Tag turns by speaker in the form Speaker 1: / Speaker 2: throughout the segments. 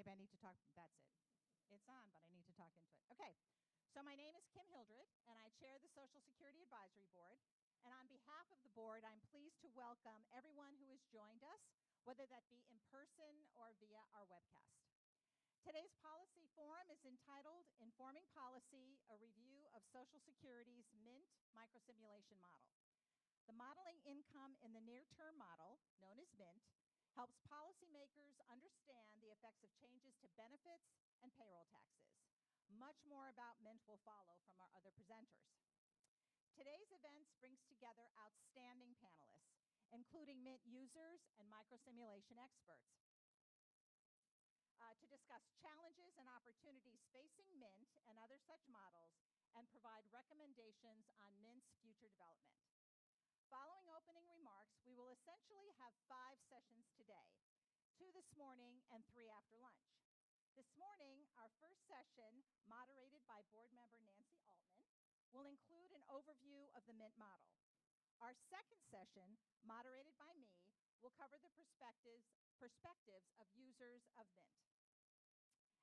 Speaker 1: maybe I need to talk. That's it. It's on, but I need to talk into it. Okay. So my name is Kim Hildred, and I chair the Social Security Advisory Board. And on behalf of the board, I'm pleased to welcome everyone who has joined us, whether that be in person or via our webcast. Today's policy forum is entitled Informing Policy, a Review of Social Security's MINT Microsimulation Model. The modeling income in the near-term model, known as MINT, helps policymakers understand the effects of changes to benefits and payroll taxes. Much more about MINT will follow from our other presenters. Today's events brings together outstanding panelists, including MINT users and microsimulation experts, to discuss challenges and opportunities facing MINT and other such models and provide recommendations on MINT's future development. Following opening remarks, we will essentially have 5 sessions today, 2 this morning and 3 after lunch. This morning, our first session, moderated by board member Nancy Altman, will include an overview of the MINT model. Our second session, moderated by me, will cover the perspectives of users of MINT.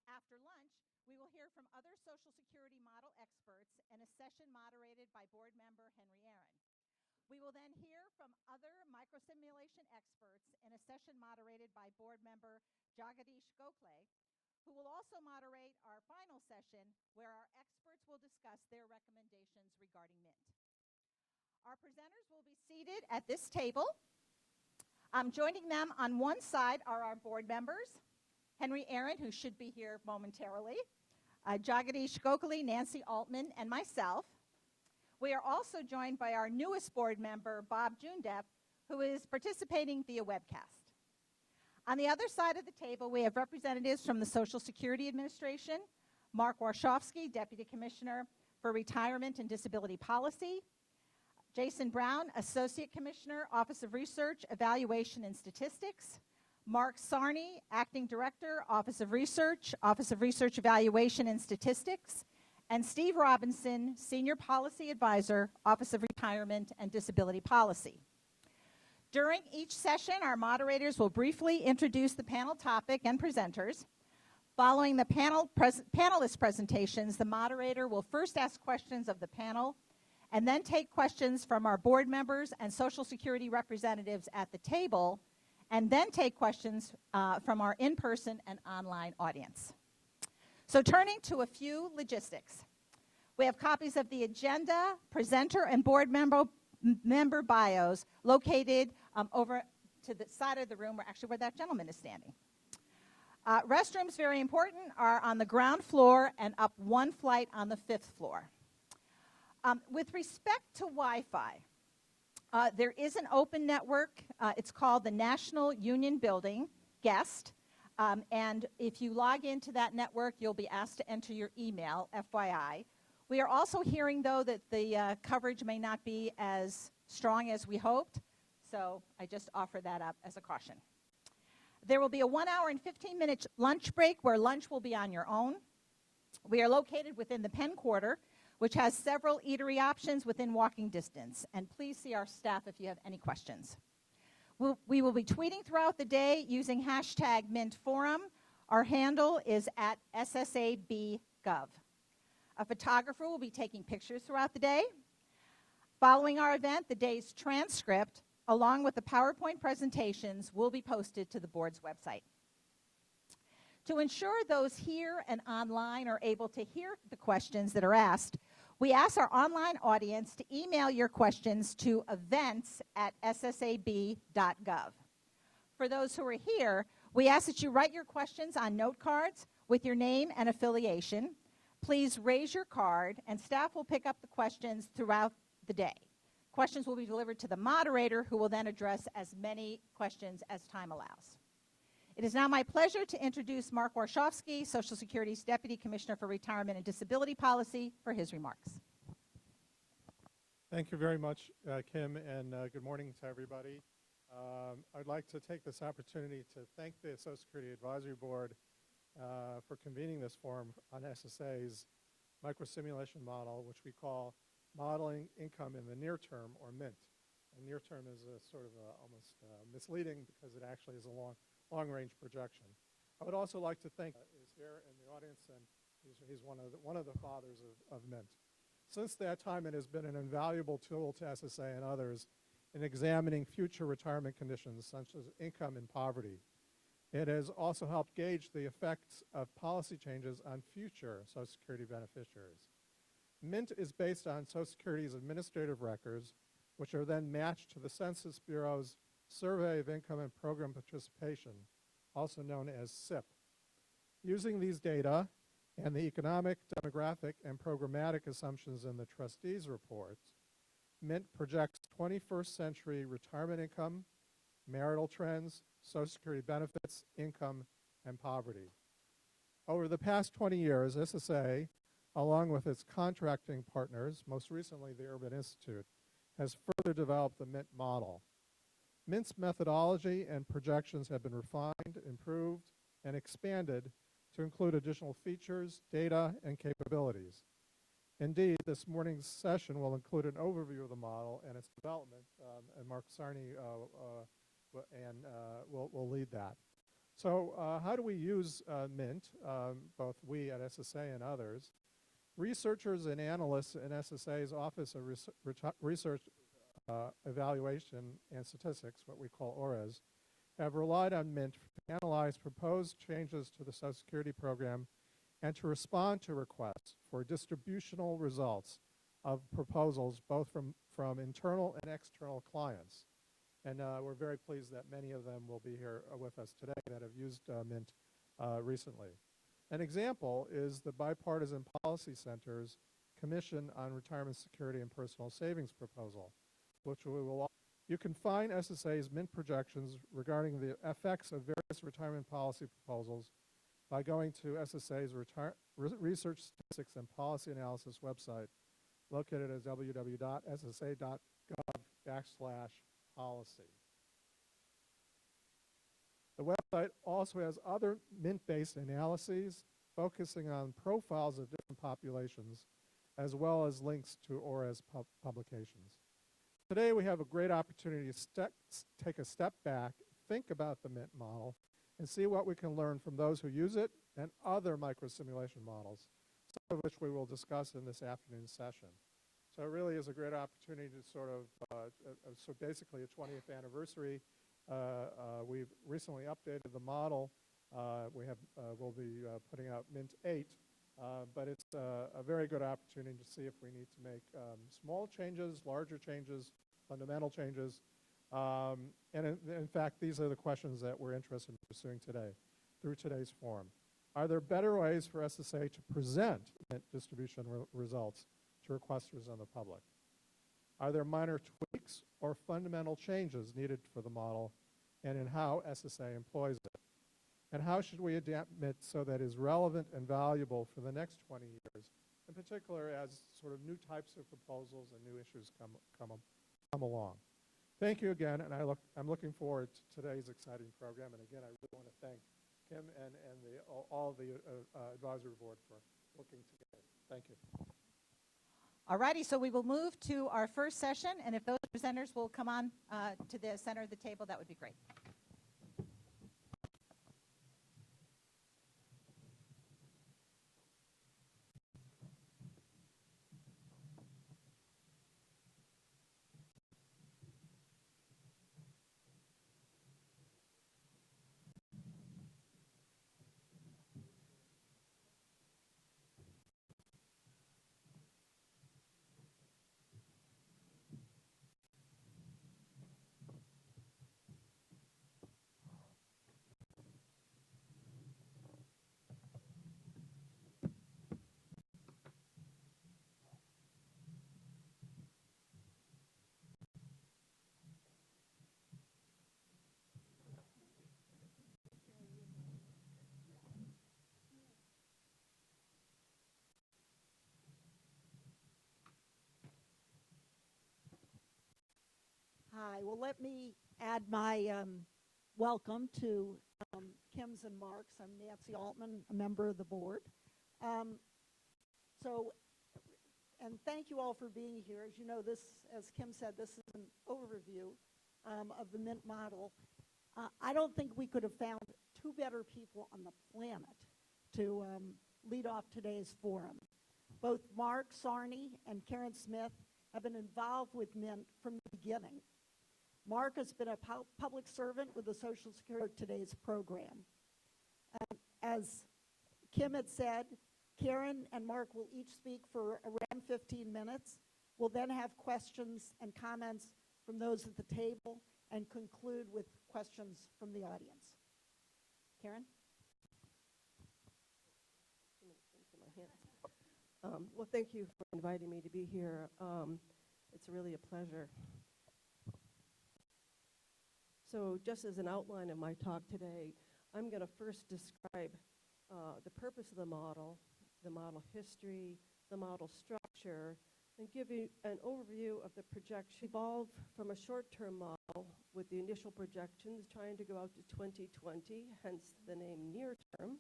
Speaker 1: After lunch, we will hear from other Social Security model experts in a session moderated by board member Henry Aaron. We will then hear from other microsimulation experts in a session moderated by board member Jagadish Gokhale, who will also moderate our final session where our experts will discuss their recommendations regarding MINT. Our presenters will be seated at this table. Joining them on one side are our board members, Henry Aaron, who should be here momentarily, Jagadish Gokhale, Nancy Altman, and myself. We are also joined by our newest board member, Bob Jundepp, who is participating via webcast. On the other side of the table, we have representatives from the Social Security Administration, Mark Warshawski, Deputy Commissioner for Retirement and Disability Policy, Jason Brown, Associate Commissioner, Office of Research, Evaluation and Statistics, Mark Sarney, Acting Director, Office of Research, Evaluation and Statistics, and Steve Robinson, Senior Policy Advisor, Office of Retirement and Disability Policy. During each session, our moderators will briefly introduce the panel topic and presenters. Following the panelist presentations, the moderator will first ask questions of the panel and then take questions from our board members and Social Security representatives at the table, and then take questions from our in-person and online audience. So turning to a few logistics. We have copies of the agenda, presenter, and board member bios located over to the side of the room where that gentleman is standing. Restrooms, very important, are on the ground floor and up 1 flight on the 5th floor. With respect to Wi-Fi, there is an open network. It's called the National Union Building Guest. And if you log into that network, you'll be asked to enter your email, FYI. We are also hearing, though, that the coverage may not be as strong as we hoped, so I just offer that up as a caution. There will be a 1 hour and 15-minute lunch break where lunch will be on your own. We are located within the Penn Quarter, which has several eatery options within walking distance. And please see our staff if you have any questions. We will be tweeting throughout the day using hashtag MintForum. Our handle is at SSABGov. A photographer will be taking pictures throughout the day. Following our event, the day's transcript, along with the PowerPoint presentations, will be posted to the board's website. To ensure those here and online are able to hear the questions that are asked, we ask our online audience to email your questions to events@ssab.gov. For those who are here, we ask that you write your questions on note cards with your name and affiliation. Please raise your card, and staff will pick up the questions throughout the day. Questions will be delivered to the moderator, who will then address as many questions as time allows. It is now my pleasure to introduce Mark Warshawski, Social Security's Deputy Commissioner for Retirement and Disability Policy, for his remarks.
Speaker 2: Thank you very much, Kim, and good morning to everybody. I'd like to take this opportunity to thank the Social Security Advisory Board for convening this forum on SSA's microsimulation model, which we call Modeling Income in the Near Term, or MINT. And near term is a sort of almost misleading because it actually is a long-range projection. I would also like to thank is here in the audience, and he's one of the fathers of Mint. Since that time, it has been an invaluable tool to SSA and others in examining future retirement conditions such as income and poverty. It has also helped gauge the effects of policy changes on future Social Security beneficiaries. Mint is based on Social Security's administrative records, which are then matched to the Census Bureau's Survey of Income and Program Participation, also known as SIP. Using these data and the economic, demographic, and programmatic assumptions in the trustees' reports, Mint projects 21st century retirement income, marital trends, Social Security benefits, income, and poverty. Over the past 20 years, SSA, along with its contracting partners, most recently the Urban Institute, has further developed the Mint model. Mint's methodology and projections have been refined, improved, and expanded to include additional features, data, and capabilities. Indeed, this morning's session will include an overview of the model and its development, and Mark Sarney will lead that. So how do we use Mint, both we at SSA and others? Researchers and analysts in SSA's Office of Research Evaluation and Statistics, what we call ORES, have relied on Mint to analyze proposed changes to the Social Security program and to respond to requests for distributional results of proposals both from internal and external clients. And we're very pleased that many of them will be here with us today that have used Mint recently. An example is the Bipartisan Policy Center's Commission on Retirement Security and Personal Savings proposal, which we will. You can find SSA's Mint projections regarding the effects of various retirement policy proposals by going to SSA's Research Statistics and Policy Analysis website, located at www.ssa.gov/policy. The website also has other Mint-based analyses focusing on profiles of different populations, as well as links to ORES publications. Today, we have a great opportunity to take a step back, think about the Mint model, and see what we can learn from those who use it and other microsimulation models, some of which we will discuss in this afternoon's session. So it really is a great opportunity to sort of, so basically a 20th anniversary. We've recently updated the model. We'll be putting out Mint 8, but it's a very good opportunity to see if we need to make small changes, larger changes, fundamental changes. And in fact, these are the questions that we're interested in pursuing today through today's forum. Are there better ways for SSA to present Mint distribution results to requesters and the public? Are there minor tweaks or fundamental changes needed for the model and in how SSA employs it? And how should we adapt Mint so that it is relevant and valuable for the next 20 years, in particular as sort of new types of proposals and new issues come along? Thank you again, and I'm looking forward to today's exciting program. And again, I really want to thank Kim and all the advisory board for looking together. Thank you.
Speaker 1: All righty, so we will move to our first session, and if those presenters will come on to the center of the table, that would be great.
Speaker 3: Hi, well, let me add my welcome to Kim's and Mark's. I'm Nancy Altman, a member of the board. And thank you all for being here. As you know, this, as Kim said, this is an overview of the Mint model. I don't think we could have found two better people on the planet to lead off today's forum. Both Mark Sarney and Karen Smith have been involved with Mint from the beginning. Mark has been a public servant with the Social Security today's program. As Kim had said, Karen and Mark will each speak for around 15 minutes. We'll then have questions and comments from those at the table and conclude with questions from the audience. Karen?
Speaker 4: Well, thank you for inviting me to be here. It's really a pleasure. So just as an outline of my talk today, I'm going to first describe the purpose of the model history, the model structure, and give you an overview of the projection. Evolved from a short-term model with the initial projections trying to go out to 2020, hence the name near term.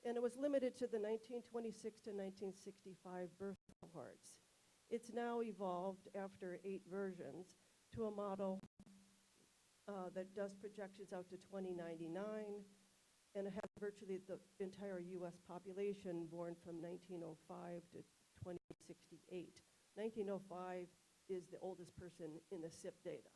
Speaker 4: And it was limited to the 1926 to 1965 birth cohorts. It's now evolved after 8 versions to a model that does projections out to 2099 and has virtually the entire U.S. population born from 1905 to 2068. 1905 is the oldest person in the SIP data.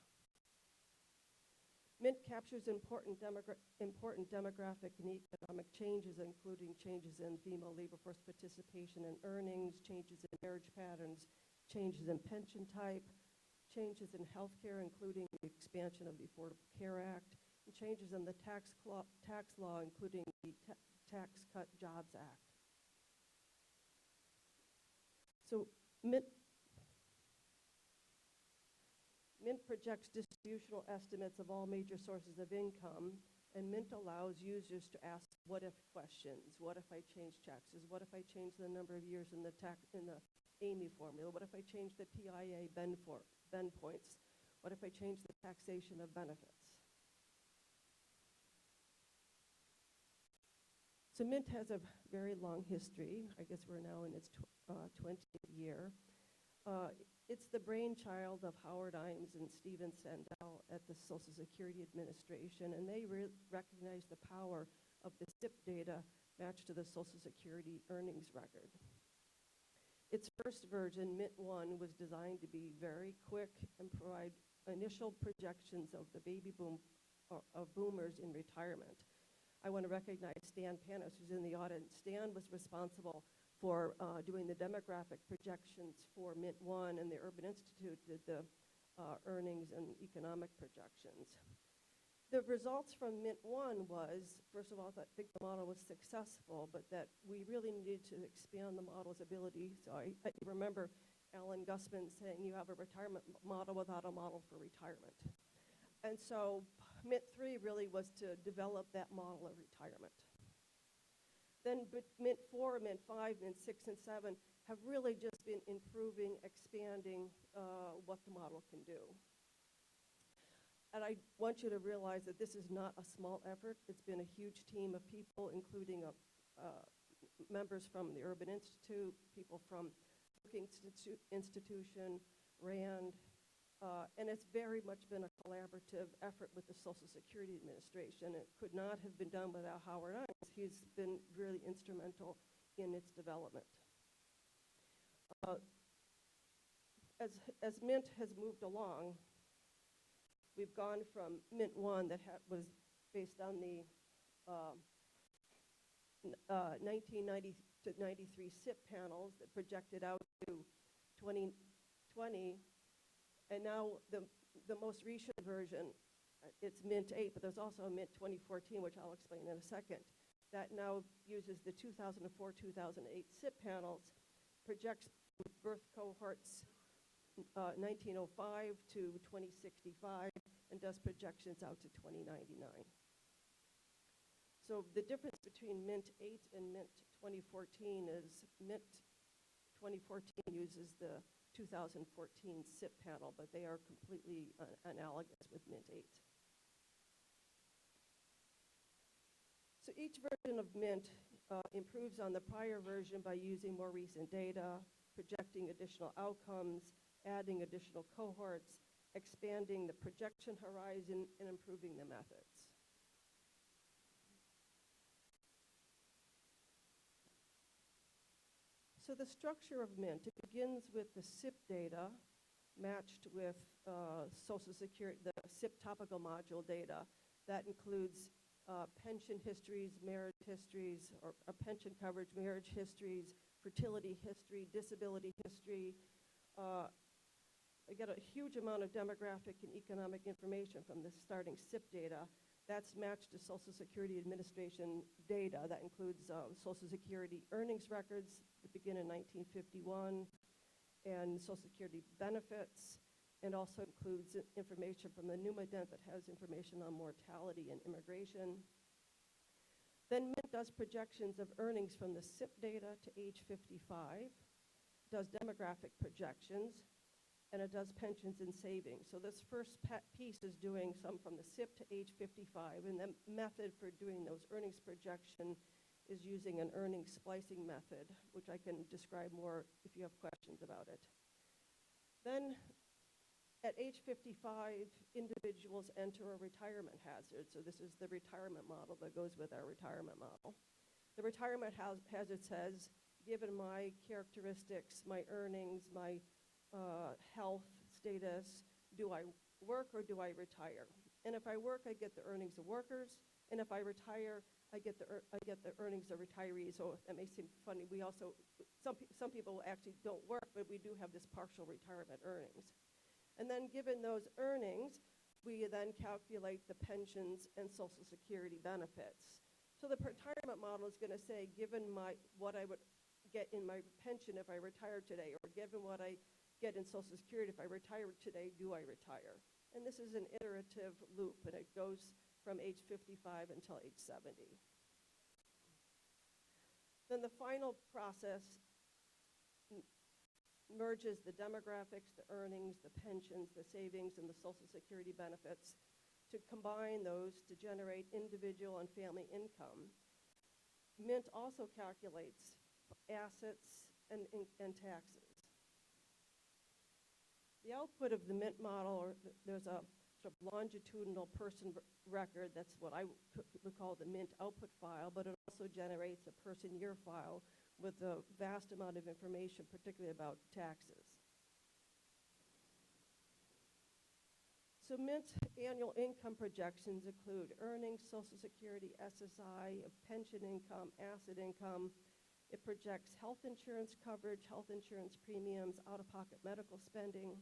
Speaker 4: Mint captures important demographic and economic changes, including changes in female labor force participation and earnings, changes in marriage patterns, changes in pension type, changes in healthcare, including the expansion of the Affordable Care Act, and changes in the tax law, including the Tax Cut Jobs Act. So Mint projects distributional estimates of all major sources of income, and Mint allows users to ask what-if questions. What if I change taxes? What if I change the number of years in the AMY formula? What if I change the PIA bend points? What if I change the taxation of benefits? So Mint has a very long history. I guess we're now in its 20th year. It's the brainchild of Howard Imes and Stephen Sandell at the Social Security Administration, and they recognize the power of the SIP data matched to the Social Security earnings record. Its first version, Mint 1, was designed to be very quick and provide initial projections of the baby boom of boomers in retirement. I want to recognize Stan Panos, who's in the audience. Stan was responsible for doing the demographic projections for Mint 1, and the Urban Institute did the earnings and economic projections. The results from Mint 1 was, first of all, I think the model was successful, but that we really needed to expand the model's ability. So I remember Alan Gusman saying, you have a retirement model without a model for retirement. And so Mint 3 really was to develop that model of retirement. Then Mint 4, Mint 5, Mint 6, and 7 have really just been improving, expanding what the model can do. And I want you to realize that this is not a small effort. It's been a huge team of people, including members from the Urban Institute, people from Brookings Institution, RAND, and it's very much been a collaborative effort with the Social Security Administration. It could not have been done without Howard Imes. He's been really instrumental in its development. As Mint has moved along, we've gone from Mint 1 that was based on the 1990 to 93 SIP panels that projected out to 2020. And now the most recent version, it's Mint 8, but there's also a Mint 2014, which I'll explain in a second, that now uses the 2004-2008 SIP panels, projects birth cohorts 1905 to 2065, and does projections out to 2099. So the difference between Mint 8 and Mint 2014 is Mint 2014 uses the 2014 SIP panel, but they are completely analogous with Mint 8. So each version of Mint improves on the prior version by using more recent data, projecting additional outcomes, adding additional cohorts, expanding the projection horizon, and improving the methods. So the structure of Mint, it begins with the SIP data matched with Social Security, the SIP topical module data. That includes pension histories, marriage histories, or pension coverage, marriage histories, fertility history, disability history. I get a huge amount of demographic and economic information from the starting SIP data. That's matched to Social Security Administration data. That includes Social Security earnings records that begin in 1951 and Social Security benefits, and also includes information from the NUMADENT that has information on mortality and immigration. Then Mint does projections of earnings from the SIP data to age 55, does demographic projections, and it does pensions and savings. So this first piece is doing some from the SIP to age 55, and the method for doing those earnings projection is using an earnings splicing method, which I can describe more if you have questions about it. Then at age 55, individuals enter a retirement hazard. So this is the retirement model that goes with our retirement model. The retirement hazard says, given my characteristics, my earnings, my health status, do I work or do I retire? And if I work, I get the earnings of workers, and if I retire, I get the earnings of retirees. So that may seem funny. We also, some people actually don't work, but we do have this partial retirement earnings. And then given those earnings, we then calculate the pensions and Social Security benefits. So the retirement model is going to say, given what I would get in my pension if I retired today, or given what I get in Social Security if I retire today, do I retire? And this is an iterative loop, and it goes from age 55 until age 70. Then the final process merges the demographics, the earnings, the pensions, the savings, and the Social Security benefits to combine those to generate individual and family income. Mint also calculates assets and taxes. The output of the Mint model, there's a sort of longitudinal person record. That's what I would call the Mint output file, but it also generates a person year file with a vast amount of information, particularly about taxes. So Mint's annual income projections include earnings, Social Security, SSI, pension income, asset income. It projects health insurance coverage, health insurance premiums, out-of-pocket medical spending,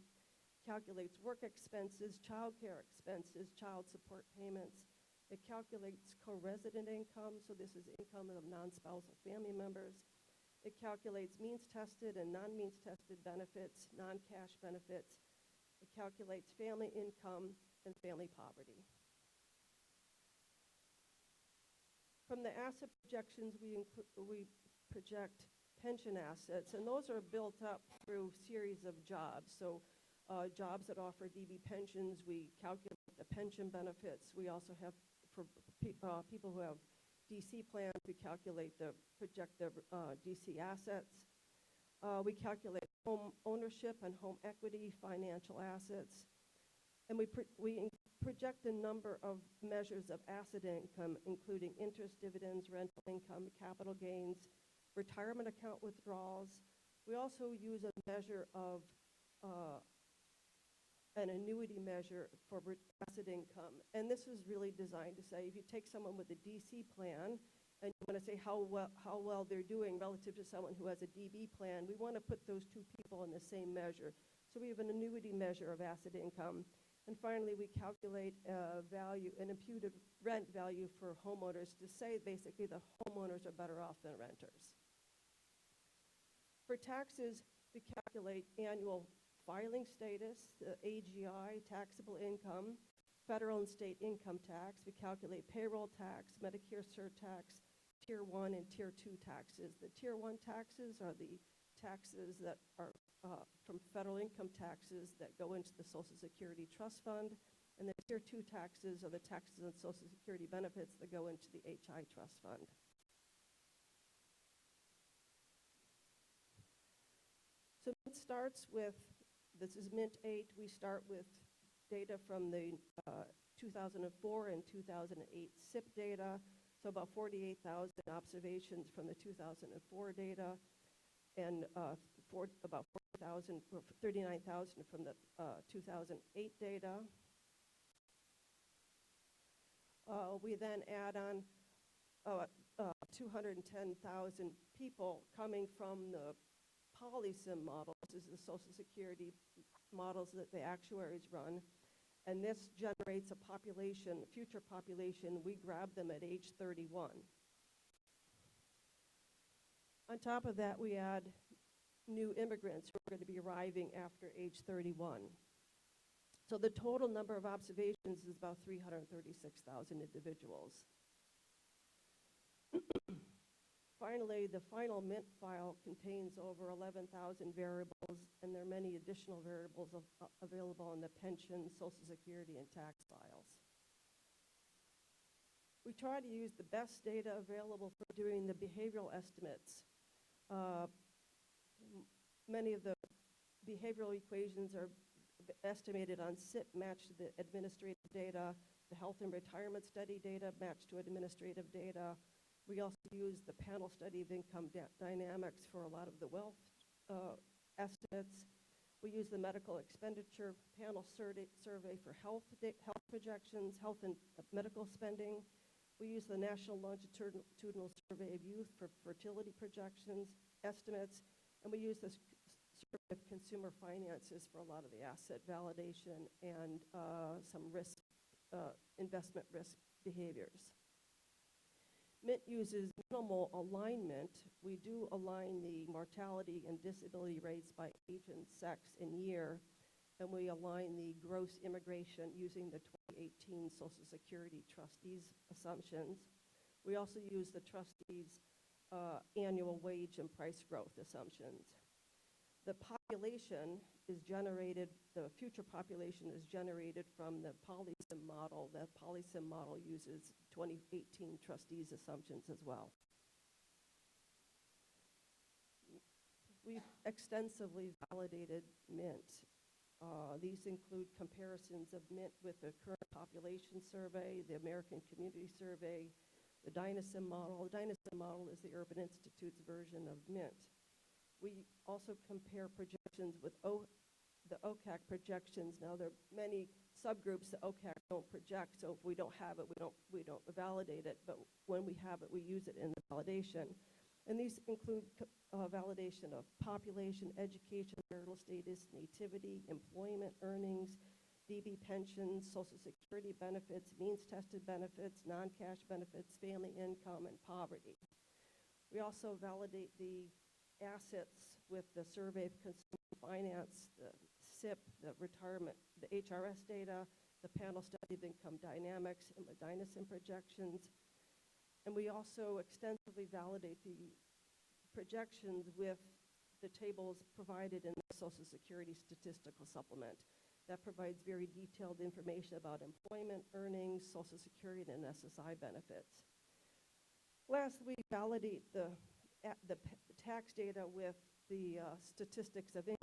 Speaker 4: calculates work expenses, child care expenses, child support payments. It calculates co-resident income, so this is income of non-spousal family members. It calculates means-tested and non-means-tested benefits, non-cash benefits. It calculates family income and family poverty. From the asset projections, we project pension assets, and those are built up through series of jobs. So jobs that offer DB pensions, we calculate the pension benefits. We also have, for people who have DC plans, we project the DC assets. We calculate home ownership and home equity, financial assets. And we project a number of measures of asset income, including interest, dividends, rental income, capital gains, retirement account withdrawals. We also use a measure of an annuity measure for asset income. And this is really designed to say, if you take someone with a DC plan and you want to say how well they're doing relative to someone who has a DB plan, we want to put those two people in the same measure. So we have an annuity measure of asset income. And finally, we calculate an imputed rent value for homeowners to say basically the homeowners are better off than renters. For taxes, we calculate annual filing status, the AGI, taxable income, federal and state income tax. We calculate payroll tax, Medicare surtax, Tier 1 and Tier 2 taxes. The Tier 1 taxes are the taxes that are from federal income taxes that go into the Social Security Trust Fund, and the Tier 2 taxes are the taxes on Social Security benefits that go into the HI Trust Fund. So it starts with, this is Mint 8. We start with data from the 2004 and 2008 SIP data, so about 48,000 observations from the 2004 data. and about 40,000, 39,000 from the 2008 data. We then add on 210,000 people coming from the PolySim models. This is the Social Security models that the actuaries run. And this generates a population, future population. We grab them at age 31. On top of that, we add new immigrants who are going to be arriving after age 31. So the total number of observations is about 336,000 individuals. Finally, the final MINT file contains over 11,000 variables, and there are many additional variables available in the pension, Social Security, and tax files. We try to use the best data available for doing the behavioral estimates. Many of the behavioral equations are estimated on SIP matched to the administrative data, the health and retirement study data matched to administrative data. We also use the panel study of income dynamics for a lot of the wealth estimates. We use the medical expenditure panel survey for health projections, health and medical spending. We use the National Longitudinal Survey of Youth for fertility projections, estimates, and we use this survey of consumer finances for a lot of the asset validation and some risk, investment risk behaviors. MINT uses minimal alignment. We do align the mortality and disability rates by age and sex and year, and we align the gross immigration using the 2018 Social Security trustees assumptions. We also use the trustees' annual wage and price growth assumptions. The population is generated, the future population is generated from the PolySim model. The PolySim model uses 2018 trustees assumptions as well. We've extensively validated MINT. These include comparisons of MINT with the current population survey, the American Community Survey, the Dynasim model. The Dynasim model is the Urban Institute's version of MINT. We also compare projections with the OCAC projections. Now, there are many subgroups that OCAC don't project, so if we don't have it, we don't validate it, but when we have it, we use it in the validation. And these include validation of population, education, marital status, nativity, employment, earnings, DB pensions, Social Security benefits, means-tested benefits, non-cash benefits, family income, and poverty. We also validate the assets with the Survey of Consumer Finance, the SIP, the retirement, the HRS data, the panel study of income dynamics, and the Dynasim projections. And we also extensively validate the projections with the tables provided in the Social Security Statistical Supplement. That provides very detailed information about employment, earnings, Social Security, and SSI benefits. Last, we validate the tax data with the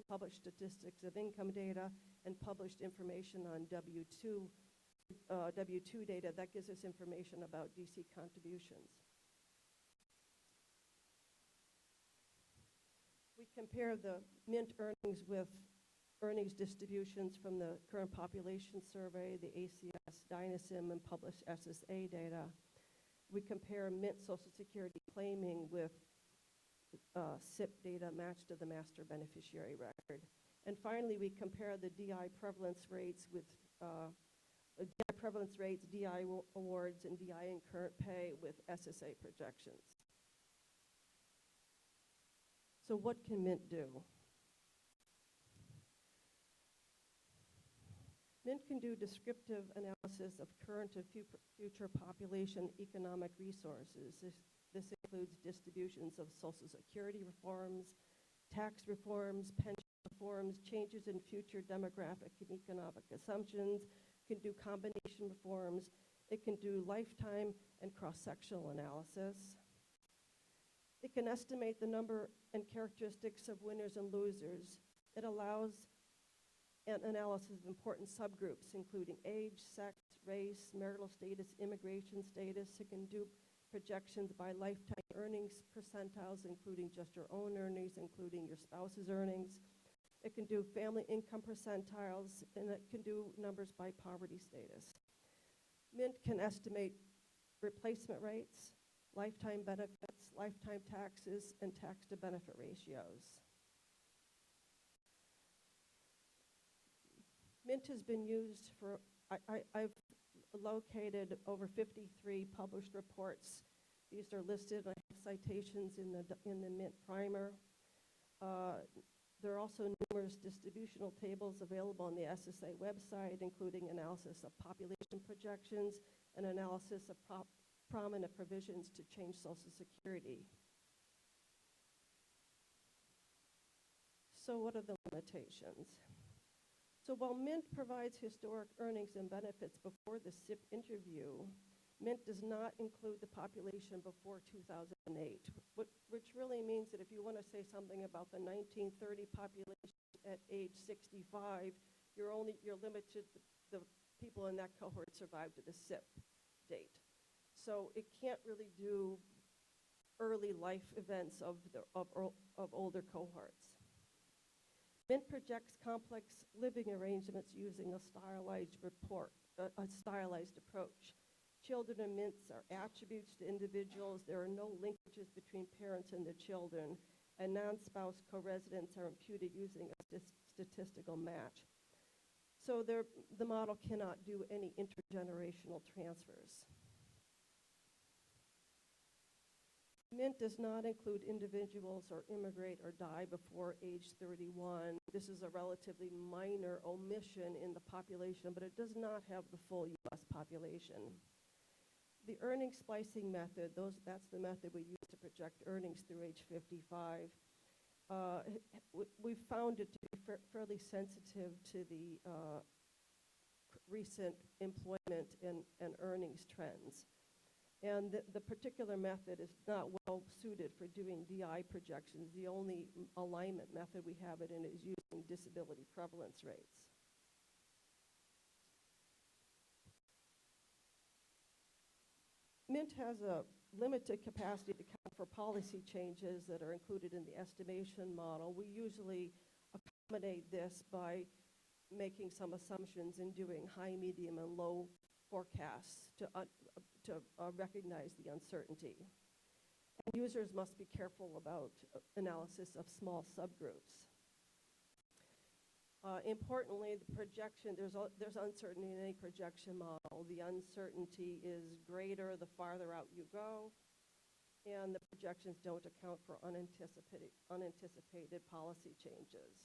Speaker 4: published statistics of income data and published information on W-2 data. That gives us information about DC contributions. We compare the MINT earnings with earnings distributions from the current population survey, the ACS, Dynasim, and published SSA data. We compare MINT Social Security claiming with SIP data matched to the master beneficiary record. And finally, we compare the DI prevalence rates with DI prevalence rates, DI awards, and DI in current pay with SSA projections. So what can MINT do? MINT can do descriptive analysis of current and future population economic resources. This includes distributions of Social Security reforms, tax reforms, pension reforms, changes in future demographic and economic assumptions, can do combination reforms, it can do lifetime and cross-sectional analysis. It can estimate the number and characteristics of winners and losers. It allows an analysis of important subgroups, including age, sex, race, marital status, immigration status. It can do projections by lifetime earnings percentiles, including just your own earnings, including your spouse's earnings. It can do family income percentiles, and it can do numbers by poverty status. Mint can estimate replacement rates, lifetime benefits, lifetime taxes, and tax-to-benefit ratios. Mint has been used for, I've located over 53 published reports. These are listed, I have citations in the Mint primer. There are also numerous distributional tables available on the SSA website, including analysis of population projections and analysis of prominent provisions to change Social Security. So what are the limitations? So while Mint provides historic earnings and benefits before the SIP interview, Mint does not include the population before 2008, which really means that if you want to say something about the 1930 population at age 65, you're limited to the people in that cohort survived to the SIP date. So it can't really do early life events of older cohorts. Mint projects complex living arrangements using a stylized approach. Children in Mints are attributes to individuals. There are no linkages between parents and their children, and non-spouse co-residents are imputed using a statistical match. So the model cannot do any intergenerational transfers. Mint does not include individuals who immigrate or die before age 31. This is a relatively minor omission in the population, but it does not have the full U.S. population. The earnings splicing method, that's the method we use to project earnings through age 55. We found it to be fairly sensitive to the recent employment and earnings trends. And the particular method is not well suited for doing DI projections. The only alignment method we have it in is using disability prevalence rates. Mint has a limited capacity to account for policy changes that are included in the estimation model. We usually accommodate this by making some assumptions and doing high, medium, and low forecasts to recognize the uncertainty. And users must be careful about analysis of small subgroups. Importantly, the projection, there's uncertainty in any projection model. The uncertainty is greater the farther out you go, and the projections don't account for unanticipated policy changes.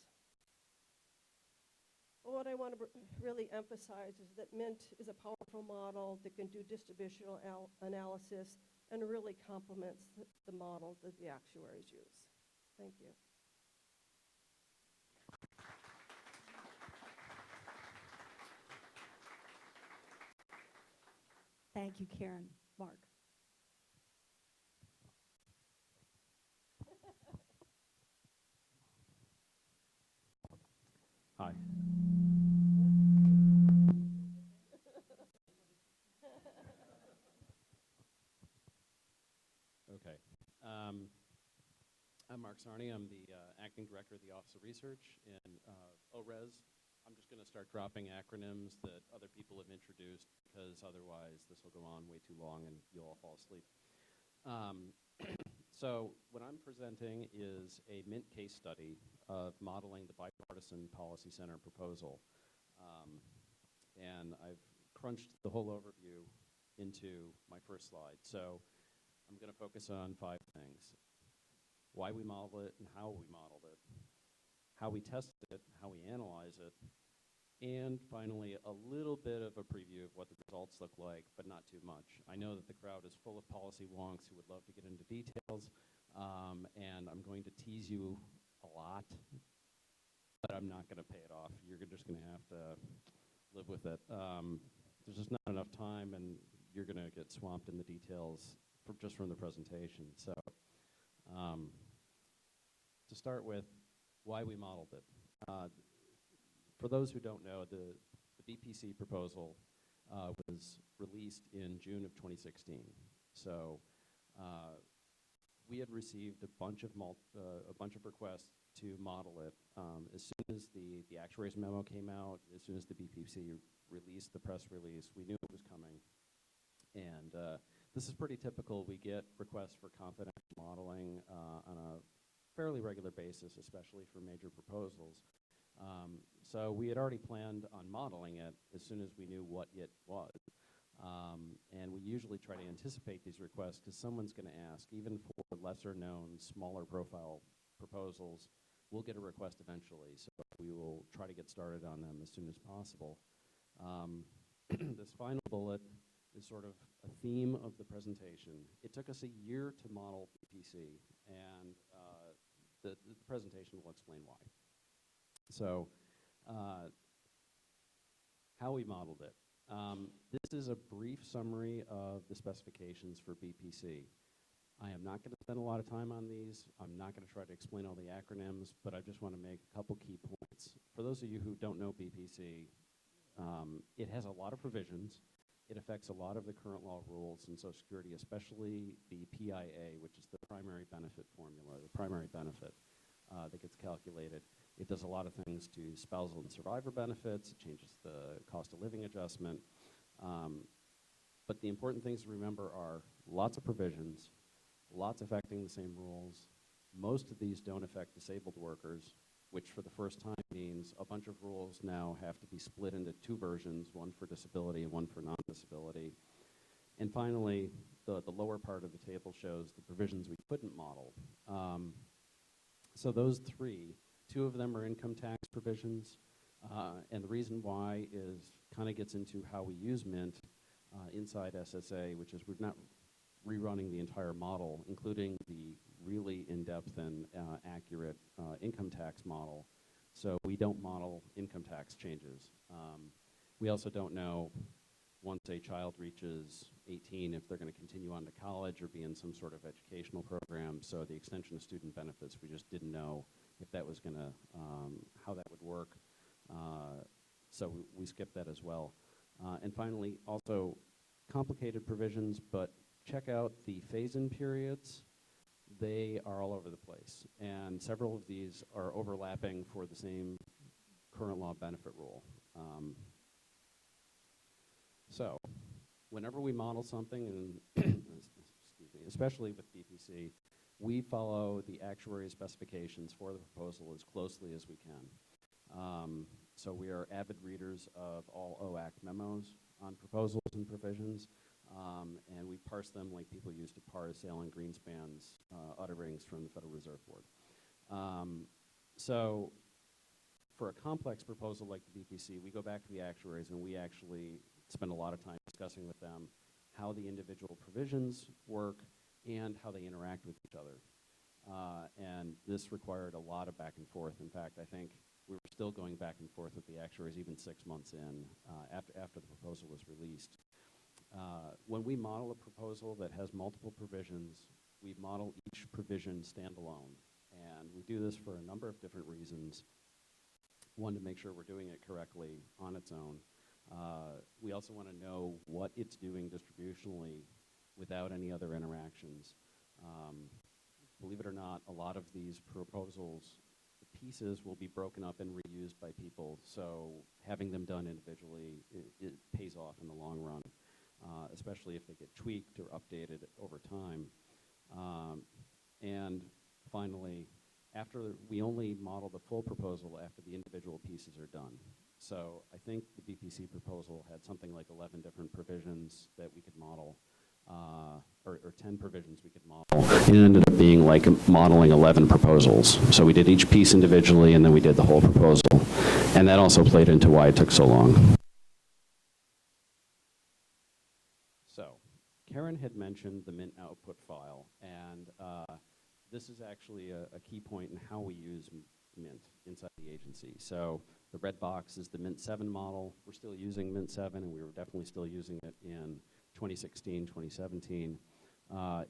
Speaker 4: But what I want to really emphasize is that Mint is a powerful model that can do distributional analysis and really complements the model that the actuaries use. Thank you.
Speaker 3: Thank you, Karen. Mark.
Speaker 5: Hi. Okay. I'm Mark Sarney. I'm the acting director of the Office of Research in ORES. I'm just going to start dropping acronyms that other people have introduced because otherwise this will go on way too long and you'll all fall asleep. So what I'm presenting is a Mint case study of modeling the Bipartisan Policy Center proposal. And I've crunched the whole overview into my first slide. So I'm going to focus on 5 things: why we modeled it and how we modeled it, how we tested it, how we analyze it, and finally, a little bit of a preview of what the results look like, but not too much. I know that the crowd is full of policy wonks who would love to get into details, and I'm going to tease you a lot, but I'm not going to pay it off. You're just going to have to live with it. There's just not enough time, and you're going to get swamped in the details just from the presentation. So to start with, why we modeled it. For those who don't know, the BPC proposal was released in June of 2016. So we had received a bunch of requests to model it. As soon as the actuaries memo came out, as soon as the BPC released the press release, we knew it was coming. And this is pretty typical. We get requests for confidential modeling on a fairly regular basis, especially for major proposals. So we had already planned on modeling it as soon as we knew what it was. And we usually try to anticipate these requests because someone's going to ask, even for lesser known, smaller profile proposals, we'll get a request eventually. So we will try to get started on them as soon as possible. This final bullet is sort of a theme of the presentation. It took us a year to model BPC, and the presentation will explain why. So how we modeled it. This is a brief summary of the specifications for BPC. I am not going to spend a lot of time on these. I'm not going to try to explain all the acronyms, but I just want to make a couple key points. For those of you who don't know BPC, it has a lot of provisions. It affects a lot of the current law rules in Social Security, especially the PIA, which is the primary benefit formula, the primary benefit that gets calculated. It does a lot of things to spousal and survivor benefits. It changes the cost of living adjustment. But the important things to remember are lots of provisions, lots affecting the same rules. Most of these don't affect disabled workers, which for the first time means a bunch of rules now have to be split into two versions, one for disability and one for non-disability. And finally, the lower part of the table shows the provisions we couldn't model. So those three, two of them are income tax provisions, and the reason why is kind of gets into how we use Mint inside SSA, which is we're not rerunning the entire model, including the really in-depth and accurate income tax model. So we don't model income tax changes. We also don't know once a child reaches 18 if they're going to continue on to college or be in some sort of educational program. So the extension of student benefits, we just didn't know if that was going to, how that would work. So we skipped that as well. And finally, also complicated provisions, but check out the phase-in periods. They are all over the place. And several of these are overlapping for the same current law benefit rule. So whenever we model something, and excuse me, especially with BPC, we follow the actuary specifications for the proposal as closely as we can. So we are avid readers of all OAC memos on proposals and provisions, and we parse them like people used to parse Alan Greenspan's utterings from the Federal Reserve Board. So for a complex proposal like the BPC, we go back to the actuaries and we actually spend a lot of time discussing with them how the individual provisions work and how they interact with each other. And this required a lot of back and forth. In fact, I think we were still going back and forth with the actuaries even 6 months in after the proposal was released. When we model a proposal that has multiple provisions, we model each provision standalone. And we do this for a number of different reasons. One, to make sure we're doing it correctly on its own. We also want to know what it's doing distributionally without any other interactions. Believe it or not, a lot of these proposals, the pieces will be broken up and reused by people, so having them done individually, it pays off in the long run, especially if they get tweaked or updated over time. And finally, after we only model the full proposal after the individual pieces are done. So I think the BPC proposal had something like 11 different provisions that we could model, or 10 provisions we could model. It ended up being like modeling 11 proposals. So we did each piece individually, and then we did the whole proposal. And that also played into why it took so long. So Karen had mentioned the Mint output file, and this is actually a key point in how we use Mint inside the agency. So the red box is the Mint 7 model. We're still using Mint 7, and we were definitely still using it in 2016, 2017.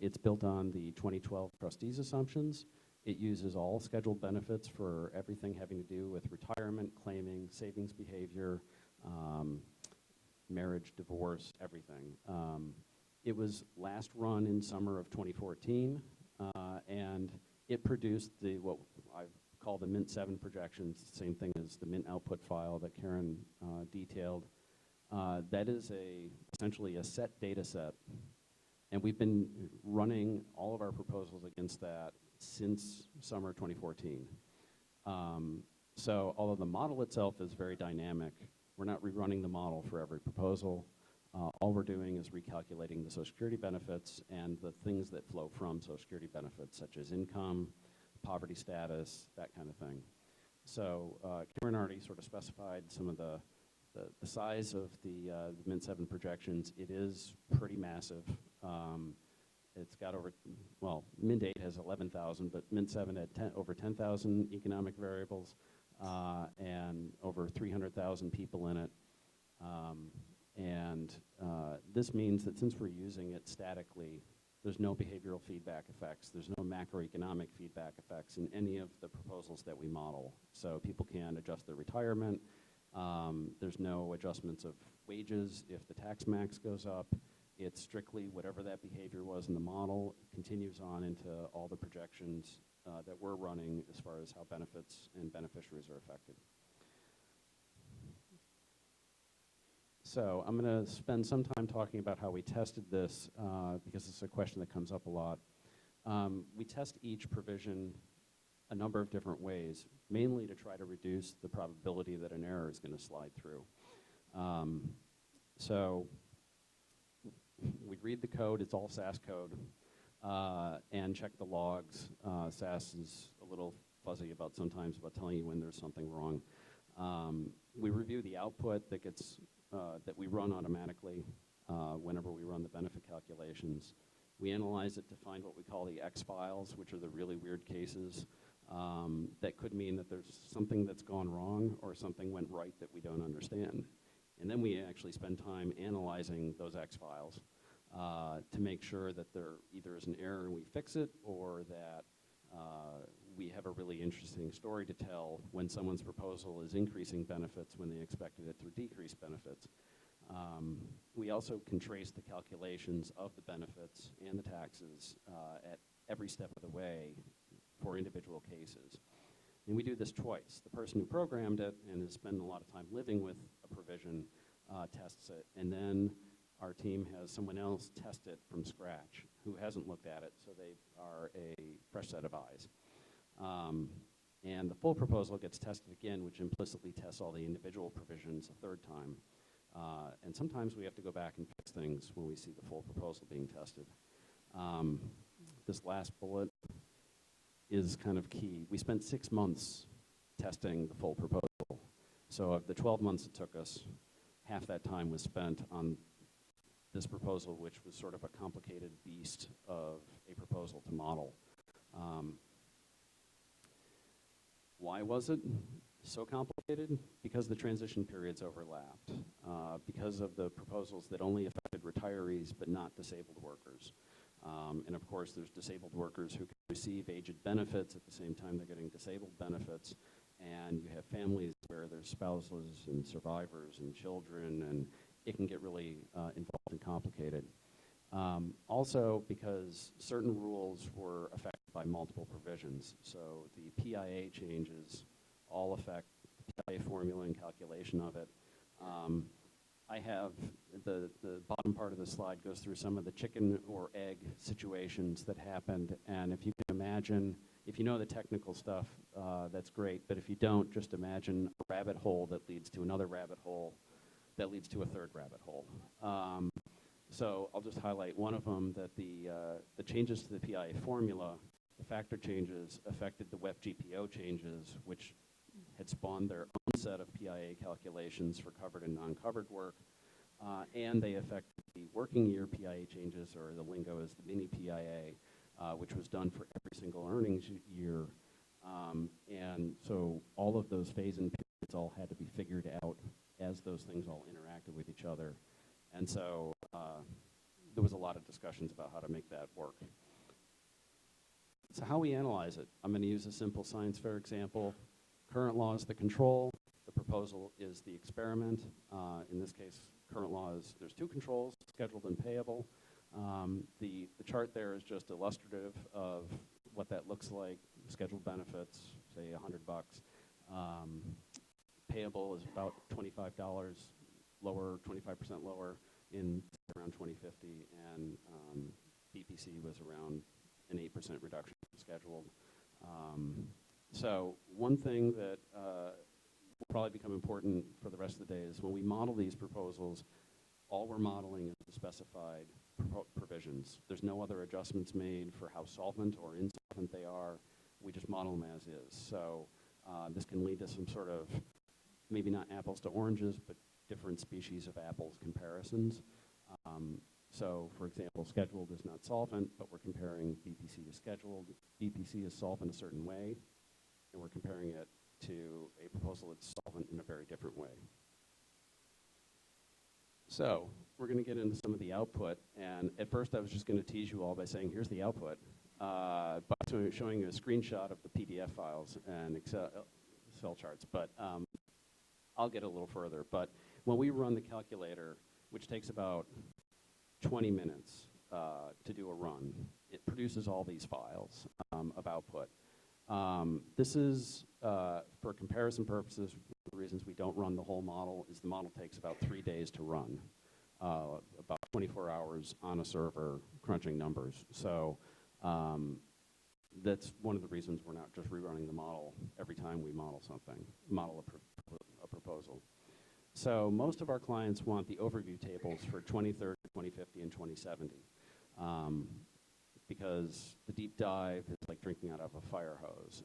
Speaker 5: It's built on the 2012 trustees assumptions. It uses all scheduled benefits for everything having to do with retirement, claiming, savings behavior, marriage, divorce, everything. It was last run in summer of 2014. and it produced what I call the Mint 7 projections, same thing as the Mint output file that Karen detailed. That is essentially a set data set, and we've been running all of our proposals against that since summer 2014. So although the model itself is very dynamic, we're not rerunning the model for every proposal. All we're doing is recalculating the Social Security benefits and the things that flow from Social Security benefits, such as income, poverty status, that kind of thing. So Karen already sort of specified some of the size of the Mint 7 projections. It is pretty massive. It's got Mint 8 has 11,000, but Mint 7 had over 10,000 economic variables and over 300,000 people in it. This means that since we're using it statically, there's no behavioral feedback effects. There's no macroeconomic feedback effects in any of the proposals that we model. So people can adjust their retirement. There's no adjustments of wages if the tax max goes up. It's strictly whatever that behavior was in the model continues on into all the projections that we're running as far as how benefits and beneficiaries are affected. So I'm going to spend some time talking about how we tested this because it's a question that comes up a lot. We test each provision a number of different ways, mainly to try to reduce the probability that an error is going to slide through. So we'd read the code, it's all SAS code, and check the logs. SAS is a little fuzzy sometimes about telling you when there's something wrong. We review the output that we run automatically whenever we run the benefit calculations. We analyze it to find what we call the X files, which are the really weird cases that could mean that there's something that's gone wrong or something went right that we don't understand. And then we actually spend time analyzing those X files to make sure that there either is an error and we fix it, or that we have a really interesting story to tell when someone's proposal is increasing benefits when they expected it to decrease benefits. We also can trace the calculations of the benefits and the taxes at every step of the way for individual cases. And we do this twice. The person who programmed it and has spent a lot of time living with a provision tests it, and then our team has someone else test it from scratch who hasn't looked at it, so they are a fresh set of eyes. And the full proposal gets tested again, which implicitly tests all the individual provisions a third time. And sometimes we have to go back and fix things when we see the full proposal being tested. This last bullet is kind of key. We spent 6 months testing the full proposal. So of the 12 months it took us, half that time was spent on this proposal, which was sort of a complicated beast of a proposal to model. Why was it so complicated? Because the transition periods overlapped, because of the proposals that only affected retirees but not disabled workers. And of course, there's disabled workers who can receive aged benefits at the same time they're getting disabled benefits. And you have families where there's spouses and survivors and children, and it can get really involved and complicated. Also, because certain rules were affected by multiple provisions. So the PIA changes all affect the PIA formula and calculation of it. I have the bottom part of the slide goes through some of the chicken or egg situations that happened. And if you can imagine, if you know the technical stuff, that's great. But if you don't, just imagine a rabbit hole that leads to another rabbit hole that leads to a third rabbit hole. So I'll just highlight one of them, that the changes to the PIA formula, the factor changes affected the WEP GPO changes, which had spawned their own set of PIA calculations for covered and non-covered work, and they affected the working year PIA changes, or the lingo is the mini PIA, which was done for every single earnings year. And so all of those phase-in periods all had to be figured out as those things all interacted with each other. And so there was a lot of discussions about how to make that work. So how we analyze it, I'm going to use a simple science fair example. Current law is the control. The proposal is the experiment. In this case, current law is, there's two controls, scheduled and payable. The chart there is just illustrative of what that looks like. Scheduled benefits, say $100. Payable is about $25 lower, 25% lower in around 2050, and BPC was around an 8% reduction scheduled. So one thing that will probably become important for the rest of the day is when we model these proposals, all we're modeling is the specified provisions. There's no other adjustments made for how solvent or insolvent they are. We just model them as is. So this can lead to some sort of, maybe not apples to oranges, but different species of apples comparisons. So, for example, scheduled is not solvent, but we're comparing BPC to scheduled. BPC is solvent a certain way, and we're comparing it to a proposal that's solvent in a very different way. So we're going to get into some of the output, and at first I was just going to tease you all by saying, here's the output, by showing you a screenshot of the PDF files and Excel charts, but I'll get a little further. But when we run the calculator, which takes about 20 minutes to do a run, it produces all these files of output. This is, for comparison purposes, one of the reasons we don't run the whole model is the model takes about 3 days to run, about 24 hours on a server crunching numbers. So that's one of the reasons we're not just rerunning the model every time we model something, model a proposal. So most of our clients want the overview tables for 2030, 2050, and 2070. Because the deep dive is like drinking out of a fire hose.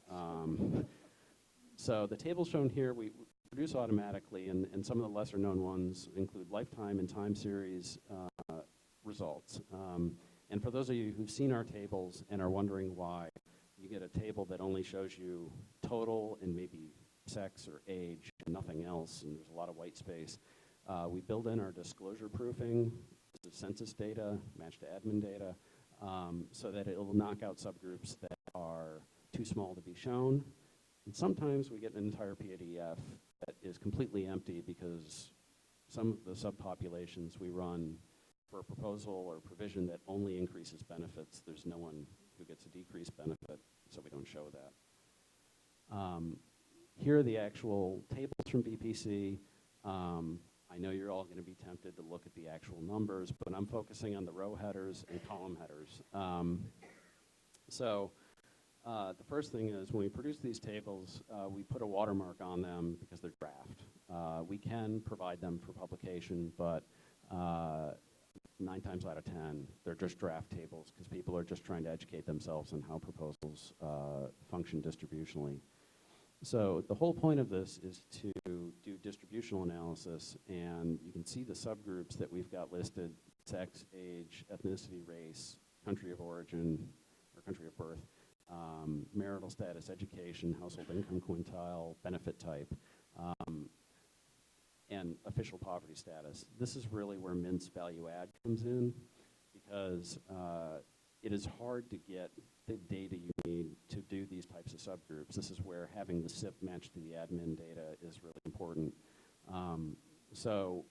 Speaker 5: So the tables shown here we produce automatically, and some of the lesser known ones include lifetime and time series results. And for those of you who've seen our tables and are wondering why you get a table that only shows you total and maybe sex or age and nothing else, and there's a lot of white space, we build in our disclosure proofing. This is census data matched to admin data, so that it will knock out subgroups that are too small to be shown. And sometimes we get an entire PDF that is completely empty because some of the subpopulations we run for a proposal or provision that only increases benefits, there's no one who gets a decreased benefit, so we don't show that. Here are the actual tables from BPC. I know you're all going to be tempted to look at the actual numbers, but I'm focusing on the row headers and column headers. The first thing is when we produce these tables, we put a watermark on them because they're draft. We can provide them for publication, but 9 times out of 10, they're just draft tables because people are just trying to educate themselves on how proposals function distributionally. So the whole point of this is to do distributional analysis, and you can see the subgroups that we've got listed: sex, age, ethnicity, race, country of origin, or country of birth, marital status, education, household income quintile, benefit type, and official poverty status. This is really where Mint's value add comes in, because it is hard to get the data you need to do these types of subgroups. This is where having the SIP matched to the admin data is really important. So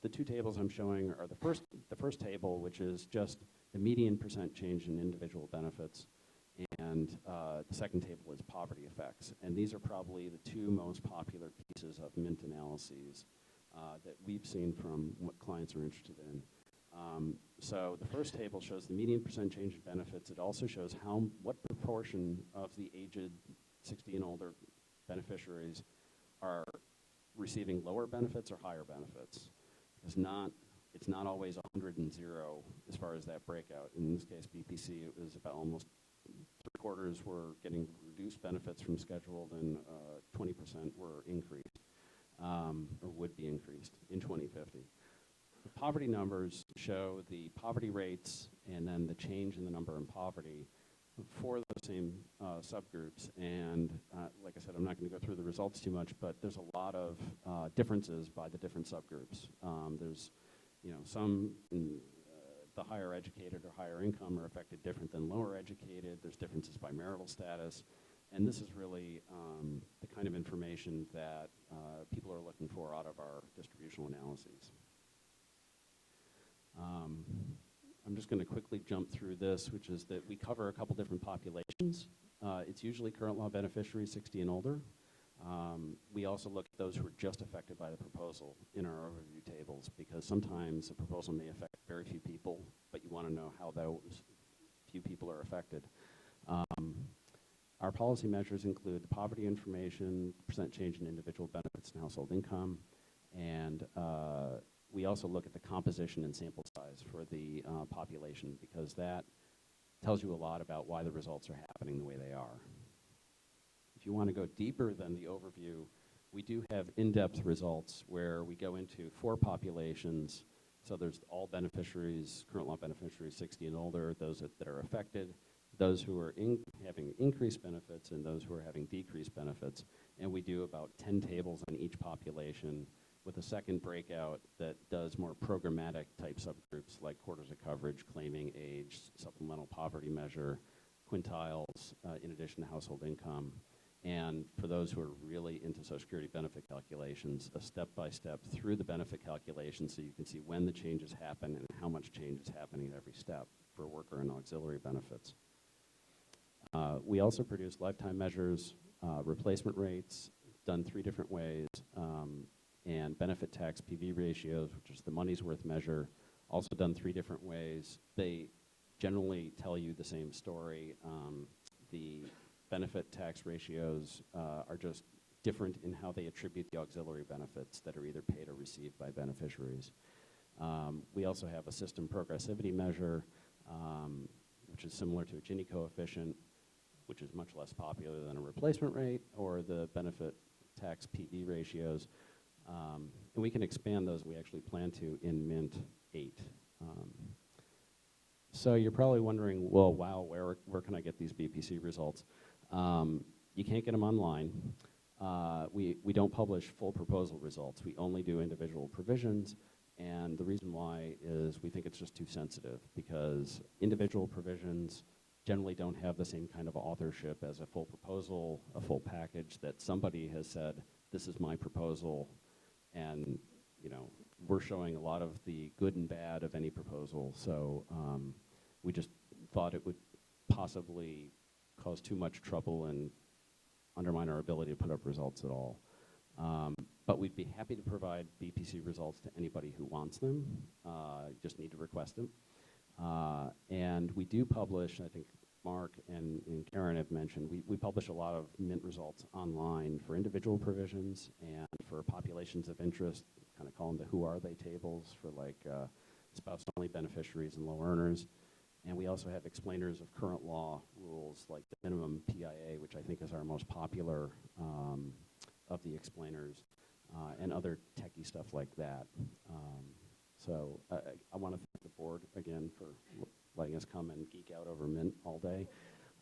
Speaker 5: the two tables I'm showing are the first table, which is just the median % change in individual benefits, and the second table is poverty effects. And these are probably the two most popular pieces of Mint analyses that we've seen from what clients are interested in. So the first table shows the median % change in benefits. It also shows what proportion of the aged 60 and older beneficiaries are receiving lower benefits or higher benefits. It's not always 100 and 0 as far as that breakout. In this case, BPC, it was about almost 3/4 were getting reduced benefits from scheduled, and 20% were increased, or would be increased in 2050. The poverty numbers show the poverty rates and then the change in the number in poverty for those same subgroups. And like I said, I'm not going to go through the results too much, but there's a lot of differences by the different subgroups. There's, some in the higher educated or higher income are affected different than lower educated. There's differences by marital status. And this is really the kind of information that people are looking for out of our distributional analyses. I'm just going to quickly jump through this, which is that we cover a couple different populations. It's usually current law beneficiaries 60 and older. We also look at those who are just affected by the proposal in our overview tables, because sometimes a proposal may affect very few people, but you want to know how those few people are affected. Our policy measures include the poverty information, percent change in individual benefits and household income, and we also look at the composition and sample size for the population, because that tells you a lot about why the results are happening the way they are. If you want to go deeper than the overview, we do have in-depth results where we go into 4 populations. So there's all beneficiaries, current law beneficiaries 60 and older, those that are affected, those who are having increased benefits, and those who are having decreased benefits. And we do about 10 tables on each population, with a second breakout that does more programmatic type subgroups like quarters of coverage, claiming age, supplemental poverty measure, quintiles, in addition to household income. And for those who are really into Social Security benefit calculations, a step-by-step through the benefit calculation, so you can see when the changes happen and how much change is happening at every step for worker and auxiliary benefits. We also produce lifetime measures, replacement rates, done 3 different ways, and benefit tax PV ratios, which is the money's worth measure, also done 3 different ways. They generally tell you the same story. The benefit tax ratios are just different in how they attribute the auxiliary benefits that are either paid or received by beneficiaries. We also have a system progressivity measure, which is similar to a Gini coefficient, which is much less popular than a replacement rate or the benefit tax PV ratios. And we can expand those. We actually plan to in Mint 8. So you're probably wondering, well, wow, where can I get these BPC results? You can't get them online. We don't publish full proposal results. We only do individual provisions, and the reason why is we think it's just too sensitive, because individual provisions generally don't have the same kind of authorship as a full proposal, a full package that somebody has said, this is my proposal, and we're showing a lot of the good and bad of any proposal. So we just thought it would possibly cause too much trouble and undermine our ability to put up results at all. But we'd be happy to provide BPC results to anybody who wants them. You just need to request them. And we do publish, I think Mark and Karen have mentioned, we publish a lot of Mint results online for individual provisions and for populations of interest, kind of call them the who are they tables for like spouse-only beneficiaries and low earners. And we also have explainers of current law rules like the minimum PIA, which I think is our most popular of the explainers, and other techie stuff like that. So I want to thank the board again for letting us come and geek out over Mint all day.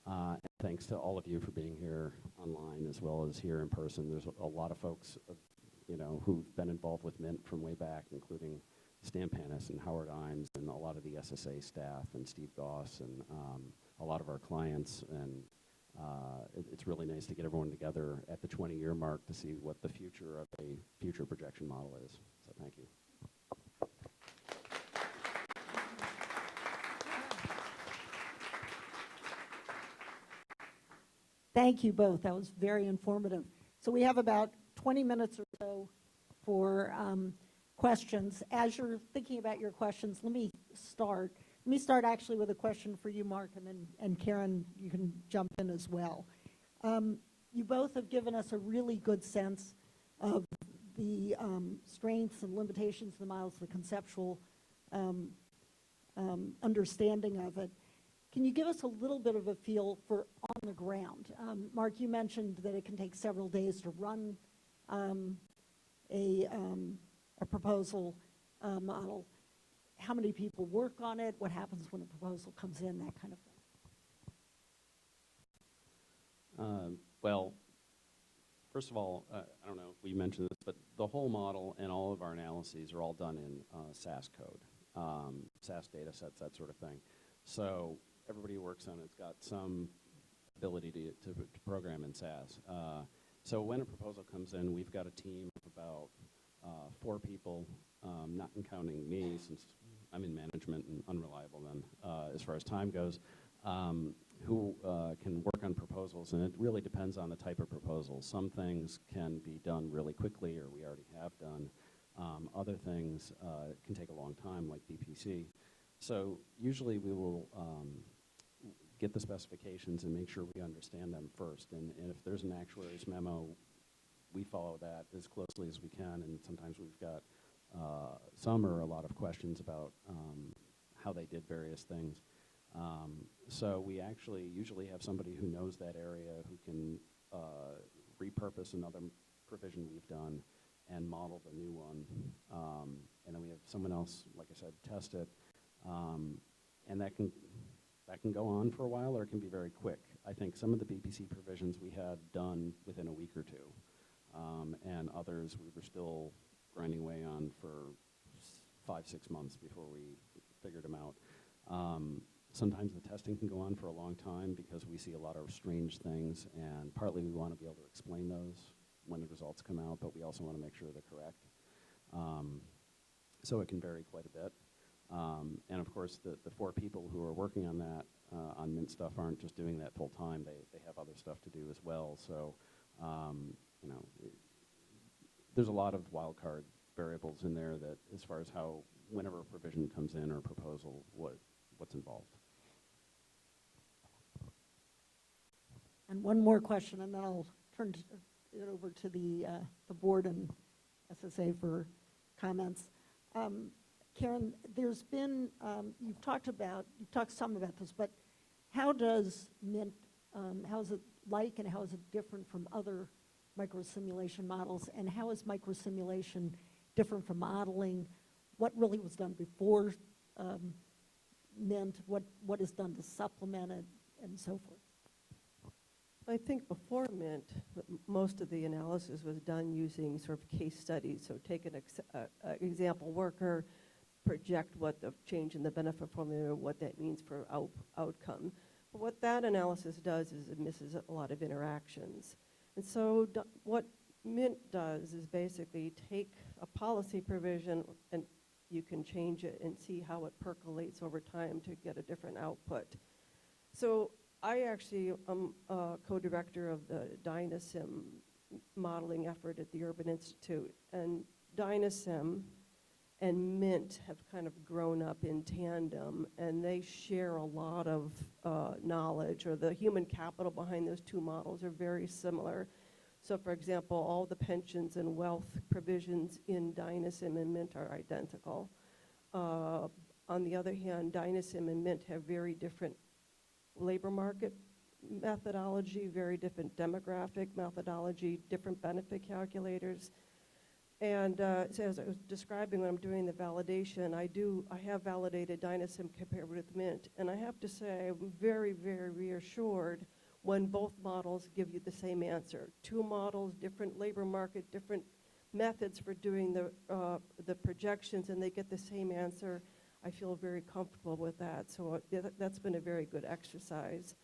Speaker 5: And thanks to all of you for being here online as well as here in person. There's a lot of folks who've been involved with Mint from way back, including Stan Panis and Howard Imes and a lot of the SSA staff and Steve Goss and a lot of our clients. And it's really nice to get everyone together at the 20-year mark to see what the future of a future projection model is. So thank you.
Speaker 3: Thank you both. That was very informative. So we have about 20 minutes or so for questions. As you're thinking about your questions, let me start. Let me start actually with a question for you, Mark, and Karen, you can jump in as well. You both have given us a really good sense of the strengths and limitations of the models, the conceptual understanding of it. Can you give us a little bit of a feel for on the ground? Mark, you mentioned that it can take several days to run a proposal model. How many people work on it? What happens when a proposal comes in? That kind of thing.
Speaker 5: Well, first of all, I don't know if we mentioned this, but the whole model and all of our analyses are all done in SAS code, SAS data sets, that sort of thing. So everybody who works on it's got some ability to program in SAS. So when a proposal comes in, we've got a team of about 4 people, not counting me, since I'm in management and unreliable then, as far as time goes, who can work on proposals, and it really depends on the type of proposal. Some things can be done really quickly, or we already have done. Other things can take a long time, like BPC. So usually we will get the specifications and make sure we understand them first. And if there's an actuary's memo, we follow that as closely as we can, and sometimes we've got some or a lot of questions about how they did various things. So we actually usually have somebody who knows that area who can repurpose another provision we've done and model the new one. And then we have someone else, like I said, test it. And that can go on for a while, or it can be very quick. I think some of the BPC provisions we had done within a week or two, and others we were still grinding away on for 5-6 months before we figured them out. Sometimes the testing can go on for a long time because we see a lot of strange things, and partly we want to be able to explain those when the results come out, but we also want to make sure they're correct. So it can vary quite a bit. And of course, the 4 people who are working on that, on Mint stuff, aren't just doing that full time. They have other stuff to do as well. So, you know, there's a lot of wild card variables in there that, as far as how, whenever a provision comes in or a proposal, what's involved.
Speaker 3: And one more question, and then I'll turn it over to the board and SSA for comments. Karen, there's been, you've talked some about this, but how does Mint, how is it like and how is it different from other microsimulation models, and how is microsimulation different from modeling? What really was done before Mint? What is done to supplement it, and so forth?
Speaker 4: I think before Mint, most of the analysis was done using sort of case studies. So take an example worker, project what the change in the benefit formula, what that means for outcome. But what that analysis does is it misses a lot of interactions. And so what Mint does is basically take a policy provision and you can change it and see how it percolates over time to get a different output. So I actually am a co-director of the Dynasim modeling effort at the Urban Institute. And Dynasim and Mint have kind of grown up in tandem, and they share a lot of knowledge, or the human capital behind those two models are very similar. So for example, all the pensions and wealth provisions in Dynasim and Mint are identical. On the other hand, Dynasim and Mint have very different labor market methodology, very different demographic methodology, different benefit calculators. And so as I was describing when I'm doing the validation, I have validated Dynasim compared with Mint, and I have to say I'm very, very reassured when both models give you the same answer. 2 models, different labor market, different methods for doing the projections, and they get the same answer. I feel very comfortable with that, so that's been a very good exercise.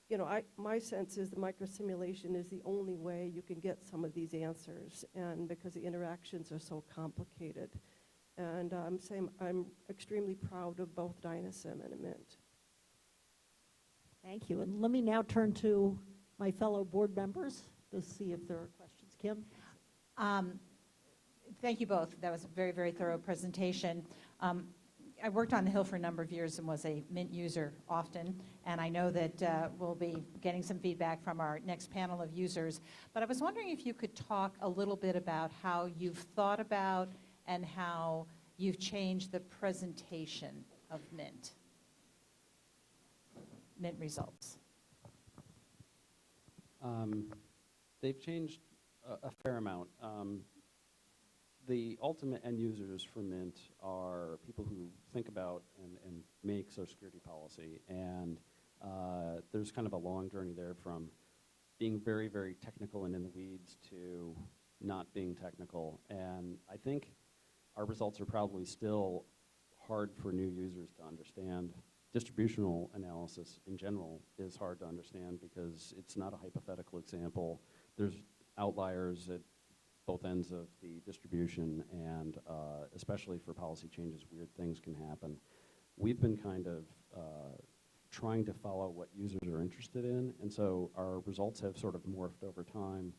Speaker 4: You know, my sense is the microsimulation is the only way you can get some of these answers, and because the interactions are so complicated. And I'm extremely proud of both Dynasim and Mint.
Speaker 3: Thank you. And let me now turn to my fellow board members to see if there are questions. Kim?
Speaker 1: Thank you both. That was a very, very thorough presentation. I worked on the Hill for a number of years and was a Mint user often, and I know that we'll be getting some feedback from our next panel of users. But I was wondering if you could talk a little bit about how you've thought about and how you've changed the presentation of Mint results.
Speaker 5: They've changed a fair amount. The ultimate end users for Mint are people who think about and make Social Security policy. And there's kind of a long journey there from being very, very technical and in the weeds to not being technical. And I think our results are probably still hard for new users to understand. Distributional analysis in general is hard to understand because it's not a hypothetical example. There's outliers at both ends of the distribution, and especially for policy changes, weird things can happen. We've been kind of trying to follow what users are interested in, and so our results have sort of morphed over time.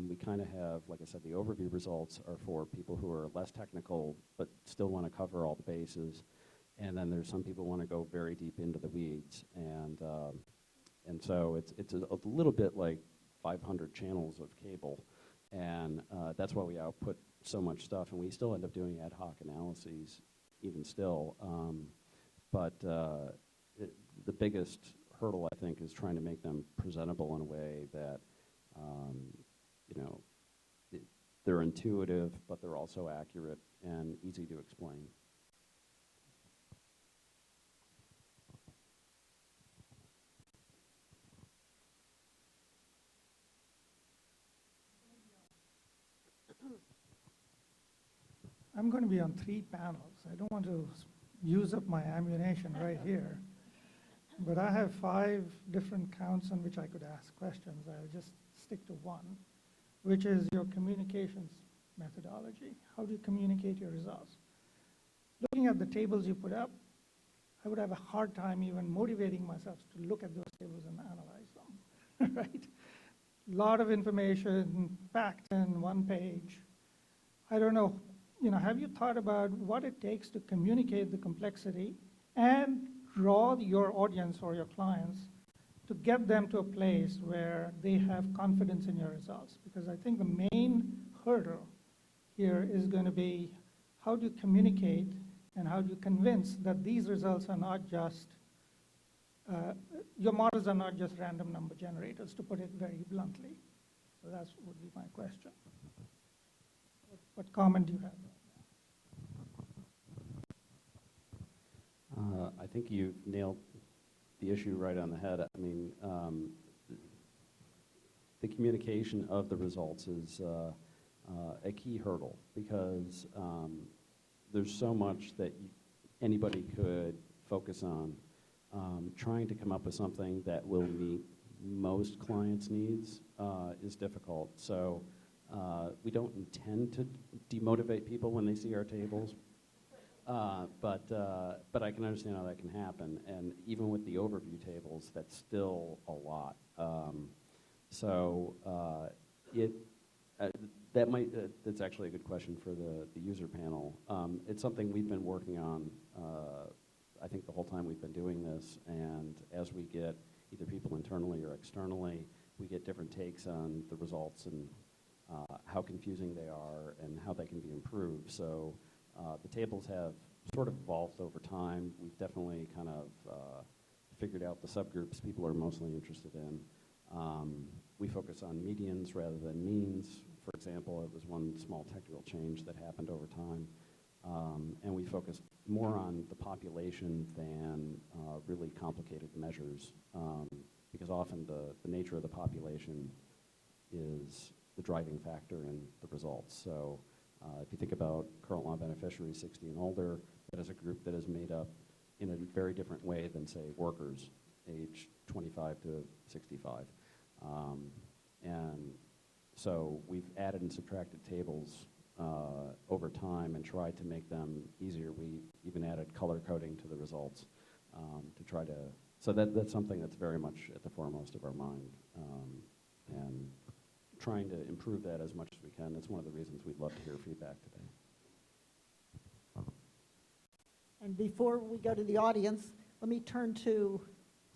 Speaker 5: We kind of have, like I said, the overview results are for people who are less technical but still want to cover all the bases, and then there's some people who want to go very deep into the weeds, and so it's a little bit like 500 channels of cable, and that's why we output so much stuff, and we still end up doing ad hoc analyses even still. But the biggest hurdle, I think, is trying to make them presentable in a way that, you know, they're intuitive, but they're also accurate and easy to explain.
Speaker 6: I'm going to be on 3 panels. I don't want to use up my ammunition right here. But I have 5 different counts on which I could ask questions. I'll just stick to one, which is your communications methodology. How do you communicate your results? Looking at the tables you put up, I would have a hard time even motivating myself to look at those tables and analyze them, right? A lot of information packed in one page. I don't know, have you thought about what it takes to communicate the complexity and draw your audience or your clients to get them to a place where they have confidence in your results? Because I think the main hurdle here is going to be how do you communicate and how do you convince that these results are not just, your models are not just random number generators, to put it very bluntly. So that would be my question. What comment do you have?
Speaker 5: I think you've nailed the issue right on the head. I mean, the communication of the results is a key hurdle because there's so much that anybody could focus on. Trying to come up with something that will meet most clients' needs is difficult. So we don't intend to demotivate people when they see our tables. But I can understand how that can happen, and even with the overview tables, that's still a lot. That's actually a good question for the user panel. It's something we've been working on, I think the whole time we've been doing this, and as we get either people internally or externally, we get different takes on the results and how confusing they are and how they can be improved. So the tables have sort of evolved over time. We've definitely kind of figured out the subgroups people are mostly interested in. We focus on medians rather than means. For example, it was one small technical change that happened over time. And we focus more on the population than really complicated measures because often the nature of the population is the driving factor in the results. So if you think about current law beneficiaries 60 and older, that is a group that is made up in a very different way than, say, workers age 25 to 65. And so we've added and subtracted tables over time and tried to make them easier. We even added color coding to the results to try to, so that's something that's very much at the foremost of our mind. And trying to improve that as much as we can. It's one of the reasons we'd love to hear feedback today.
Speaker 3: And before we go to the audience, let me turn to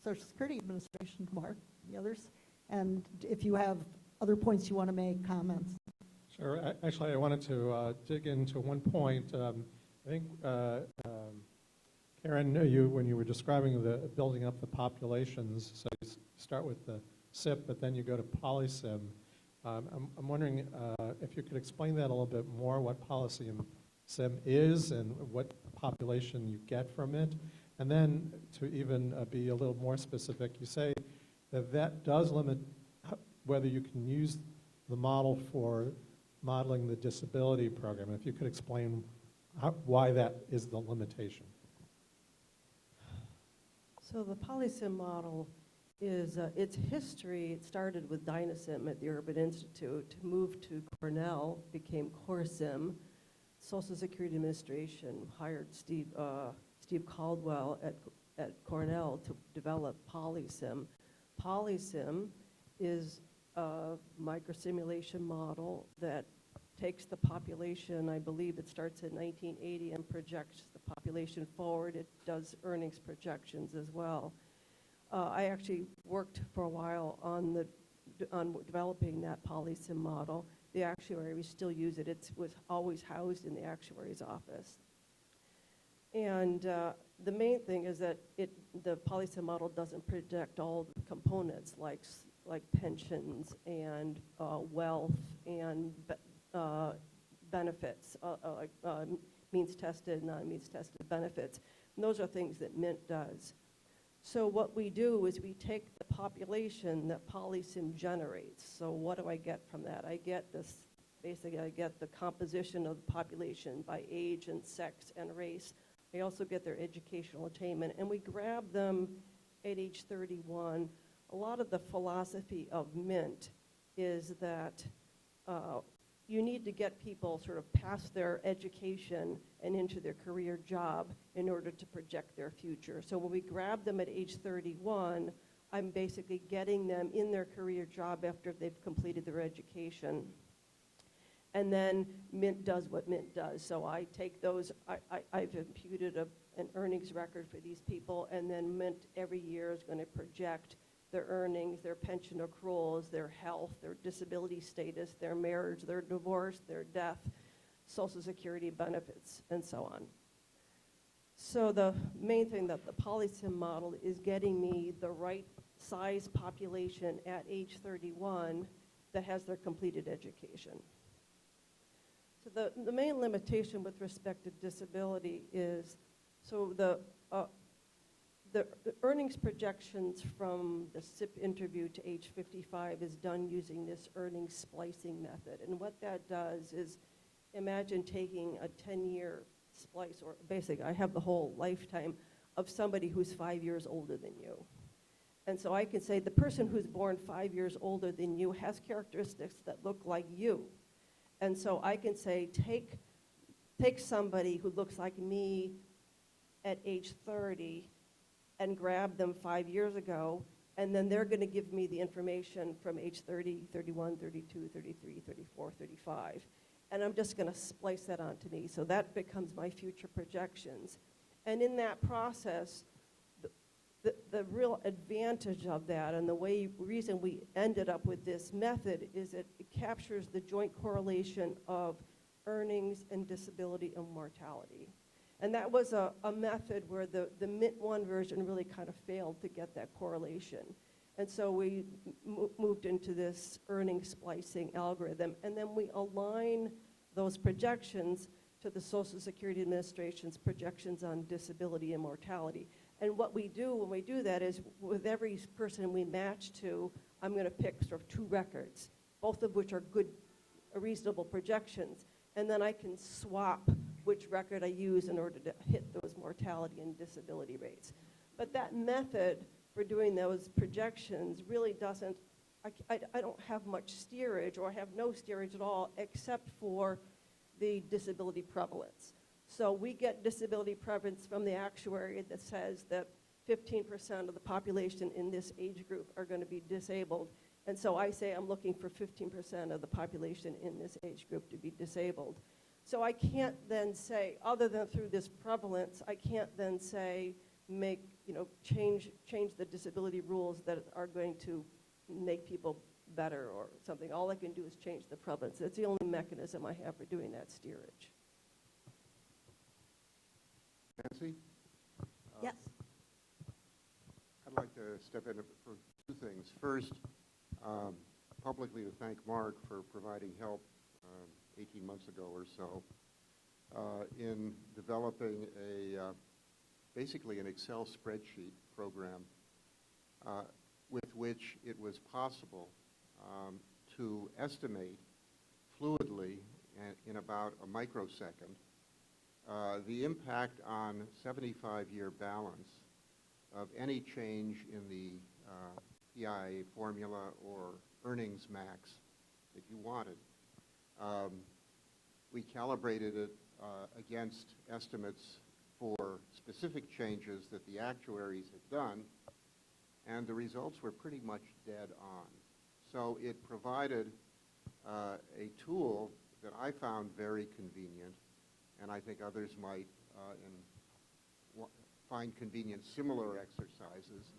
Speaker 3: Social Security Administration, Mark, the others, and if you have other points you want to make, comments.
Speaker 2: Sure. Actually, I wanted to dig into one point. I think, Karen, when you were describing the building up the populations, so you start with the SIP, but then you go to PolySIM. I'm wondering if you could explain that a little bit more, what PolySIM is and what population you get from it. And then to even be a little more specific, you say that that does limit whether you can use the model for modeling the disability program. If you could explain why that is the limitation.
Speaker 4: So the PolySIM model is its history. It started with Dynasim at the Urban Institute, moved to Cornell, became CoreSim. Social Security Administration hired Steve Caldwell at Cornell to develop PolySim. PolySim is a microsimulation model that takes the population, I believe it starts in 1980, and projects the population forward. It does earnings projections as well. I actually worked for a while on developing that PolySim model. The actuaries still use it. It was always housed in the actuary's office. And the main thing is that the PolySim model doesn't project all the components like pensions and wealth and benefits, like means-tested, non-means-tested benefits. And those are things that Mint does. So what we do is we take the population that PolySim generates. So what do I get from that? I get this, basically I get the composition of the population by age and sex and race. I also get their educational attainment, and we grab them at age 31. A lot of the philosophy of Mint is that you need to get people sort of past their education and into their career job in order to project their future. So when we grab them at age 31, I'm basically getting them in their career job after they've completed their education. And then Mint does what Mint does. So I take those, I've imputed an earnings record for these people, and then Mint every year is going to project their earnings, their pension accruals, their health, their disability status, their marriage, their divorce, their death, Social Security benefits, and so on. So the main thing that the PolySim model is getting me the right size population at age 31 that has their completed education. So the main limitation with respect to disability is, so the earnings projections from the SIP interview to age 55 is done using this earnings splicing method. And what that does is, imagine taking a 10-year splice, or basically I have the whole lifetime of somebody who's 5 years older than you. And so I can say the person who's born 5 years older than you has characteristics that look like you. And so I can say, take somebody who looks like me at age 30 and grab them 5 years ago, and then they're going to give me the information from age 30, 31, 32, 33, 34, 35. And I'm just going to splice that onto me. So that becomes my future projections. And in that process, the real advantage of that, and the reason we ended up with this method, is that it captures the joint correlation of earnings and disability and mortality. And that was a method where the Mint 1 version really kind of failed to get that correlation. And so we moved into this earnings splicing algorithm, and then we align those projections to the Social Security Administration's projections on disability and mortality. And what we do when we do that is, with every person we match to, I'm going to pick sort of two records, both of which are good, reasonable projections. And then I can swap which record I use in order to hit those mortality and disability rates. But that method for doing those projections really doesn't, I don't have much steerage, or I have no steerage at all, except for the disability prevalence. So we get disability prevalence from the actuary that says that 15% of the population in this age group are going to be disabled. And so I say I'm looking for 15% of the population in this age group to be disabled. So I can't then say, other than through this prevalence, I can't then say, change the disability rules that are going to make people better or something. All I can do is change the prevalence. That's the only mechanism I have for doing that steerage.
Speaker 7: Nancy?
Speaker 3: Yes.
Speaker 7: I'd like to step in for two things. First, publicly to thank Mark for providing help 18 months ago or so in developing basically an Excel spreadsheet program with which it was possible to estimate fluidly in about a microsecond the impact on 75-year balance of any change in the PIA formula or earnings max that you wanted. We calibrated it against estimates for specific changes that the actuaries had done, and the results were pretty much dead on. So it provided a tool that I found very convenient, and I think others might find convenient similar exercises.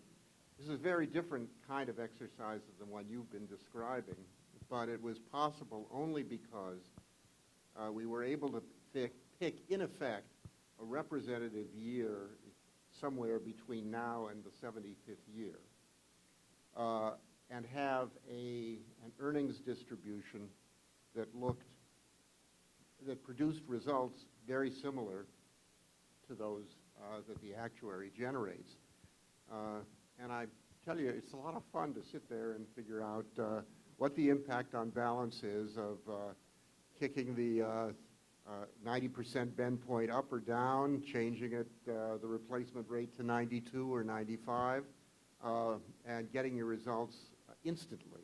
Speaker 7: This is a very different kind of exercise than the one you've been describing, but it was possible only because we were able to pick, in effect, a representative year somewhere between now and the 75th year, and have an earnings distribution that produced results very similar to those that the actuary generates. And I tell you, it's a lot of fun to sit there and figure out what the impact on balance is of kicking the 90% bend point up or down, changing it, the replacement rate to 92 or 95, and getting your results instantly,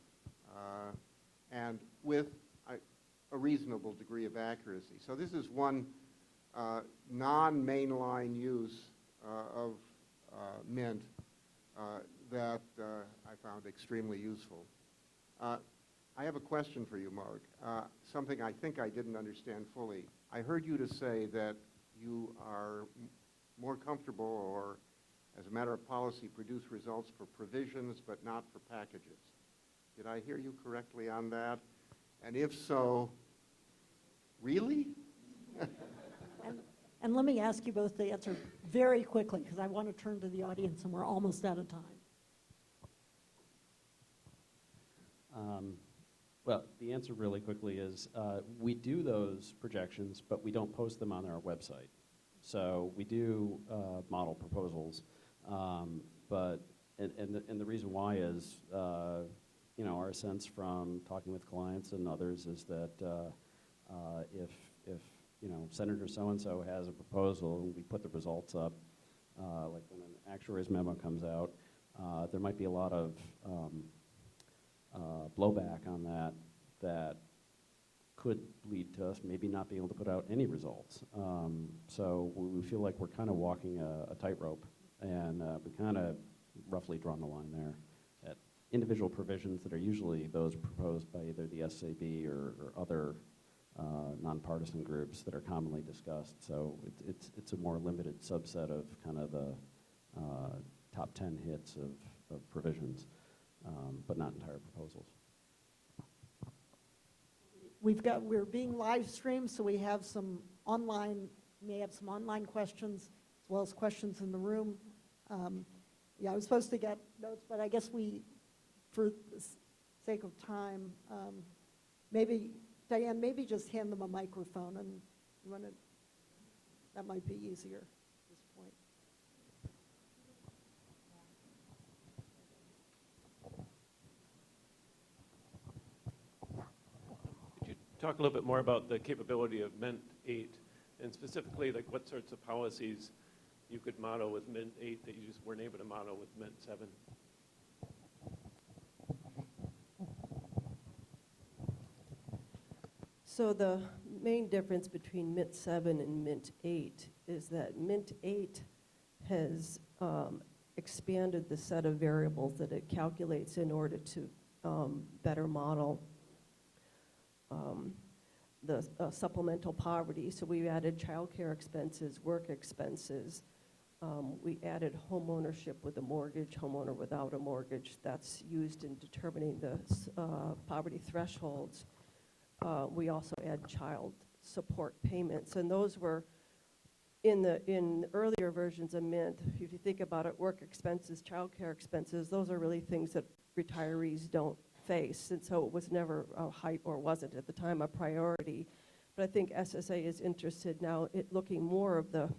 Speaker 7: and with a reasonable degree of accuracy. So this is one non-mainline use of Mint that I found extremely useful. I have a question for you, Mark, something I think I didn't understand fully. I heard you to say that you are more comfortable, or as a matter of policy, produce results for provisions but not for packages. Did I hear you correctly on that? And if so, really?
Speaker 3: And let me ask you both to answer very quickly, because I want to turn to the audience and we're almost out of time.
Speaker 5: Well, the answer really quickly is we do those projections, but we don't post them on our website. So we do model proposals, but the reason why is our sense from talking with clients and others is that if Senator so-and-so has a proposal and we put the results up, like when an actuary's memo comes out, there might be a lot of blowback on that could lead to us maybe not being able to put out any results. So we feel like we're kind of walking a tightrope, and we kind of roughly drawn the line there at individual provisions that are usually those proposed by either the SAB or other nonpartisan groups that are commonly discussed. So it's a more limited subset of kind of the top 10 hits of provisions, but not entire proposals.
Speaker 3: We're being live streamed, so we have some online, may have some online questions as well as questions in the room. Yeah, I was supposed to get notes, but I guess for the sake of time, maybe, Diane, maybe just hand them a microphone and run it. That might be easier at this point.
Speaker 8: Could you talk a little bit more about the capability of Mint 8, and specifically like what sorts of policies you could model with Mint 8 that you just weren't able to model with Mint 7?
Speaker 4: So the main difference between Mint 7 and Mint 8 is that Mint 8 has expanded the set of variables that it calculates in order to better model the supplemental poverty. So we added childcare expenses, work expenses. We added home ownership with a mortgage, homeowner without a mortgage. That's used in determining the poverty thresholds. We also add child support payments, and those were in earlier versions of Mint. If you think about it, work expenses, child care expenses, those are really things that retirees don't face, and so it was never a height, or wasn't at the time, a priority. But I think SSA is interested now in looking more of the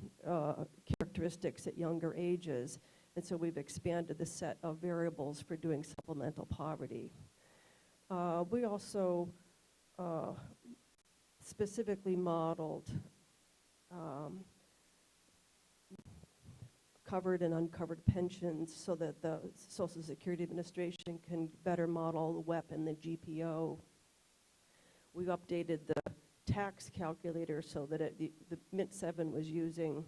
Speaker 4: characteristics at younger ages, and so we've expanded the set of variables for doing supplemental poverty. We also specifically modeled covered and uncovered pensions so that the Social Security Administration can better model the WEP and the GPO. We've updated the tax calculator so that the Mint 7 was using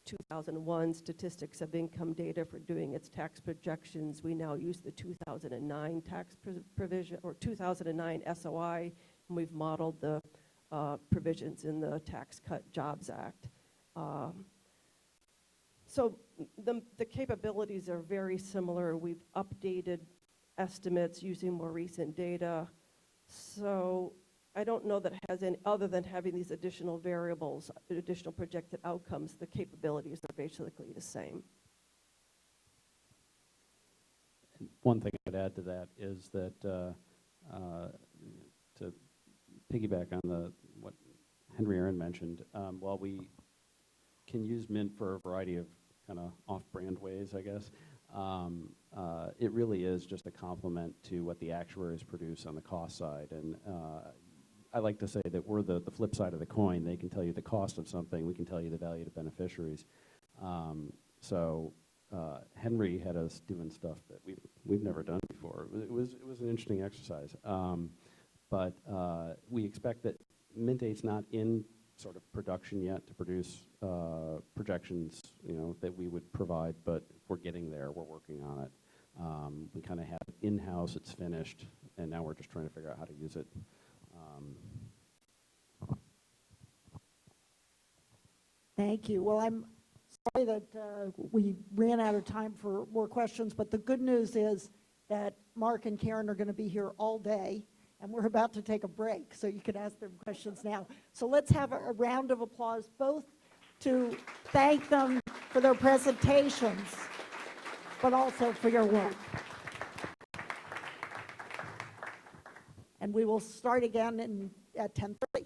Speaker 4: 2001 statistics of income data for doing its tax projections. We now use the 2009 tax provision, or 2009 SOI, and we've modeled the provisions in the Tax Cut Jobs Act. So the capabilities are very similar. We've updated estimates using more recent data. So I don't know that it has any, other than having these additional variables, additional projected outcomes, the capabilities are basically the same.
Speaker 5: One thing I'd add to that is that to piggyback on what Henry Aaron mentioned, while we can use Mint for a variety of kind of off-brand ways, I guess, it really is just a complement to what the actuaries produce on the cost side. And I like to say that we're the flip side of the coin. They can tell you the cost of something. We can tell you the value to beneficiaries. Henry had us doing stuff that we've never done before. It was an interesting exercise. But we expect that Mint 8's not in sort of production yet to produce projections, that we would provide, but we're getting there. We're working on it. We kind of have it in-house. It's finished, and now we're just trying to figure out how to use it.
Speaker 3: Thank you. Well, I'm sorry that we ran out of time for more questions, but the good news is that Mark and Karen are going to be here all day, and we're about to take a break, so you can ask them questions now. So let's have a round of applause, both to thank them for their presentations, but also for your work. And we will start again at 10:30.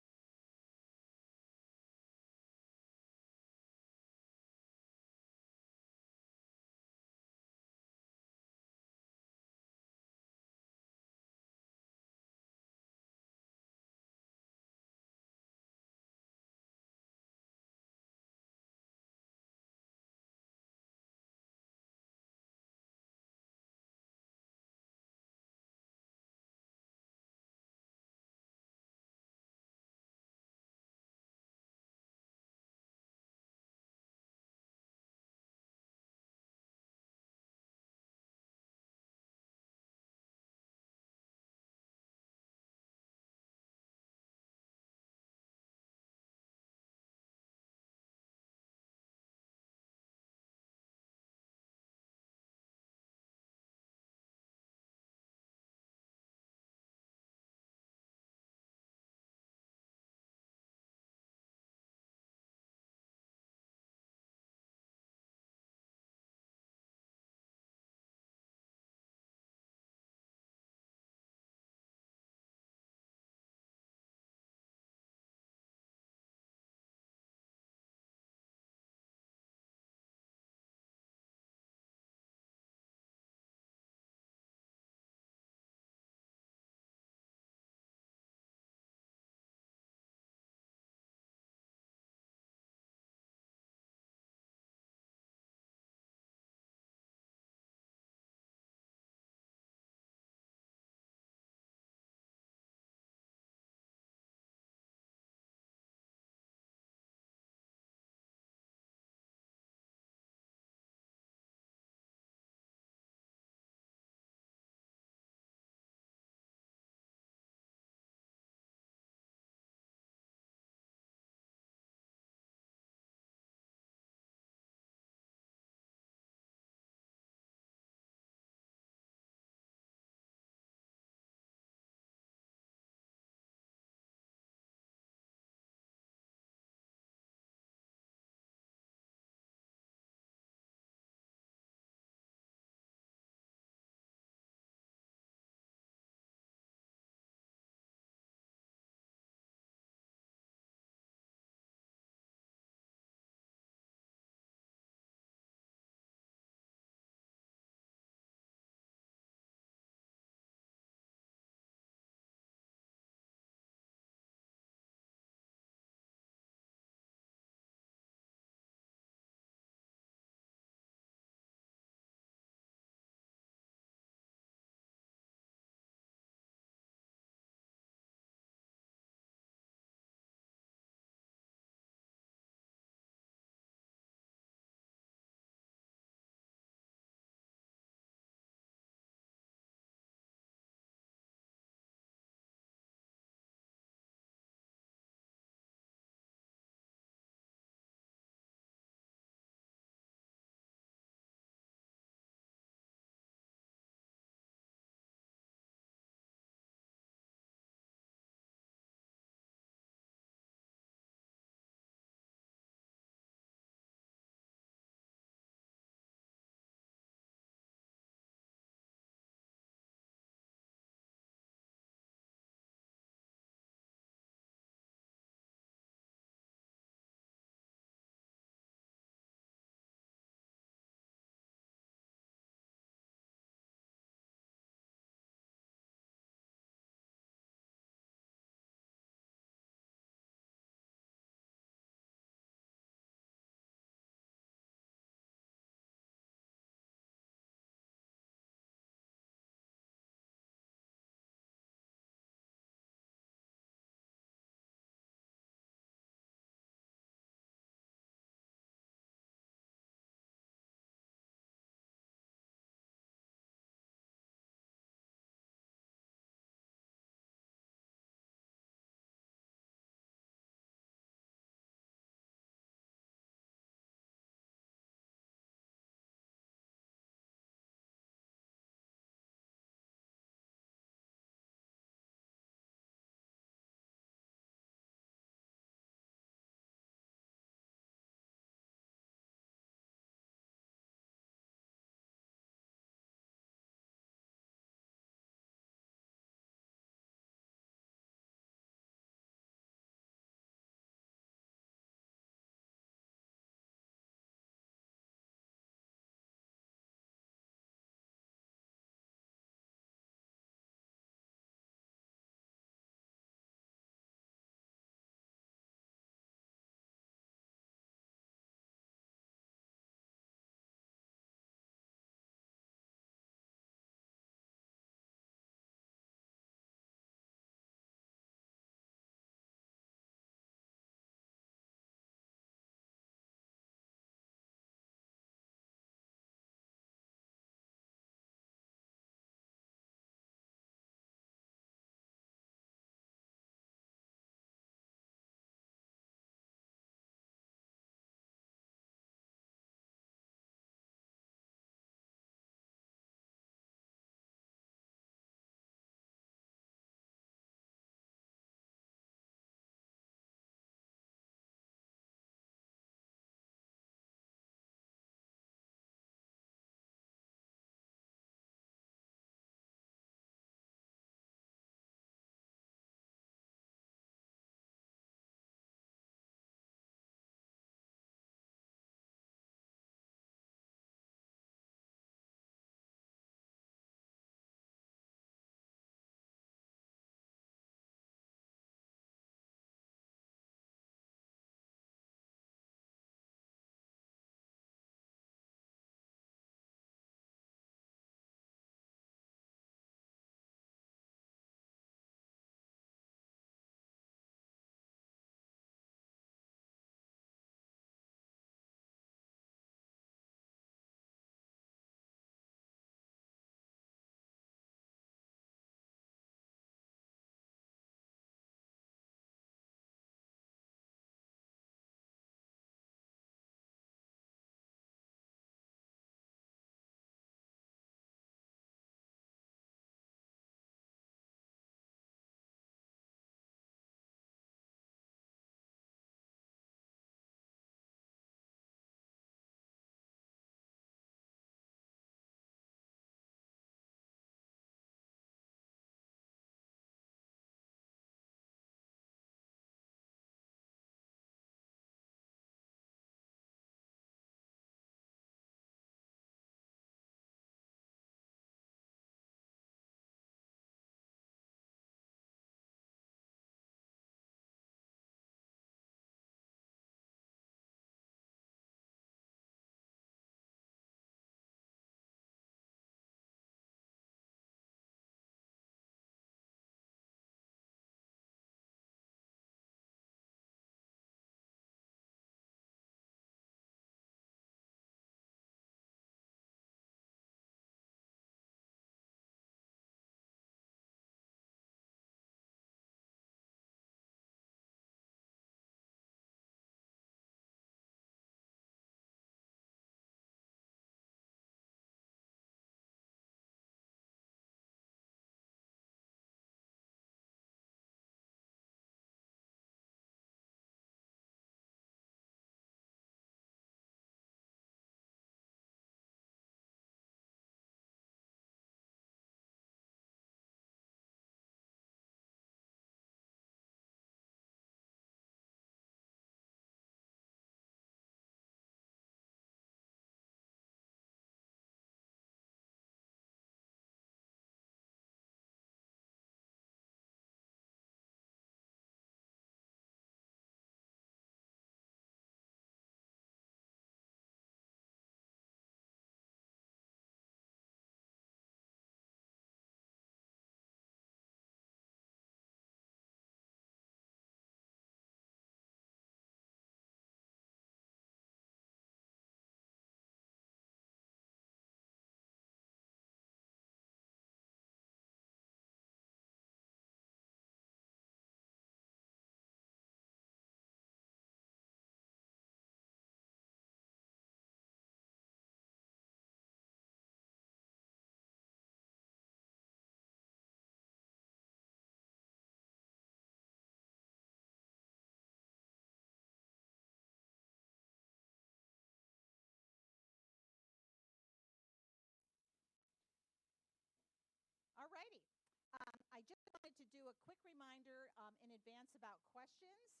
Speaker 1: reminder in advance about questions.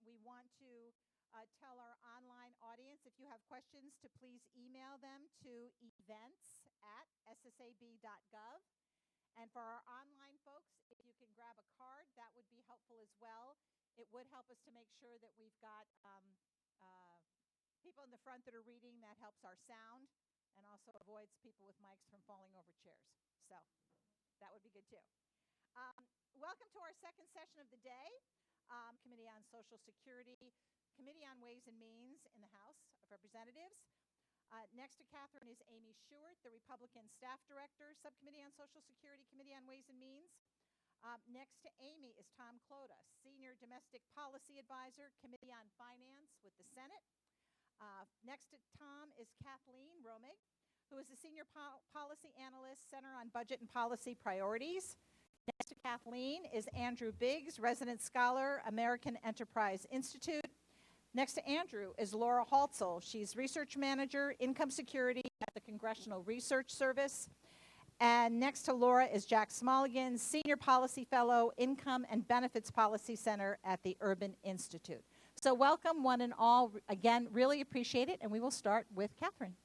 Speaker 1: We want to tell our online audience, if you have questions, to please email them to events@ssab.gov. And for our online folks, if you can grab a card, that would be helpful as well. It would help us to make sure that we've got people in the front that are reading. That helps our sound and also avoids people with mics from falling over chairs. So that would be good too. Welcome to our second session of the day. Committee on Social Security, Committee on Ways and Means in the House of Representatives. Next to Catherine is Amy Shewart, the Republican Staff Director, Subcommittee on Social Security, Committee on Ways and Means. Next to Amy is Tom Clota, Senior Domestic Policy Advisor, Committee on Finance with the Senate. Next to Tom is Kathleen Romig, who is the Senior Policy Analyst, Center on Budget and Policy Priorities. Next to Kathleen is Andrew Biggs, Resident Scholar, American Enterprise Institute. Next to Andrew is Laura Haltzel. She's Research Manager, Income Security at the Congressional Research Service. And next to Laura is Jack Smolligan, Senior Policy Fellow, Income and Benefits Policy Center at the Urban Institute. So welcome, one and all. Again, really appreciate it, and we will start with Catherine.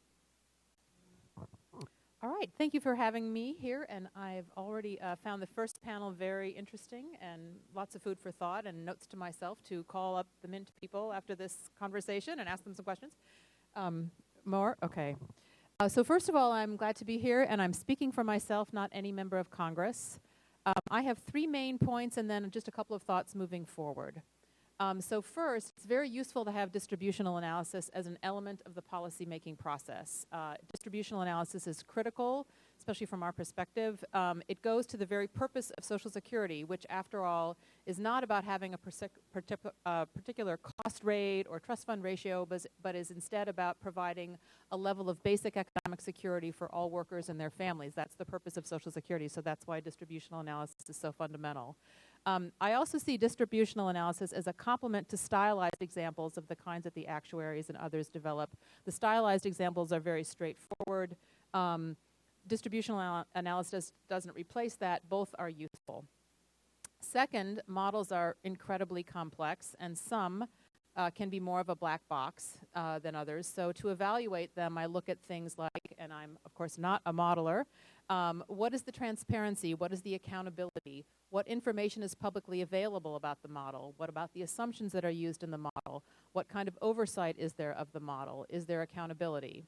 Speaker 9: All right, thank you for having me here, and I've already found the first panel very interesting and lots of food for thought and notes to myself to call up the Mint people after this conversation and ask them some questions. More? Okay. So first of all, I'm glad to be here, and I'm speaking for myself, not any member of Congress. I have 3 main points and then just a couple of thoughts moving forward. So first, it's very useful to have distributional analysis as an element of the policy-making process. Distributional analysis is critical, especially from our perspective. It goes to the very purpose of Social Security, which, after all, is not about having a particular cost rate or trust fund ratio, but is instead about providing a level of basic economic security for all workers and their families. That's the purpose of Social Security, so that's why distributional analysis is so fundamental. I also see distributional analysis as a complement to stylized examples of the kinds that the actuaries and others develop. The stylized examples are very straightforward. Distributional analysis doesn't replace that. Both are useful. Second, models are incredibly complex, and some can be more of a black box than others. So to evaluate them, I look at things like, and I'm, of course, not a modeler, what is the transparency? What is the accountability? What information is publicly available about the model? What about the assumptions that are used in the model? What kind of oversight is there of the model? Is there accountability?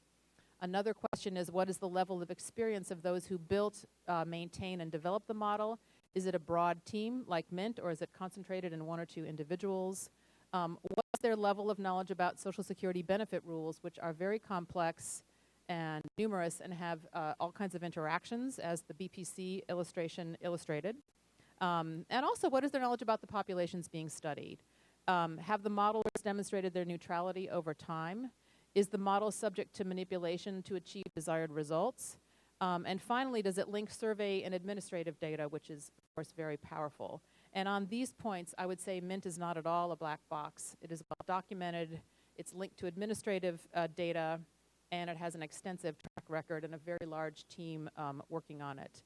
Speaker 9: Another question is, what is the level of experience of those who built, maintain, and develop the model? Is it a broad team like Mint, or is it concentrated in 1 or 2 individuals? What's their level of knowledge about Social Security benefit rules, which are very complex and numerous and have all kinds of interactions, as the BPC illustration illustrated? And also, what is their knowledge about the populations being studied? Have the modelers demonstrated their neutrality over time? Is the model subject to manipulation to achieve desired results? And finally, does it link survey and administrative data, which is, of course, very powerful? And on these points, I would say Mint is not at all a black box. It is well documented. It's linked to administrative data, and it has an extensive track record and a very large team working on it.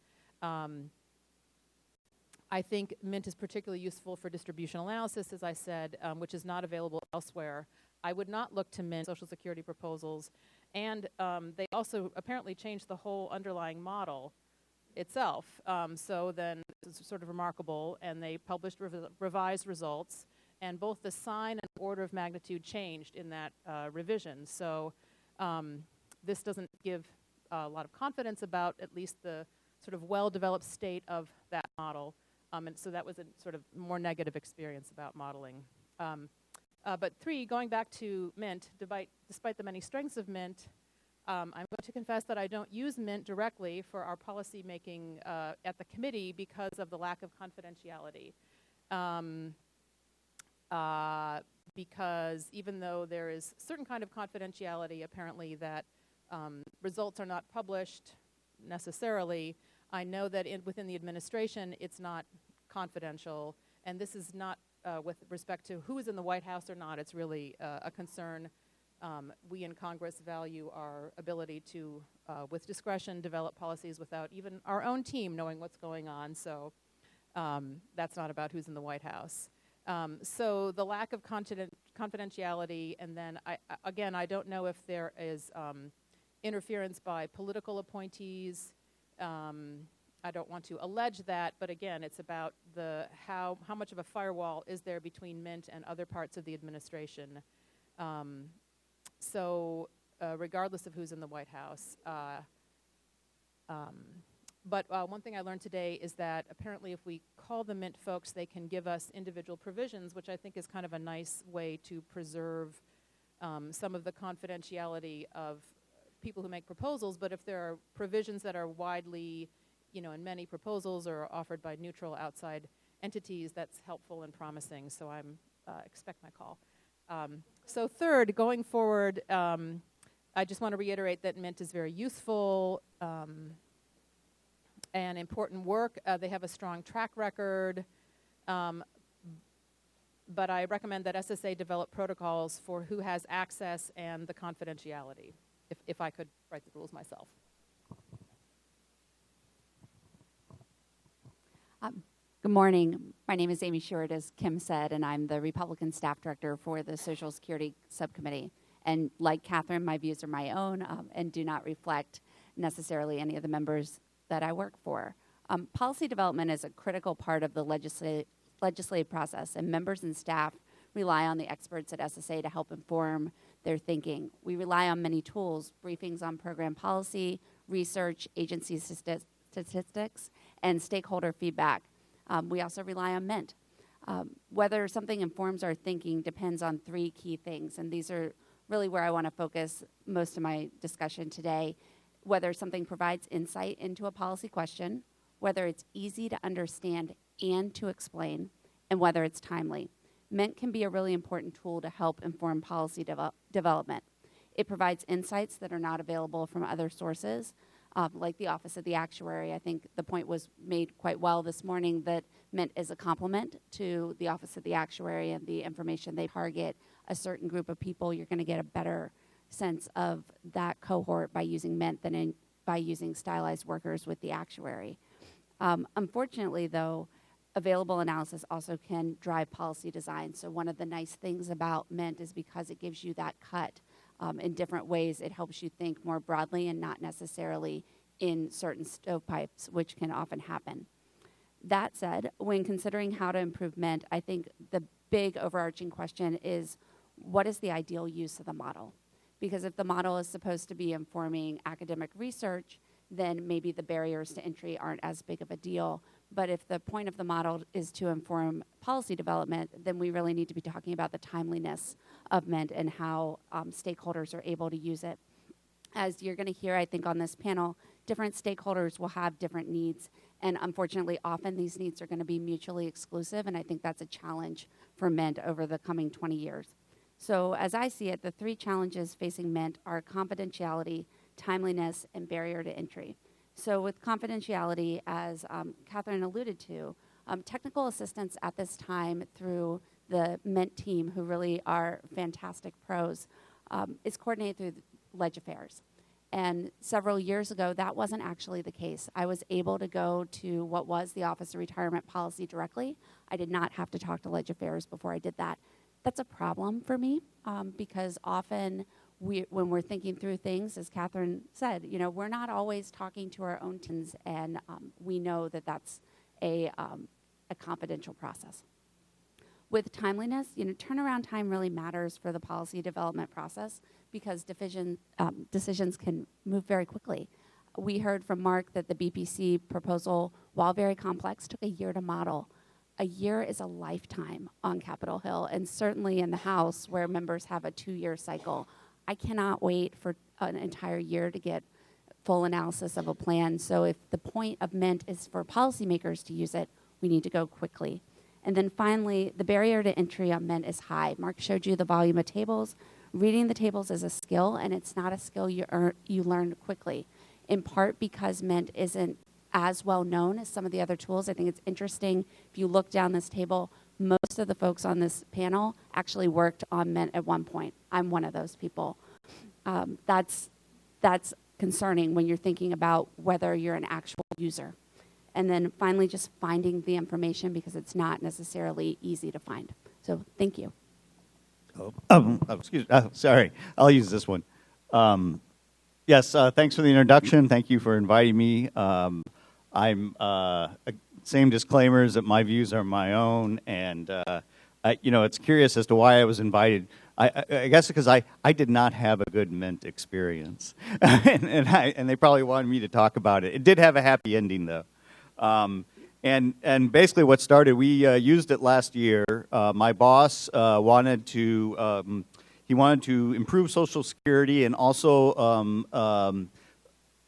Speaker 9: I think Mint is particularly useful for distributional analysis, as I said, which is not available elsewhere. I would not look to Mint Social Security proposals, and they also apparently changed the whole underlying model itself. So then it's sort of remarkable, and they published revised results, and both the sign and order of magnitude changed in that revision. So this doesn't give a lot of confidence about at least the sort of well-developed state of that model. And so that was a sort of more negative experience about modeling. But 3, going back to Mint, despite the many strengths of Mint, I'm going to confess that I don't use Mint directly for our policy making at the committee because of the lack of confidentiality. Because even though there is certain kind of confidentiality, apparently, that results are not published necessarily, I know that within the administration it's not confidential, and this is not with respect to who is in the White House or not. It's really a concern. We in Congress value our ability to, with discretion, develop policies without even our own team knowing what's going on. So That's not about who's in the White House. So the lack of confidentiality, and then, again, I don't know if there is interference by political appointees. I don't want to allege that, but again, it's about how much of a firewall is there between Mint and other parts of the administration. Regardless of who's in the White House. But one thing I learned today is that apparently if we call the Mint folks, they can give us individual provisions, which I think is kind of a nice way to preserve some of the confidentiality of people who make proposals. But if there are provisions that are widely, in many proposals or offered by neutral outside entities, that's helpful and promising. So I'm expect my call. So third, going forward, I just want to reiterate that Mint is very useful and important work. They have a strong track record, but I recommend that SSA develop protocols for who has access and the confidentiality, if I could write the rules myself.
Speaker 10: Good morning. My name is Amy Short, as Kim said, and I'm the Republican staff director for the Social Security Subcommittee. And like Catherine, my views are my own and do not reflect necessarily any of the members that I work for. Policy development is a critical part of the legislative process, and members and staff rely on the experts at SSA to help inform their thinking. We rely on many tools, briefings on program policy, research, agency statistics, and stakeholder feedback. We also rely on Mint. Whether something informs our thinking depends on three key things, and these are really where I want to focus most of my discussion today. Whether something provides insight into a policy question, whether it's easy to understand and to explain, and whether it's timely. Mint can be a really important tool to help inform policy development. It provides insights that are not available from other sources, like the Office of the Actuary. I think the point was made quite well this morning that Mint is a complement to the Office of the Actuary and the information they target a certain group of people. You're going to get a better sense of that cohort by using Mint than by using stylized workers with the actuary. Unfortunately, though, available analysis also can drive policy design. So one of the nice things about Mint is because it gives you that cut in different ways, it helps you think more broadly and not necessarily in certain stovepipes, which can often happen. That said, when considering how to improve Mint, I think the big overarching question is, what is the ideal use of the model? Because if the model is supposed to be informing academic research, then maybe the barriers to entry aren't as big of a deal. But if the point of the model is to inform policy development, then we really need to be talking about the timeliness of Mint and how stakeholders are able to use it. As you're going to hear, I think, on this panel, different stakeholders will have different needs. And unfortunately, often these needs are going to be mutually exclusive. And I think that's a challenge for Mint over the coming 20 years. So as I see it, the three challenges facing Mint are confidentiality, timeliness, and barrier to entry. So with confidentiality, as Catherine alluded to, technical assistance at this time through the Mint team, who really are fantastic pros, is coordinated through Ledge Affairs. And several years ago, that wasn't actually the case. I was able to go to what was the Office of Retirement Policy directly. I did not have to talk to Ledge Affairs before I did that. That's a problem for me because often when we're thinking through things, as Catherine said, we're not always talking to our own teams, and we know that that's a confidential process. With timeliness, turnaround time really matters for the policy development process because decisions can move very quickly. We heard from Mark that the BPC proposal, while very complex, took a year to model. A year is a lifetime on Capitol Hill, and certainly in the House, where members have a 2-year cycle. I cannot wait for an entire year to get full analysis of a plan. So if the point of Mint is for policymakers to use it, we need to go quickly. And then finally, the barrier to entry on Mint is high. Mark showed you the volume of tables. Reading the tables is a skill, and it's not a skill you learn quickly, in part because Mint isn't as well known as some of the other tools. I think it's interesting, if you look down this table, most of the folks on this panel actually worked on Mint at one point. I'm one of those people. That's concerning when you're thinking about whether you're an actual user. and then finally just finding the information because it's not necessarily easy to find. So thank you.
Speaker 11: Excuse me. Sorry, I'll use this one. Yes, thanks for the introduction. Thank you for inviting me. Same disclaimers that my views are my own, and it's curious as to why I was invited. I guess because I did not have a good Mint experience, and they probably wanted me to talk about it. It did have a happy ending though. And basically what started, we used it last year. My boss wanted to improve Social Security and also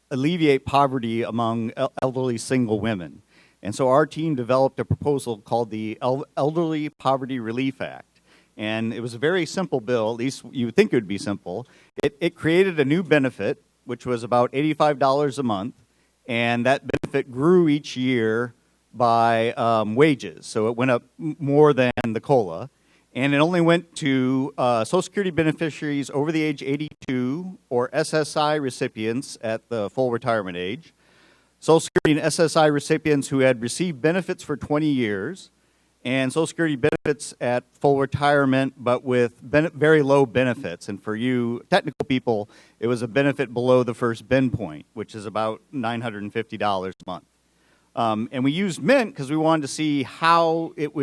Speaker 11: alleviate poverty among elderly single women. And so our team developed a proposal called the Elderly Poverty Relief Act. And it was a very simple bill, at least you would think it would be simple. It created a new benefit, which was about $85 a month, and that benefit grew each year by wages. So it went up more than the COLA. And it only went to Social Security beneficiaries over the age 82 or SSI recipients at the full retirement age. Social Security and SSI recipients who had received benefits for 20 years, and Social Security benefits at full retirement, but with very low benefits. And for you technical people, it was a benefit below the first BEN point, which is about $950 a month. And we used Mint because we wanted to see what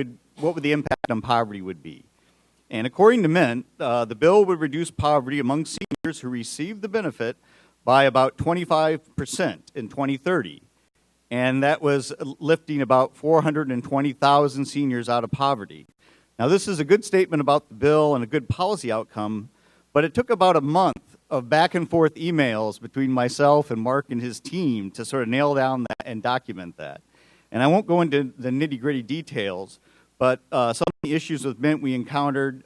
Speaker 11: would the impact on poverty would be. And according to Mint, the bill would reduce poverty among seniors who receive the benefit by about 25% in 2030. And that was lifting about 420,000 seniors out of poverty. Now, this is a good statement about the bill and a good policy outcome, but it took about a month of back and forth emails between myself and Mark and his team to sort of nail down that and document that. And I won't go into the nitty-gritty details, but some of the issues with Mint we encountered,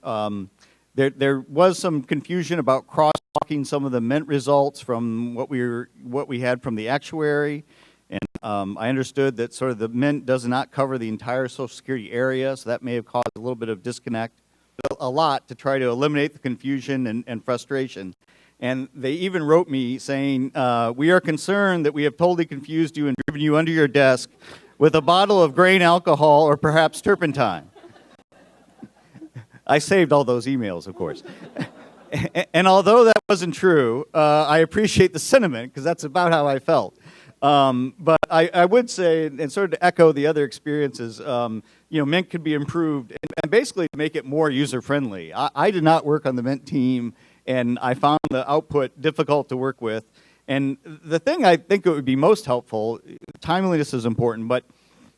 Speaker 11: there was some confusion about crosswalking some of the Mint results from what we had from the actuary. And I understood that sort of the Mint does not cover the entire Social Security area, so that may have caused a little bit of disconnect. A lot to try to eliminate the confusion and frustration. And they even wrote me saying, we are concerned that we have totally confused you and driven you under your desk with a bottle of grain alcohol or perhaps turpentine. I saved all those emails, of course. And although that wasn't true, I appreciate the sentiment because that's about how I felt. But I would say, and sort of to echo the other experiences, Mint could be improved and basically to make it more user-friendly. I did not work on the Mint team, and I found the output difficult to work with. And the thing I think it would be most helpful, timeliness is important, but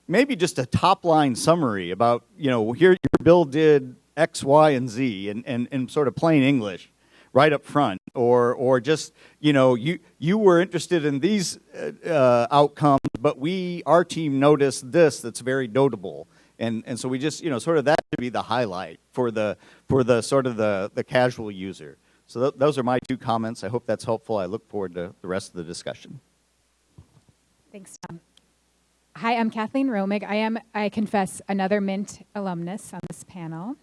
Speaker 11: maybe just a top-line summary about, here your bill did X, Y, and Z in sort of plain English right up front, or just, you were interested in these outcomes, but our team noticed this that's very notable. And so we just, sort of that should be the highlight for the sort of the casual user. So those are my two comments. I hope that's helpful. I look forward to the rest of the discussion.
Speaker 12: Thanks, Tom. Hi, I'm Kathleen Romig. I confess, another Mint alumnus on this panel.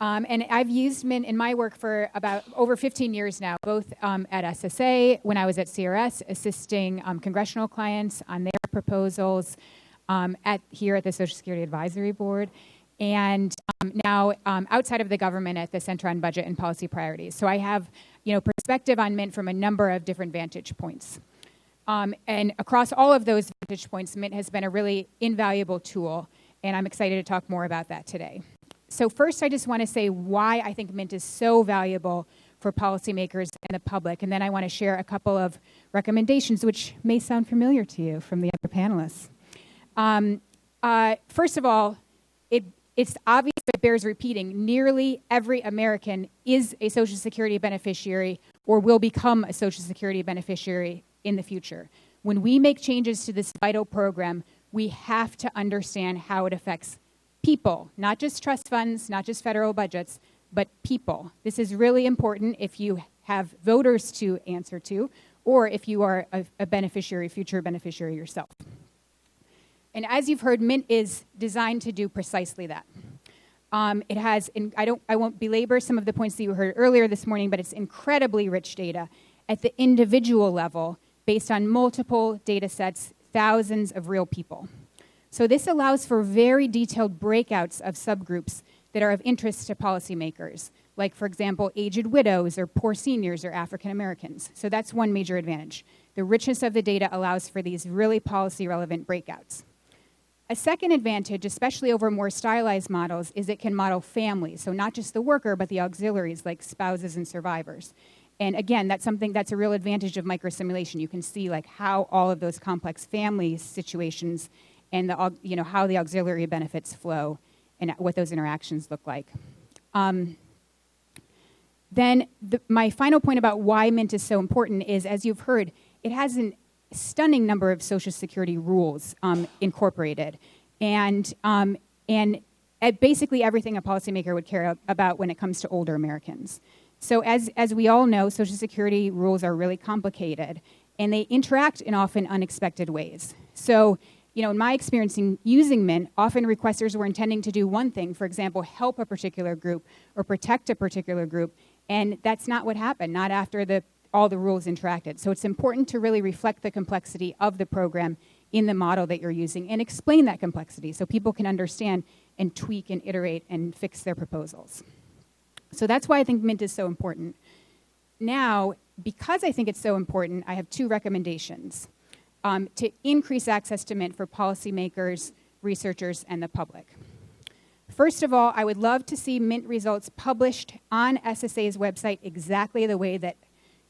Speaker 12: And I've used Mint in my work for about over 15 years now, both at SSA, when I was at CRS, assisting congressional clients on their proposals here at the Social Security Advisory Board, and now outside of the government at the Center on Budget and Policy Priorities. So I have, perspective on Mint from a number of different vantage points. And across all of those vantage points, Mint has been a really invaluable tool, and I'm excited to talk more about that today. So first, I just want to say why I think Mint is so valuable for policymakers and the public, and then I want to share a couple of recommendations which may sound familiar to you from the other panelists. First of all, it's obvious, but bears repeating, nearly every American is a Social Security beneficiary or will become a Social Security beneficiary in the future. When we make changes to this vital program, we have to understand how it affects people, not just trust funds, not just federal budgets, but people. This is really important if you have voters to answer to, or if you are a beneficiary, future beneficiary yourself. And as you've heard, Mint is designed to do precisely that. It has, I won't belabor some of the points that you heard earlier this morning, but it's incredibly rich data at the individual level based on multiple data sets thousands of real people. So this allows for very detailed breakouts of subgroups that are of interest to policymakers, like, for example, aged widows or poor seniors or African Americans. So that's one major advantage. The richness of the data allows for these really policy-relevant breakouts. A second advantage, especially over more stylized models, is it can model families, so not just the worker, but the auxiliaries like spouses and survivors. And again, that's a real advantage of microsimulation. You can see like how all of those complex family situations and how the auxiliary benefits flow and what those interactions look like. Then my final point about why MINT is so important is, as you've heard, it has a stunning number of Social Security rules incorporated, and basically everything a policymaker would care about when it comes to older Americans. So as we all know, Social Security rules are really complicated, and they interact in often unexpected ways. So, in my experience in using MINT, often requesters were intending to do one thing, for example, help a particular group or protect a particular group, and that's not what happened, not after all the rules interacted. So it's important to really reflect the complexity of the program in the model that you're using and explain that complexity so people can understand and tweak and iterate and fix their proposals. So that's why I think MINT is so important. Now, because I think it's so important, I have two recommendations to increase access to MINT for policymakers, researchers, and the public. First of all, I would love to see MINT results published on SSA's website exactly the way that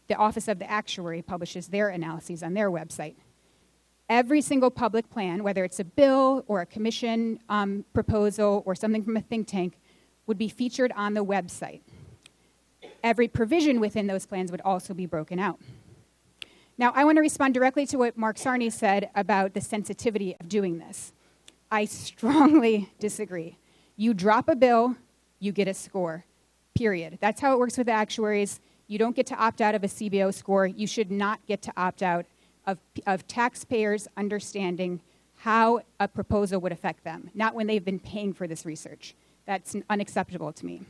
Speaker 12: the Office of the Actuary publishes their analyses on their website. Every single public plan, whether it's a bill or a commission proposal or something from a think tank, would be featured on the website. Every provision within those plans would also be broken out. Now, I want to respond directly to what Mark Sarney said about the sensitivity of doing this. I strongly disagree. You drop a bill, you get a score, period. That's how it works with the actuaries. You don't get to opt out of a CBO score. You should not get to opt out of taxpayers understanding how a proposal would affect them, not when they've been paying for this research. That's unacceptable to me.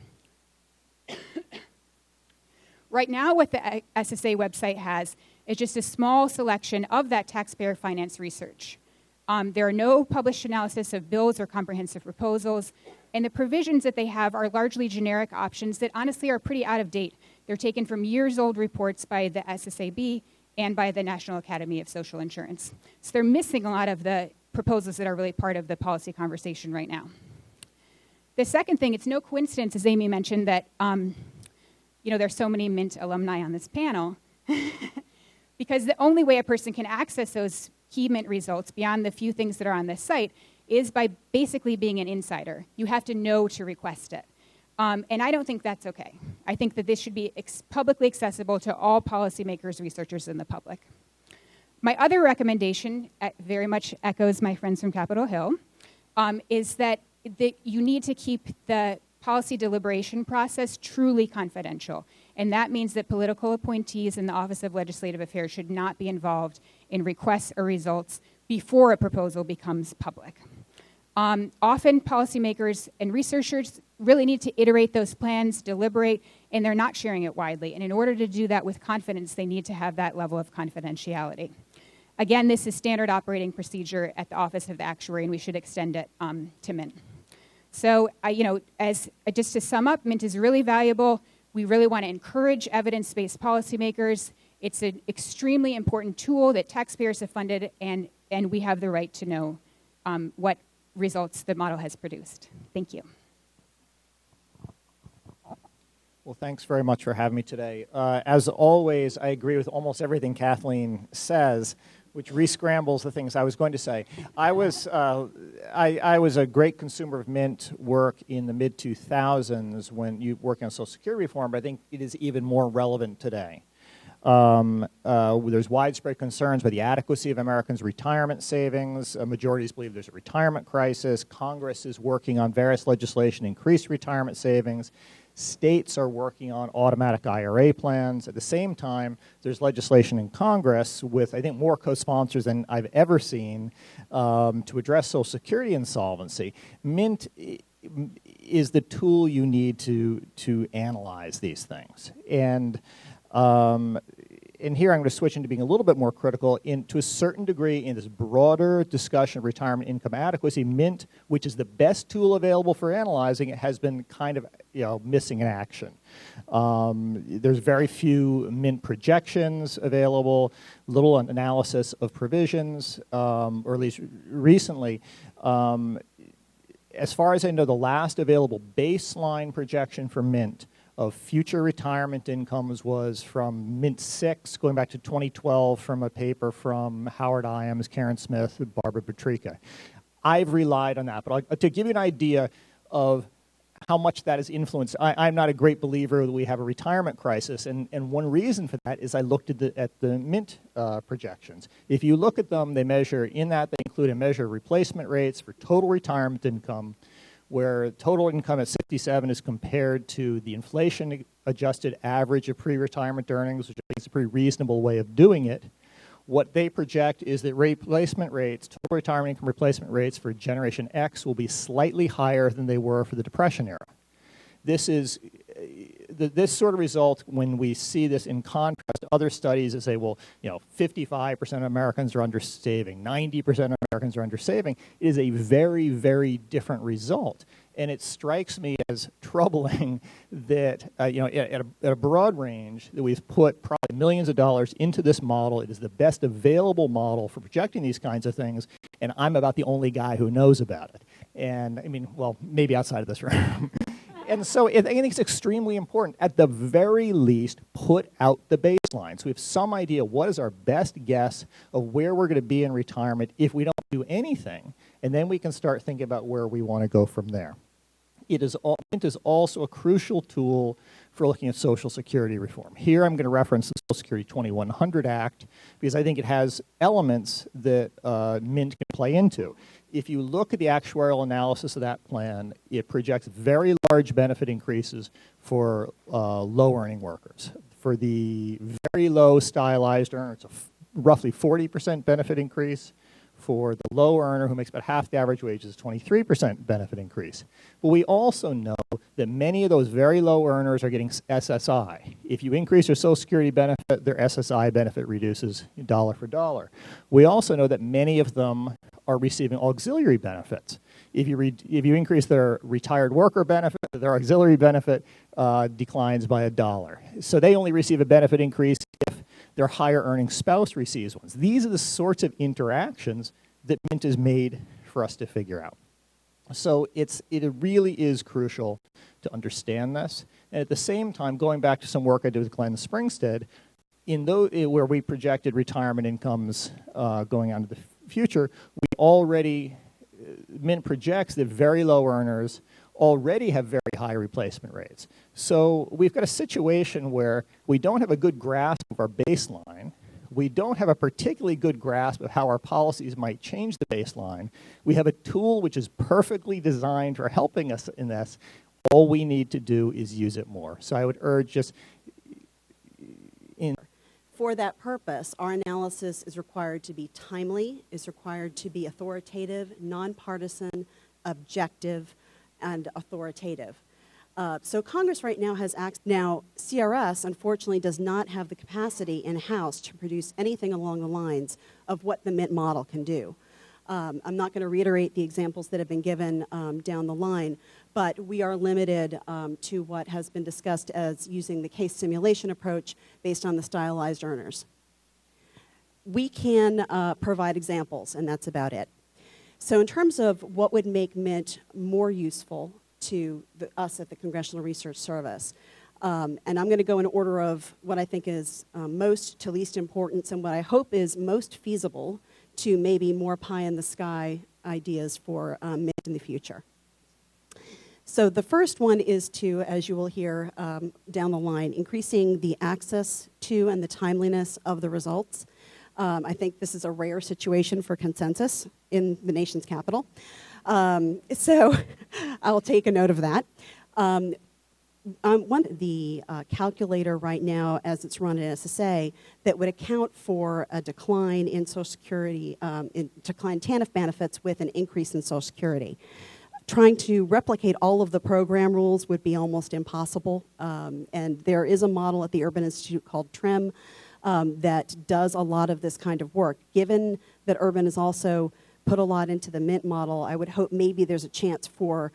Speaker 12: Right now, what the SSA website has is just a small selection of that taxpayer finance research. There are no published analysis of bills or comprehensive proposals, and the provisions that they have are largely generic options that honestly are pretty out of date. They're taken from years-old reports by the SSAB and by the National Academy of Social Insurance. So they're missing a lot of the proposals that are really part of the policy conversation right now. The second thing, it's no coincidence, as Amy mentioned, that there's so many MINT alumni on this panel, because the only way a person can access those key MINT results beyond the few things that are on this site is by basically being an insider. You have to know to request it. And I don't think that's okay. I think that this should be publicly accessible to all policymakers, researchers, and the public. My other recommendation, very much echoes my friends from Capitol Hill, is that you need to keep the policy deliberation process truly confidential. And that means that political appointees in the Office of Legislative Affairs should not be involved in requests or results before a proposal becomes public. Often policymakers and researchers really need to iterate those plans, deliberate, and they're not sharing it widely. And in order to do that with confidence, they need to have that level of confidentiality. Again, this is standard operating procedure at the Office of the Actuary, and we should extend it to MINT. So, just to sum up, MINT is really valuable. We really want to encourage evidence-based policymakers. It's an extremely important tool that taxpayers have funded, and we have the right to know what results the model has produced. Thank you.
Speaker 13: Well, thanks very much for having me today. As always, I agree with almost everything Kathleen says, which re-scrambles the things I was going to say. I was a great consumer of MINT work in the mid-2000s when you working on Social Security reform, but I think it is even more relevant today. There's widespread concerns about the adequacy of Americans' retirement savings. Majorities believe there's a retirement crisis. Congress is working on various legislation to increase retirement savings. States are working on automatic IRA plans. At the same time, there's legislation in Congress with, I think, more co-sponsors than I've ever seen to address Social Security insolvency. MINT is the tool you need to analyze these things. And and here I'm going to switch into being a little bit more critical, to a certain degree in this broader discussion of retirement income adequacy, Mint, which is the best tool available for analyzing it, has been kind of missing in action. There's very few Mint projections available, little analysis of provisions, or at least recently. As far as I know, the last available baseline projection for Mint of future retirement incomes was from Mint 6, going back to 2012, from a paper from Howard Iams, Karen Smith, Barbara Petrika. I've relied on that, but to give you an idea of how much that has influenced, I'm not a great believer that we have a retirement crisis, and one reason for that is I looked at the Mint projections. If you look at them, they include a measure of replacement rates for total retirement income, where total income at 67 is compared to the inflation-adjusted average of pre-retirement earnings, which I think is a pretty reasonable way of doing it. What they project is that replacement rates, total retirement income replacement rates for Generation X will be slightly higher than they were for the Depression era. This sort of result, when we see this in contrast to other studies that say, well, 55% of Americans are under saving, 90% of Americans are under saving, it is a very, very different result. And it strikes me as troubling that, at a broad range, that we've put probably millions of dollars into this model. It is the best available model for projecting these kinds of things, and I'm about the only guy who knows about it. And, maybe outside of this room. And so I think it's extremely important, at the very least, put out the baseline. So we have some idea what is our best guess of where we're going to be in retirement if we don't do anything, and then we can start thinking about where we want to go from there. Mint is also a crucial tool for looking at Social Security reform. Here I'm going to reference the Social Security 2100 Act because I think it has elements that Mint can play into. If you look at the actuarial analysis of that plan, it projects very large benefit increases for low-earning workers. For the very low stylized earner, it's a roughly 40% benefit increase. For the low earner, who makes about half the average wage, is 23% benefit increase. But we also know that many of those very low earners are getting SSI. If you increase their Social Security benefit, their SSI benefit reduces dollar for dollar. We also know that many of them are receiving auxiliary benefits. If you increase their retired worker benefit, their auxiliary benefit declines by $1. So they only receive a benefit increase if their higher earning spouse receives ones. These are the sorts of interactions that Mint is made for us to figure out. So it really is crucial to understand this. And at the same time, going back to some work I did with Glenn Springstead, where we projected retirement incomes going on to the future, Mint projects that very low earners already have very high replacement rates. So we've got a situation where we don't have a good grasp of our baseline. We don't have a particularly good grasp of how our policies might change the baseline. We have a tool which is perfectly designed for helping us in this. All we need to do is use it more. So I would urge
Speaker 14: For that purpose, our analysis is required to be timely, is required to be authoritative, nonpartisan, objective, and authoritative. So Congress right now has now CRS unfortunately does not have the capacity in-house to produce anything along the lines of what the Mint model can do. I'm not going to reiterate the examples that have been given down the line, but we are limited to what has been discussed as using the case simulation approach based on the stylized earners. We can provide examples, and that's about it. So in terms of what would make Mint more useful to us at the Congressional Research Service, and I'm going to go in order of what I think is most to least importance and what I hope is most feasible to maybe more pie-in-the-sky ideas for Mint in the future. So the first one is to, as you will hear down the line, increasing the access to and the timeliness of the results. I think this is a rare situation for consensus in the nation's capital. So I'll take a note of that. The calculator right now, as it's run at SSA, that would account for a decline in Social Security, decline TANF benefits with an increase in Social Security. Trying to replicate all of the program rules would be almost impossible. And there is a model at the Urban Institute called TRIM that does a lot of this kind of work. Given that Urban has also put a lot into the Mint model, I would hope maybe there's a chance for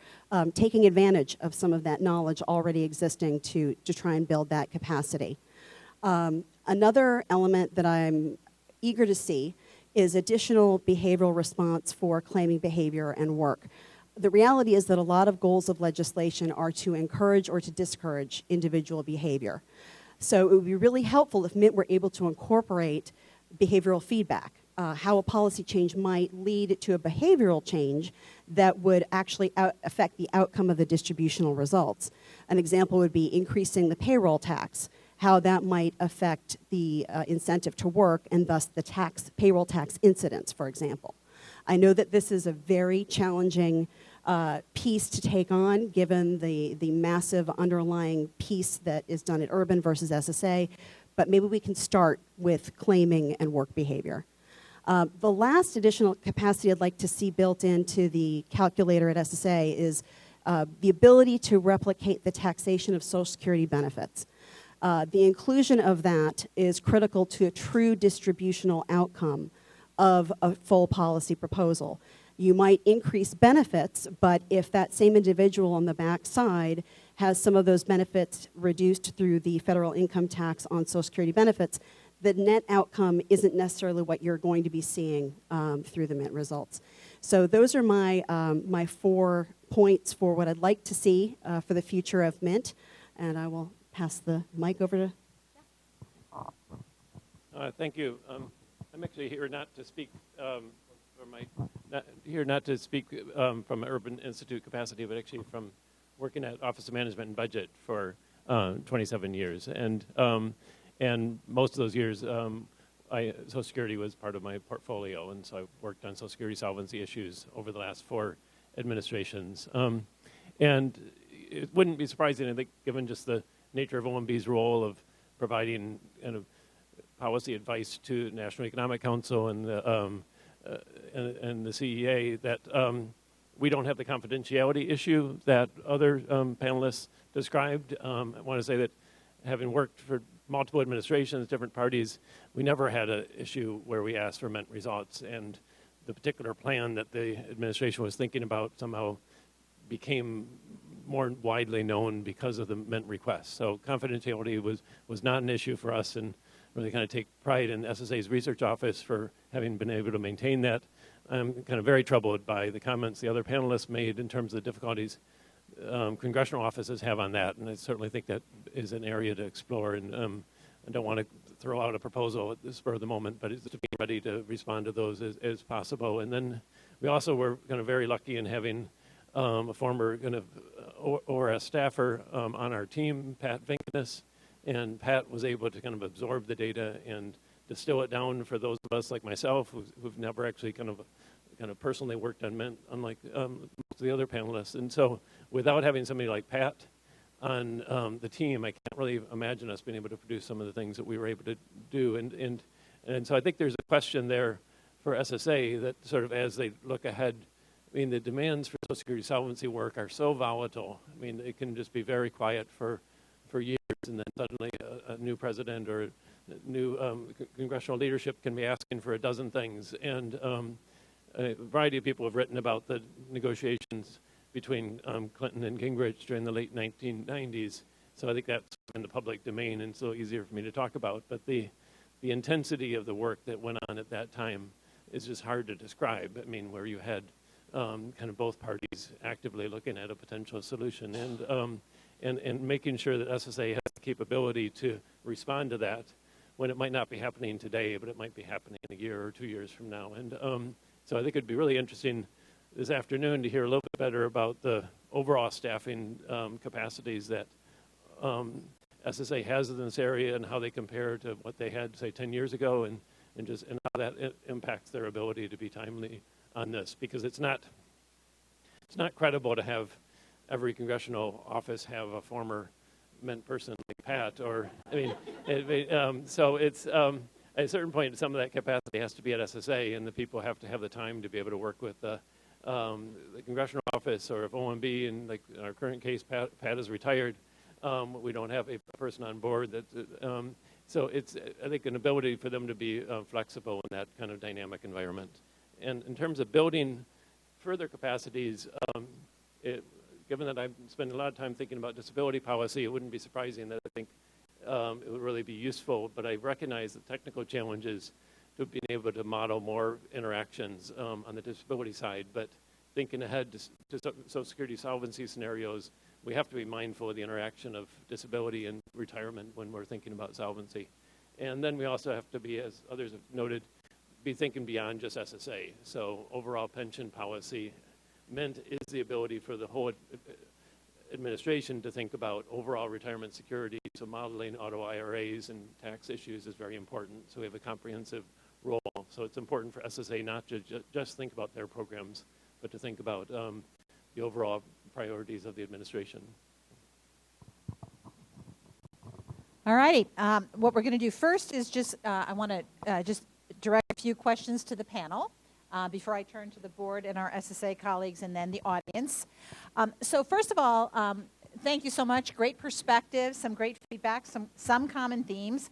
Speaker 14: taking advantage of some of that knowledge already existing to try and build that capacity. Another element that I'm eager to see is additional behavioral response for claiming behavior and work. The reality is that a lot of goals of legislation are to encourage or to discourage individual behavior. So it would be really helpful if Mint were able to incorporate behavioral feedback, how a policy change might lead to a behavioral change that would actually affect the outcome of the distributional results. An example would be increasing the payroll tax, how that might affect the incentive to work and thus the payroll tax incidence, for example. I know that this is a very challenging piece to take on, given the massive underlying piece that is done at Urban versus SSA, but maybe we can start with claiming and work behavior. The last additional capacity I'd like to see built into the calculator at SSA is the ability to replicate the taxation of Social Security benefits. The inclusion of that is critical to a true distributional outcome of a full policy proposal. You might increase benefits, but if that same individual on the back side has some of those benefits reduced through the federal income tax on Social Security benefits, the net outcome isn't necessarily what you're going to be seeing through the Mint results. So those are my 4 points for what I'd like to see for the future of Mint, and I will pass the mic over to.
Speaker 8: Thank you. I'm actually here not to speak from Urban Institute capacity, but actually from working at Office of Management and Budget for 27 years, and most of those years, Social Security was part of my portfolio, and so I worked on Social Security solvency issues over the last 4 administrations. And it wouldn't be surprising, I think, given just the nature of OMB's role of providing kind of policy advice to the National Economic Council and the CEA, that we don't have the confidentiality issue that other panelists described. I want to say that having worked for multiple administrations, different parties, we never had an issue where we asked for Mint results, and the particular plan that the administration was thinking about somehow became more widely known because of the Mint request. So confidentiality was not an issue for us, and really kind of take pride in SSA's research office for having been able to maintain that. I'm kind of very troubled by the comments the other panelists made in terms of the difficulties congressional offices have on that, and I certainly think that is an area to explore, and I don't want to throw out a proposal at the spur of the moment, but it's to be ready to respond to those as possible. And then we also were kind of very lucky in having a former kind of ORS staffer on our team, Pat Vinkiness, and Pat was able to kind of absorb the data and distill it down for those of us like myself who've never actually kind of personally worked on Mint, unlike most of the other panelists. And so without having somebody like Pat on the team, I can't really imagine us being able to produce some of the things that we were able to do. And so I think there's a question there for SSA that sort of as they look ahead, I mean, the demands for Social Security solvency work are so volatile. I mean, it can just be very quiet for years, and then suddenly a new president or new congressional leadership can be asking for a dozen things. And a variety of people have written about the negotiations between Clinton and Gingrich during the late 1990s. So I think that's in the public domain, and it's a little easier for me to talk about. But the intensity of the work that went on at that time is just hard to describe. I mean, where you had kind of both parties actively looking at a potential solution, and making sure that SSA has the capability to respond to that when it might not be happening today, but it might be happening a year or 2 years from now. And so I think it'd be really interesting this afternoon to hear a little bit better about the overall staffing capacities that SSA has in this area and how they compare to what they had, say, 10 years ago, and how that impacts their ability to be timely on this, because it's not credible to have every congressional office have a former Mint person like Pat, or I mean, so it's at a certain point, some of that capacity has to be at SSA, and the people have to have the time to be able to work with the congressional office, or if OMB, in like in our current case, Pat is retired, we don't have a person on board that So it's, I think, an ability for them to be flexible in that kind of dynamic environment. And in terms of building further capacities, given that I've spent a lot of time thinking about disability policy, it wouldn't be surprising that I think it would really be useful, but I recognize the technical challenges to being able to model more interactions on the disability side. But thinking ahead to Social Security solvency scenarios, we have to be mindful of the interaction of disability and retirement when we're thinking about solvency. And then we also have to be, as others have noted, be thinking beyond just SSA. So overall pension policy meant is the ability for the whole administration to think about overall retirement security. So modeling auto IRAs and tax issues is very important. So we have a comprehensive role. So it's important for SSA not to just think about their programs, but to think about the overall priorities of the administration.
Speaker 1: All righty. What we're going to do first is just, I want to just direct a few questions to the panel before I turn to the board and our SSA colleagues and then the audience. So first of all, thank you so much. Great perspective, some great feedback, some common themes.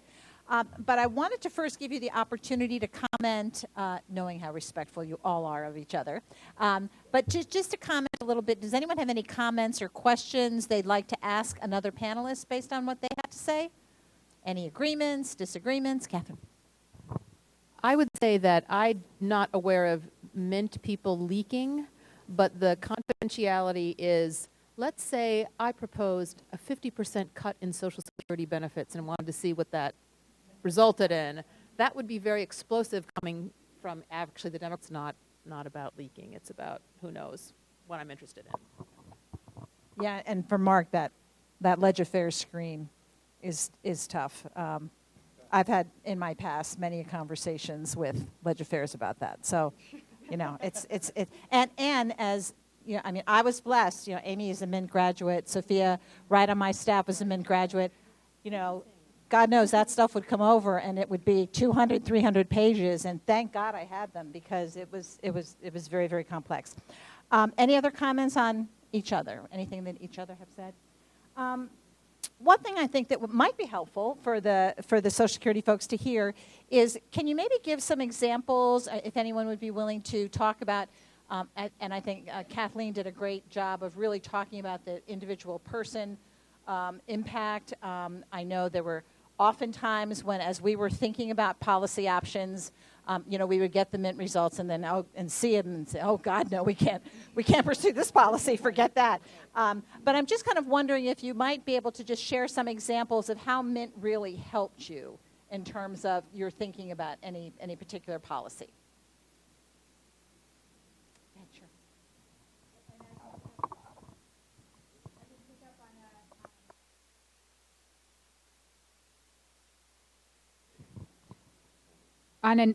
Speaker 1: But I wanted to first give you the opportunity to comment, knowing how respectful you all are of each other. But just to comment a little bit, does anyone have any comments or questions they'd like to ask another panelist based on what they have to say? Any agreements, disagreements? Catherine?
Speaker 9: I would say that I'm not aware of Mint people leaking, but the confidentiality is, let's say I proposed a 50% cut in Social Security benefits and wanted to see what that resulted in. That would be very explosive coming from actually the Democrats. Not about leaking. It's about who knows what I'm interested in.
Speaker 1: Yeah, and for Mark, that Ledge Affairs screen is tough. I've had in my past many conversations with Ledge Affairs about that. So, you know, it's and as you know, I mean, I was blessed. You know, Amy is a Mint graduate. Sophia, right on my staff, was a Mint graduate. You know, God knows that stuff would come over and it would be 200, 300 pages. And thank God I had them because it was very, very complex. Any other comments on each other? Anything that each other have said? One thing I think that might be helpful for the Social Security folks to hear is, can you maybe give some examples, if anyone would be willing to talk about, and I think Kathleen did a great job of really talking about the individual person impact. I know there were oftentimes when, as we were thinking about policy options, you know, we would get the Mint results and then see them and say, oh God, no, we can't pursue this policy, forget that. But I'm just kind of wondering if you might be able to just share some examples of how Mint really helped you in terms of your thinking about any particular policy.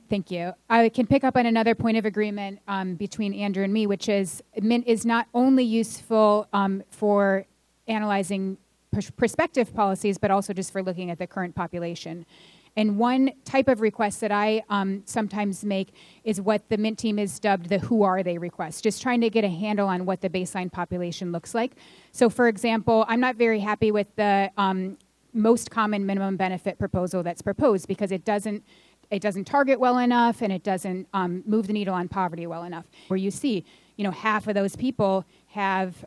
Speaker 12: Thank you. I can pick up on another point of agreement between Andrew and me, which is Mint is not only useful for analyzing prospective policies, but also just for looking at the current population. And one type of request that I sometimes make is what the Mint team has dubbed the who are they request, just trying to get a handle on what the baseline population looks like. So for example, I'm not very happy with the most common minimum benefit proposal that's proposed because it doesn't target well enough and it doesn't move the needle on poverty well enough. Where you see, you know, half of those people have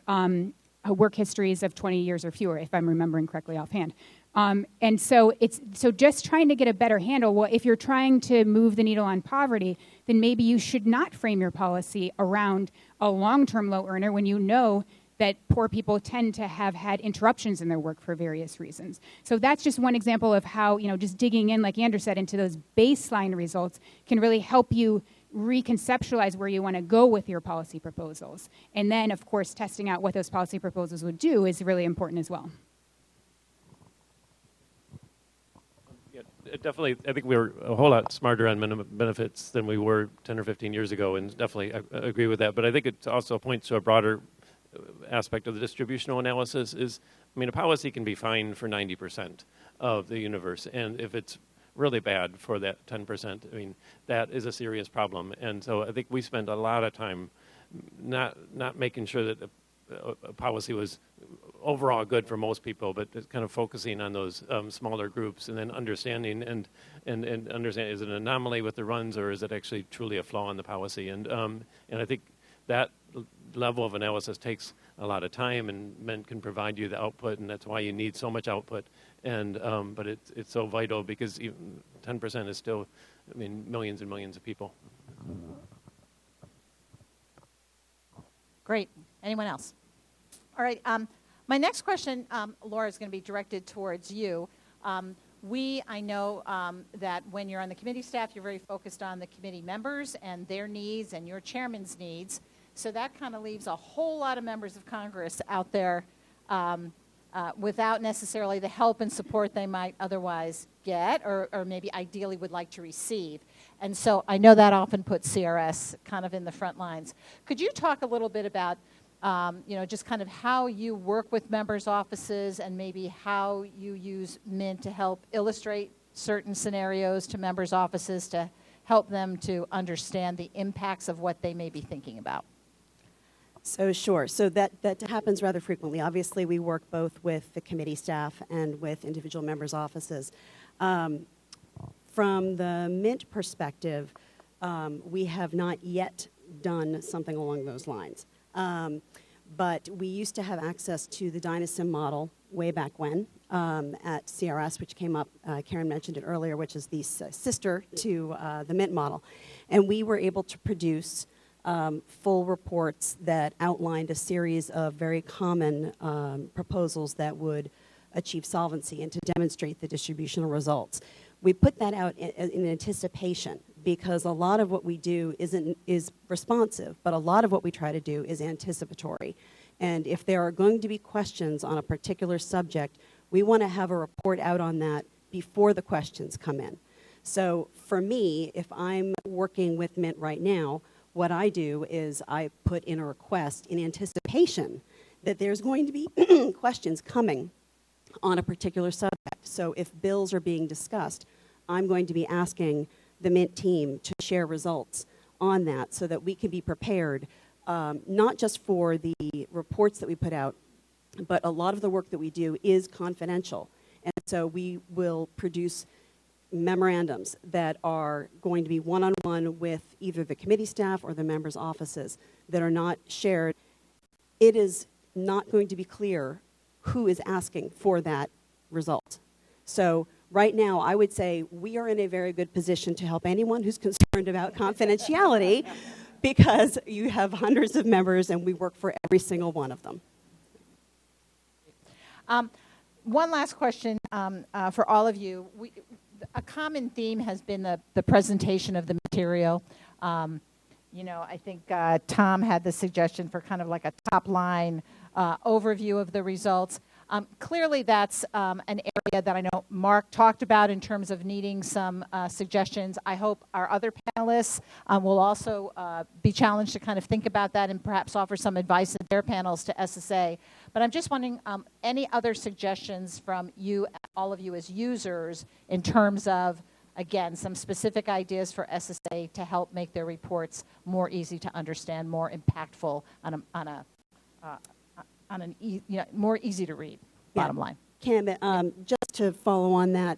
Speaker 12: work histories of 20 years or fewer, if I'm remembering correctly offhand. And so just trying to get a better handle. Well, if you're trying to move the needle on poverty, then maybe you should not frame your policy around a long-term low earner when you know that poor people tend to have had interruptions in their work for various reasons. So that's just one example of how, you know, just digging in, like Andrew said, into those baseline results can really help you reconceptualize where you want to go with your policy proposals. And then, of course, testing out what those policy proposals would do is really important as well.
Speaker 8: Yeah, definitely, I think we were a whole lot smarter on minimum benefits than we were 10 or 15 years ago, and definitely I agree with that. But I think it also points to a broader aspect of the distributional analysis is, I mean, a policy can be fine for 90% of the universe, and if it's really bad for that 10%, I mean, that is a serious problem. And so I think we spend a lot of time not making sure that a policy was overall good for most people, but it's kind of focusing on those smaller groups and then understanding and understand, is it an anomaly with the runs, or is it actually truly a flaw in the policy? And I think that level of analysis takes a lot of time, and Mint can provide you the output, and that's why you need so much output. And but it's so vital, because even 10% is still, I mean, millions and millions of people.
Speaker 1: Great. Anyone else? All right. My next question, Laura, is going to be directed towards you. I know that when you're on the committee staff, you're very focused on the committee members and their needs and your chairman's needs. So that kind of leaves a whole lot of members of Congress out there without necessarily the help and support they might otherwise get, or maybe ideally would like to receive. And so I know that often puts CRS kind of in the front lines. Could you talk a little bit about just kind of how you work with members' offices, and maybe how you use Mint to help illustrate certain scenarios to members' offices to help them to understand the impacts of what they may be thinking about?
Speaker 14: So sure. So that happens rather frequently. Obviously, we work both with the committee staff and with individual members' offices. From the Mint perspective, we have not yet done something along those lines. But we used to have access to the Dynasim model way back when at CRS, which came up, Karen mentioned it earlier, which is the sister to the Mint model. And we were able to produce full reports that outlined a series of very common proposals that would achieve solvency and to demonstrate the distributional results. We put that out in anticipation, because a lot of what we do is responsive, but a lot of what we try to do is anticipatory. And if there are going to be questions on a particular subject, we want to have a report out on that before the questions come in. So for me, if I'm working with Mint right now, what I do is I put in a request in anticipation that there's going to be questions coming on a particular subject. So if bills are being discussed, I'm going to be asking the Mint team to share results on that, so that we can be prepared, not just for the reports that we put out, but a lot of the work that we do is confidential. And so we will produce memorandums that are going to be one-on-one with either the committee staff or the members' offices that are not shared. It is not going to be clear who is asking for that result. So right now, I would say we are in a very good position to help anyone who's concerned about confidentiality, because you have hundreds of members and we work for every single one of them.
Speaker 1: One last question for all of you. A common theme has been the presentation of the material. I think Tom had the suggestion for kind of like a top line overview of the results. Clearly, that's an area that I know Mark talked about in terms of needing some suggestions. I hope our other panelists will also be challenged to kind of think about that and perhaps offer some advice in their panels to SSA. But I'm just wondering, any other suggestions from you, all of you as users, in terms of, again, some specific ideas for SSA to help make their reports more easy to understand, more impactful more easy to read, bottom line.
Speaker 14: Kim, just to follow on that,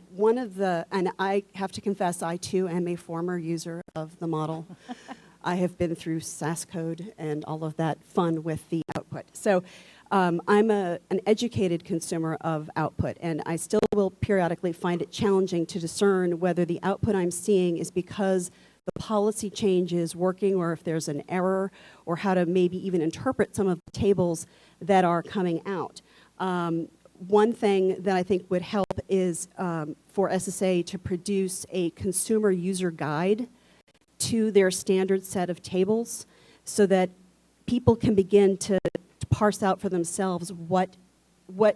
Speaker 14: and I have to confess, I too am a former user of the model. I have been through SAS code and all of that fun with the output. So I'm an educated consumer of output, and I still will periodically find it challenging to discern whether the output I'm seeing is because the policy change is working, or if there's an error, or how to maybe even interpret some of the tables that are coming out. One thing that I think would help is for SSA to produce a consumer user guide to their standard set of tables, so that people can begin to parse out for themselves what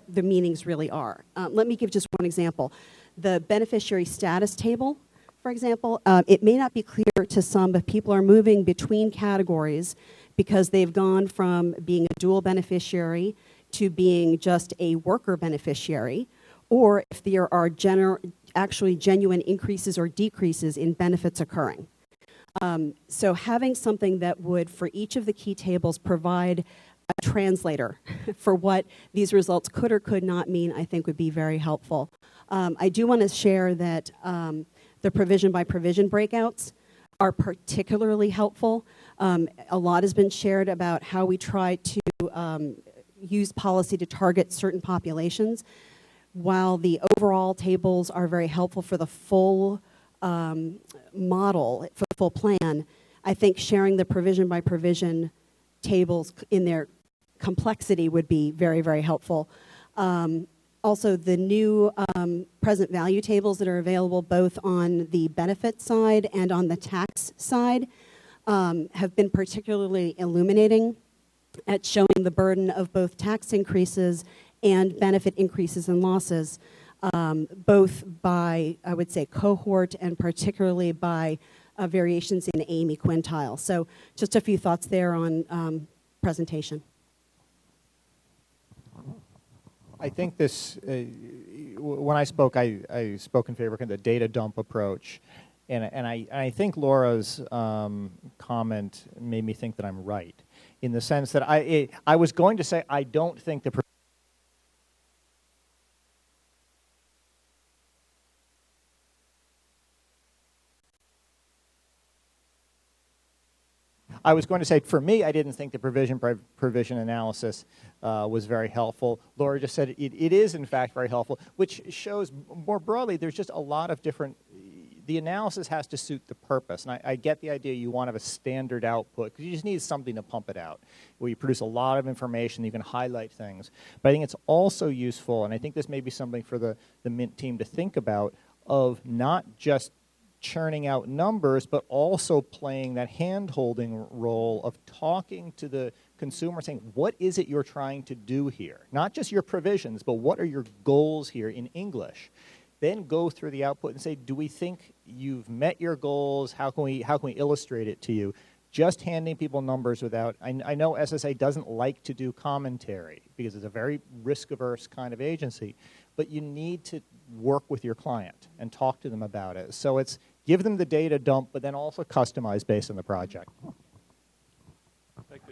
Speaker 14: the meanings really are. Let me give just one example. The beneficiary status table, for example, it may not be clear to some, but people are moving between categories because they've gone from being a dual beneficiary to being just a worker beneficiary, or if there are actually genuine increases or decreases in benefits occurring. So having something that would, for each of the key tables, provide translator for what these results could or could not mean, I think would be very helpful. I do want to share that the provision by provision breakouts are particularly helpful. A lot has been shared about how we try to use policy to target certain populations. While the overall tables are very helpful for the full model, for the full plan, I think sharing the provision by provision tables in their complexity would be very, very helpful. Also, the new present value tables that are available both on the benefit side and on the tax side have been particularly illuminating at showing the burden of both tax increases and benefit increases and losses, both by, I would say, cohort and particularly by variations in Amy quintile. So just a few thoughts there on presentation.
Speaker 13: I think this, when I spoke, I spoke in favor of the data dump approach. And I think Laura's comment made me think that I'm right, in the sense that I was going to say I don't think the I was going to say, for me, I didn't think the provision analysis was very helpful. Laura just said it is, in fact, very helpful, which shows more broadly there's just a lot of different, the analysis has to suit the purpose. And I get the idea you want to have a standard output, because you just need something to pump it out, where you produce a lot of information, you can highlight things. But I think it's also useful, and I think this may be something for the Mint team to think about, of not just churning out numbers, but also playing that hand-holding role of talking to the consumer, saying, what is it you're trying to do here? Not just your provisions, but what are your goals here in English? Then go through the output and say, do we think you've met your goals? How can we illustrate it to you? Just handing people numbers without, I know SSA doesn't like to do commentary because it's a very risk-averse kind of agency, but you need to work with your client and talk to them about it. So it's give them the data dump, but then also customize based on the project.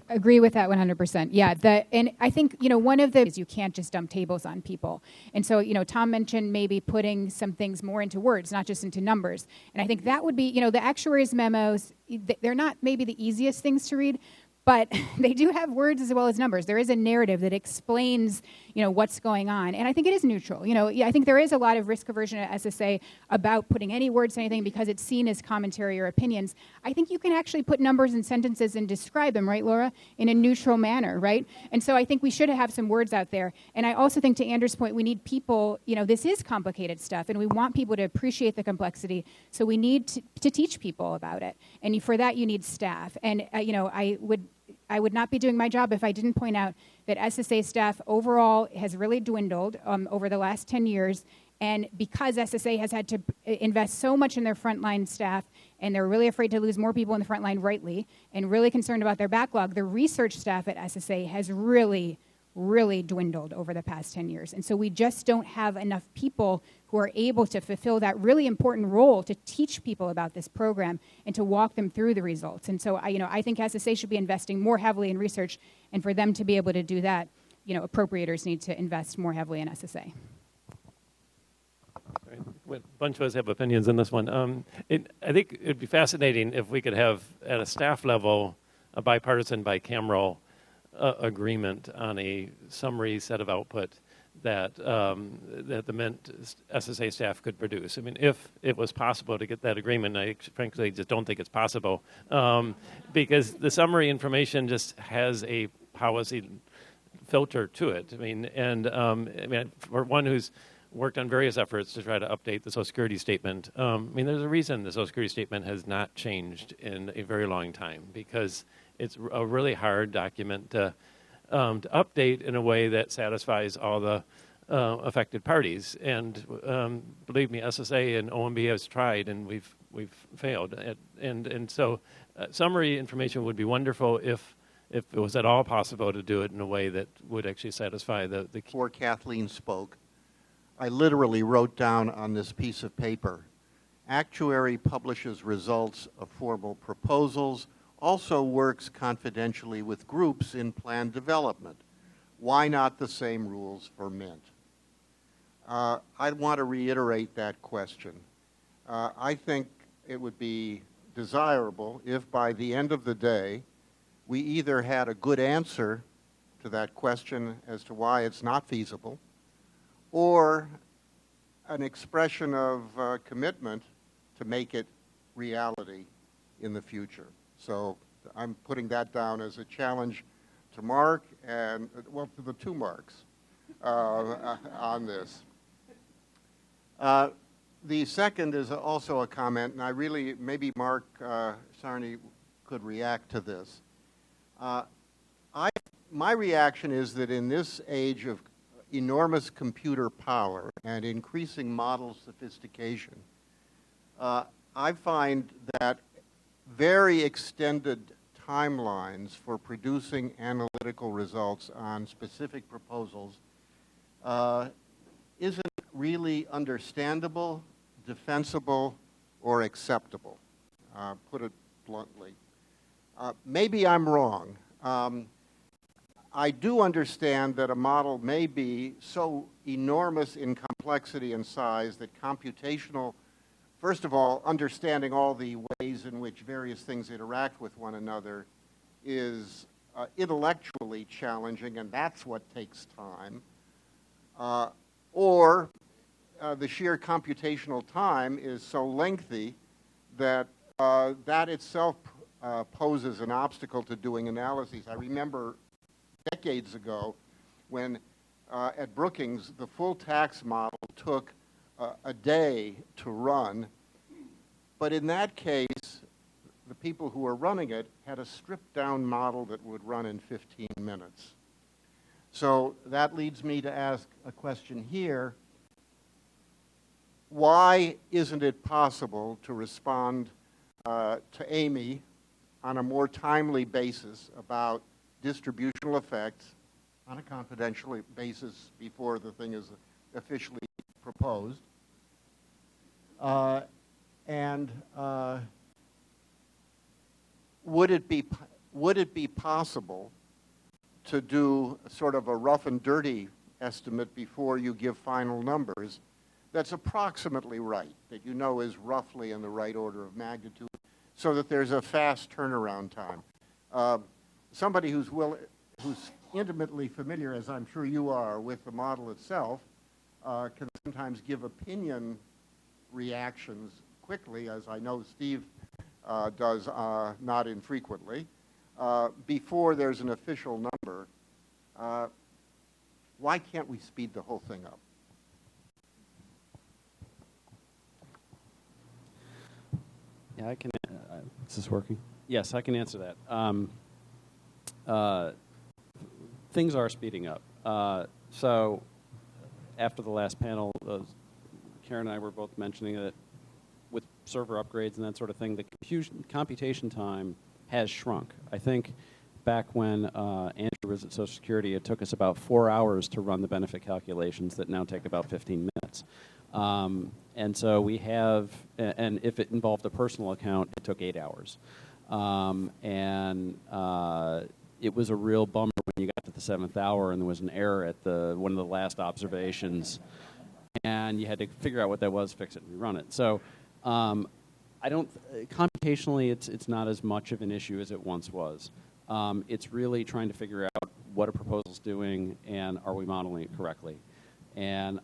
Speaker 12: Agree with that 100%. Yeah, and I think, one of the is you can't just dump tables on people. And so, Tom mentioned maybe putting some things more into words, not just into numbers. And I think that would be, the actuaries' memos, they're not maybe the easiest things to read, but they do have words as well as numbers. There is a narrative that explains, what's going on. And I think it is neutral. I think there is a lot of risk aversion at SSA about putting any words to anything because it's seen as commentary or opinions. I think you can actually put numbers and sentences and describe them, right, Laura, in a neutral manner, right? And so I think we should have some words out there. And I also think, to Andrew's point, we need people, this is complicated stuff, and we want people to appreciate the complexity. So we need to teach people about it. And for that, you need staff. And, I would not be doing my job if I didn't point out that SSA staff overall has really dwindled over the last 10 years. And because SSA has had to invest so much in their frontline staff, and they're really afraid to lose more people in the front line rightly, and really concerned about their backlog, the research staff at SSA has really dwindled over the past 10 years. And so we just don't have enough people who are able to fulfill that really important role to teach people about this program and to walk them through the results. And so I think SSA should be investing more heavily in research, and for them to be able to do that, appropriators need to invest more heavily in SSA.
Speaker 8: A bunch of us have opinions on this one. I think it would be fascinating if we could have, at a staff level, a bipartisan, bicameral agreement on a summary set of output that that the Mint SSA staff could produce. I mean, if it was possible to get that agreement, I frankly just don't think it's possible, because the summary information just has a policy filter to it. I mean, and for one who's worked on various efforts to try to update the Social Security statement, there's a reason the Social Security statement has not changed in a very long time, because it's a really hard document to update in a way that satisfies all the affected parties. And believe me, SSA and OMB has tried, and we've failed. And so summary information would be wonderful if it was at all possible to do it in a way that would actually satisfy the
Speaker 7: Before Kathleen spoke, I literally wrote down on this piece of paper, actuary publishes results of formal proposals also works confidentially with groups in plan development. Why not the same rules for Mint? I want to reiterate that question. I think it would be desirable if by the end of the day we either had a good answer to that question as to why it's not feasible, or an expression of commitment to make it reality in the future. So I'm putting that down as a challenge to Mark and, well, to the two Marks on this. The second is also a comment, and I really, maybe Mark Sarney could react to this. My reaction is that in this age of enormous computer power and increasing model sophistication, I find that very extended timelines for producing analytical results on specific proposals isn't really understandable, defensible, or acceptable, put it bluntly. Maybe I'm wrong. I do understand that a model may be so enormous in complexity and size that computational, first of all, understanding all the ways in which various things interact with one another is intellectually challenging, and that's what takes time. Or the sheer computational time is so lengthy that that itself poses an obstacle to doing analyses. I remember decades ago when at Brookings the full tax model took a day to run, but in that case the people who were running it had a stripped down model that would run in 15 minutes. So that leads me to ask a question here. Why isn't it possible to respond to Amy on a more timely basis about distributional effects on a confidential basis before the thing is officially proposed? Would it be possible to do sort of a rough and dirty estimate before you give final numbers that's approximately right, that you know is roughly in the right order of magnitude, so that there's a fast turnaround time? Somebody who's intimately familiar, as I'm sure you are, with the model itself can sometimes give opinion reactions quickly, as I know Steve does not infrequently, before there's an official number. Why can't we speed the whole thing up?
Speaker 5: Yeah, I can. Is this working? Yes, I can answer that. Things are speeding up. So after the last panel, Karen and I were both mentioning that with server upgrades and that sort of thing, the computation time has shrunk. I think back when Andrew was at Social Security, it took us about 4 hours to run the benefit calculations that now take about 15 minutes. And so we have, and if it involved a personal account, it took 8 hours. It was a real bummer when you got to the 7th hour and there was an error at one of the last observations, and you had to figure out what that was, fix it, and rerun it. So computationally, it's not as much of an issue as it once was. It's really trying to figure out what a proposal's doing and are we modeling it correctly. And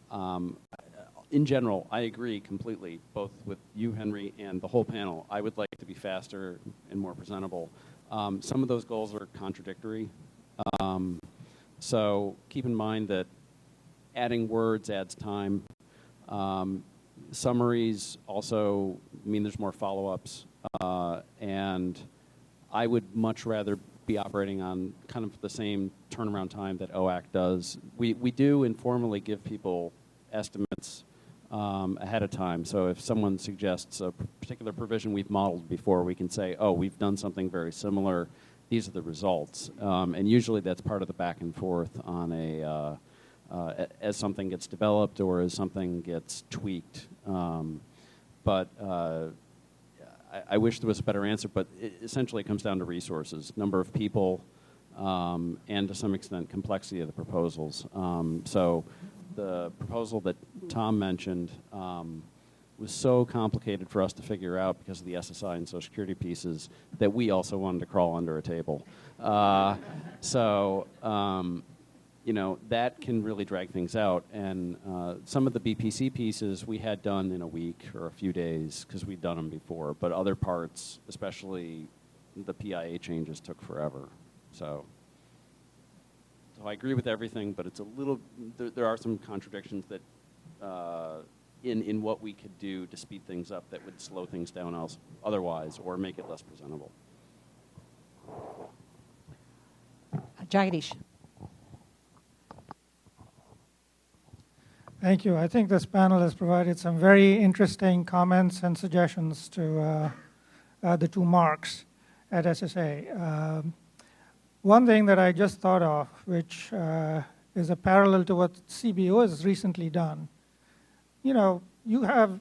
Speaker 5: in general, I agree completely, both with you, Henry, and the whole panel. I would like it to be faster and more presentable. Some of those goals are contradictory. So keep in mind that adding words adds time. Summaries also mean there's more follow-ups. And I would much rather be operating on kind of the same turnaround time that OAC does. We do informally give people estimates ahead of time. So if someone suggests a particular provision we've modeled before, we can say, oh, we've done something very similar. These are the results. And usually that's part of the back and forth on as something gets developed or as something gets tweaked. But I wish there was a better answer, but essentially it comes down to resources, number of people, and to some extent complexity of the proposals. So the proposal that Tom mentioned was so complicated for us to figure out because of the SSI and Social Security pieces that we also wanted to crawl under a table. You know, that can really drag things out. And some of the BPC pieces we had done in a week or a few days because we'd done them before. But other parts, especially the PIA changes, took forever. So I agree with everything, but it's a little, there are some contradictions that in what we could do to speed things up that would slow things down otherwise or make it less presentable.
Speaker 15: Jagdish.
Speaker 6: Thank you. I think this panel has provided some very interesting comments and suggestions to the two marks at SSA. One thing that I just thought of, which is a parallel to what CBO has recently done. You know, you have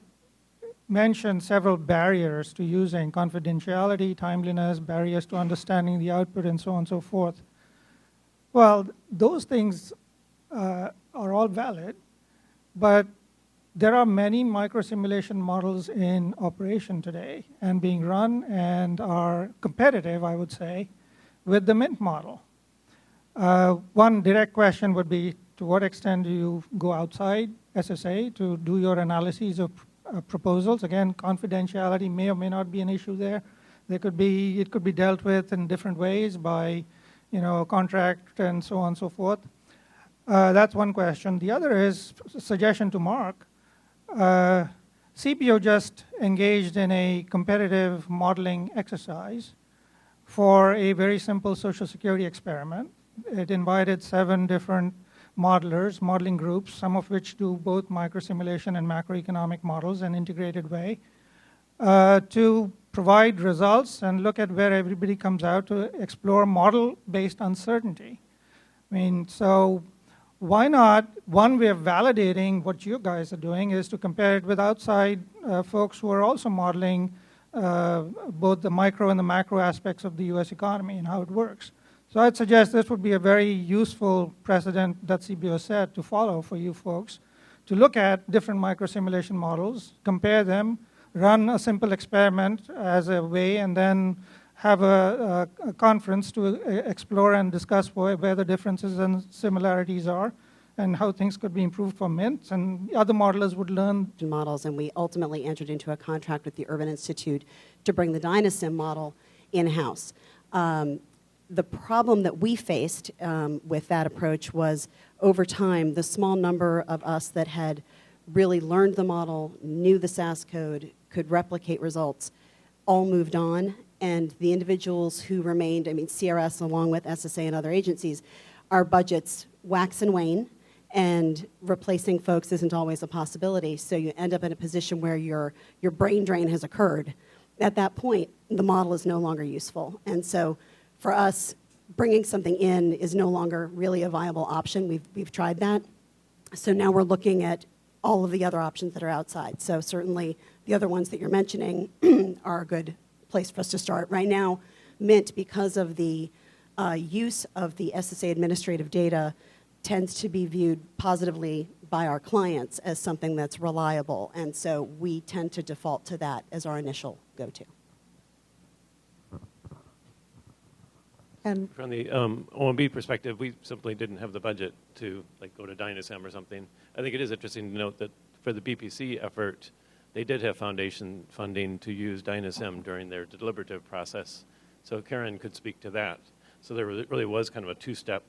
Speaker 6: mentioned several barriers to using confidentiality, timeliness, barriers to understanding the output, and so on and so forth. Well, those things are all valid. But there are many microsimulation models in operation today and being run and are competitive, I would say, with the Mint model. One direct question would be, to what extent do you go outside SSA to do your analyses of proposals? Again, confidentiality may or may not be an issue there. It could be dealt with in different ways by, you know, contract and so on and so forth. That's one question. The other is a suggestion to Mark. CBO just engaged in a competitive modeling exercise for a very simple Social Security experiment. It invited 7 different modelers, modeling groups, some of which do both microsimulation and macroeconomic models in an integrated way, to provide results and look at where everybody comes out to explore model-based uncertainty. I mean, so why not, one way of validating what you guys are doing is to compare it with outside folks who are also modeling both the micro and the macro aspects of the US economy and how it works. So I'd suggest this would be a very useful precedent that CBO set to follow for you folks, to look at different microsimulation models, compare them, run a simple experiment as a way, and then have a conference to explore and discuss where the differences and similarities are and how things could be improved for Mint, and other modelers would learn.
Speaker 14: Models, and we ultimately entered into a contract with the Urban Institute to bring the Dynasim model in-house. The problem that we faced with that approach was, over time, the small number of us that had really learned the model, knew the SAS code, could replicate results, all moved on. And the individuals who remained, I mean, CRS along with SSA and other agencies, our budgets wax and wane, and replacing folks isn't always a possibility. So you end up in a position where your brain drain has occurred. At that point, the model is no longer useful. And so for us, bringing something in is no longer really a viable option. We've tried that. So now we're looking at all of the other options that are outside. So certainly the other ones that you're mentioning are a good place for us to start. Right now, Mint, because of the use of the SSA administrative data, tends to be viewed positively by our clients as something that's reliable. And so we tend to default to that as our initial go-to.
Speaker 3: And
Speaker 8: from the OMB perspective, we simply didn't have the budget to go to Dynasim or something. I think it is interesting to note that for the BPC effort, they did have foundation funding to use Dynasim during their deliberative process. So Karen could speak to that. So there really was kind of a 2-step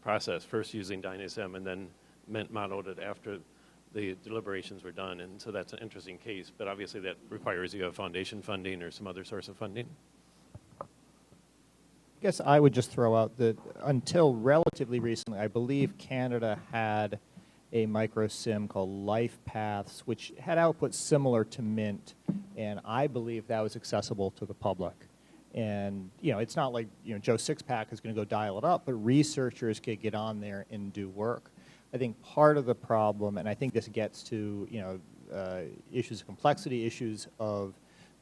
Speaker 8: process, first using Dynasim and then Mint modeled it after the deliberations were done. And so that's an interesting case, but obviously that requires you have foundation funding or some other source of funding.
Speaker 13: I guess I would just throw out that until relatively recently, I believe Canada had a microsim called Life Paths, which had outputs similar to Mint, and I believe that was accessible to the public. And it's not like Joe Sixpack is going to go dial it up, but researchers could get on there and do work. I think part of the problem, and I think this gets to issues of complexity, issues of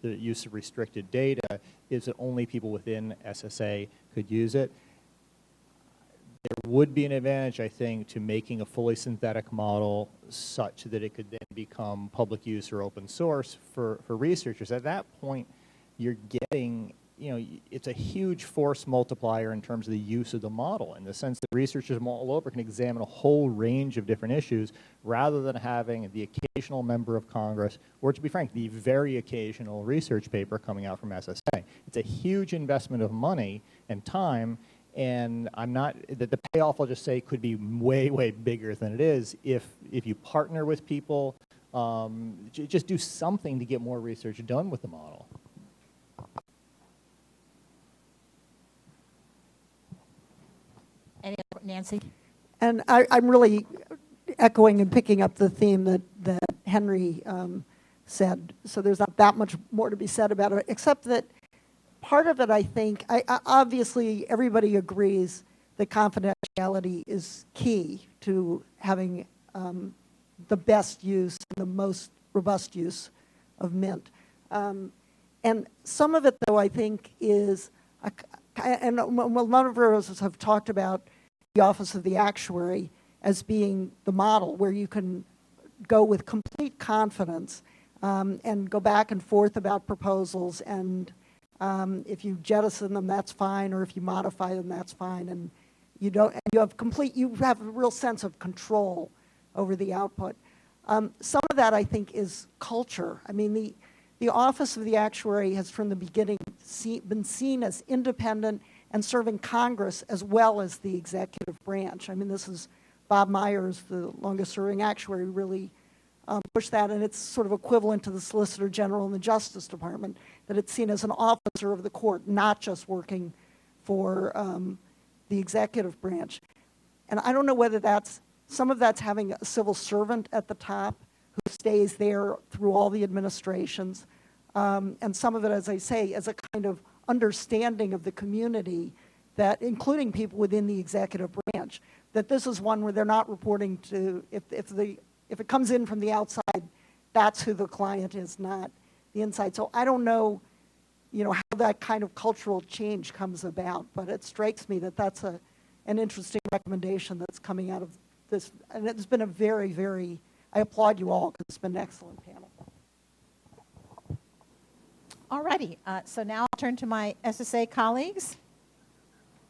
Speaker 13: the use of restricted data is that only people within SSA could use it. There would be an advantage, I think, to making a fully synthetic model such that it could then become public use or open source for researchers. At that point, you're getting, it's a huge force multiplier in terms of the use of the model, in the sense that researchers from all over can examine a whole range of different issues rather than having the occasional member of Congress, or to be frank, the very occasional research paper coming out from SSA. It's a huge investment of money and time, and the payoff, I'll just say, could be way, way bigger than it is if you partner with people, just do something to get more research done with the model.
Speaker 15: Nancy?
Speaker 3: And I'm really echoing and picking up the theme that Henry said. So there's not that much more to be said about it, except that part of it, I think, obviously everybody agrees that confidentiality is key to having the best use and the most robust use of Mint. And some of it, though, I think is, and none of us have talked about the Office of the Actuary as being the model where you can go with complete confidence and go back and forth about proposals, and if you jettison them, that's fine, or if you modify them, that's fine, and you have a real sense of control over the output. Some of that, I think, is culture. I mean, the Office of the Actuary has from the beginning been seen as independent and serving Congress as well as the executive branch. I mean, this is Bob Myers, the longest-serving actuary, really pushed that, and it's sort of equivalent to the Solicitor General in the Justice Department, that it's seen as an officer of the court, not just working for the executive branch. And I don't know whether some of that's having a civil servant at the top who stays there through all the administrations, and some of it, as I say, as a kind of understanding of the community, that including people within the executive branch, that this is one where they're not reporting to, if it comes in from the outside, that's who the client is, not the inside. So I don't know, how that kind of cultural change comes about, but it strikes me that that's an interesting recommendation that's coming out of this, and it's been a very, very, I applaud you all because it's been an excellent panel.
Speaker 15: All righty. So now I'll turn to my SSA colleagues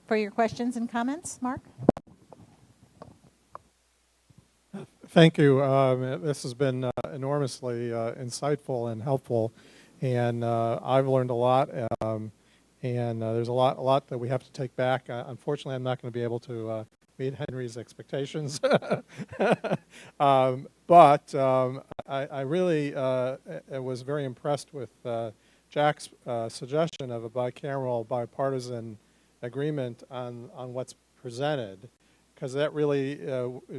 Speaker 15: for your questions and comments. Mark?
Speaker 2: Thank you. This has been enormously insightful and helpful, and I've learned a lot. And there's a lot that we have to take back. Unfortunately, I'm not going to be able to meet Henry's expectations, but I really was very impressed with Jack's suggestion of a bicameral, bipartisan agreement on what's presented, because that really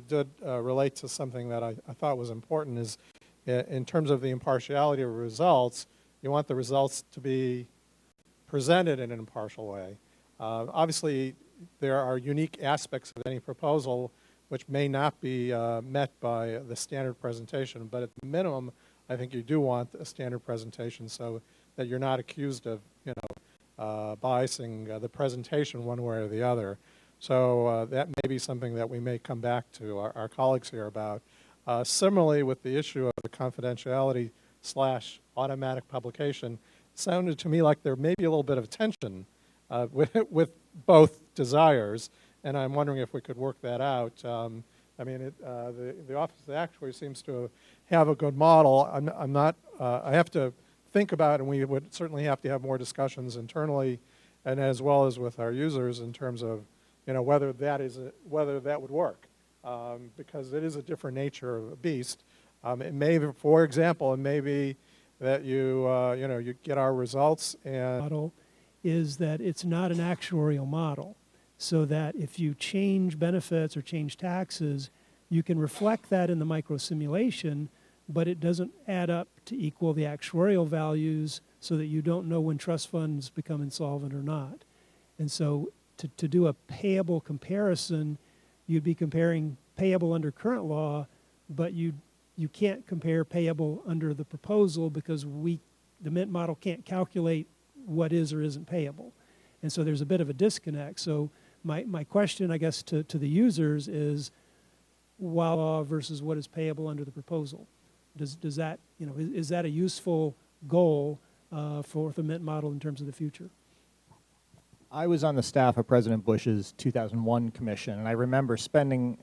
Speaker 2: did relate to something that I thought was important, is in terms of the impartiality of results, you want the results to be presented in an impartial way. Obviously, there are unique aspects of any proposal which may not be met by the standard presentation, but at the minimum, I think you do want a standard presentation so that you're not accused of, biasing the presentation one way or the other. So that may be something that we may come back to our colleagues here about. Similarly, with the issue of the confidentiality / automatic publication, it sounded to me like there may be a little bit of tension with both desires, and I'm wondering if we could work that out. The Office of the Actuary seems to have a good model. I have to think about, and we would certainly have to have more discussions internally and as well as with our users in terms of whether that would work, because it is a different nature of a beast. It may, for example, it may be that you get our results and
Speaker 16: model is that it's not an actuarial model, so that if you change benefits or change taxes, you can reflect that in the micro simulation, but it doesn't add up to equal the actuarial values, so that you don't know when trust funds become insolvent or not. And so to do a payable comparison, you'd be comparing payable under current law, but you can't compare payable under the proposal because we the Mint model can't calculate what is or isn't payable. And so there's a bit of a disconnect. So my question, I guess, to the users is WALA versus what is payable under the proposal. Does that, is that a useful goal for the Mint model in terms of the future?
Speaker 13: I was on the staff of President Bush's 2001 commission, and I remember spending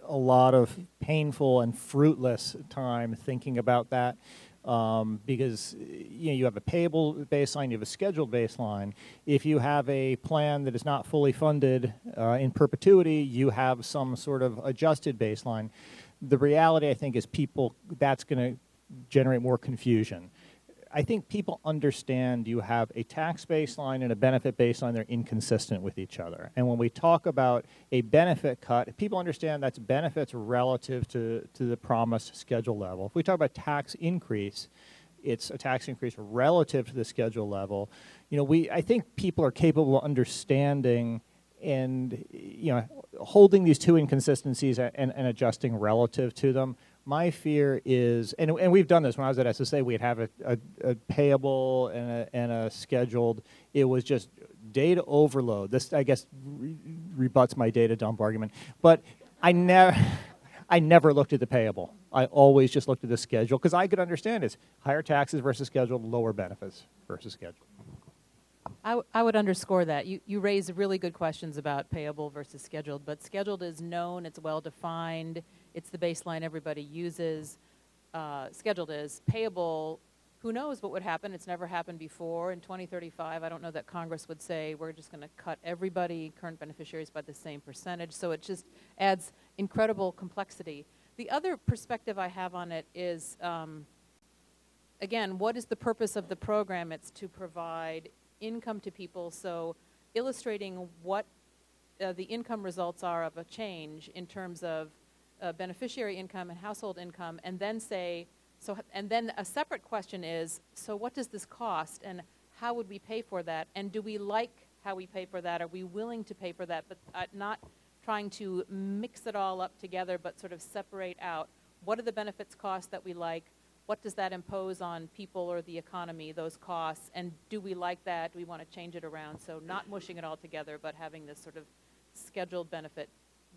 Speaker 13: a lot of painful and fruitless time thinking about that because you have a payable baseline, you have a scheduled baseline. If you have a plan that is not fully funded in perpetuity, you have some sort of adjusted baseline. The reality, I think, is that's going to generate more confusion. I think people understand you have a tax baseline and a benefit baseline. They're inconsistent with each other. And when we talk about a benefit cut, people understand that's benefits relative to the promised schedule level. If we talk about tax increase, it's a tax increase relative to the schedule level. I think people are capable of understanding and holding these two inconsistencies and adjusting relative to them. My fear is, and we've done this when I was at SSA, we'd have a payable and a scheduled. It was just data overload. This, I guess, rebuts my data dump argument. But I never looked at the payable. I always just looked at the schedule because I could understand it's higher taxes versus scheduled, lower benefits versus scheduled.
Speaker 9: I would underscore that. You raise really good questions about payable versus scheduled, but scheduled is known, it's well-defined, it's the baseline everybody uses. Scheduled is. Payable, who knows what would happen? It's never happened before. In 2035, I don't know that Congress would say we're just going to cut everybody, current beneficiaries, by the same percentage, so it just adds incredible complexity. The other perspective I have on it is, again, what is the purpose of the program? It's to provide income to people, so illustrating what the income results are of a change in terms of beneficiary income and household income, and then and then a separate question is, so what does this cost and how would we pay for that, and do we like how we pay for that? Are we willing to pay for that? But not trying to mix it all up together, but sort of separate out what are the benefits costs that we like, what does that impose on people or the economy, those costs, and do we like that? Do we want to change it around? So not mushing it all together, but having this sort of scheduled benefit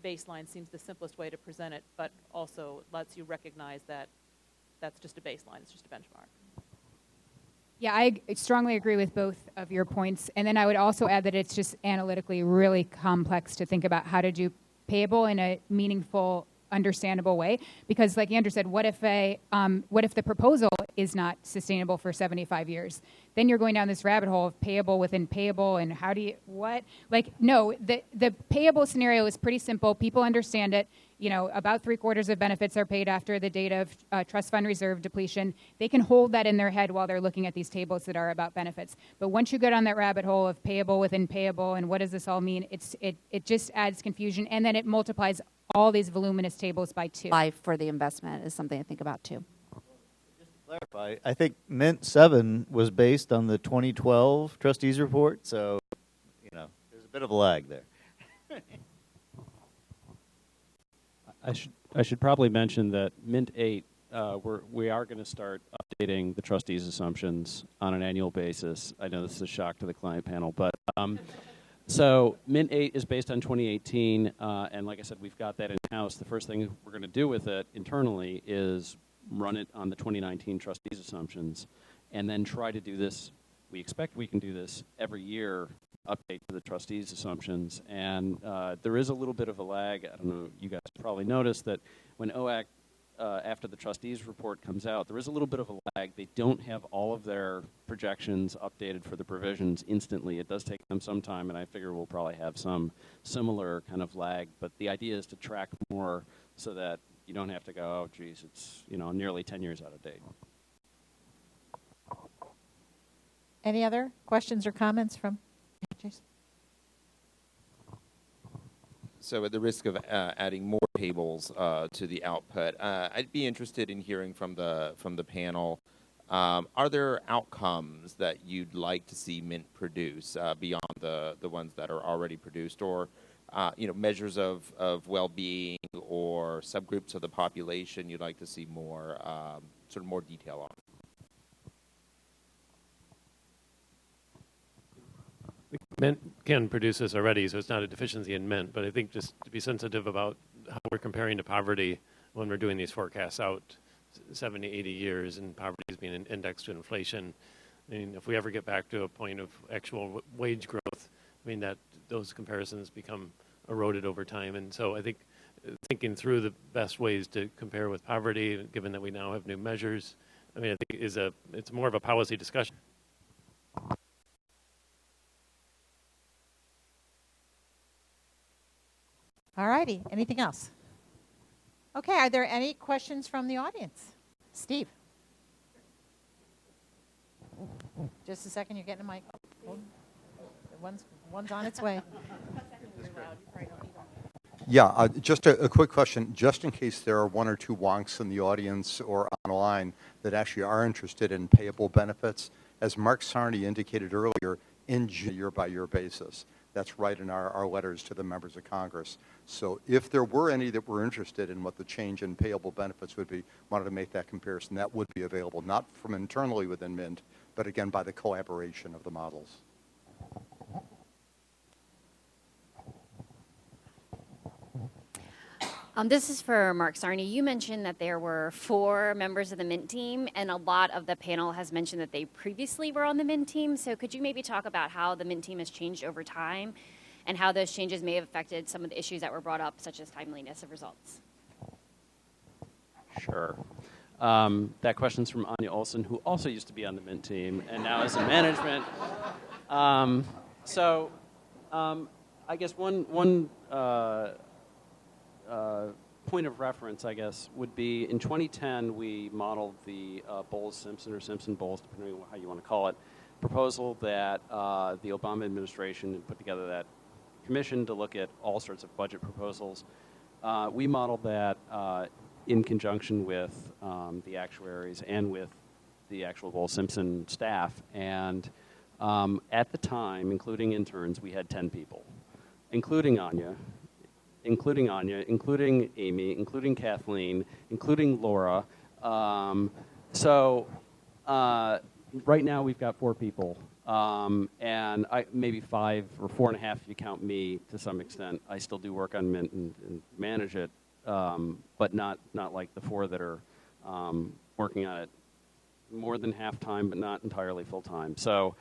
Speaker 9: baseline seems the simplest way to present it, but also lets you recognize that that's just a baseline, it's just a benchmark.
Speaker 12: Yeah, I strongly agree with both of your points. And then I would also add that it's just analytically really complex to think about how to do payable in a meaningful, understandable way. Because like Andrew said, what if the proposal is not sustainable for 75 years? Then you're going down this rabbit hole of payable within payable, and how do you, what? Like, no, the payable scenario is pretty simple. People understand it. About 3/4 of benefits are paid after the date of trust fund reserve depletion. They can hold that in their head while they're looking at these tables that are about benefits. But once you go down that rabbit hole of payable within payable and what does this all mean, it just adds confusion, and then it multiplies all these voluminous tables by 2.
Speaker 10: Life for the investment is something to think about too.
Speaker 11: Just to clarify, I think Mint 7 was based on the 2012 trustees report, so there's a bit of a lag there.
Speaker 5: I should probably mention that Mint 8, we are going to start updating the trustees' assumptions on an annual basis. I know this is a shock to the client panel, but so Mint 8 is based on 2018, and like I said, we've got that in-house. The first thing we're going to do with it internally is run it on the 2019 trustees' assumptions, and then try to do this. We expect we can do this every year, update to the trustees' assumptions, and there is a little bit of a lag. I don't know, you guys probably noticed that when OAC, after the trustees' report comes out, there is a little bit of a lag. They don't have all of their projections updated for the provisions instantly. It does take them some time, and I figure we'll probably have some similar kind of lag, but the idea is to track more so that you don't have to go, oh, geez, it's nearly 10 years out of date.
Speaker 15: Any other questions or comments from Jason?
Speaker 17: So at the risk of adding more tables to the output, I'd be interested in hearing from the panel. Are there outcomes that you'd like to see Mint produce beyond the ones that are already produced, or measures of well-being or subgroups of the population you'd like to see more sort of more detail on?
Speaker 8: Mint can produce this already, so it's not a deficiency in mint, but I think just to be sensitive about how we're comparing to poverty when we're doing these forecasts out 70, 80 years, and poverty is being an index to inflation. I mean, if we ever get back to a point of actual wage growth, I mean, that those comparisons become eroded over time. And so I think thinking through the best ways to compare with poverty, given that we now have new measures, I mean, I think it's more of a policy discussion.
Speaker 15: All righty. Anything else? Okay. Are there any questions from the audience? Steve. Just a second. You're getting a mic. Hold. One's on its way.
Speaker 18: Yeah, just a quick question, just in case there are one or two wonks in the audience or online that actually are interested in payable benefits. As Mark Sarney indicated earlier, in year-by-year basis. That's right in our letters to the members of Congress. So if there were any that were interested in what the change in payable benefits would be, wanted to make that comparison, that would be available, not from internally within Mint, but again by the collaboration of the models.
Speaker 19: This is for Mark Sarney. You mentioned that there were 4 members of the Mint team, and a lot of the panel has mentioned that they previously were on the Mint team. So could you maybe talk about how the Mint team has changed over time and how those changes may have affected some of the issues that were brought up, such as timeliness of results?
Speaker 5: Sure. That question's from Anya Olson, who also used to be on the Mint team and now is in management. I guess one point of reference, I guess, would be in 2010 we modeled the Bowles-Simpson or Simpson-Bowles, depending on how you want to call it, proposal that the Obama administration put together that commission to look at all sorts of budget proposals. We modeled that in conjunction with the actuaries and with the actual Bowles-Simpson staff. And at the time, including interns, we had 10 people, including Anya, including Amy, including Kathleen, including Laura. Right now we've got 4 people, and maybe 5 or 4.5 if you count me to some extent. I still do work on Mint and manage it, but not like the 4 that are working on it more than half time, but not entirely full time. So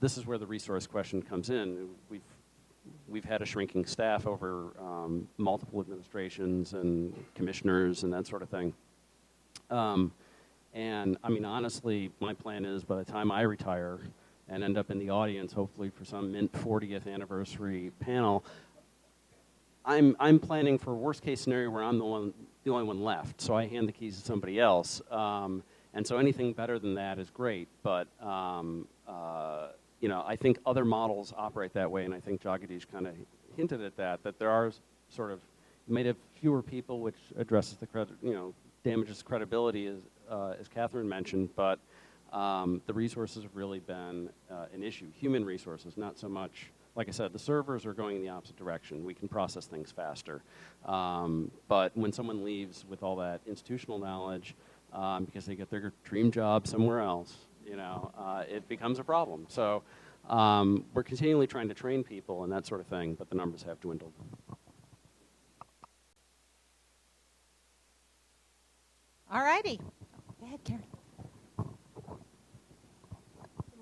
Speaker 5: this is where the resource question comes in. We've had a shrinking staff over multiple administrations and commissioners and that sort of thing. And I mean, honestly, my plan is by the time I retire and end up in the audience, hopefully for some Mint 40th anniversary panel, I'm planning for a worst case scenario where I'm the only one left. So I hand the keys to somebody else. And so anything better than that is great. But I think other models operate that way, and I think Jagadish kind of hinted at that there are sort of, you might have fewer people, which addresses the damages credibility, as Catherine mentioned, but the resources have really been an issue. Human resources, not so much. Like I said, the servers are going in the opposite direction. We can process things faster. But when someone leaves with all that institutional knowledge, because they get their dream job somewhere else, it becomes a problem. So we're continually trying to train people and that sort of thing, but the numbers have dwindled.
Speaker 15: All righty. Go ahead, Karen.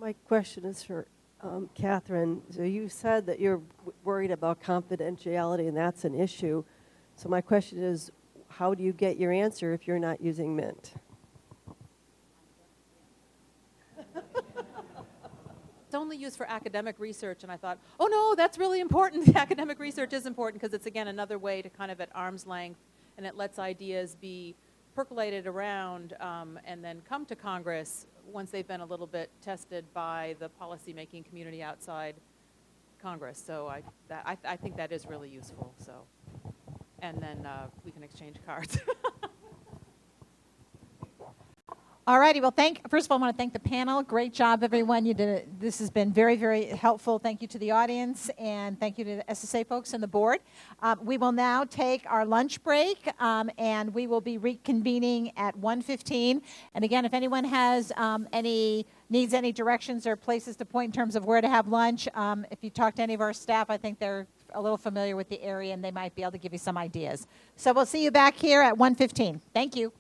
Speaker 4: My question is for Catherine. So you said that you're worried about confidentiality, and that's an issue. So my question is, how do you get your answer if you're not using Mint?
Speaker 9: It's only used for academic research, and I thought, oh no, that's really important. The academic research is important because it's, again, another way to kind of at arm's length, and it lets ideas be percolated around and then come to Congress once they've been a little bit tested by the policymaking community outside Congress. So I think that is really useful. So, and then we can exchange cards.
Speaker 15: All righty. Well, first of all, I want to thank the panel. Great job, everyone. This has been very, very helpful. Thank you to the audience, and thank you to the SSA folks and the board. We will now take our lunch break, and we will be reconvening at 1:15. And again, if anyone has needs any directions or places to point in terms of where to have lunch, if you talk to any of our staff, I think they're a little familiar with the area, and they might be able to give you some ideas. So we'll see you back here at 1:15. Thank you.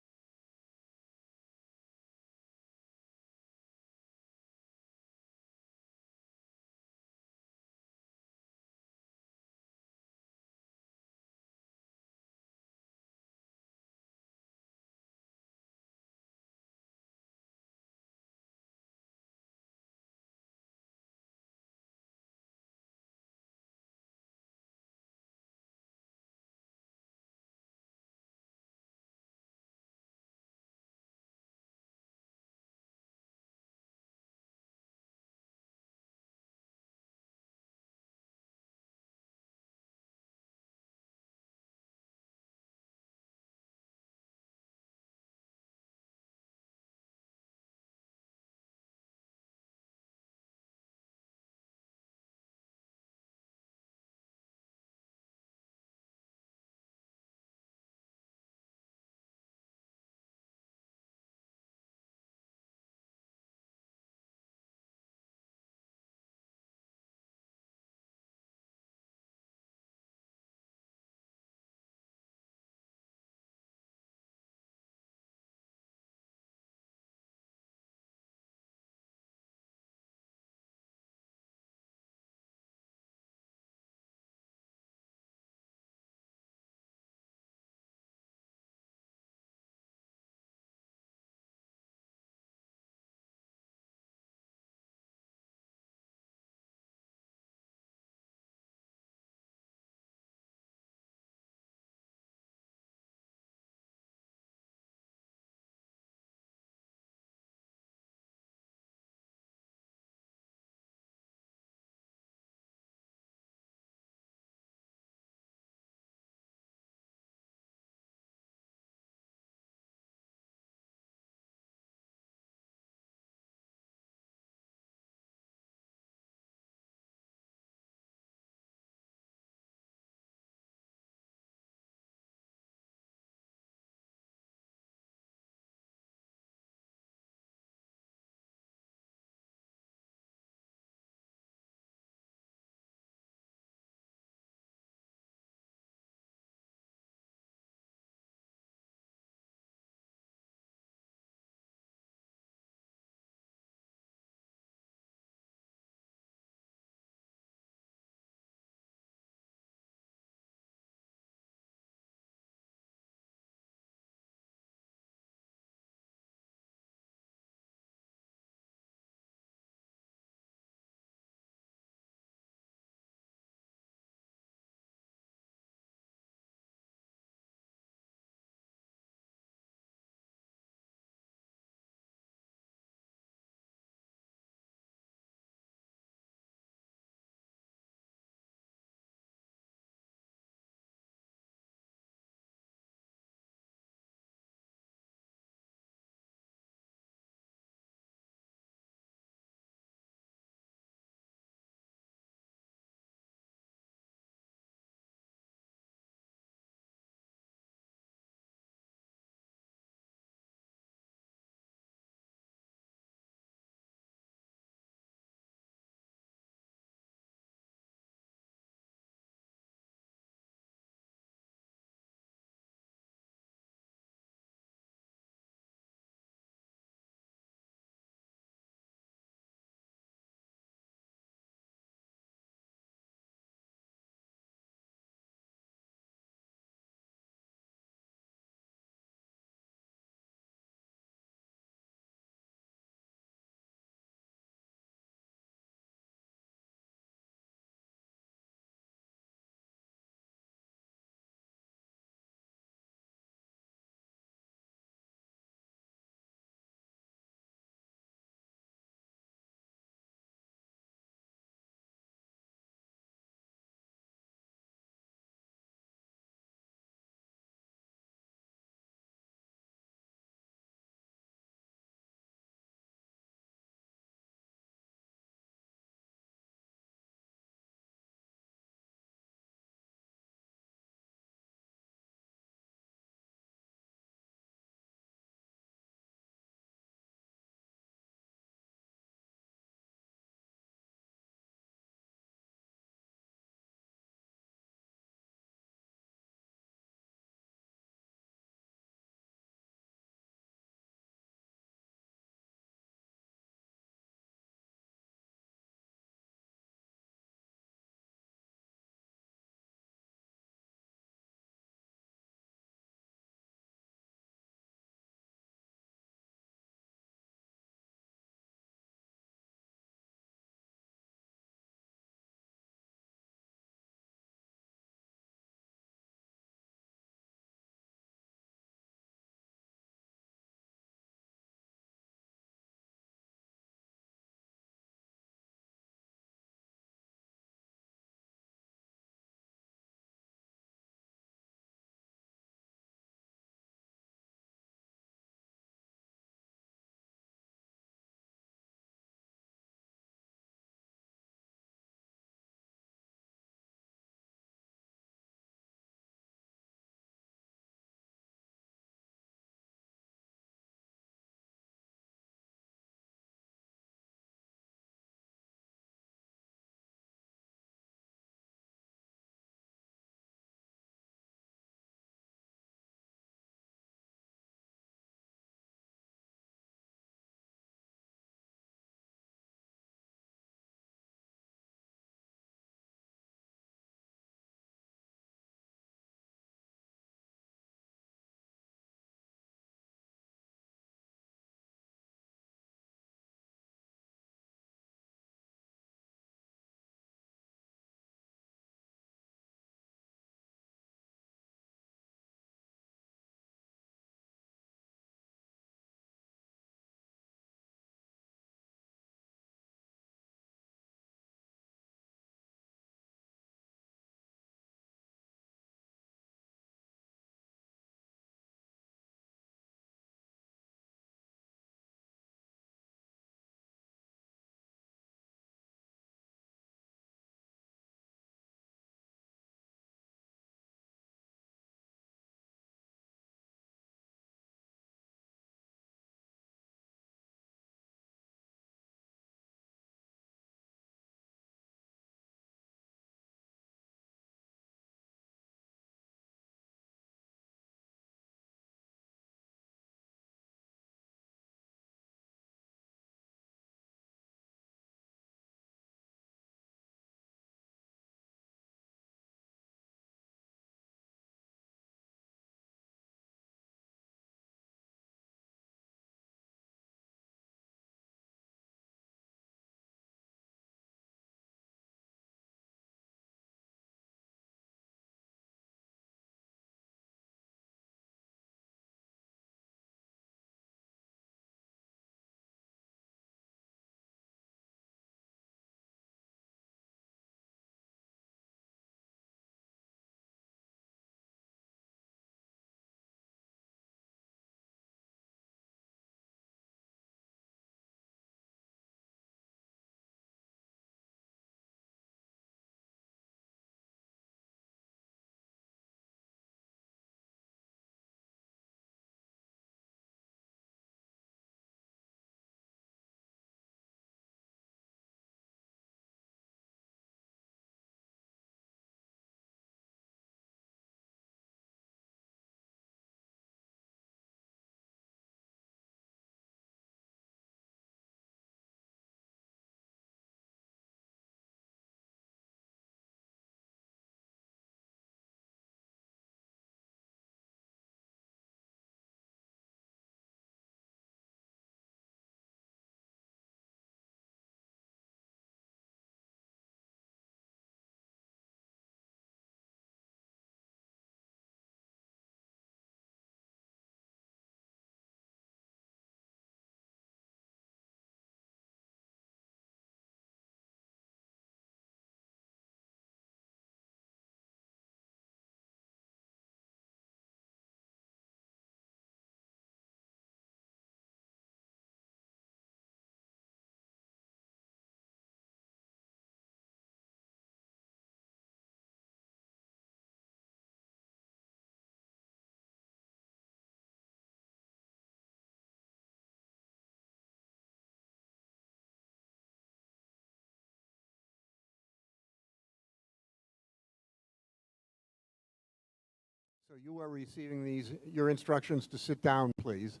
Speaker 7: So you are receiving your instructions to sit down, please.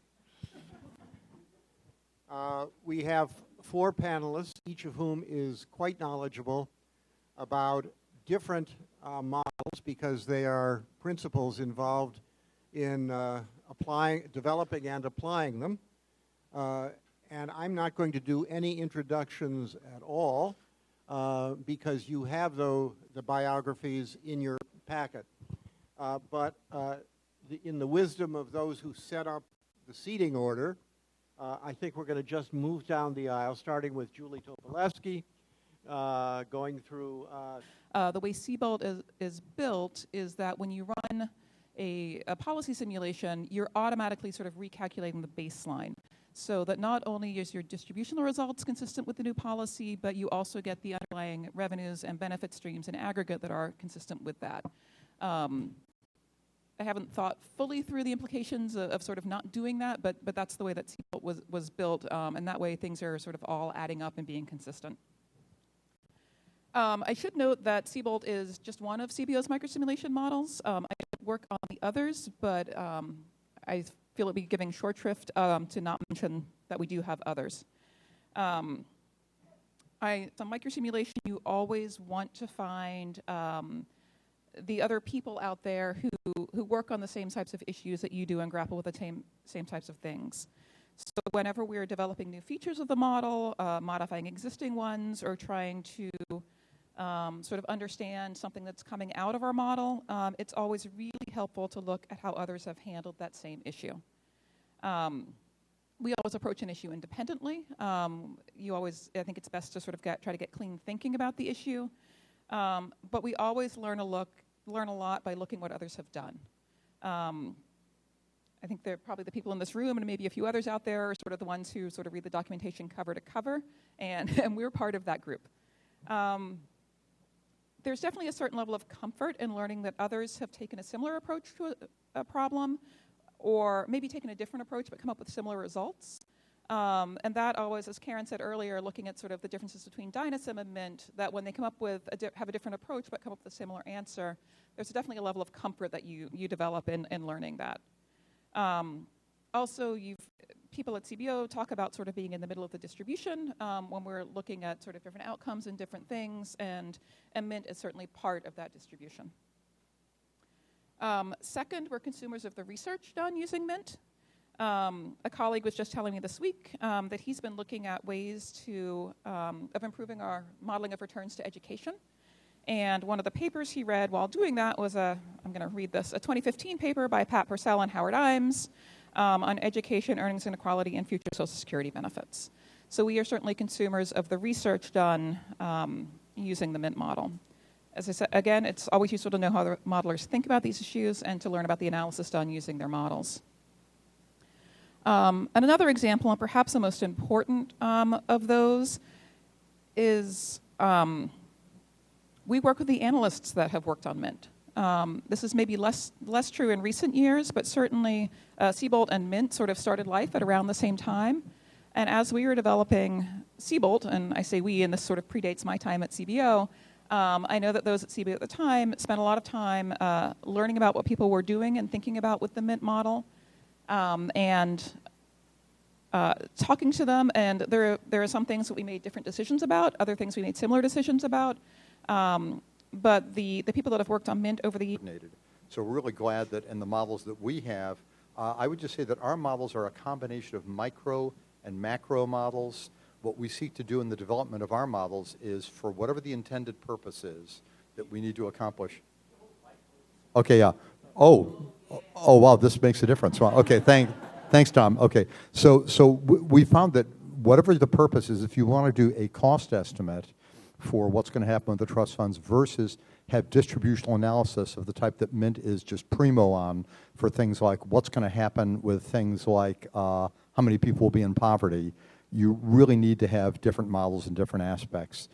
Speaker 7: We have 4 panelists, each of whom is quite knowledgeable about different models because they are principals involved in developing and applying them. And I'm not going to do any introductions at all because you have the biographies in your packet. But in the wisdom of those who set up the seating order, I think we're going to just move down the aisle, starting with Julie Tobolewski, going through...
Speaker 20: the way Siebold is built is that when you run a policy simulation, you're automatically sort of recalculating the baseline. So that not only is your distributional results consistent with the new policy, but you also get the underlying revenues and benefit streams in aggregate that are consistent with that. I haven't thought fully through the implications of sort of not doing that, but that's the way that Siebold was built, and that way things are sort of all adding up and being consistent. I should note that Siebold is just one of CBO's microsimulation models. I work on the others, but I feel it would be giving short shrift to not mention that we do have others. Some microsimulation, you always want to find the other people out there who work on the same types of issues that you do and grapple with the same types of things. So whenever we're developing new features of the model, modifying existing ones, or trying to sort of understand something that's coming out of our model, it's always really helpful to look at how others have handled that same issue. We always approach an issue independently. I think it's best to sort of try to get clean thinking about the issue. But we always learn a lot by looking what others have done. I think they're probably the people in this room and maybe a few others out there are sort of the ones who sort of read the documentation cover to cover, and we're part of that group. There's definitely a certain level of comfort in learning that others have taken a similar approach to a problem, or maybe taken a different approach but come up with similar results. And that always, as Karen said earlier, looking at sort of the differences between Dynasim and Mint, that when they come up with, have a different approach but come up with a similar answer, there's definitely a level of comfort that you develop in learning that. Also, people at CBO talk about sort of being in the middle of the distribution when we're looking at sort of different outcomes and different things, and Mint is certainly part of that distribution. Second, we're consumers of the research done using Mint. A colleague was just telling me this week that he's been looking at ways of improving our modeling of returns to education. And one of the papers he read while doing that was I'm going to read this, a 2015 paper by Pat Purcell and Howard Imes on education, earnings inequality, and future Social Security benefits. So we are certainly consumers of the research done using the Mint model. As I said, again, it's always useful to know how the modelers think about these issues and to learn about the analysis done using their models. And another example, and perhaps the most important of those, is we work with the analysts that have worked on Mint. This is maybe less true in recent years, but certainly Siebold and Mint sort of started life at around the same time. And as we were developing Siebold, and I say we, and this sort of predates my time at CBO, I know that those at CBO at the time spent a lot of time learning about what people were doing and thinking about with the Mint model. And talking to them, and there are some things that we made different decisions about, other things we made similar decisions about, but the people that have worked on Mint over the years.
Speaker 18: So we're really glad that in the models that we have, I would just say that our models are a combination of micro and macro models. What we seek to do in the development of our models is for whatever the intended purpose is that we need to accomplish. Okay, yeah. Oh, wow, this makes a difference. Wow, okay, thanks, Tom. Okay, so we found that whatever the purpose is, if you want to do a cost estimate for what's going to happen with the trust funds versus have distributional analysis of the type that Mint is just primo on for things like what's going to happen with things like how many people will be in poverty, you really need to have different models in different aspects.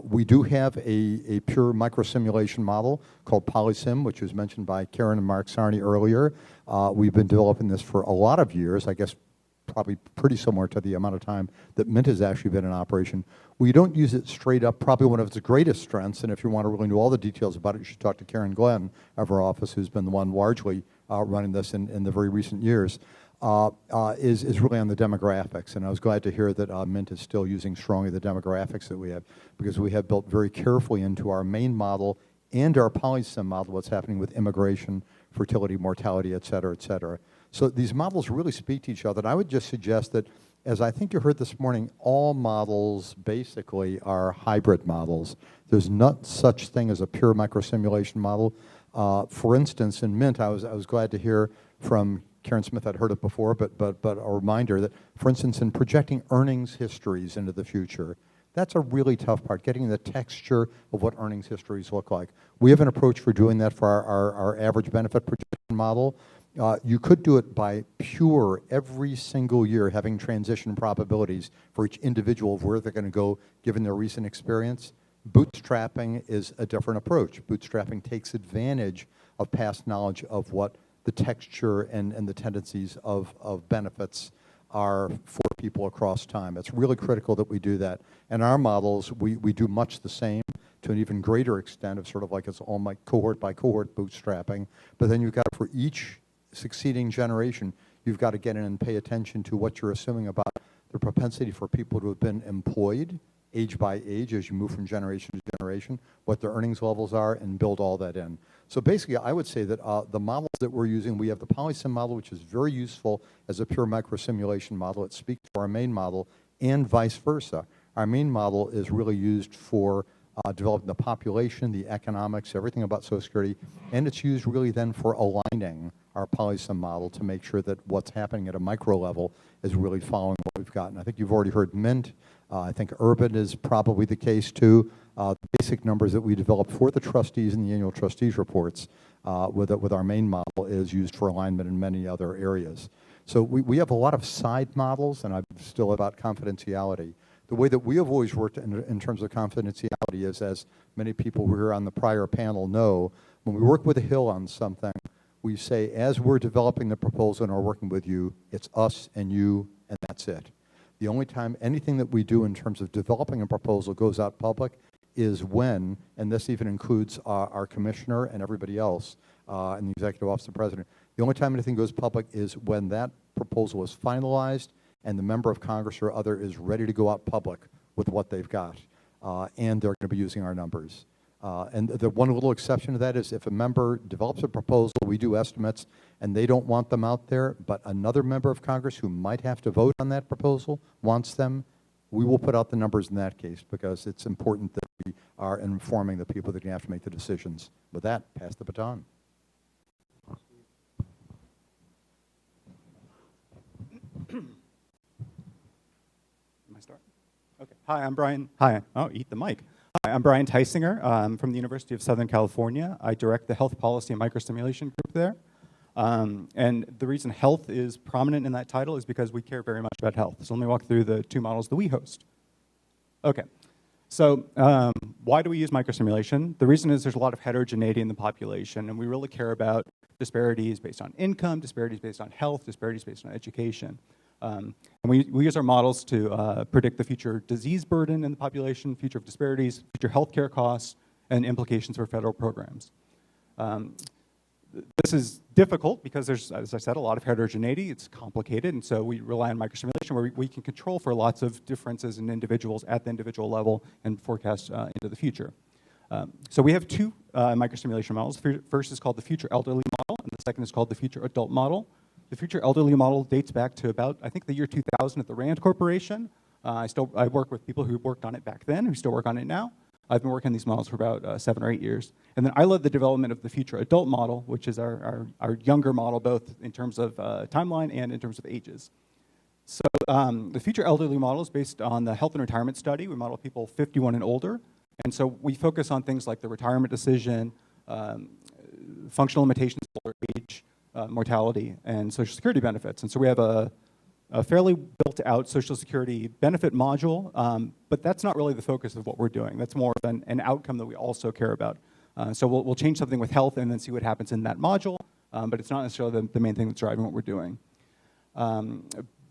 Speaker 18: We do have a pure microsimulation model called Polysim, which was mentioned by Karen and Mark Sarney earlier. We've been developing this for a lot of years, I guess probably pretty similar to the amount of time that Mint has actually been in operation. We don't use it straight up, probably one of its greatest strengths, and if you want to really know all the details about it, you should talk to Karen Glenn of our office, who's been the one largely running this in the very recent years, is really on the demographics. And I was glad to hear that Mint is still using strongly the demographics that we have, because we have built very carefully into our main model and our PolySim model what's happening with immigration, fertility, mortality, et cetera, et cetera. So these models really speak to each other. And I would just suggest that, as I think you heard this morning, all models basically are hybrid models. There's not such thing as a pure microsimulation model. For instance, in Mint, I was glad to hear from Karen Smith. I'd heard it before, but a reminder that, for instance, in projecting earnings histories into the future, that's a really tough part, getting the texture of what earnings histories look like. We have an approach for doing that for our average benefit projection model. You could do it by pure, every single year, having transition probabilities for each individual of where they're going to go given their recent experience. Bootstrapping is a different approach. Bootstrapping takes advantage of past knowledge of what the texture and the tendencies of benefits are for people across time. It's really critical that we do that. In our models, we do much the same to an even greater extent of sort of like it's all my cohort by cohort bootstrapping. But then you've got, for each succeeding generation, you've got to get in and pay attention to what you're assuming about the propensity for people to have been employed age by age as you move from generation to generation, what their earnings levels are, and build all that in. So basically, I would say that the models that we're using, we have the PolySim model, which is very useful as a pure microsimulation model. It speaks to our main model, and vice versa. Our main model is really used for developing the population, the economics, everything about Social Security, and it's used really then for aligning our PolySim model to make sure that what's happening at a micro level is really following what we've got. And I think you've already heard Mint. I think Urban is probably the case too. The basic numbers that we developed for the trustees in the annual trustees reports with our main model is used for alignment in many other areas. So we have a lot of side models, and I'm still about confidentiality. The way that we have always worked in terms of confidentiality is, as many people who are on the prior panel know, when we work with a Hill on something, we say, as we're developing the proposal and are working with you, it's us and you, and that's it. The only time anything that we do in terms of developing a proposal goes out public is when, and this even includes our commissioner and everybody else in the executive office of the president, the only time anything goes public is when that proposal is finalized and the member of Congress or other is ready to go out public with what they've got, and they're going to be using our numbers. And the one little exception to that is if a member develops a proposal, we do estimates, and they don't want them out there, but another member of Congress who might have to vote on that proposal wants them, we will put out the numbers in that case, because it's important that we are informing the people that are going to have to make the decisions. With that, pass the baton.
Speaker 21: Am I starting? Okay. Hi, I'm Brian. Hi. Oh, eat the mic. Hi, I'm Brian Teisinger. I'm from the University of Southern California. I direct the Health Policy and Microsimulation group there. And the reason health is prominent in that title is because we care very much about health. So let me walk through the two models that we host. Okay. So why do we use microsimulation? The reason is there's a lot of heterogeneity in the population, and we really care about disparities based on income, disparities based on health, disparities based on education. And we use our models to predict the future disease burden in the population, future of disparities, future healthcare costs, and implications for federal programs. This is difficult because there's, as I said, a lot of heterogeneity. It's complicated, and so we rely on microsimulation where we can control for lots of differences in individuals at the individual level and forecast into the future. So we have two microsimulation models. First is called the future elderly model, and the second is called the future adult model. The future elderly model dates back to about, I think, the year 2000 at the RAND Corporation. I work with people who worked on it back then, who still work on it now. I've been working on these models for about 7 or 8 years. And then I led the development of the future adult model, which is our younger model, both in terms of timeline and in terms of ages. So the future elderly model is based on the health and retirement study. We model people 51 and older. And so we focus on things like the retirement decision, functional limitations of older age, mortality, and Social Security benefits. And so we have a fairly built-out Social Security benefit module, but that's not really the focus of what we're doing. That's more of an outcome that we also care about. So we'll change something with health and then see what happens in that module, but it's not necessarily the main thing that's driving what we're doing.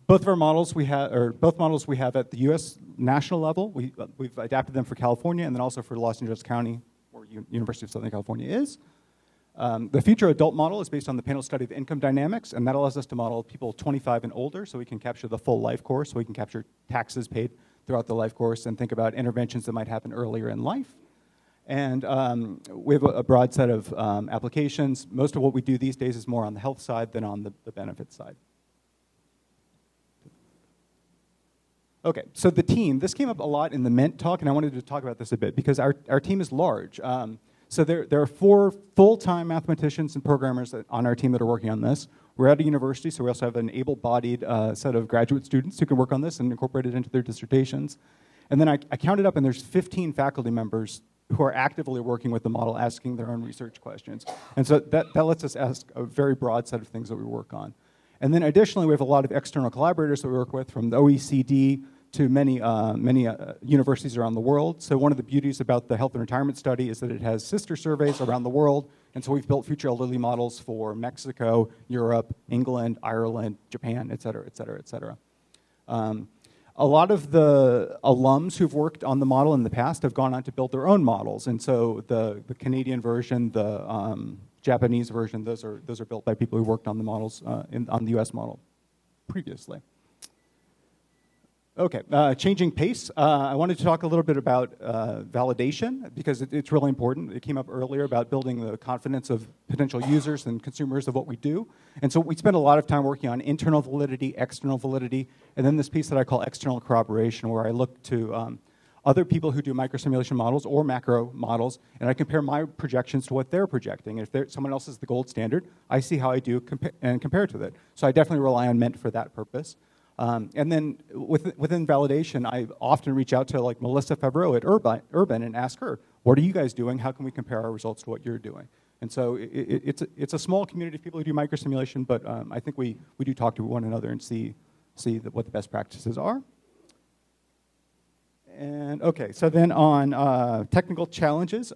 Speaker 21: Both of our models we have, or both models we have at the U.S. national level. We've adapted them for California and then also for Los Angeles County, where University of Southern California is. The future adult model is based on the panel study of income dynamics, and that allows us to model people 25 and older, so we can capture the full life course, so we can capture taxes paid throughout the life course and think about interventions that might happen earlier in life. And we have a broad set of applications. Most of what we do these days is more on the health side than on the benefits side. Okay, so the team, this came up a lot in the MENT talk, and I wanted to talk about this a bit because our team is large. So there are 4 full-time mathematicians and programmers on our team that are working on this. We're at a university, so we also have an able-bodied set of graduate students who can work on this and incorporate it into their dissertations. And then I counted up, and there's 15 faculty members who are actively working with the model, asking their own research questions. And so that lets us ask a very broad set of things that we work on. And then additionally, we have a lot of external collaborators that we work with, from the OECD to many universities around the world. So one of the beauties about the health and retirement study is that it has sister surveys around the world. And so we've built future elderly models for Mexico, Europe, England, Ireland, Japan, et cetera, et cetera, et cetera. A lot of the alums who've worked on the model in the past have gone on to build their own models. And so the Canadian version, the Japanese version, those are built by people who worked on the models, on the US model previously. Okay, changing pace. I wanted to talk a little bit about validation because it's really important. It came up earlier about building the confidence of potential users and consumers of what we do. And so we spend a lot of time working on internal validity, external validity, and then this piece that I call external corroboration, where I look to other people who do microsimulation models or macro models, and I compare my projections to what they're projecting. And if someone else is the gold standard, I see how I do and compare to that. So I definitely rely on MENT for that purpose. And then within validation, I often reach out to like Melissa Favreau at Urban and ask her, what are you guys doing? How can we compare our results to what you're doing? And so it's a small community of people who do microsimulation, but I think we do talk to one another and see what the best practices are. And okay, so then on technical challenges,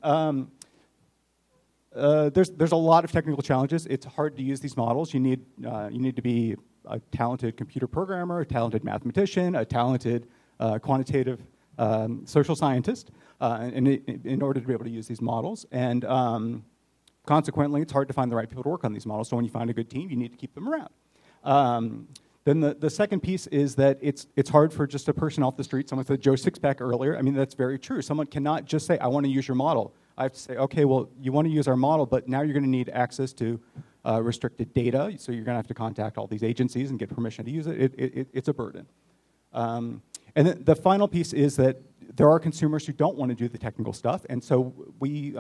Speaker 21: there's a lot of technical challenges. It's hard to use these models. You need to be a talented computer programmer, a talented mathematician, a talented quantitative social scientist in order to be able to use these models. And consequently, it's hard to find the right people to work on these models. So when you find a good team, you need to keep them around. Then the second piece is that it's hard for just a person off the street. Someone said Joe Sixpack earlier. I mean, that's very true. Someone cannot just say, I want to use your model. I have to say, okay, well, you want to use our model, but now you're going to need access to restricted data, so you're going to have to contact all these agencies and get permission to use it. It's a burden. And then the final piece is that there are consumers who don't want to do the technical stuff, and so we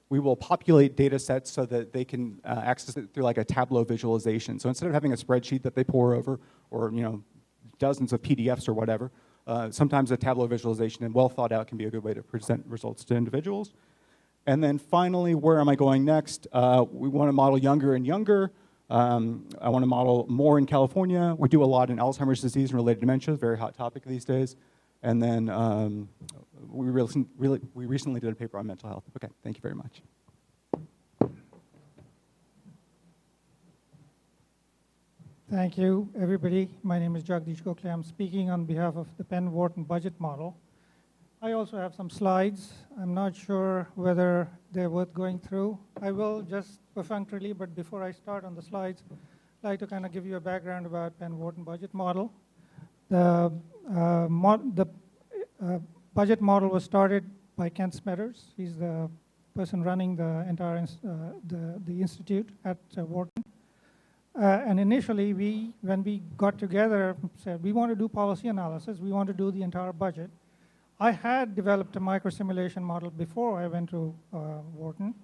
Speaker 21: will populate data sets so that they can access it through like a Tableau visualization. So instead of having a spreadsheet that they pour over, or dozens of PDFs or whatever, sometimes a Tableau visualization and well thought out can be a good way to present results to individuals. And then finally, where am I going next? We want to model younger and younger. I want to model more in California. We do a lot in Alzheimer's disease and related dementia, very hot topic these days. And then we recently did a paper on mental health. Okay, thank you very much.
Speaker 6: Thank you, everybody. My name is Jagdish Gokhale. I'm speaking on behalf of the Penn Wharton budget model. I also have some slides. I'm not sure whether they're worth going through. I will just perfunctorily, but before I start on the slides, I'd like to kind of give you a background about Penn Wharton budget model. The budget model was started by Kent Smetters. He's the person running the entire the institute at Wharton. And initially, when we got together, said we want to do policy analysis. We want to do the entire budget. I had developed a microsimulation model before I went to Wharton,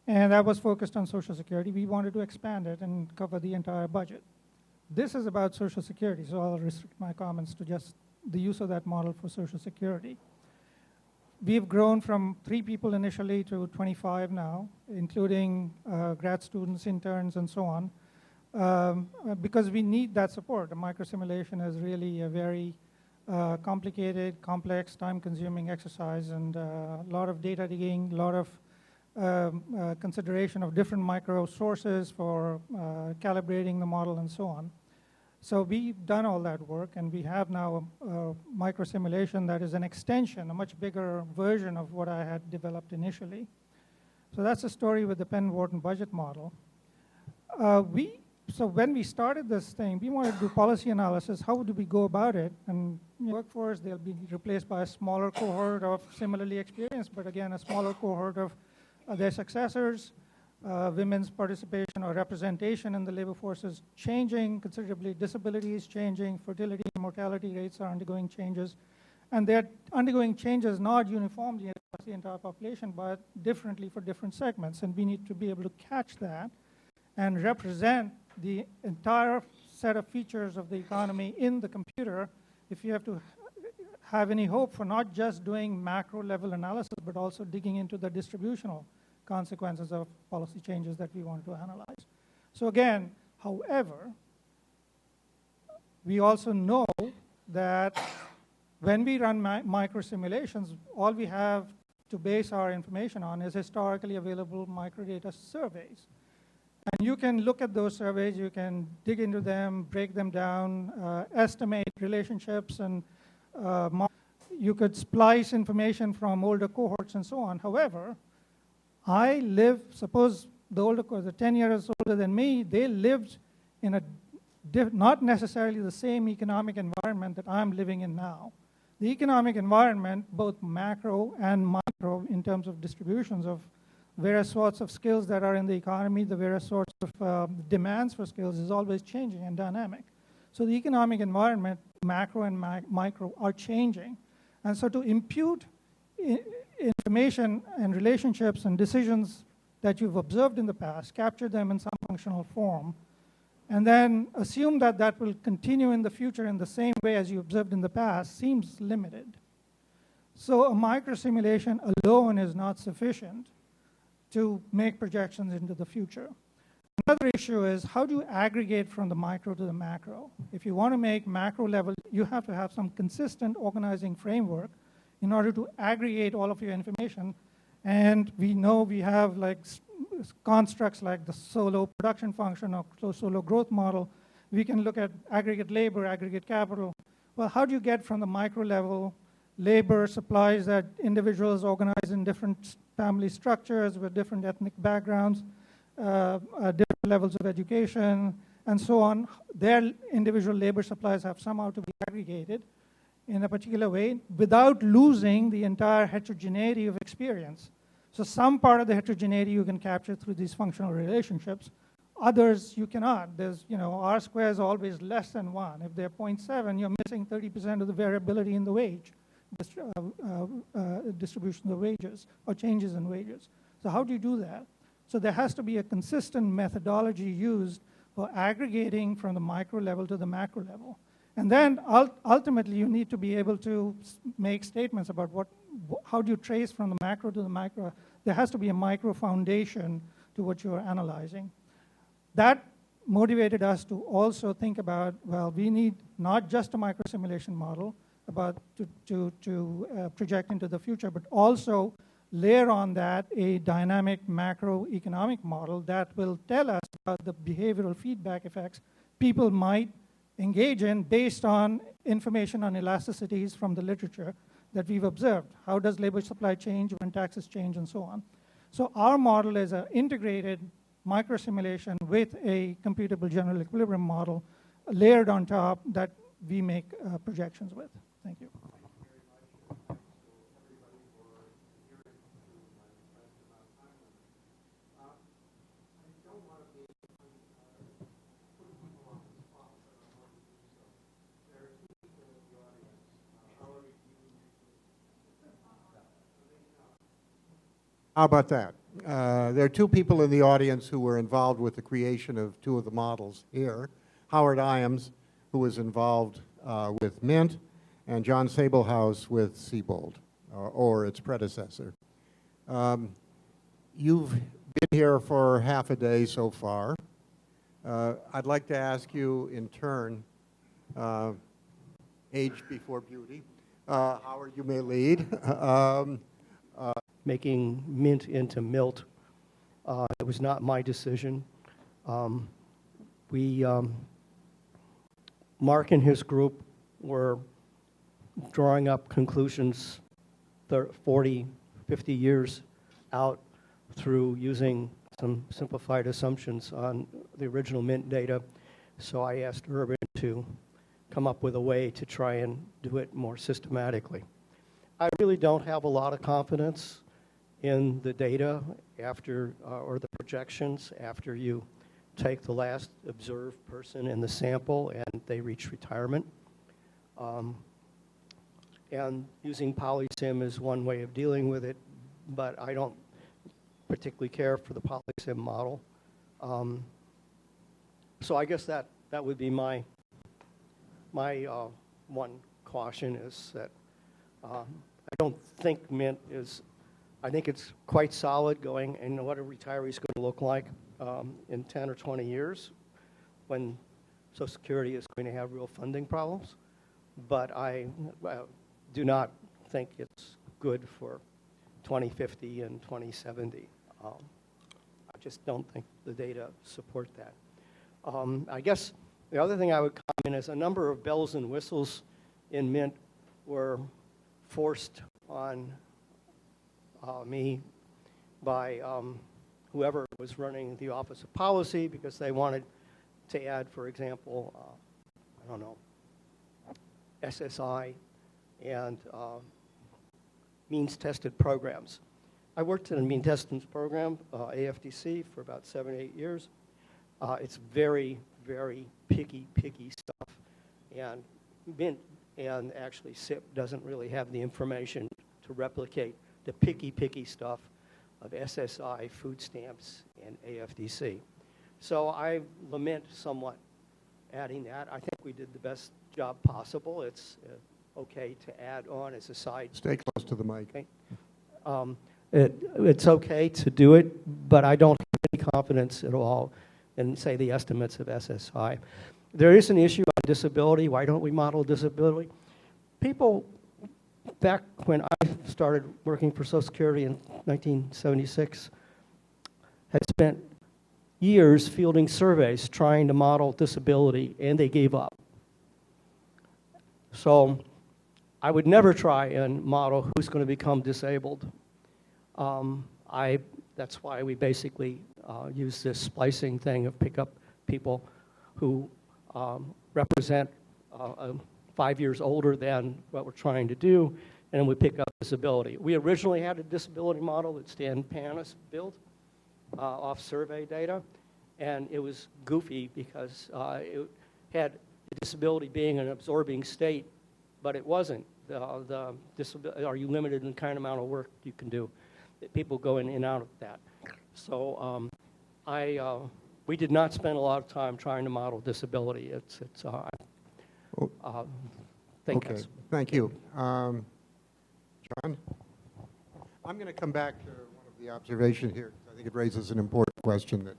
Speaker 6: and that was focused on Social Security. We wanted to expand it and cover the entire budget. This is about Social Security, so I'll restrict my comments to just the use of that model for Social Security. We've grown from 3 people initially to 25 now, including grad students, interns, and so on, because we need that support. A microsimulation is really a very complicated, complex, time-consuming exercise, and a lot of data digging, a lot of consideration of different micro sources for calibrating the model and so on. So we've done all that work, and we have now a microsimulation that is an extension, a much bigger version of what I had developed initially. So that's the story with the Penn Wharton budget model. So when we started this thing, we wanted to do policy analysis. How do we go about it? And workforce, they'll be replaced by a smaller cohort of similarly experienced, but again, a smaller cohort of their successors. Women's participation or representation in the labor force is changing considerably. Disability is changing. Fertility and mortality rates are undergoing changes. And they're undergoing changes not uniformly across the entire population, but differently for different segments. And we need to be able to catch that and represent the entire set of features of the economy in the computer if you have to have any hope for not just doing macro level analysis, but also digging into the distributional consequences of policy changes that we want to analyze. So again, however, we also know that when we run micro simulations, all we have to base our information on is historically available microdata surveys. And you can look at those surveys, you can dig into them, break them down, estimate relationships, and you could splice information from older cohorts and so on. However, suppose the older cohort, the 10 years older than me, they lived in not necessarily the same economic environment that I'm living in now. The economic environment, both macro and micro, in terms of distributions of various sorts of skills that are in the economy, the various sorts of demands for skills is always changing and dynamic. So the economic environment, macro and micro, are changing. And so to impute information and relationships and decisions that you've observed in the past, capture them in some functional form, and then assume that that will continue in the future in the same way as you observed in the past seems limited. So a microsimulation alone is not sufficient to make projections into the future. Another issue is how do you aggregate from the micro to the macro? If you want to make macro level, you have to have some consistent organizing framework in order to aggregate all of your information. And we know we have like constructs like the Solow production function or Solow growth model. We can look at aggregate labor, aggregate capital. Well, how do you get from the micro level labor supplies that individuals organize in different family structures with different ethnic backgrounds, different levels of education, and so on? Their individual labor supplies have somehow to be aggregated in a particular way without losing the entire heterogeneity of experience. So some part of the heterogeneity you can capture through these functional relationships. Others you cannot. There's, R square is always less than 1. If they're 0.7, you're missing 30% of the variability in the wage distribution of wages or changes in wages. So how do you do that? So there has to be a consistent methodology used for aggregating from the micro level to the macro level. And then ultimately you need to be able to make statements about how do you trace from the macro to the micro. There has to be a micro foundation to what you're analyzing. That motivated us to also think about, well, we need not just a microsimulation model to project into the future, but also layer on that a dynamic macroeconomic model that will tell us about the behavioral feedback effects people might engage in based on information on elasticities from the literature that we've observed. How does labor supply change when taxes change and so on? So our model is an integrated microsimulation with a computable general equilibrium model layered on top that we make projections with. Thank you.
Speaker 7: How about that? There are two people in the audience who were involved with the creation of two of the models here. Howard Iams, who was involved with Mint, and John Sabelhaus with Siebold, or its predecessor. You've been here for half a day so far. I'd like to ask you in turn, age before beauty, Howard, you may lead.
Speaker 1: Making Mint into Milt. It was not my decision. We Mark and his group were drawing up conclusions 40, 50 years out through using some simplified assumptions on the original Mint data. So I asked Urban to come up with a way to try and do it more systematically. I really don't have a lot of confidence in the data after, or the projections after you take the last observed person in the sample and they reach retirement. And using PolySim is one way of dealing with it, but I don't particularly care for the PolySim model. So I guess that would be my one caution, is that I don't think Mint is, I think it's quite solid going, and what a retiree is going to look like in 10 or 20 years when Social Security is going to have real funding problems. But I do not think it's good for 2050 and 2070. I just don't think the data support that. I guess the other thing I would comment is a number of bells and whistles in Mint were forced on me by whoever was running the Office of Policy, because they wanted to add, for example, I don't know, SSI and means-tested programs. I worked in a mean-testing program, AFDC, for about 7 or 8 years. It's very, very picky stuff. And Mint and actually SIP doesn't really have the information to replicate the picky stuff of SSI, food stamps, and AFDC. So I lament somewhat adding that. I think we did the best job possible. It's okay to add on as a side.
Speaker 7: Stay close to the mic.
Speaker 1: Okay. It's okay to do it, but I don't have any confidence at all in, say, the estimates of SSI. There is an issue on disability. Why don't we model disability? People, back when I started working for Social Security in 1976, had spent years fielding surveys trying to model disability, and they gave up. So I would never try and model who's going to become disabled. That's why we basically use this splicing thing of pick up people who represent 5 years older than what we're trying to do, and then we pick up disability. We originally had a disability model that Stan Panis built off survey data, and it was goofy because it had the disability being an absorbing state, but it wasn't. Are you limited in the kind of amount of work you can do? People go in and out of that. So we did not spend a lot of time trying to model disability.
Speaker 7: Okay, thank you. John? I'm going to come back to one of the observations here, because I think it raises an important question that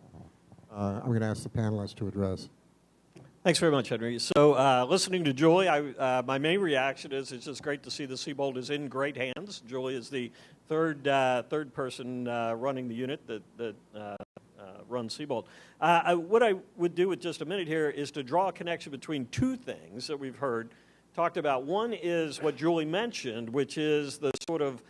Speaker 7: I'm going to ask the panelists to address.
Speaker 14: Thanks very much, Henry. So listening to Julie, my main reaction is it's just great to see the Siebold is in great hands. Julie is the third person running the unit that runs Siebold. What I would do with just a minute here is to draw a connection between two things that we've heard talked about. One is what Julie mentioned, which is the sort of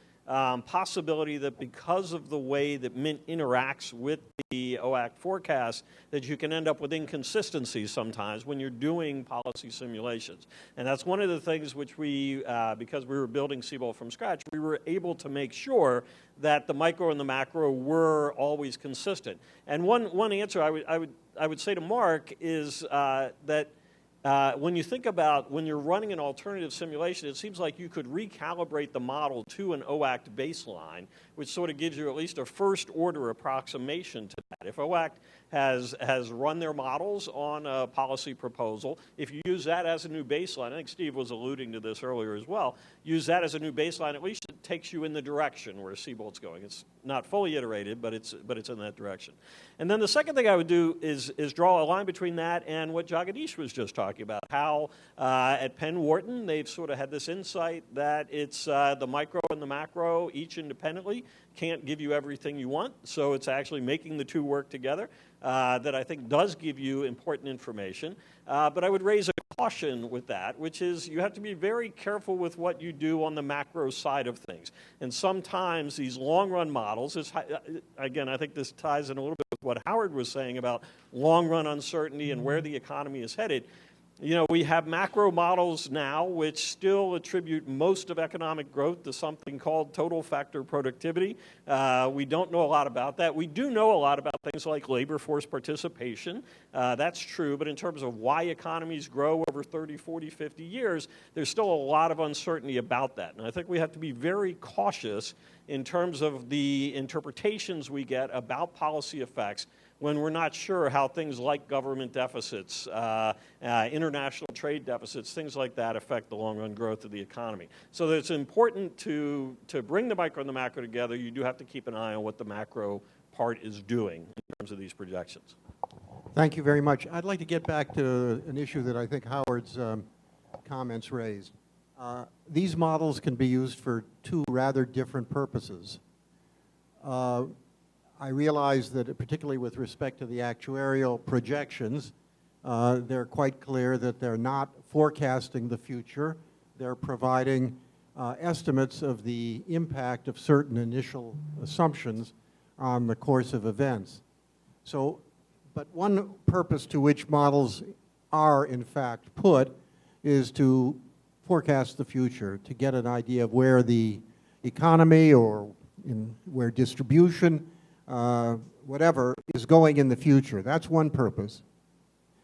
Speaker 14: possibility that because of the way that Mint interacts with the OACT forecast, that you can end up with inconsistencies sometimes when you're doing policy simulations. And that's one of the things which we, because we were building Siebold from scratch, we were able to make sure that the micro and the macro were always consistent. And one answer I would say to Mark is that when you think about when you're running an alternative simulation, it seems like you could recalibrate the model to an OACT baseline, which sort of gives you at least a first order approximation to that. If OACT has run their models on a policy proposal, if you use that as a new baseline, I think Steve was alluding to this earlier as well, use that as a new baseline, at least it takes you in the direction where Siebold's going. It's not fully iterated, but it's in that direction. And then the second thing I would do is draw a line between that and what Jagadish was just talking about, how at Penn Wharton they've sort of had this insight that it's the micro and and the macro, each independently, can't give you everything you want. So it's actually making the two work together that I think does give you important information. But I would raise a caution with that, which is you have to be very careful with what you do on the macro side of things. And sometimes these long-run models, again, I think this ties in a little bit with what Howard was saying about long-run uncertainty and where the economy is headed. You know, we have macro models now which still attribute most of economic growth to something called total factor productivity. We don't know a lot about that. We do know a lot about things like labor force participation. That's true, but in terms of why economies grow over 30, 40, 50 years, there's still a lot of uncertainty about that. And I think we have to be very cautious in terms of the interpretations we get about policy effects when we're not sure how things like government deficits, international trade deficits, things like that affect the long-run growth of the economy. So it's important to bring the micro and the macro together. You do have to keep an eye on what the macro part is doing in terms of these projections.
Speaker 7: Thank you very much. I'd like to get back to an issue that I think Howard's comments raised. These models can be used for two rather different purposes. I realize that particularly with respect to the actuarial projections, they're quite clear that they're not forecasting the future. They're providing estimates of the impact of certain initial assumptions on the course of events. So, but one purpose to which models are in fact put is to forecast the future, to get an idea of where the economy or where distribution whatever is going in the future. That's one purpose.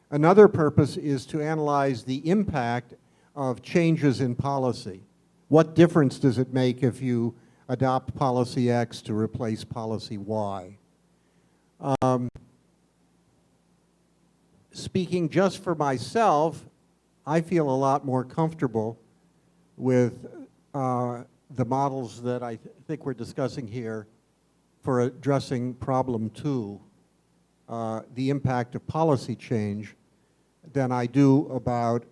Speaker 7: Another purpose is to analyze the impact of changes in policy. What difference does it make if you adopt policy X to replace policy Y? Speaking just for myself, I feel a lot more comfortable with the models that I think we're discussing here for addressing problem 2, the impact of policy change, than I do about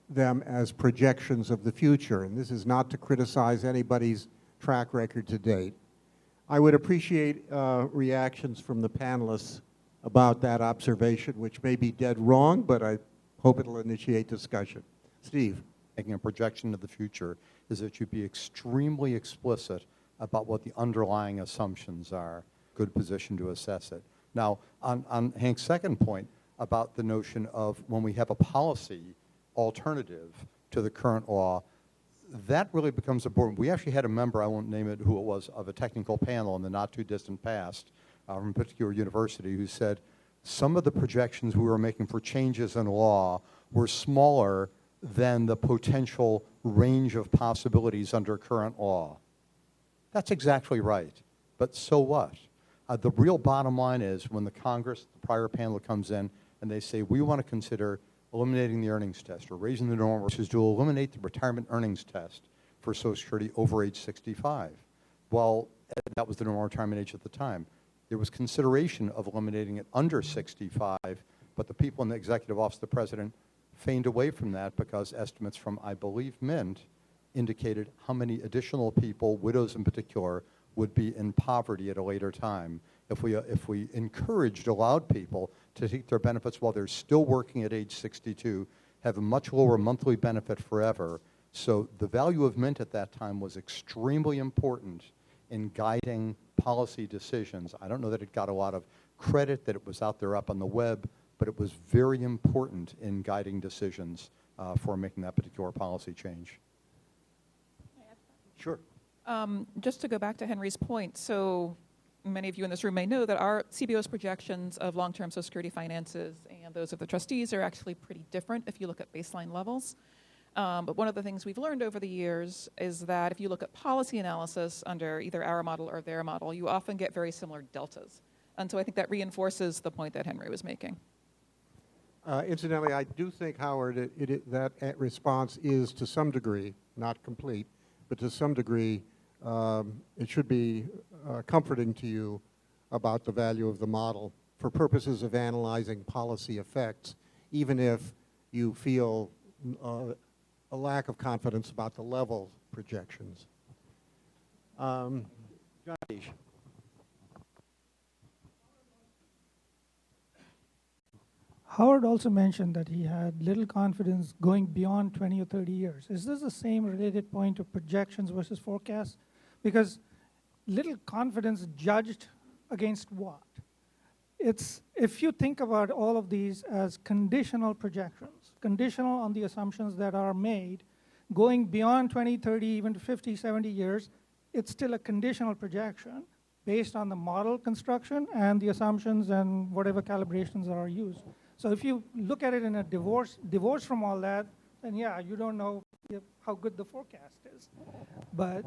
Speaker 7: them as projections of the future. And this is not to criticize anybody's track record to date. I would appreciate reactions from the panelists about that observation, which may be dead wrong, but I hope it'll initiate discussion. Steve.
Speaker 18: Making a projection of the future is that you be extremely explicit about what the underlying assumptions are. Good position to assess it. Now, on Hank's second point about the notion of when we have a policy alternative to the current law, that really becomes important. We actually had a member, I won't name it who it was, of a technical panel in the not too distant past from a particular university who said some of the projections we were making for changes in law were smaller than the potential range of possibilities under current law. That's exactly right, but so what? The real bottom line is when the Congress, the prior panel comes in and they say we want to consider eliminating the earnings test or raising the norm, which is to eliminate the retirement earnings test for Social Security over age 65. Well, that was the normal retirement age at the time. There was consideration of eliminating it under 65, but the people in the executive office of the president feigned away from that because estimates from, I believe, Mint indicated how many additional people, widows in particular, would be in poverty at a later time if we encouraged, allowed people to take their benefits while they're still working at age 62, have a much lower monthly benefit forever. So the value of Mint at that time was extremely important in guiding policy decisions. I don't know that it got a lot of credit, that it was out there up on the web, but it was very important in guiding decisions for making that particular policy change.
Speaker 7: Sure.
Speaker 20: Just to go back to Henry's point, so many of you in this room may know that our CBO's projections of long-term Social Security finances and those of the trustees are actually pretty different if you look at baseline levels. But one of the things we've learned over the years is that if you look at policy analysis under either our model or their model, you often get very similar deltas. And so I think that reinforces the point that Henry was making.
Speaker 7: Incidentally, I do think, Howard, that response is to some degree, not complete, but to some degree, it should be comforting to you about the value of the model for purposes of analyzing policy effects, even if you feel a lack of confidence about the level projections.
Speaker 3: Jagdish.
Speaker 6: Howard also mentioned that he had little confidence going beyond 20 or 30 years. Is this the same related point of projections versus forecasts? Because little confidence judged against what? It's, if you think about all of these as conditional projections, conditional on the assumptions that are made, going beyond 20, 30, even to 50, 70 years, it's still a conditional projection based on the model construction and the assumptions and whatever calibrations are used. So if you look at it in a divorce from all that, then yeah, you don't know how good the forecast is. But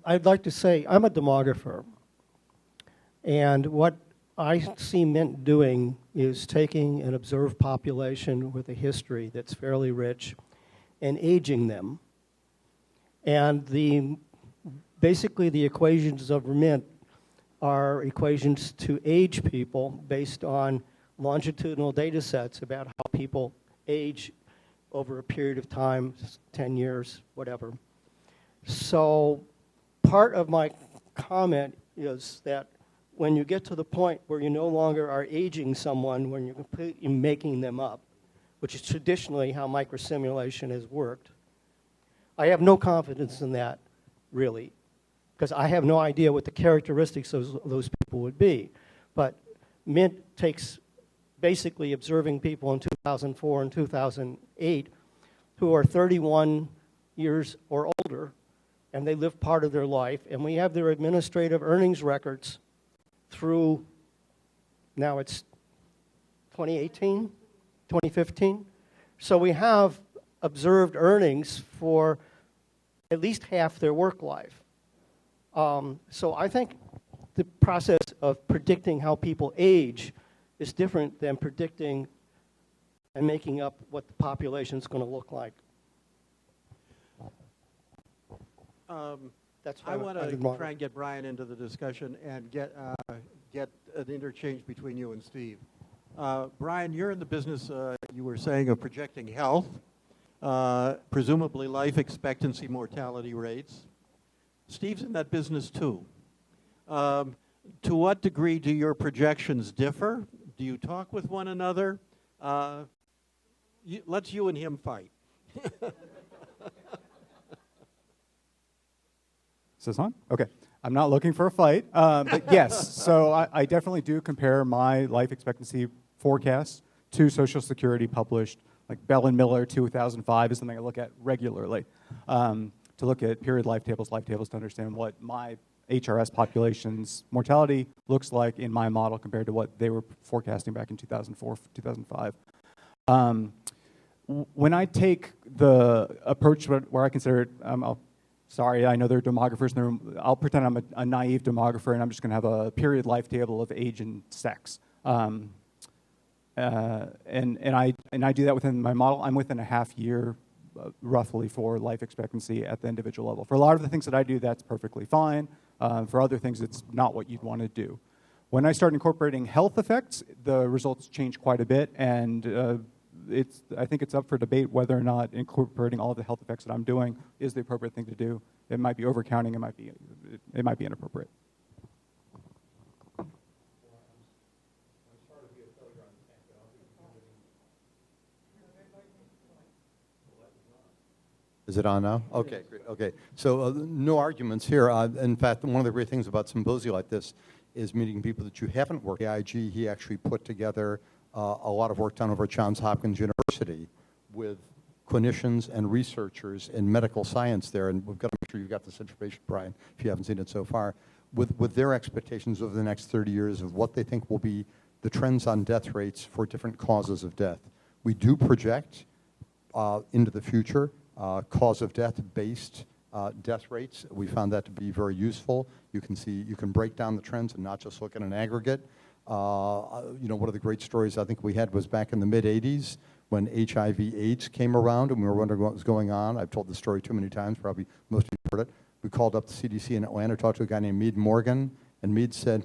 Speaker 1: I'd like to say I'm a demographer, and what I see Mint doing is taking an observed population with a history that's fairly rich and aging them. And basically the equations of Mint are equations to age people based on longitudinal data sets about how people age over a period of time, 10 years, whatever. So part of my comment is that when you get to the point where you no longer are aging someone, when you're completely making them up, which is traditionally how microsimulation has worked, I have no confidence in that, really, because I have no idea what the characteristics of those people would be. But Mint takes basically observing people in 2004 and 2008 who are 31 years or older, and they live part of their life, and we have their administrative earnings records through, now it's 2018, 2015. So we have observed earnings for at least half their work life. So I think the process of predicting how people age is different than predicting and making up what the population is going to look like. That's why
Speaker 3: I want to try and get Brian into the discussion and get an interchange between you and Steve. Brian, you're in the business, you were saying, of projecting health, presumably life expectancy mortality rates. Steve's in that business too. To what degree do your projections differ? Do you talk with one another? Let's you and him fight.
Speaker 21: Is this on? Okay. I'm not looking for a fight, but yes. So I definitely do compare my life expectancy forecasts to Social Security published, like Bell and Miller 2005 is something I look at regularly, to look at period life tables to understand what my HRS population's mortality looks like in my model compared to what they were forecasting back in 2004, 2005. When I take the approach where I consider it, sorry, I know there are demographers in the room. I'll pretend I'm a naive demographer, and I'm just going to have a period life table of age and sex. And I do that within my model. I'm within a half year, roughly, for life expectancy at the individual level. For a lot of the things that I do, that's perfectly fine. For other things, it's not what you'd want to do. When I start incorporating health effects, the results change quite a bit, and I think it's up for debate whether or not incorporating all of the health effects that I'm doing is the appropriate thing to do. It might be overcounting. It might be inappropriate.
Speaker 18: Is it on now? Okay, great. Okay, so no arguments here. In fact, one of the great things about symposia like this is meeting people that you haven't worked with. AIG, he actually put together a lot of work done over at Johns Hopkins University with clinicians and researchers in medical science there, and we've got to make sure you've got this information, Brian, if you haven't seen it so far, with their expectations over the next 30 years of what they think will be the trends on death rates for different causes of death. We do project into the future cause of death based death rates. We found that to be very useful. You can break down the trends and not just look at an aggregate. One of the great stories I think we had was back in the mid-'80s when HIV/AIDS came around and we were wondering what was going on. I've told the story too many times, probably most of you heard it. We called up the CDC in Atlanta, talked to a guy named Mead Morgan, and Mead said,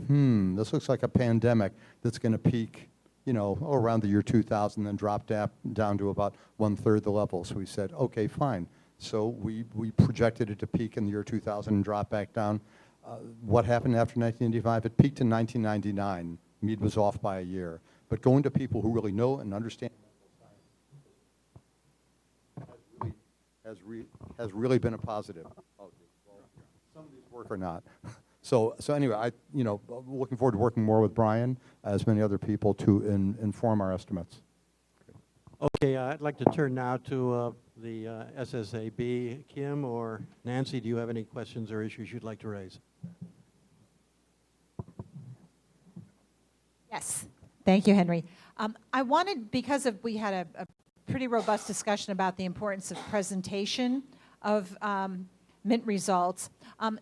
Speaker 18: this looks like a pandemic that's going to peak, around the year 2000, then drop down to about 1/3 the level. So we said, okay, fine. So we projected it to peak in the year 2000 and drop back down. What happened after 1985? It peaked in 1999. Mead was off by a year. But going to people who really know and understand has really been a positive. Some of these work or not. So anyway, looking forward to working more with Brian, as many other people, to inform our estimates.
Speaker 3: Okay, I'd like to turn now to the SSAB. Kim or Nancy, do you have any questions or issues you'd like to raise?
Speaker 15: Yes. Thank you, Henry. I wanted, because we had a pretty robust discussion about the importance of presentation of Mint results.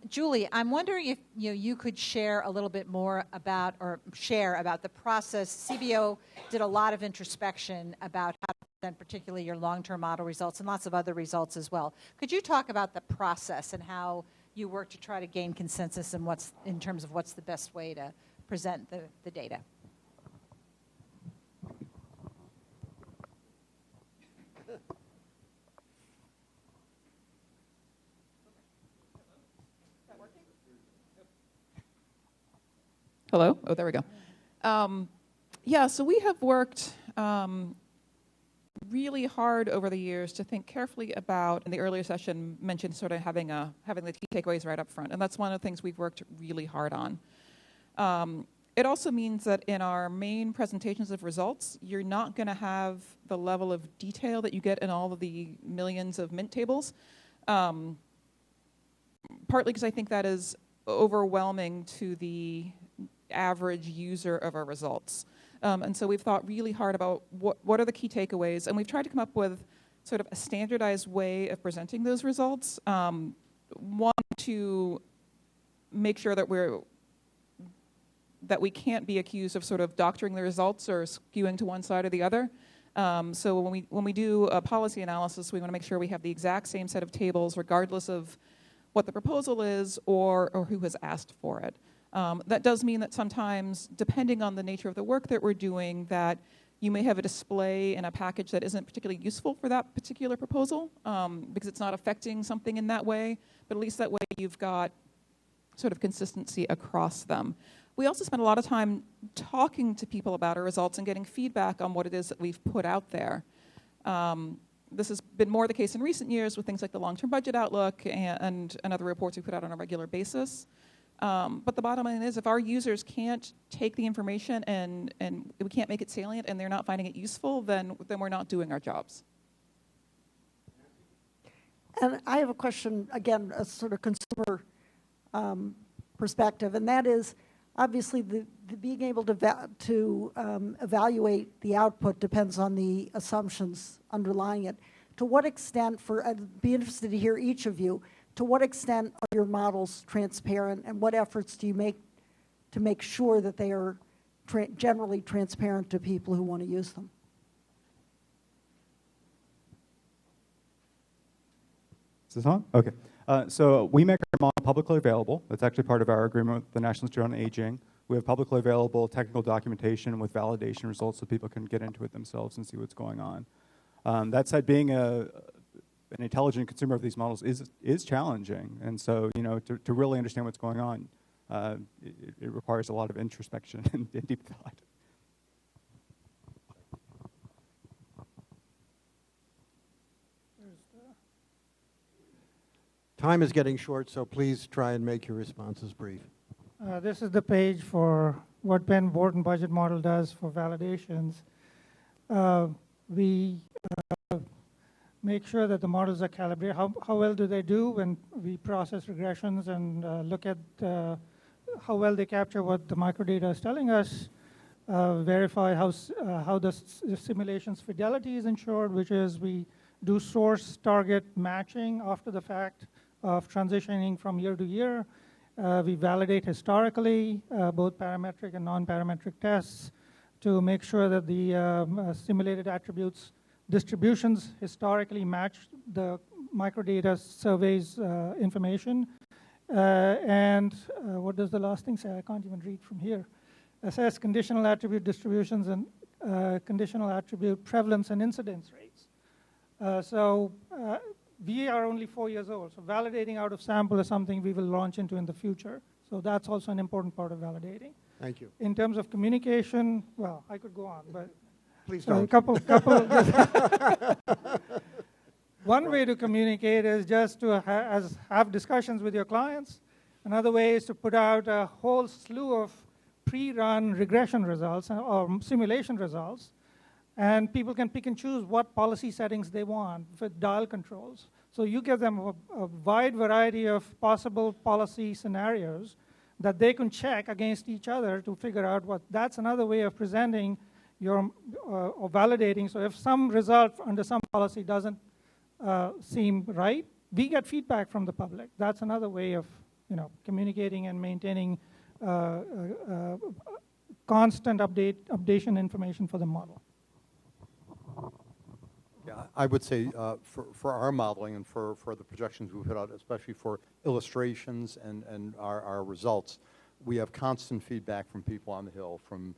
Speaker 15: Julie, I'm wondering if you could share a little bit more about, or share about the process. CBO did a lot of introspection about how to present particularly your long-term model results and lots of other results as well. Could you talk about the process and how you work to try to gain consensus and in terms of what's the best way to present the data?
Speaker 20: Hello? Oh, there we go. Yeah, so we have worked really hard over the years to think carefully about, in the earlier session, mentioned sort of having the key takeaways right up front, and that's one of the things we've worked really hard on. It also means that in our main presentations of results, you're not going to have the level of detail that you get in all of the millions of Mint tables, partly because I think that is overwhelming to the average user of our results. And so we've thought really hard about what are the key takeaways, and we've tried to come up with sort of a standardized way of presenting those results. One, to make sure that we can't be accused of sort of doctoring the results or skewing to one side or the other. So when we do a policy analysis, we want to make sure we have the exact same set of tables regardless of what the proposal is or who has asked for it. That does mean that sometimes, depending on the nature of the work that we're doing, that you may have a display in a package that isn't particularly useful for that particular proposal because it's not affecting something in that way, but at least that way you've got sort of consistency across them. We also spend a lot of time talking to people about our results and getting feedback on what it is that we've put out there. This has been more the case in recent years with things like the long-term budget outlook and other reports we put out on a regular basis. But the bottom line is, if our users can't take the information and we can't make it salient and they're not finding it useful, then we're not doing our jobs.
Speaker 2: And I have a question, again, a sort of consumer perspective, and that is, obviously, the being able to evaluate the output depends on the assumptions underlying it. To what extent, I'd be interested to hear each of you, to what extent are your models transparent, and what efforts do you make to make sure that they are generally transparent to people who want to use them?
Speaker 21: Is this on? Okay. So we make our model publicly available. That's actually part of our agreement with the National Institute on Aging. We have publicly available technical documentation with validation results so people can get into it themselves and see what's going on. That said, being an intelligent consumer of these models is challenging. And so, to really understand what's going on, it requires a lot of introspection and deep thought.
Speaker 3: Time is getting short, so please try and make your responses brief.
Speaker 6: This is the page for what Penn Board and Budget Model does for validations. We make sure that the models are calibrated. How well do they do when we process regressions and look at how well they capture what the microdata is telling us, verify how the simulation's fidelity is ensured, which is we do source target matching after the fact of transitioning from year to year. We validate historically both parametric and non-parametric tests to make sure that the simulated attributes distributions historically match the microdata surveys information. And what does the last thing say? I can't even read from here. Assess conditional attribute distributions and conditional attribute prevalence and incidence rates. So we are only 4 years old, so validating out of sample is something we will launch into in the future. So that's also an important part of validating.
Speaker 3: Thank you.
Speaker 6: In terms of communication, well, I could go on, but
Speaker 3: please
Speaker 6: so
Speaker 3: don't.
Speaker 6: One way to communicate is just to have discussions with your clients. Another way is to put out a whole slew of pre-run regression results or simulation results, and people can pick and choose what policy settings they want with dial controls. So you give them a wide variety of possible policy scenarios that they can check against each other to figure out what. That's another way of presenting your or validating. So if some result under some policy doesn't seem right, we get feedback from the public. That's another way of communicating and maintaining constant updation information for the model.
Speaker 18: Yeah, I would say for our modeling and for the projections we put out, especially for illustrations and our results, we have constant feedback from people on the Hill, from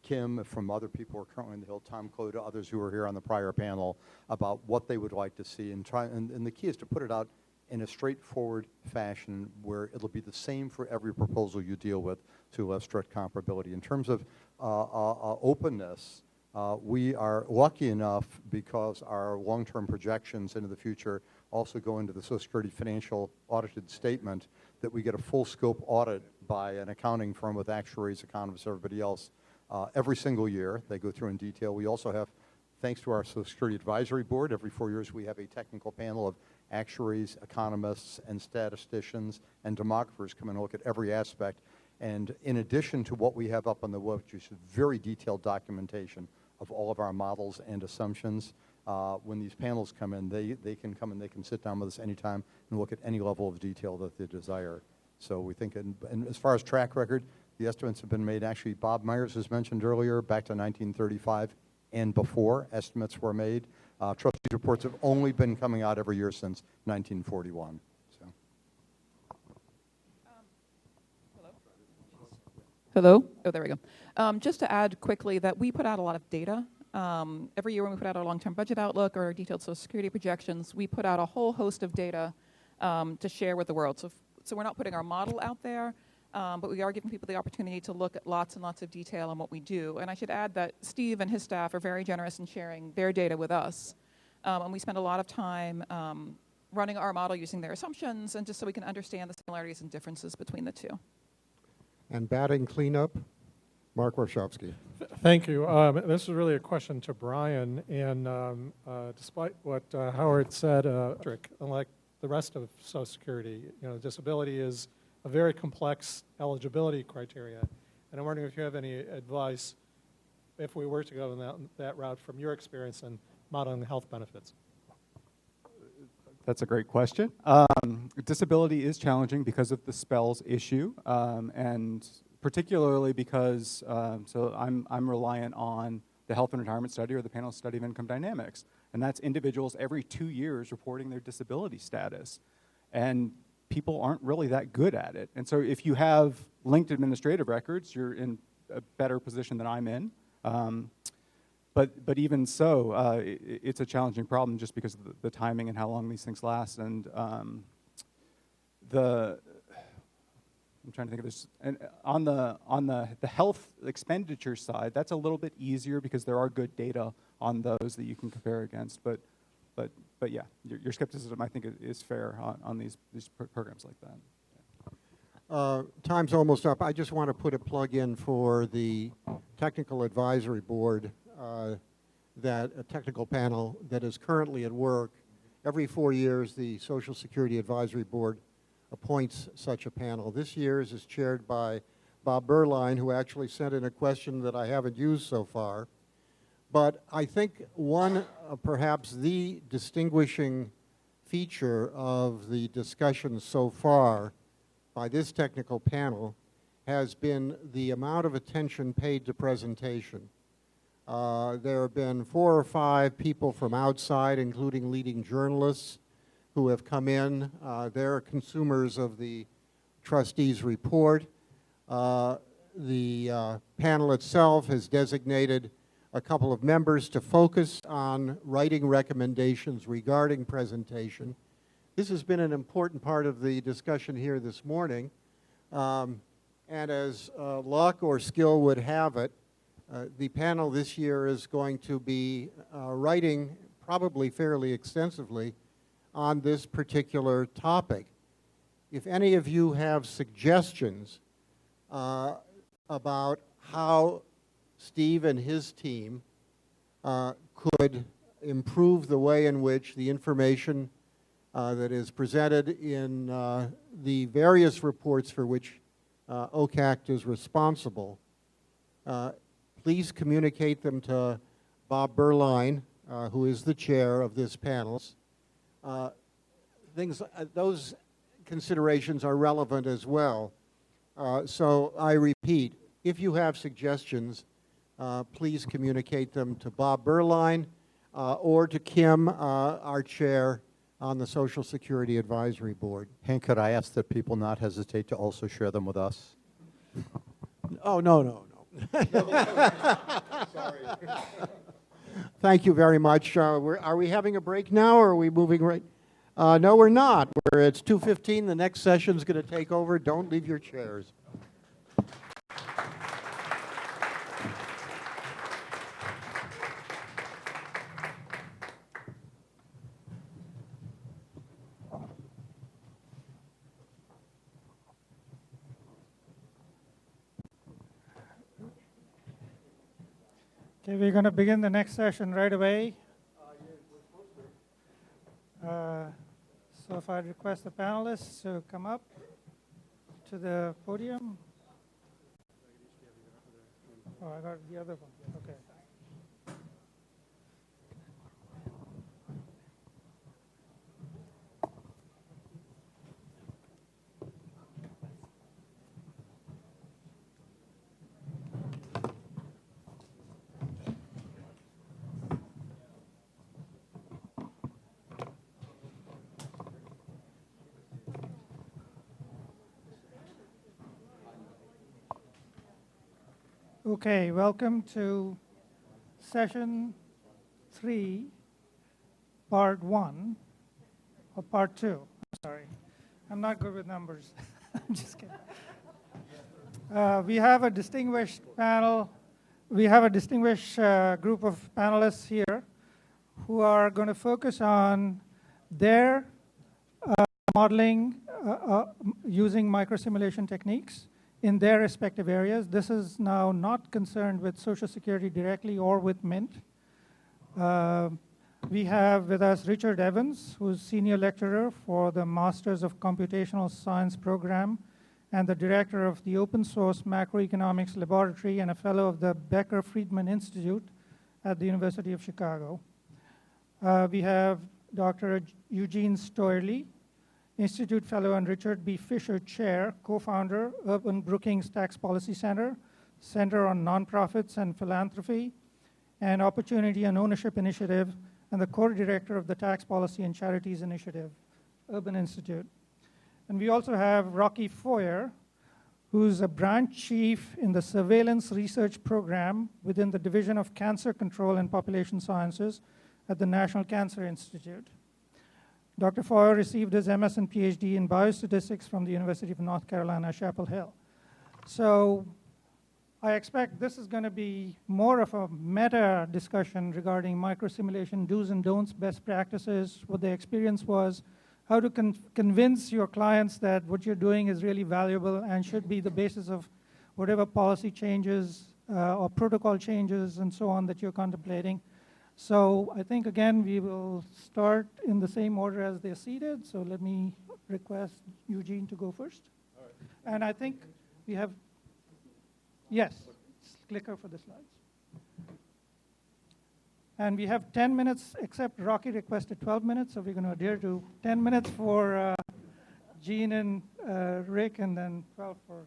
Speaker 18: Kim, from other people who are currently on the Hill, Tom Kloda, others who were here on the prior panel, about what they would like to see. And the key is to put it out in a straightforward fashion where it'll be the same for every proposal you deal with to have strict comparability. In terms of openness, we are lucky enough because our long-term projections into the future also go into the Social Security financial audited statement that we get a full scope audit by an accounting firm with actuaries, economists, everybody else every single year. They go through in detail. We also have, thanks to our Social Security Advisory Board, every 4 years we have a technical panel of actuaries, economists, and statisticians and demographers come and look at every aspect. And in addition to what we have up on the web, which is very detailed documentation of all of our models and assumptions, when these panels come in, they can come and they can sit down with us anytime and look at any level of detail that they desire. So we think, and as far as track record, the estimates have been made. Actually, Bob Myers was mentioned earlier, back to 1935 and before estimates were made. Trustees reports have only been coming out every year since 1941. So.
Speaker 20: Hello? Oh, there we go. Just to add quickly that we put out a lot of data. Every year when we put out our long-term budget outlook or our detailed Social Security projections, we put out a whole host of data to share with the world. So we're not putting our model out there, but we are giving people the opportunity to look at lots and lots of detail on what we do. And I should add that Steve and his staff are very generous in sharing their data with us. And we spend a lot of time running our model using their assumptions, and just so we can understand the similarities and differences between the two.
Speaker 3: And batting cleanup, Mark Warshawski.
Speaker 16: Thank you. This is really a question to Brian. And despite what Howard said, unlike the rest of Social Security, disability is a very complex eligibility criteria. And I'm wondering if you have any advice if we were to go in that route from your experience in modeling the health benefits.
Speaker 21: That's a great question. Disability is challenging because of the spells issue, and particularly because so I'm reliant on the Health and Retirement Study or the Panel Study of Income Dynamics, and that's individuals every 2 years reporting their disability status, and people aren't really that good at it. And so if you have linked administrative records, you're in a better position than I'm in. But even so, it's a challenging problem just because of the timing and how long these things last. And I'm trying to think of this. And on the health expenditure side, that's a little bit easier because there are good data on those that you can compare against. But yeah, your skepticism, I think, is fair on these programs like that.
Speaker 3: Time's almost up. I just want to put a plug in for the Technical Advisory Board, that a technical panel that is currently at work. Every 4 years, the Social Security Advisory Board appoints such a panel. This year's is chaired by Bob Berline, who actually sent in a question that I haven't used so far. But I think one, perhaps the distinguishing feature of the discussion so far by this technical panel has been the amount of attention paid to presentation. There have been 4 or 5 people from outside, including leading journalists, who have come in. They're consumers of the trustees' report. The panel itself has designated a couple of members to focus on writing recommendations regarding presentation. This has been an important part of the discussion here this morning. And as luck or skill would have it, the panel this year is going to be writing probably fairly extensively on this particular topic. If any of you have suggestions about how Steve and his team could improve the way in which the information that is presented in the various reports for which OCACT is responsible, please communicate them to Bob Berline, who is the chair of this panel. Those considerations are relevant as well. So I repeat, if you have suggestions, please communicate them to Bob Berline or to Kim, our chair on the Social Security Advisory Board.
Speaker 18: Hank, could I ask that people not hesitate to also share them with us?
Speaker 3: Oh, no.
Speaker 18: Sorry.
Speaker 3: Thank you very much. Are we having a break now, or are we moving right? No, we're not. It's 2:15. The next session is going to take over. Don't leave your chairs.
Speaker 6: Okay, we're going to begin the next session right away. So if I request the panelists to come up to the podium. Oh, I got the other one. Okay. Okay, welcome to session 3, part 1, or part 2. I'm sorry, I'm not good with numbers. I'm just kidding. We have a distinguished panel. We have a distinguished group of panelists here who are going to focus on their modeling using microsimulation techniques in their respective areas. This is now not concerned with Social Security directly or with Mint. We have with us Richard Evans, who's senior lecturer for the Masters of Computational Science program and the director of the Open Source Macroeconomics Laboratory and a fellow of the Becker-Friedman Institute at the University of Chicago. We have Dr. Eugene Stoerle, Institute Fellow and Richard B. Fisher Chair, co-founder, Urban Brookings Tax Policy Center, Center on Nonprofits and Philanthropy, and Opportunity and Ownership Initiative, and the co-director of the Tax Policy and Charities Initiative, Urban Institute. And we also have Rocky Foyer, who's a branch chief in the Surveillance Research Program within the Division of Cancer Control and Population Sciences at the National Cancer Institute. Dr. Foyer received his MS and PhD in biostatistics from the University of North Carolina, Chapel Hill. So I expect this is going to be more of a meta discussion regarding microsimulation do's and don'ts, best practices, what the experience was, how to convince your clients that what you're doing is really valuable and should be the basis of whatever policy changes or protocol changes and so on that you're contemplating. So I think, again, we will start in the same order as they're seated. So let me request Eugene to go first. All right. And I think we have, yes, clicker for the slides. And we have 10 minutes, except Rocky requested 12 minutes, so we're going to adhere to 10 minutes for Gene and Rick, and then 12 for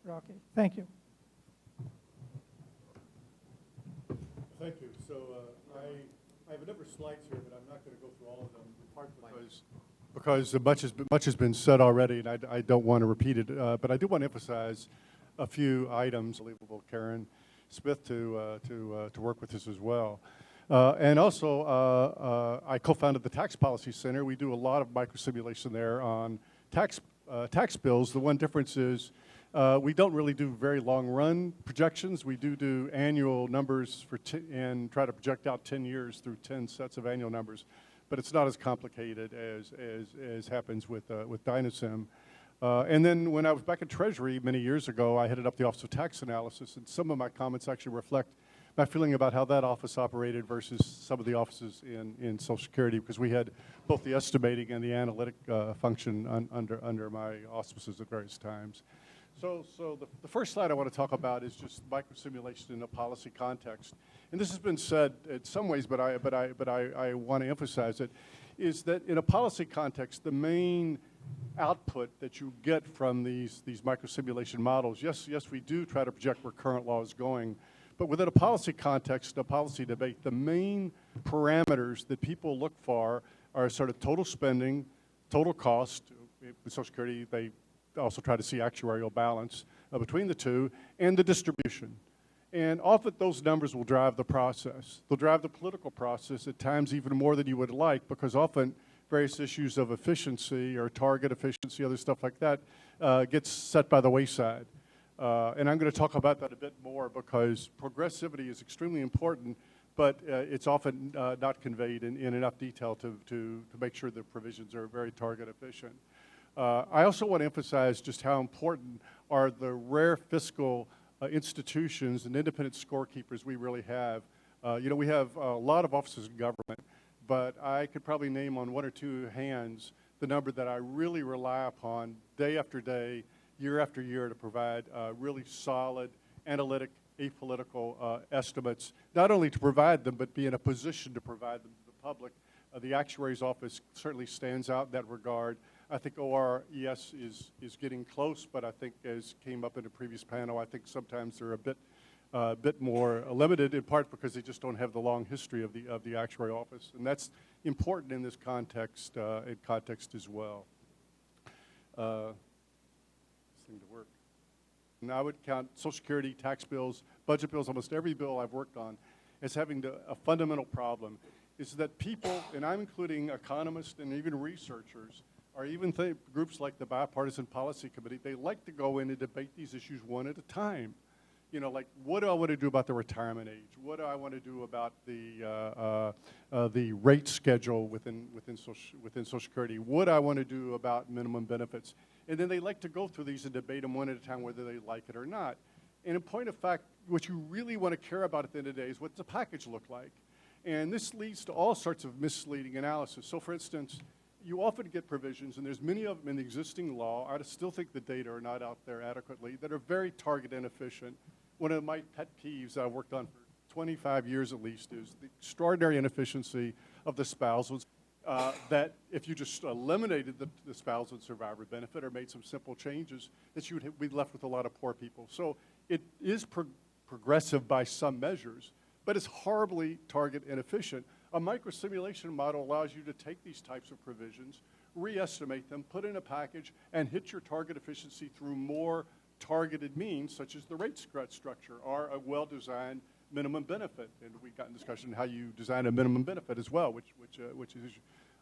Speaker 6: Rocky. Thank you.
Speaker 13: Thank you. So I have a number of slides here, but I'm not going to go through all of them, in part because much has been said already, and I don't want to repeat it. But I do want to emphasize a few items. Unbelievable, Karen. Smith to work with us as well. And also, I co-founded the Tax Policy Center. We do a lot of microsimulation there on tax bills. The one difference is we don't really do very long-run projections. We do annual numbers and try to project out 10 years through 10 sets of annual numbers. But it's not as complicated as happens with Dynasim. And then when I was back at Treasury many years ago, I headed up the Office of Tax Analysis, and some of my comments actually reflect my feeling about how that office operated versus some of the offices in Social Security, because we had both the estimating and the analytic function under my auspices at various times. So the first slide I want to talk about is just microsimulation in a policy context. And this has been said in some ways, but I want to emphasize it, is that in a policy context, the main output that you get from these microsimulation models, yes, we do try to project where current law is going, but within a policy context, a policy debate, the main parameters that people look for are sort of total spending, total cost. With Social Security, they also try to see actuarial balance between the two, and the distribution. And often those numbers will drive the process. They'll drive the political process at times even more than you would like, because often various issues of efficiency or target efficiency, other stuff like that, gets set by the wayside. And I'm going to talk about that a bit more, because progressivity is extremely important, but it's often not conveyed in enough detail to make sure the provisions are very target efficient. I also want to emphasize just how important are the rare fiscal institutions and independent scorekeepers we really have. We have a lot of offices in government, but I could probably name on one or two hands the number that I really rely upon day after day, year after year, to provide really solid, analytic, apolitical estimates, not only to provide them, but be in a position to provide them to the public. The Actuary's Office certainly stands out in that regard. I think ORES is getting close, but I think, as came up in a previous panel, I think sometimes they're a bit more limited, in part because they just don't have the long history of the Actuary Office, and that's important in this context as well. This thing to work. And I would count Social Security, tax bills, budget bills, almost every bill I've worked on, as having a fundamental problem, is that people, and I'm including economists and even researchers, or even groups like the Bipartisan Policy Committee, they like to go in and debate these issues one at a time. Like, what do I want to do about the retirement age? What do I want to do about the rate schedule within Social Security? What do I want to do about minimum benefits? And then they like to go through these and debate them one at a time, whether they like it or not. And in point of fact, what you really want to care about at the end of the day is what the package look like. And this leads to all sorts of misleading analysis. So, for instance, you often get provisions, and there's many of them in the existing law, I still think the data are not out there adequately, that are very target inefficient. One of my pet peeves I've worked on for 25 years at least is the extraordinary inefficiency of the spousals, that if you just eliminated the spousal and survivor benefit or made some simple changes, that you would be left with a lot of poor people. So it is progressive by some measures, but it's horribly target inefficient. A microsimulation model allows you to take these types of provisions, re-estimate them, put in a package, and hit your target efficiency through more targeted means, such as the rate structure or a well-designed minimum benefit. And we got in discussion how you design a minimum benefit as well, which is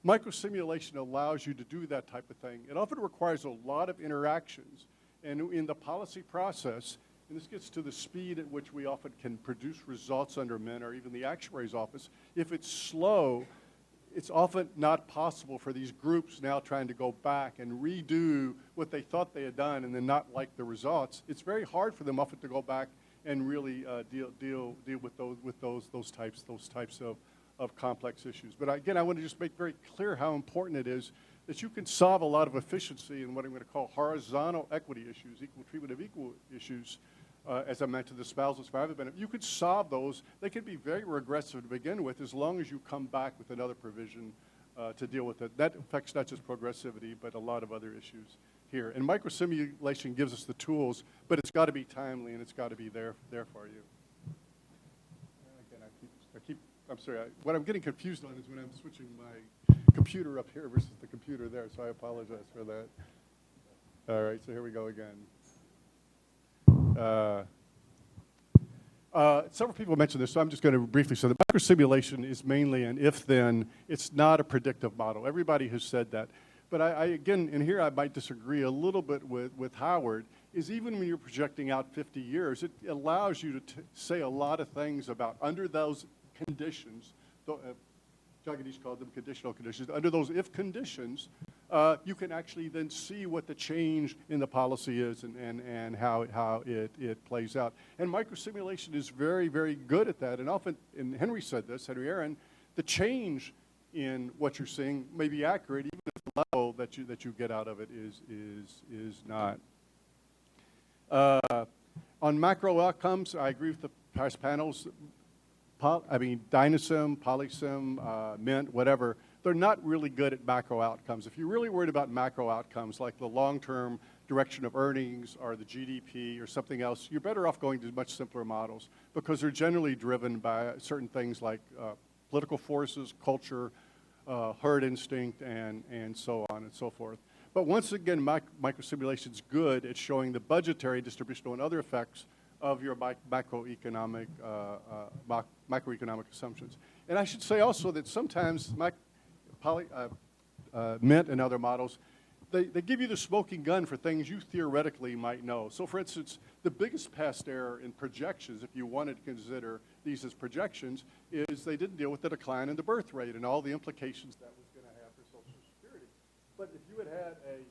Speaker 13: microsimulation allows you to do that type of thing. It often requires a lot of interactions, and in the policy process, and this gets to the speed at which we often can produce results under Mint or even the Actuary's Office. If it's slow, it's often not possible for these groups now trying to go back and redo what they thought they had done and then not like the results. It's very hard for them often to go back and really deal with those types of complex issues. But again, I want to just make very clear how important it is that you can solve a lot of efficiency in what I'm going to call horizontal equity issues, equal treatment of equal issues. As I mentioned, the spousal survivor benefit. You could solve those. They can be very regressive to begin with, as long as you come back with another provision to deal with it. That affects not just progressivity, but a lot of other issues here. And microsimulation gives us the tools, but it's got to be timely and it's got to be there for you. Again, I'm sorry. What I'm getting confused on is when I'm switching my computer up here versus the computer there, so I apologize for that. All right, so here we go again. Several people mentioned this, so I'm just going to briefly say the microsimulation is mainly an if-then. It's not a predictive model. Everybody has said that. But I again, and here I might disagree a little bit with Howard, is even when you're projecting out 50 years, it allows you to say a lot of things about under those conditions, Jagadish called them conditional conditions, under those if conditions, you can actually then see what the change in the policy is and how it plays out. And microsimulation is very, very good at that. And often, and Henry said this, Henry Aaron, the change in what you're seeing may be accurate, even if the level that you get out of it is not. On macro outcomes, I agree with the past panels. Dynasim, Polysim, Mint, whatever, they're not really good at macro outcomes. If you're really worried about macro outcomes, like the long-term direction of earnings or the GDP or something else, you're better off going to much simpler models because they're generally driven by certain things like political forces, culture, herd instinct, and so on and so forth. But once again, microsimulation's good at showing the budgetary, distributional, and other effects of your macroeconomic assumptions. And I should say also that sometimes Mint and other models, they give you the smoking gun for things you theoretically might know. So for instance, the biggest past error in projections, if you wanted to consider these as projections, is they didn't deal with the decline in the birth rate and all the implications that was going to have for Social Security. But if you had a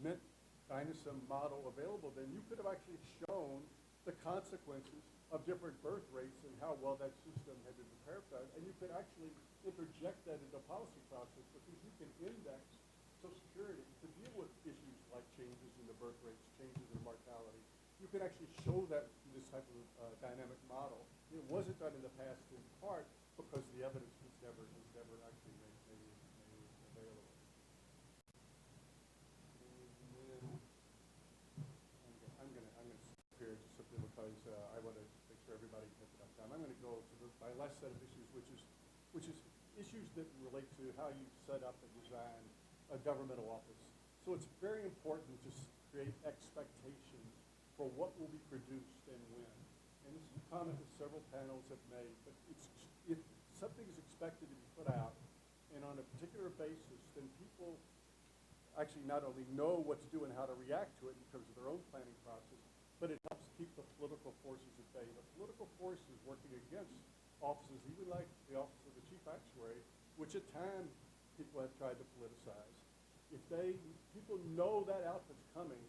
Speaker 13: Mint Dynasim model available, then you could have actually shown the consequences of different birth rates and how well that system had been prepared for that. And you could actually interject that into a policy process because you can index Social Security to deal with issues like changes in the birth rates, changes in mortality. You can actually show that in this type of dynamic model. It wasn't done in the past in part because the evidence was never actually made available. I'm going to stop here just simply because I want to make sure everybody has enough time. I'm going to go to my last set of issues, which is issues that relate to how you set up and design a governmental office. So it's very important to create expectations for what will be produced and when. And this is a comment that several panels have made, but if something is expected to be put out, and on a particular basis, then people actually not only know what to do and how to react to it in terms of their own planning process, but it helps keep the political forces at bay. The political forces working against offices, even like the office of the chief actuary, which at times people have tried to politicize. If people know that outfit's coming,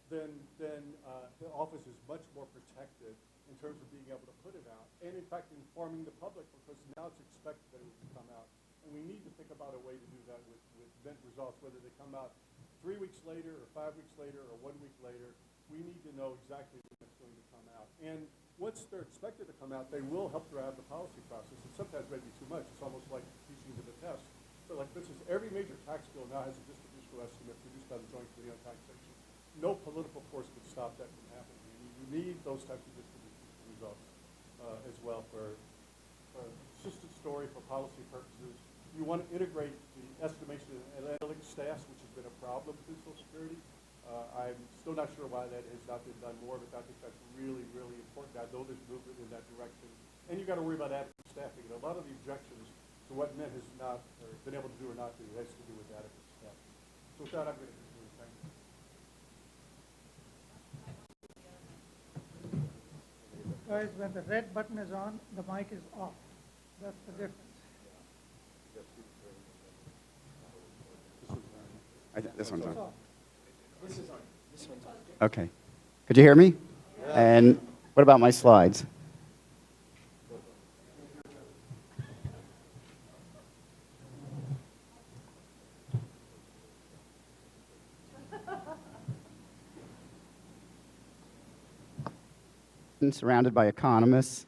Speaker 13: then the office is much more protected in terms of being able to put it out, and in fact informing the public because now it's expected that it will come out. And we need to think about a way to do that with Mint results, whether they come out 3 weeks later or 5 weeks later or 1 week later. We need to know exactly when it's going to come out. And once they're expected to come out, they will help drive the policy process. And sometimes maybe too much. It's almost like teaching to the test. But like, for instance, every major tax bill now has a distributional estimate produced by the Joint Committee on Taxation. No political force can stop that from happening. You need those types of distributional results as well for consistent story for policy purposes. You want to integrate the estimation and analytics staffs, which has been a problem with Social Security. I'm still not sure why that has not been done more, but I think that's really, really important. I know there's movement in that direction. And you've got to worry about adequate staffing. And a lot of the objections to what Mint has not or been able to do or not do has to do with adequate staffing. So with that, I'm going to conclude. Thank you.
Speaker 6: Guys, when the red button is on, the mic is off. That's the difference.
Speaker 12: This one's on. Okay. Could you hear me? And what about my slides? Surrounded by economists,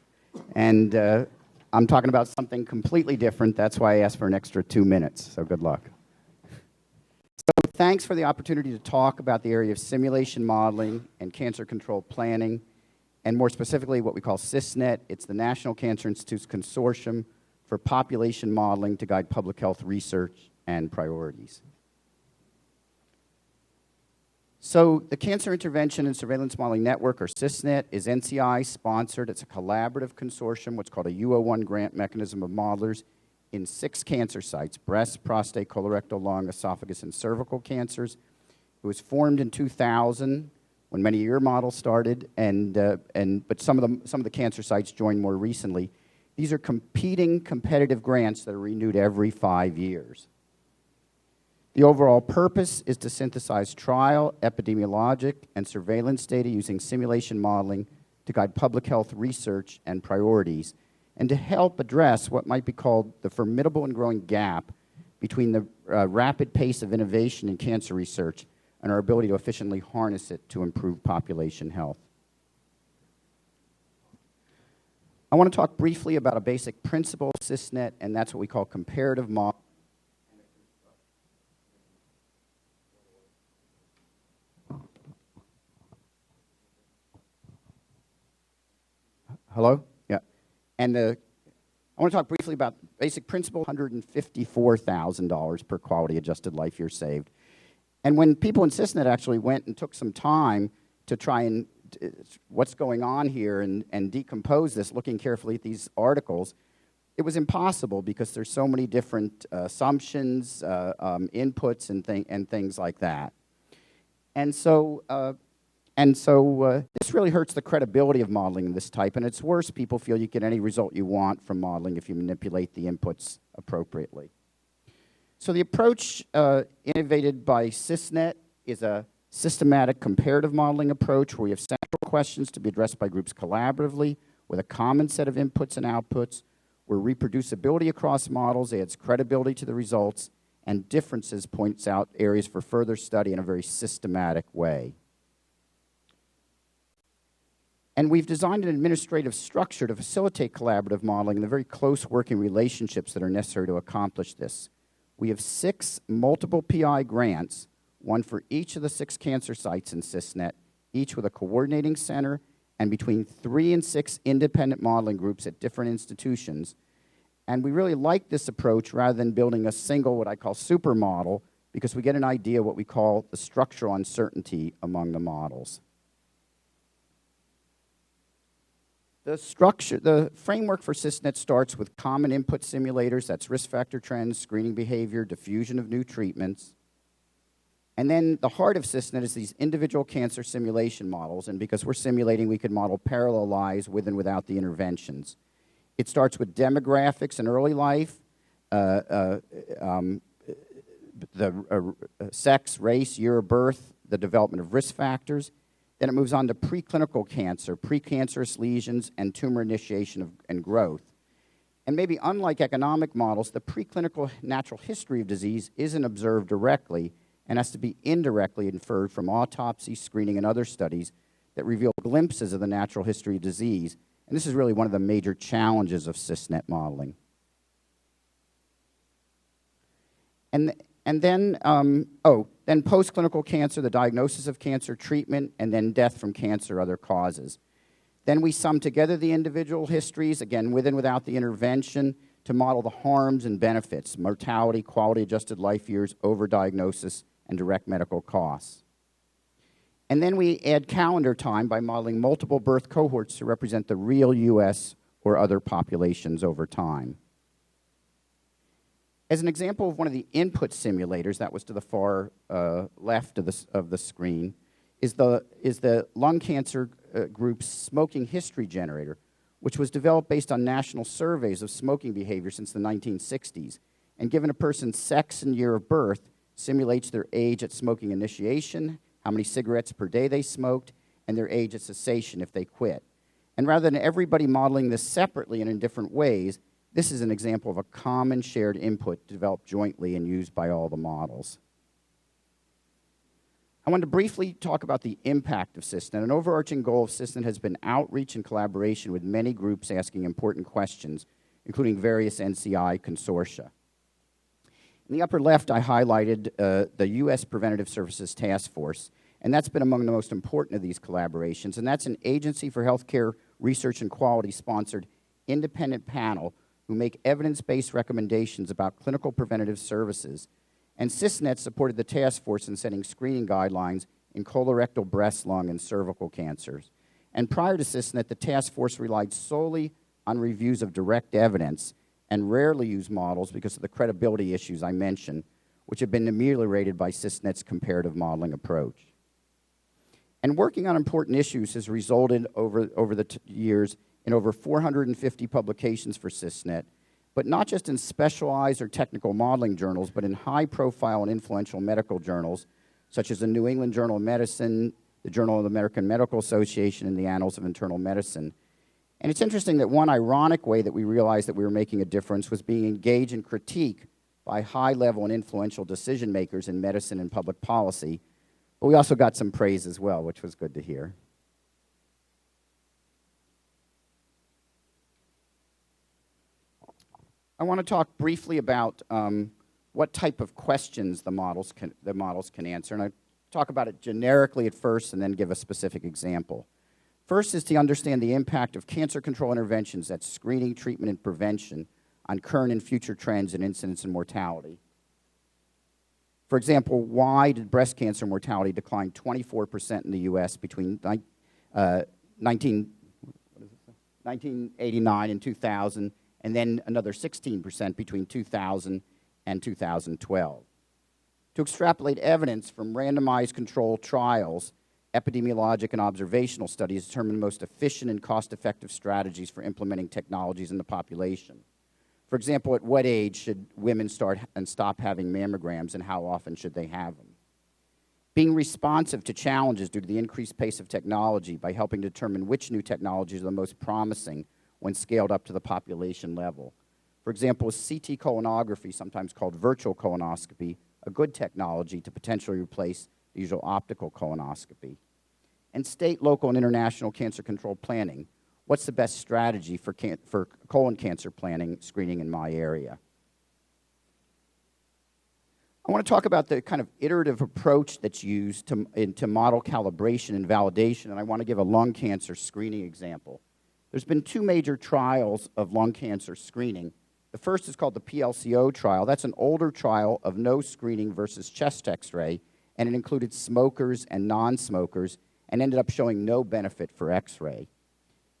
Speaker 12: and I'm talking about something completely different. That's why I asked for an extra 2 minutes, so good luck. So thanks for the opportunity to talk about the area of simulation modeling and cancer control planning, and more specifically what we call CISNET. It's the National Cancer Institute's consortium for population modeling to guide public health research and priorities. So the Cancer Intervention and Surveillance Modeling Network, or CISNET, is NCI sponsored. It's a collaborative consortium, what's called a UO1 grant mechanism of modelers in 6 cancer sites: breast, prostate, colorectal, lung, esophagus, and cervical cancers. It was formed in 2000 when many of your models started, but some of the cancer sites joined more recently. These are competing competitive grants that are renewed every 5 years. The overall purpose is to synthesize trial, epidemiologic, and surveillance data using simulation modeling to guide public health research and priorities, and to help address what might be called the formidable and growing gap between the rapid pace of innovation in cancer research and our ability to efficiently harness it to improve population health. I want to talk briefly about a basic principle of CISNET, and that's what we call comparative modeling. Hello? Yeah. And I want to talk briefly about basic principle, $154,000 per quality adjusted life year saved. And when people in CISNET actually went and took some time to try and what's going on here and decompose this, looking carefully at these articles, it was impossible because there's so many different assumptions, inputs, and things like that. And so this really hurts the credibility of modeling of this type, and it's worse. People feel you get any result you want from modeling if you manipulate the inputs appropriately. So the approach innovated by CISNET is a systematic comparative modeling approach where we have central questions to be addressed by groups collaboratively with a common set of inputs and outputs, where reproducibility across models adds credibility to the results, and differences points out areas for further study in a very systematic way. And we've designed an administrative structure to facilitate collaborative modeling and the very close working relationships that are necessary to accomplish this. We have 6 multiple PI grants, one for each of the 6 cancer sites in CISNET, each with a coordinating center, and between 3 and 6 independent modeling groups at different institutions. And we really like this approach rather than building a single, what I call super model, because we get an idea of what we call the structural uncertainty among the models. The framework for CISNET starts with common input simulators, that's risk factor trends, screening behavior, diffusion of new treatments. And then the heart of CISNET is these individual cancer simulation models, and because we're simulating, we can model parallel lives with and without the interventions. It starts with demographics in early life, sex, race, year of birth, the development of risk factors. Then it moves on to preclinical cancer, precancerous lesions, and tumor initiation and growth. And maybe unlike economic models, the preclinical natural history of disease isn't observed directly and has to be indirectly inferred from autopsy, screening, and other studies that reveal glimpses of the natural history of disease. And this is really one of the major challenges of CISNET modeling. Then post-clinical cancer, the diagnosis of cancer, treatment, and then death from cancer or other causes. Then we sum together the individual histories, again, with and without the intervention, to model the harms and benefits, mortality, quality-adjusted life years, overdiagnosis, and direct medical costs. And then we add calendar time by modeling multiple birth cohorts to represent the real U.S. or other populations over time. As an example of one of the input simulators, that was to the far left of the screen, is the lung cancer group's smoking history generator, which was developed based on national surveys of smoking behavior since the 1960s. And given a person's sex and year of birth, simulates their age at smoking initiation, how many cigarettes per day they smoked, and their age at cessation if they quit. And rather than everybody modeling this separately and in different ways, this is an example of a common shared input developed jointly and used by all the models. I want to briefly talk about the impact of CISNET. An overarching goal of CISNET has been outreach and collaboration with many groups asking important questions, including various NCI consortia. In the upper left, I highlighted the U.S. Preventative Services Task Force, and that's been among the most important of these collaborations, and that's an Agency for Healthcare Research and Quality sponsored independent panel who make evidence-based recommendations about clinical preventative services. And CISNET supported the task force in setting screening guidelines in colorectal, breast, lung, and cervical cancers. And prior to CISNET, the task force relied solely on reviews of direct evidence and rarely used models because of the credibility issues I mentioned, which have been ameliorated by CISNET's comparative modeling approach. And working on important issues has resulted over the years in over 450 publications for CISNET, but not just in specialized or technical modeling journals, but in high-profile and influential medical journals, such as the New England Journal of Medicine, the Journal of the American Medical Association, and the Annals of Internal Medicine. And it's interesting that one ironic way that we realized that we were making a difference was being engaged in critique by high-level and influential decision-makers in medicine and public policy, but we also got some praise as well, which was good to hear. I want to talk briefly about what type of questions the models can answer, and I talk about it generically at first and then give a specific example. First is to understand the impact of cancer control interventions, that's screening, treatment, and prevention, on current and future trends in incidence and mortality. For example, why did breast cancer mortality decline 24% in the U.S. between 1989 and 2000, and then another 16% between 2000 and 2012? To extrapolate evidence from randomized controlled trials, epidemiologic and observational studies determine the most efficient and cost-effective strategies for implementing technologies in the population. For example, at what age should women start and stop having mammograms, and how often should they have them? Being responsive to challenges due to the increased pace of technology by helping determine which new technologies are the most promising when scaled up to the population level. For example, is CT colonography, sometimes called virtual colonoscopy, a good technology to potentially replace the usual optical colonoscopy? And state, local, and international cancer control planning. What's the best strategy for colon cancer planning, screening in my area? I want to talk about the kind of iterative approach that's used to model calibration and validation, and I want to give a lung cancer screening example. There's been two major trials of lung cancer screening. The first is called the PLCO trial. That's an older trial of no screening versus chest X-ray, and it included smokers and non-smokers and ended up showing no benefit for X-ray.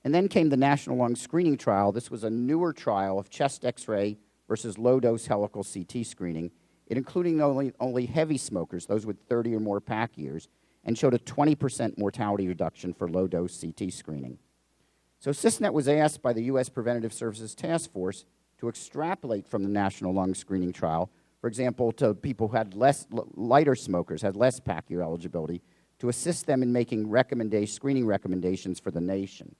Speaker 12: And then came the National Lung Screening Trial. This was a newer trial of chest X-ray versus low-dose helical CT screening. It included only heavy smokers, those with 30 or more pack years, and showed a 20% mortality reduction for low-dose CT screening. So CISNET was asked by the U.S. Preventative Services Task Force to extrapolate from the National Lung Screening Trial, for example, to people who had lighter smokers, had less pack year eligibility, to assist them in making screening recommendations for the nation.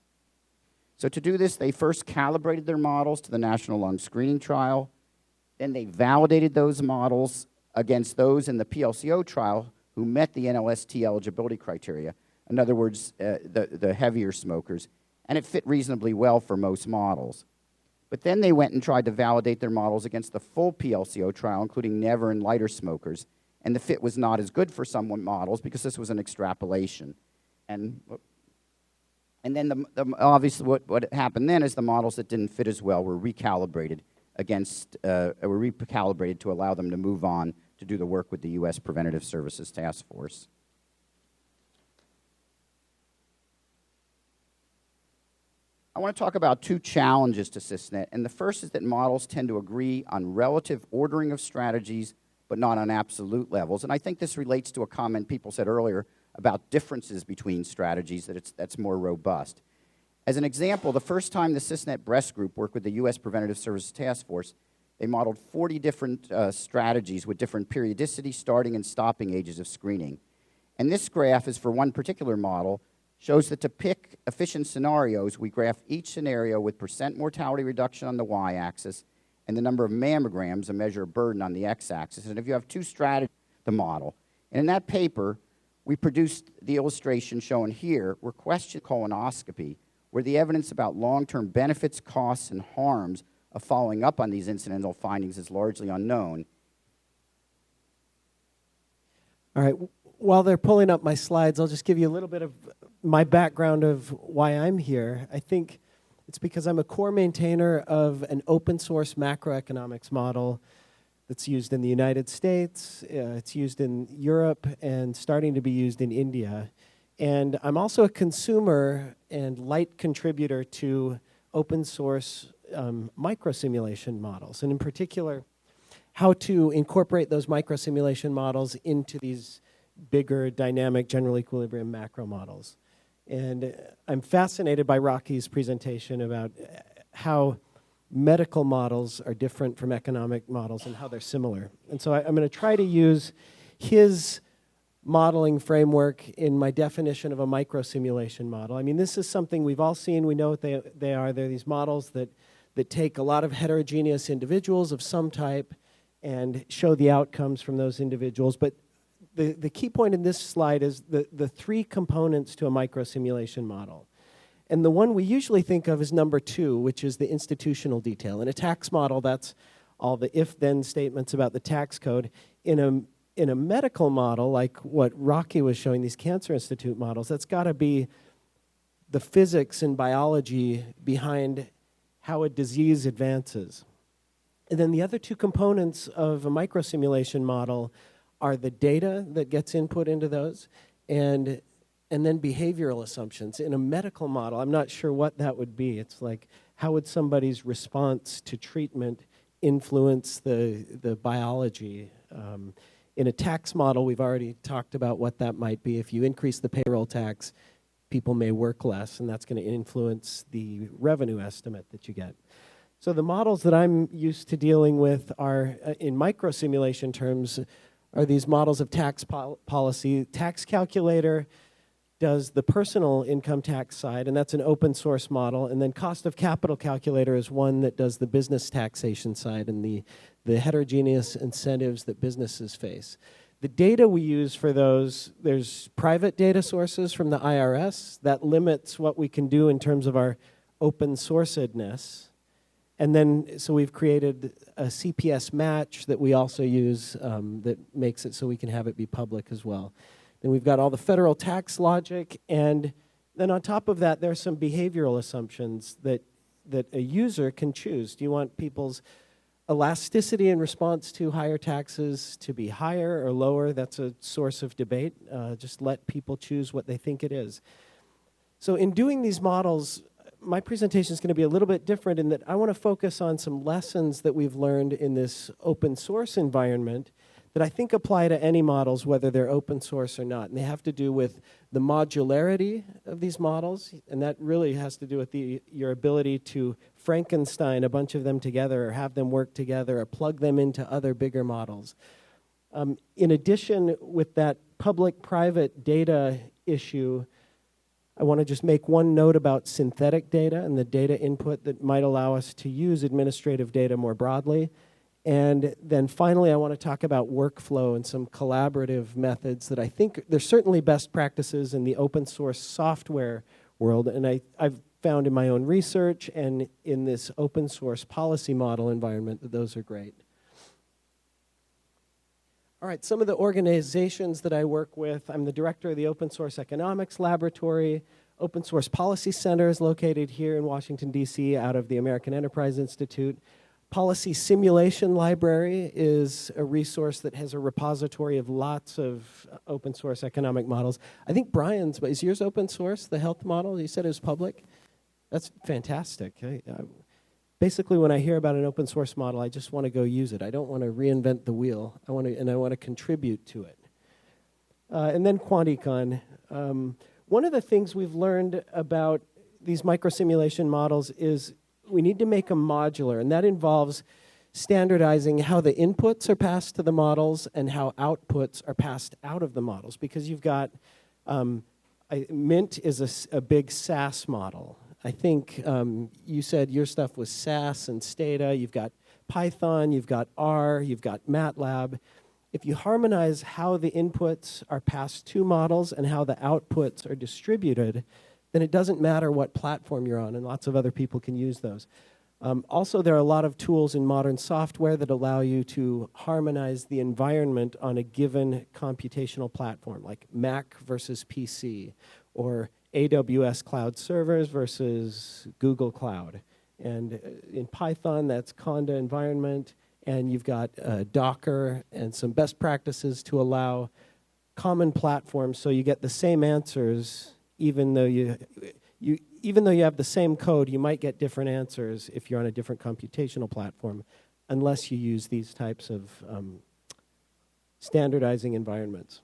Speaker 12: So to do this, they first calibrated their models to the National Lung Screening Trial. Then they validated those models against those in the PLCO trial who met the NLST eligibility criteria. In other words, the heavier smokers. And it fit reasonably well for most models. But then they went and tried to validate their models against the full PLCO trial, including never and lighter smokers. And the fit was not as good for some models because this was an extrapolation. And then obviously what happened then is the models that didn't fit as well were recalibrated to allow them to move on to do the work with the U.S. Preventative Services Task Force. I want to talk about two challenges to CISNET, and the first is that models tend to agree on relative ordering of strategies, but not on absolute levels. And I think this relates to a comment people said earlier about differences between strategies, that's more robust. As an example, the first time the CISNET Breast Group worked with the U.S. Preventative Services Task Force, they modeled 40 different strategies with different periodicity, starting and stopping ages of screening. And this graph is for one particular model, shows that to pick efficient scenarios, we graph each scenario with % mortality reduction on the y-axis and the number of mammograms, a measure of burden, on the x-axis. And if you have two strategies, the model. And in that paper, we produced the illustration shown here, where question colonoscopy, where the evidence about long-term benefits, costs, and harms of following up on these incidental findings is largely unknown.
Speaker 10: All right, while they're pulling up my slides, I'll just give you a little bit of my background of why I'm here. I think it's because I'm a core maintainer of an open source macroeconomics model that's used in the United States, it's used in Europe, and starting to be used in India. And I'm also a consumer and light contributor to open source microsimulation models, and in particular, how to incorporate those microsimulation models into these bigger dynamic general equilibrium macro models. And I'm fascinated by Rocky's presentation about how medical models are different from economic models and how they're similar. And so I'm going to try to use his modeling framework in my definition of a microsimulation model. I mean, this is something we've all seen. We know what they are. They're these models that take a lot of heterogeneous individuals of some type and show the outcomes from those individuals. But the key point in this slide is the three components to a microsimulation model. And the one we usually think of is number 2, which is the institutional detail. In a tax model, that's all the if-then statements about the tax code. In a medical model, like what Rocky was showing, these Cancer Institute models, that's got to be the physics and biology behind how a disease advances. And then the other two components of a microsimulation model are the data that gets input into those and then behavioral assumptions. In a medical model, I'm not sure what that would be. It's like, how would somebody's response to treatment influence the biology? In a tax model, we've already talked about what that might be. If you increase the payroll tax, people may work less, and that's going to influence the revenue estimate that you get. So the models that I'm used to dealing with are, in microsimulation terms, are these models of tax policy. Tax Calculator does the personal income tax side, and that's an open source model. And then Cost of Capital Calculator is one that does the business taxation side and the heterogeneous incentives that businesses face. The data we use for those, there's private data sources from the IRS that limits what we can do in terms of our open sourcedness. And then, so we've created a CPS match that we also use that makes it so we can have it be public as well. Then we've got all the federal tax logic, and then on top of that, there are some behavioral assumptions that a user can choose. Do you want people's elasticity in response to higher taxes to be higher or lower? That's a source of debate. Just let people choose what they think it is. So in doing these models, my presentation is going to be a little bit different in that I want to focus on some lessons that we've learned in this open source environment that I think apply to any models, whether they're open source or not. And they have to do with the modularity of these models, and that really has to do with your ability to Frankenstein a bunch of them together or have them work together or plug them into other bigger models. In addition, with that public-private data issue, I want to just make one note about synthetic data and the data input that might allow us to use administrative data more broadly. And then finally, I want to talk about workflow and some collaborative methods that I think there's certainly best practices in the open source software world, and I've found in my own research and in this open source policy model environment that those are great. All right, some of the organizations that I work with, I'm the director of the Open Source Economics Laboratory. Open Source Policy Center is located here in Washington, D.C., out of the American Enterprise Institute. Policy Simulation Library is a resource that has a repository of lots of open source economic models. I think Brian's, is yours open source, the health model? You said it was public? That's fantastic. Basically, when I hear about an open source model, I just want to go use it. I don't want to reinvent the wheel. I want to contribute to it. And then QuantiCon. One of the things we've learned about these microsimulation models is we need to make them modular, and that involves standardizing how the inputs are passed to the models and how outputs are passed out of the models, because you've got, Mint is a big SAS model. I think you said your stuff was SAS and Stata. You've got Python, you've got R, you've got MATLAB. If you harmonize how the inputs are passed to models and how the outputs are distributed, then it doesn't matter what platform you're on, and lots of other people can use those. Also, there are a lot of tools in modern software that allow you to harmonize the environment on a given computational platform, like Mac versus PC, or AWS Cloud Servers versus Google Cloud. And in Python, that's Conda environment, and you've got Docker and some best practices to allow common platforms so you get the same answers even though you have the same code, you might get different answers if you're on a different computational platform unless you use these types of standardizing environments.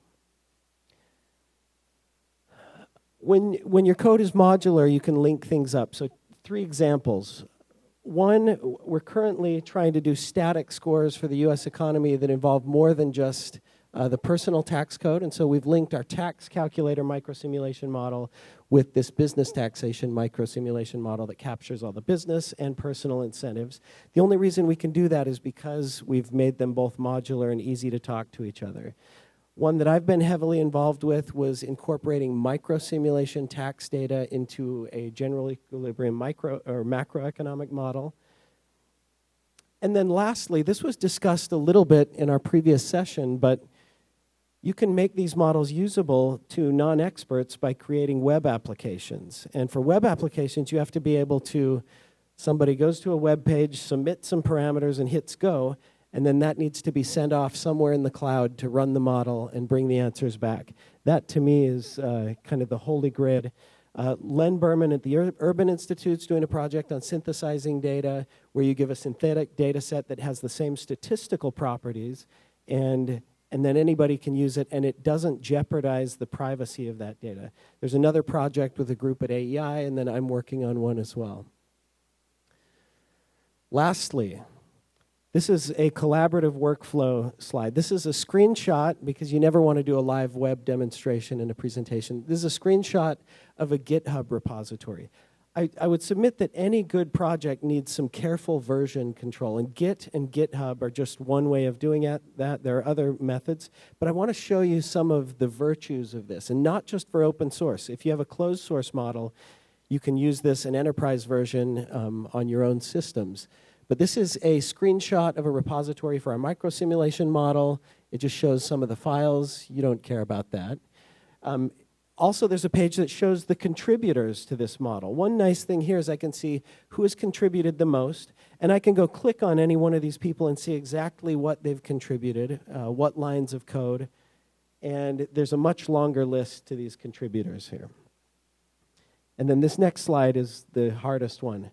Speaker 10: When your code is modular, you can link things up. So 3 examples. One, we're currently trying to do static scores for the US economy that involve more than just the personal tax code, and so we've linked our tax calculator microsimulation model with this business taxation microsimulation model that captures all the business and personal incentives. The only reason we can do that is because we've made them both modular and easy to talk to each other. One that I've been heavily involved with was incorporating microsimulation tax data into a general equilibrium micro or macroeconomic model. And then lastly, this was discussed a little bit in our previous session, but you can make these models usable to non-experts by creating web applications. And for web applications, you have to be able to, somebody goes to a web page, submit some parameters, and hits go, and then that needs to be sent off somewhere in the cloud to run the model and bring the answers back. That, to me, is kind of the holy grail. Len Berman at the Urban Institute's doing a project on synthesizing data where you give a synthetic data set that has the same statistical properties, and then anybody can use it, and it doesn't jeopardize the privacy of that data. There's another project with a group at AEI, and then I'm working on one as well. Lastly, this is a collaborative workflow slide. This is a screenshot, because you never want to do a live web demonstration in a presentation. This is a screenshot of a GitHub repository. I would submit that any good project needs some careful version control, and Git and GitHub are just one way of doing that. There are other methods, but I want to show you some of the virtues of this, and not just for open source. If you have a closed source model, you can use this in enterprise version on your own systems. But this is a screenshot of a repository for our microsimulation model. It just shows some of the files. You don't care about that. Also, there's a page that shows the contributors to this model. One nice thing here is I can see who has contributed the most, and I can go click on any one of these people and see exactly what they've contributed, what lines of code, and there's a much longer list to these contributors here. And then this next slide is the hardest one.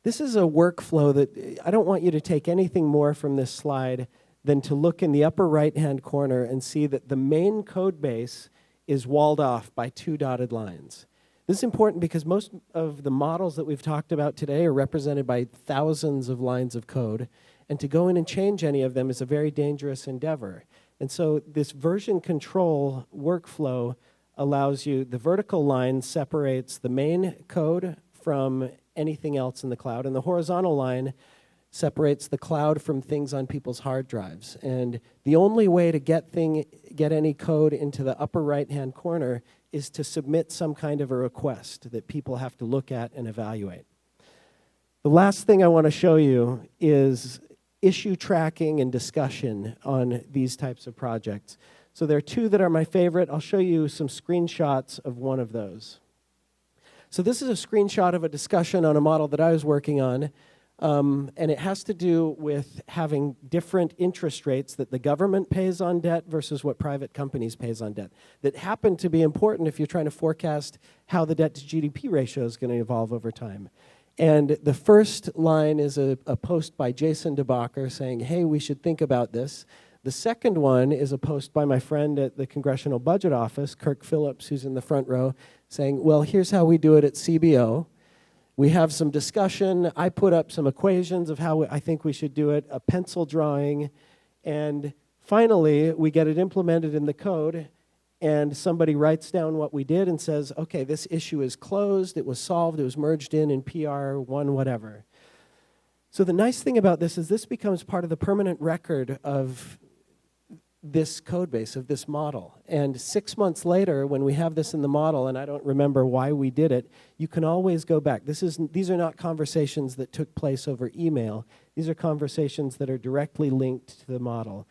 Speaker 10: This is a workflow that I don't want you to take anything more from this slide than to look in the upper right-hand corner and see that the main code base is walled off by 2 dotted lines. This is important because most of the models that we've talked about today are represented by thousands of lines of code, and to go in and change any of them is a very dangerous endeavor. And so this version control workflow allows you, the vertical line separates the main code from anything else in the cloud, and the horizontal line separates the cloud from things on people's hard drives. And the only way to get any code into the upper right-hand corner is to submit some kind of a request that people have to look at and evaluate. The last thing I want to show you is issue tracking and discussion on these types of projects. So there are 2 that are my favorite. I'll show you some screenshots of one of those. So this is a screenshot of a discussion on a model that I was working on. And it has to do with having different interest rates that the government pays on debt versus what private companies pays on debt. That happen to be important if you're trying to forecast how the debt to GDP ratio is going to evolve over time. And the first line is a post by Jason DeBacher saying, hey, we should think about this. The second one is a post by my friend at the Congressional Budget Office, Kirk Phillips, who's in the front row, saying, well, here's how we do it at CBO. We have some discussion. I put up some equations of how I think we should do it, a pencil drawing, and finally, we get it implemented in the code, and somebody writes down what we did and says, okay, this issue is closed, it was solved, it was merged in PR1, whatever. So the nice thing about this is this becomes part of the permanent record of this code base, of this model. And 6 months later, when we have this in the model, and I don't remember why we did it, you can always go back. These are not conversations that took place over email. These are conversations that are directly linked to the model.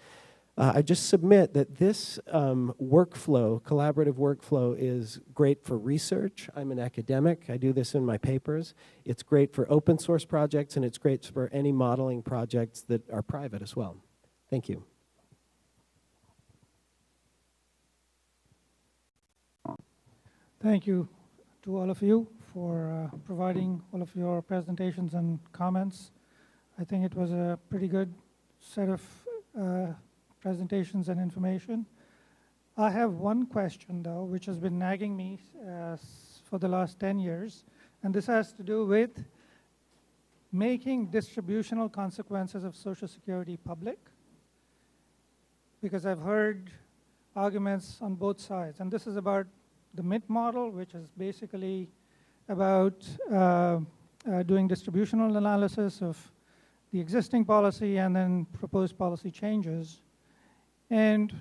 Speaker 10: I just submit that this workflow, collaborative workflow, is great for research. I'm an academic. I do this in my papers. It's great for open source projects, and it's great for any modeling projects that are private as well. Thank you.
Speaker 6: Thank you to all of you for providing all of your presentations and comments. I think it was a pretty good set of presentations and information. I have one question, though, which has been nagging me for the last 10 years, and this has to do with making distributional consequences of Social Security public, because I've heard arguments on both sides, and this is about the MINT model, which is basically about doing distributional analysis of the existing policy and then proposed policy changes. And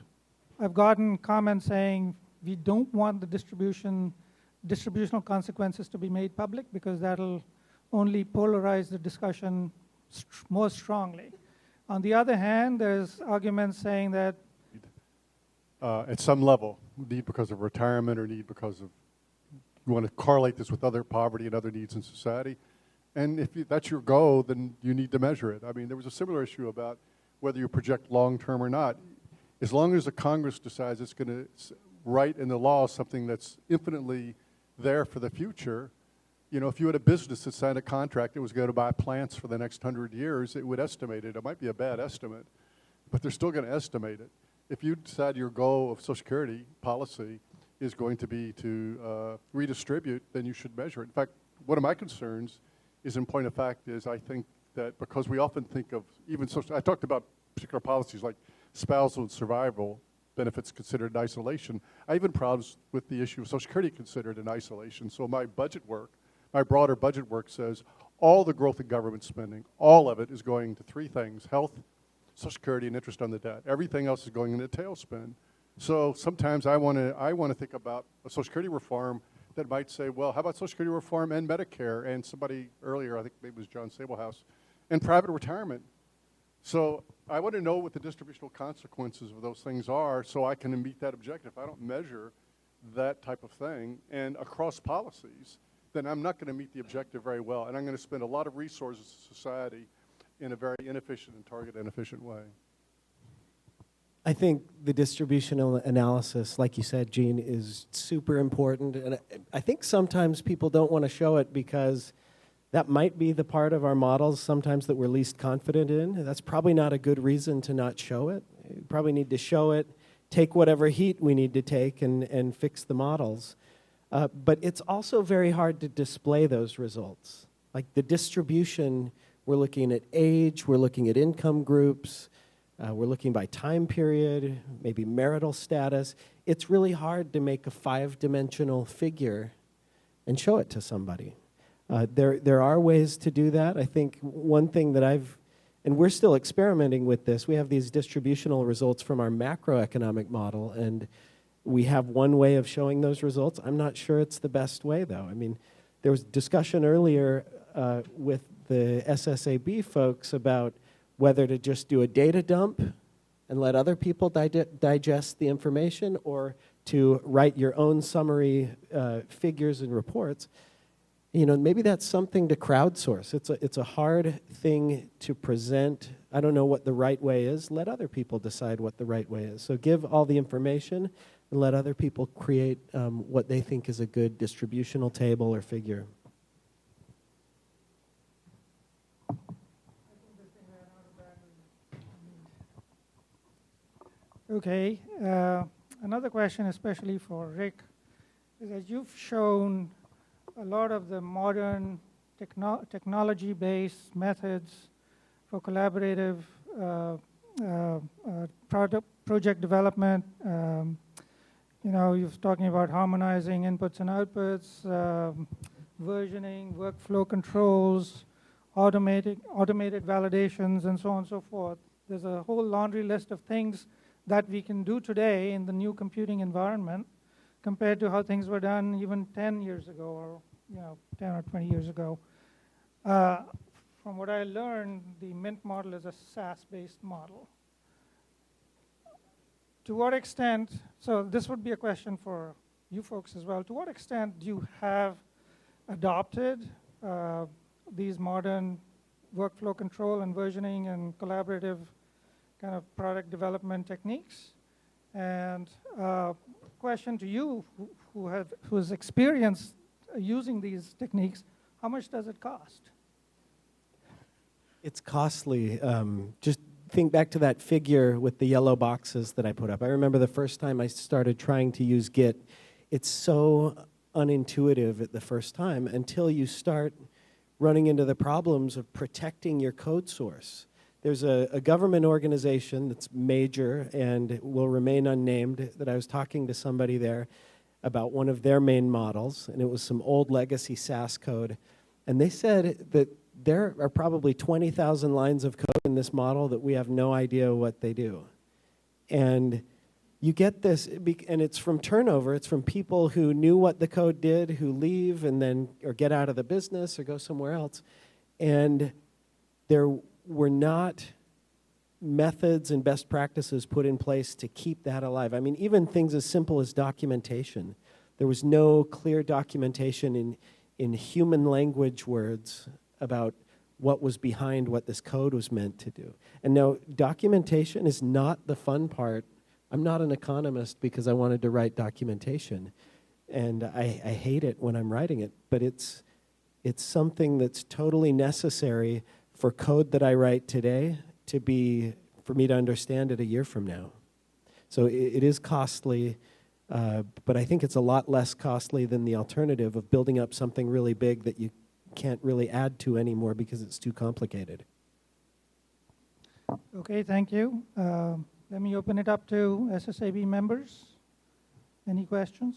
Speaker 6: I've gotten comments saying we don't want the distributional consequences to be made public because that'll only polarize the discussion more strongly. On the other hand, there's arguments saying that
Speaker 13: at some level, need because of retirement or need because of, you want to correlate this with other poverty and other needs in society. And if that's your goal, then you need to measure it. I mean, there was a similar issue about whether you project long-term or not. As long as the Congress decides it's going to write in the law something that's infinitely there for the future, you know, if you had a business that signed a contract that was going to buy plants for the next 100 years, it would estimate it. It might be a bad estimate, but they're still going to estimate it. If you decide your goal of Social Security policy is going to be to redistribute, then you should measure it. In fact, one of my concerns is, in point of fact, is I think that because we often think of even social, I talked about particular policies like spousal and survival benefits considered in isolation. I even problems with the issue of Social Security considered in isolation. So my budget work, my broader budget work says all the growth in government spending, all of it is going to three things: health, Social Security, and interest on the debt. Everything else is going in a tailspin. So sometimes I want to think about a Social Security reform that might say, well, how about Social Security reform and Medicare? And somebody earlier, I think maybe it was John Sablehouse, and private retirement. So I want to know what the distributional consequences of those things are so I can meet that objective. If I don't measure that type of thing and across policies, then I'm not going to meet the objective very well. And I'm going to spend a lot of resources in society in a very inefficient and targeted and efficient way.
Speaker 10: I think the distributional analysis, like you said, Gene, is super important. And I think sometimes people don't want to show it because that might be the part of our models sometimes that we're least confident in. That's probably not a good reason to not show it. You probably need to show it, take whatever heat we need to take, and fix the models. But it's also very hard to display those results. Like the distribution, we're looking at age, we're looking at income groups, we're looking by time period, maybe marital status. It's really hard to make a 5-dimensional figure and show it to somebody. There are ways to do that. I think one thing that and we're still experimenting with this, we have these distributional results from our macroeconomic model, and we have one way of showing those results. I'm not sure it's the best way, though. I mean, there was discussion earlier with the SSAB folks about whether to just do a data dump and let other people digest the information, or to write your own summary figures and reports. You know, maybe that's something to crowdsource. It's a hard thing to present. I don't know what the right way is. Let other people decide what the right way is. So give all the information and let other people create what they think is a good distributional table or figure.
Speaker 6: Okay, another question, especially for Rick, is that you've shown a lot of the modern technology-based methods for collaborative project development. You know, you're talking about harmonizing inputs and outputs, versioning, workflow controls, automated validations, and so on and so forth. There's a whole laundry list of things that we can do today in the new computing environment compared to how things were done even 10 years ago, or 10 or 20 years ago. From what I learned, the MINT model is a SAS-based model. to what extent, so this would be a question for you folks as well, to what extent do you have adopted these modern workflow control and versioning and collaborative kind of product development techniques? And question to you who's experienced using these techniques, how much does it cost?
Speaker 10: It's costly. Just think back to that figure with the yellow boxes that I put up. I remember the first time I started trying to use Git, it's so unintuitive at the first time until you start running into the problems of protecting your code source. There's a government organization that's major and will remain unnamed that I was talking to somebody there about one of their main models, and it was some old legacy SAS code. And they said that there are probably 20,000 lines of code in this model that we have no idea what they do. And you get this, and it's from turnover. It's from people who knew what the code did, who leave and then, or get out of the business or go somewhere else. And there were not methods and best practices put in place to keep that alive. I mean, even things as simple as documentation. There was no clear documentation in human language words about what was behind what this code was meant to do. And now, documentation is not the fun part. I'm not an economist because I wanted to write documentation. And I hate it when I'm writing it, but it's something that's totally necessary for code that I write today for me to understand it a year from now. So it is costly, but I think it's a lot less costly than the alternative of building up something really big that you can't really add to anymore because it's too complicated.
Speaker 6: Okay, thank you. Let me open it up to SSAB members. Any questions?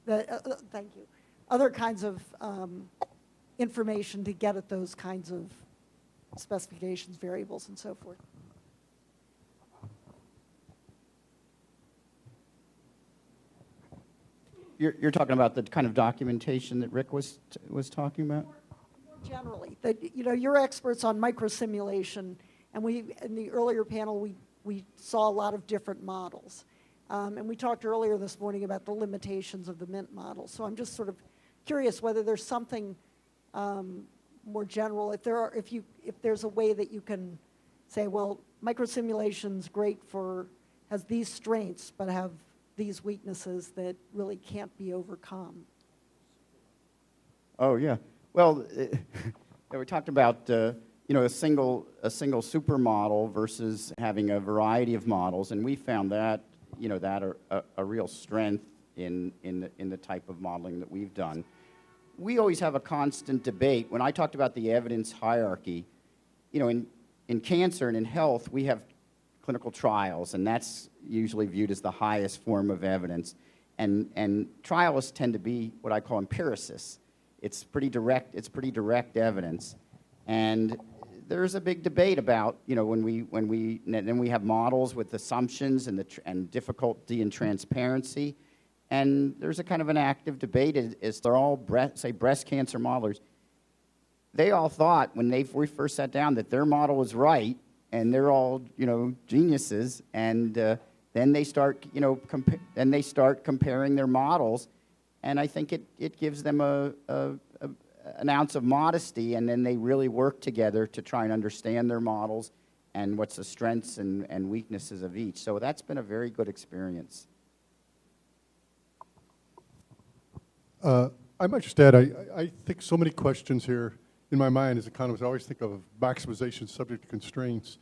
Speaker 2: Thank you. Other kinds of information to get at those kinds of specifications, variables, and so forth.
Speaker 12: You're talking about the kind of documentation that Rick was talking about?
Speaker 2: More generally, you're experts on microsimulation, and in the earlier panel we saw a lot of different models. And we talked earlier this morning about the limitations of the Mint model. So I'm just sort of curious whether there's something more general. If there's a way that you can say, well, microsimulation's great has these strengths, but have these weaknesses that really can't be overcome.
Speaker 12: Oh yeah. Well, we talked about a single supermodel versus having a variety of models, and we found that a real strength in the type of modeling that we've done. We always have a constant debate. When I talked about the evidence hierarchy, in cancer and in health, we have clinical trials, and that's usually viewed as the highest form of evidence. And trialists tend to be what I call empiricists. It's pretty direct evidence. And there's a big debate about, when we have models with assumptions and difficulty and transparency, and there's a kind of an active debate as they're all, breast cancer modelers. They all thought when we first sat down that their model was right, and they're all, geniuses, and then they start, comparing their models, and I think it gives them an ounce of modesty, and then they really work together to try and understand their models and what's the strengths and weaknesses of each. So that's been a very good experience.
Speaker 13: I might just add, I think so many questions here in my mind as economists. I always think of maximization subject to constraints.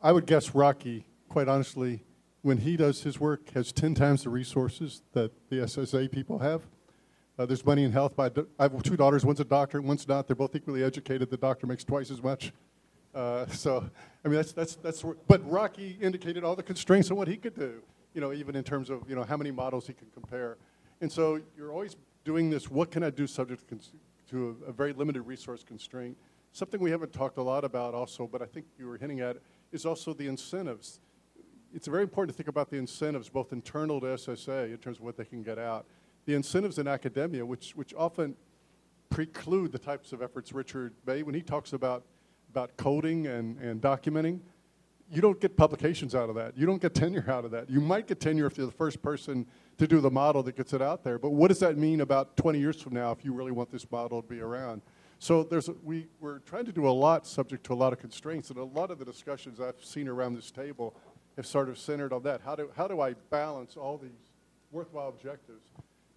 Speaker 13: I would guess Rocky, quite honestly, when he does his work, has 10 times the resources that the SSA people have. There's money in health. I have two daughters. One's a doctor, one's not. They're both equally educated. The doctor makes twice as much. So, I mean, that's. But Rocky indicated all the constraints of what he could do. You know, even in terms of how many models he can compare. And so you're always doing this. What can I do subject to a very limited resource constraint? Something we haven't talked a lot about also, but I think you were hinting at, is also the incentives. It's very important to think about the incentives, both internal to SSA in terms of what they can get out. The incentives in academia, which often preclude the types of efforts Richard made when he talks about coding and documenting. You don't get publications out of that. You don't get tenure out of that. You might get tenure if you're the first person to do the model that gets it out there. But what does that mean about 20 years from now if you really want this model to be around? So we're trying to do a lot subject to a lot of constraints, and a lot of the discussions I've seen around this table have sort of centered on that. How do I balance all these worthwhile objectives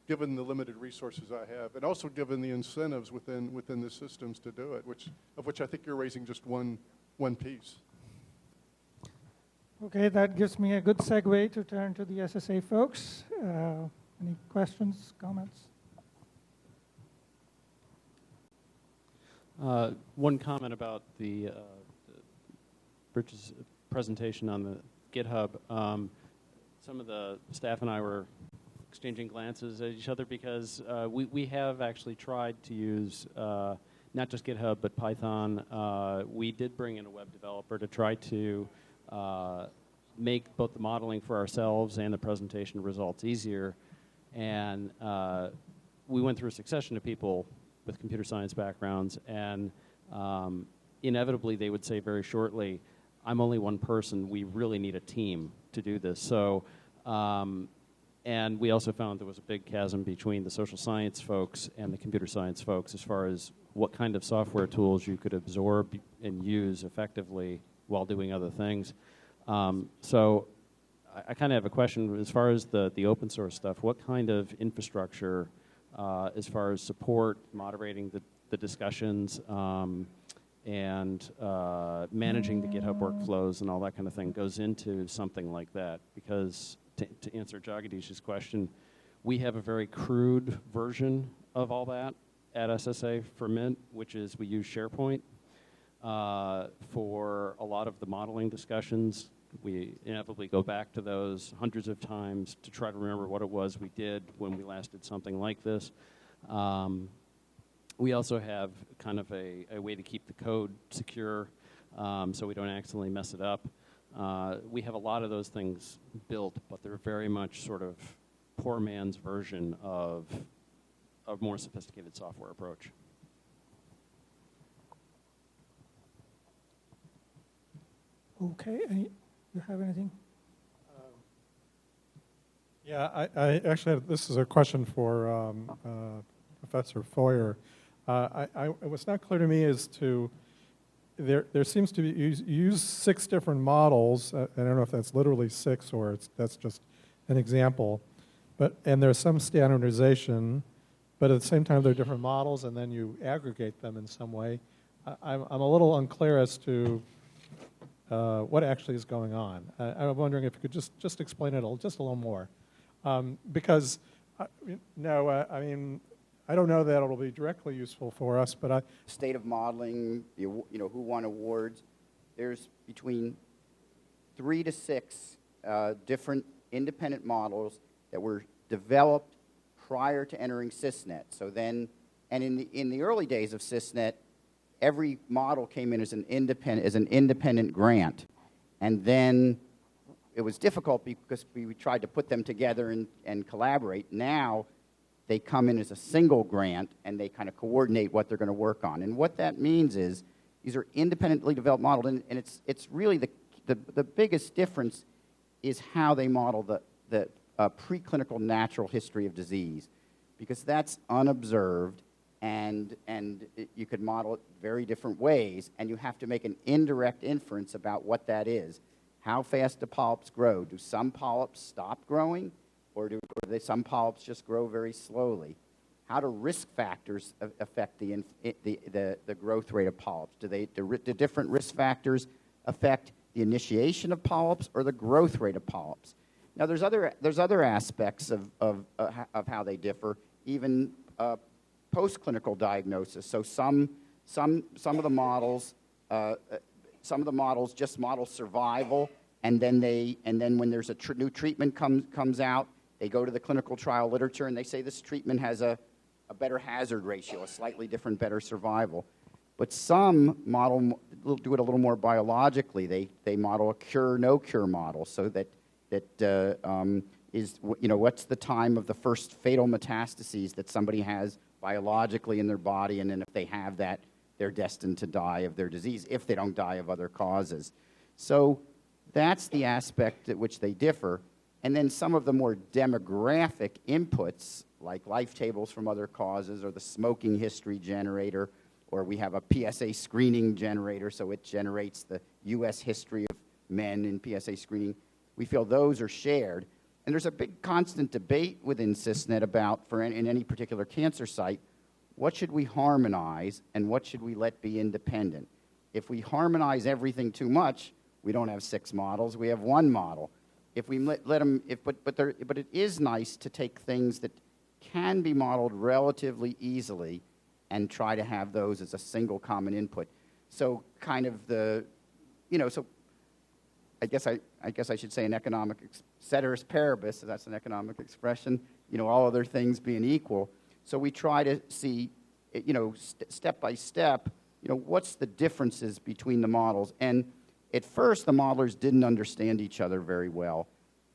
Speaker 13: given the limited resources I have, and also given the incentives within the systems to do it, of which I think you're raising just one piece.
Speaker 6: Okay, that gives me a good segue to turn to the SSA folks. Any questions, comments?
Speaker 5: One comment about the Rich's presentation on the GitHub. Some of the staff and I were exchanging glances at each other because we have actually tried to use not just GitHub but Python. We did bring in a web developer to try to make both the modeling for ourselves and the presentation results easier. And we went through a succession of people with computer science backgrounds, and inevitably they would say very shortly, I'm only one person, we really need a team to do this. So, and we also found there was a big chasm between the social science folks and the computer science folks as far as what kind of software tools you could absorb and use effectively while doing other things. So I kind of have a question as far as the open source stuff. What kind of infrastructure as far as support, moderating the discussions, and managing the GitHub workflows and all that kind of thing goes into something like that? Because to answer Jagadish's question, we have a very crude version of all that at SSA for Mint, which is we use SharePoint for a lot of the modeling discussions. We inevitably go back to those hundreds of times to try to remember what it was we did when we last did something like this. We also have kind of a way to keep the code secure so we don't accidentally mess it up. We have a lot of those things built, but they're very much sort of poor man's version of a more sophisticated software approach.
Speaker 6: Okay, you have anything?
Speaker 16: Yeah, I actually have, this is a question for Professor Foyer. It was not clear to me as to, there seems to be, you use 6 different models. I don't know if that's literally 6 or that's just an example. And there's some standardization, but at the same time, they're different models, and then you aggregate them in some way. I'm a little unclear as to what actually is going on. I'm wondering if you could just explain it just a little more. Because, I mean, I don't know that it'll be directly useful for us, but
Speaker 12: State of modeling, who won awards, there's between 3 to 6 different independent models that were developed prior to entering SysNet. So then, and in the early days of SysNet, every model came in as an independent grant, and then it was difficult because we tried to put them together and collaborate. Now they come in as a single grant, and they kind of coordinate what they're going to work on. And what that means is these are independently developed models, and it's really the biggest difference is how they model the preclinical natural history of disease, because that's unobserved. And you could model it very different ways, and you have to make an indirect inference about what that is. How fast do polyps grow? Do some polyps stop growing, or do some polyps just grow very slowly? How do risk factors affect the growth rate of polyps? Do different risk factors affect the initiation of polyps or the growth rate of polyps? Now, there's other aspects of how they differ, even post-clinical diagnosis. So some of the models just model survival, and then when there's a new treatment comes out, they go to the clinical trial literature and they say this treatment has a better hazard ratio, a slightly different, better survival. But some do it a little more biologically. They model a cure, no cure model, so that what's the time of the first fatal metastases that somebody has biologically in their body, and then if they have that, they're destined to die of their disease if they don't die of other causes. So that's the aspect at which they differ. And then some of the more demographic inputs, like life tables from other causes, or the smoking history generator, or we have a PSA screening generator, so it generates the U.S. history of men in PSA screening. We feel those are shared. And there's a big constant debate within CISNET about, in any particular cancer site, what should we harmonize and what should we let be independent? If we harmonize everything too much, we don't have 6 models, we have 1 model. If we let them, but it is nice to take things that can be modeled relatively easily and try to have those as a single common input. So kind of so I guess I should say an economic ceteris paribus, that's an economic expression, all other things being equal. So we try to see, step by step, what's the differences between the models. And at first, the modelers didn't understand each other very well.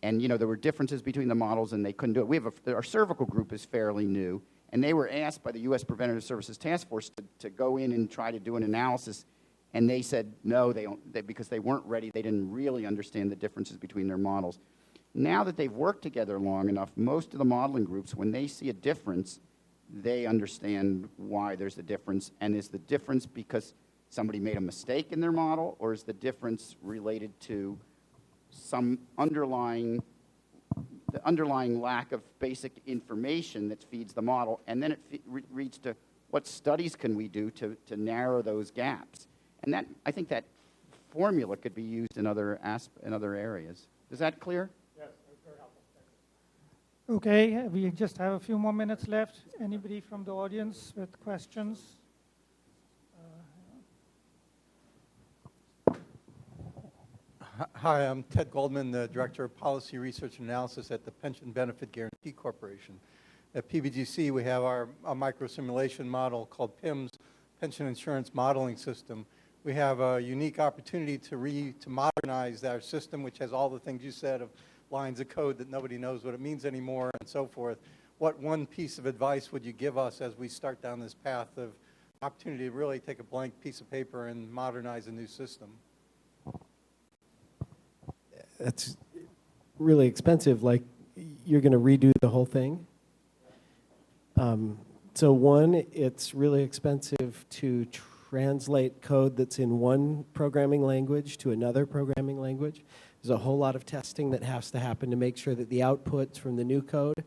Speaker 12: And, there were differences between the models, and they couldn't do it. Our cervical group is fairly new, and they were asked by the U.S. Preventative Services Task Force to go in and try to do an analysis, and they said no, because they weren't ready. They didn't really understand the differences between their models. Now that they've worked together long enough, most of the modeling groups, when they see a difference, they understand why there's a difference. And is the difference because somebody made a mistake in their model, or is the difference related to some underlying lack of basic information that feeds the model? And then it reads to what studies can we do to narrow those gaps. And I think that formula could be used in other areas. Is that clear?
Speaker 6: Yes, that's very helpful. Okay, we just have a few more minutes left. Anybody from the audience with questions?
Speaker 11: Hi, I'm Ted Goldman, the Director of Policy Research and Analysis at the Pension Benefit Guarantee Corporation. At PBGC, we have our microsimulation model called PIMS, Pension Insurance Modeling System. We have a unique opportunity to modernize our system, which has all the things you said of lines of code that nobody knows what it means anymore and so forth. What one piece of advice would you give us as we start down this path of opportunity to really take a blank piece of paper and modernize a new system?
Speaker 10: That's really expensive. Like, you're going to redo the whole thing? So one, it's really expensive to translate code that's in one programming language to another programming language. There's a whole lot of testing that has to happen to make sure that the outputs from the new code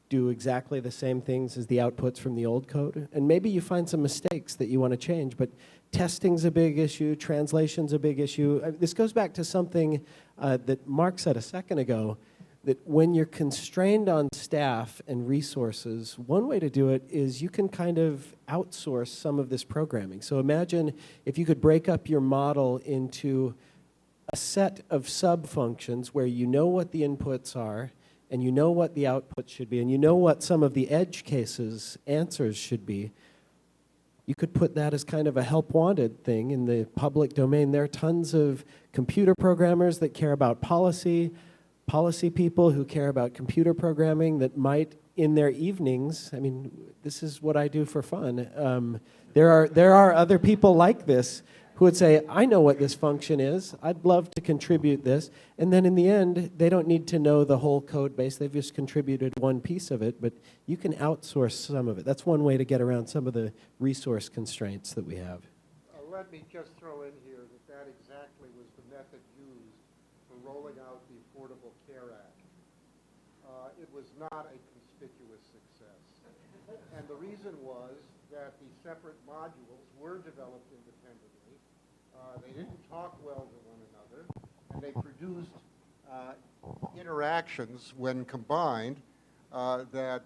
Speaker 10: do exactly the same things as the outputs from the old code. And maybe you find some mistakes that you want to change, but testing's a big issue, translation's a big issue. This goes back to something that Mark said a second ago, that when you're constrained on staff and resources, one way to do it is you can kind of outsource some of this programming. So imagine if you could break up your model into a set of sub-functions where you know what the inputs are, and you know what the outputs should be, and you know what some of the edge cases answers should be. You could put that as kind of a help wanted thing in the public domain. There are tons of computer programmers that care about policy people who care about computer programming that might, in their evenings, I mean, this is what I do for fun. There are other people like this who would say, I know what this function is, I'd love to contribute this, and then in the end, they don't need to know the whole code base, they've just contributed one piece of it, but you can outsource some of it. That's one way to get around some of the resource constraints that we have.
Speaker 7: Let me just throw in here that exactly was the method used for rolling out the Affordable Care Act. It was not a conspicuous success. And the reason was that the separate modules were developed independently. They didn't talk well to one another, and they produced interactions, when combined, that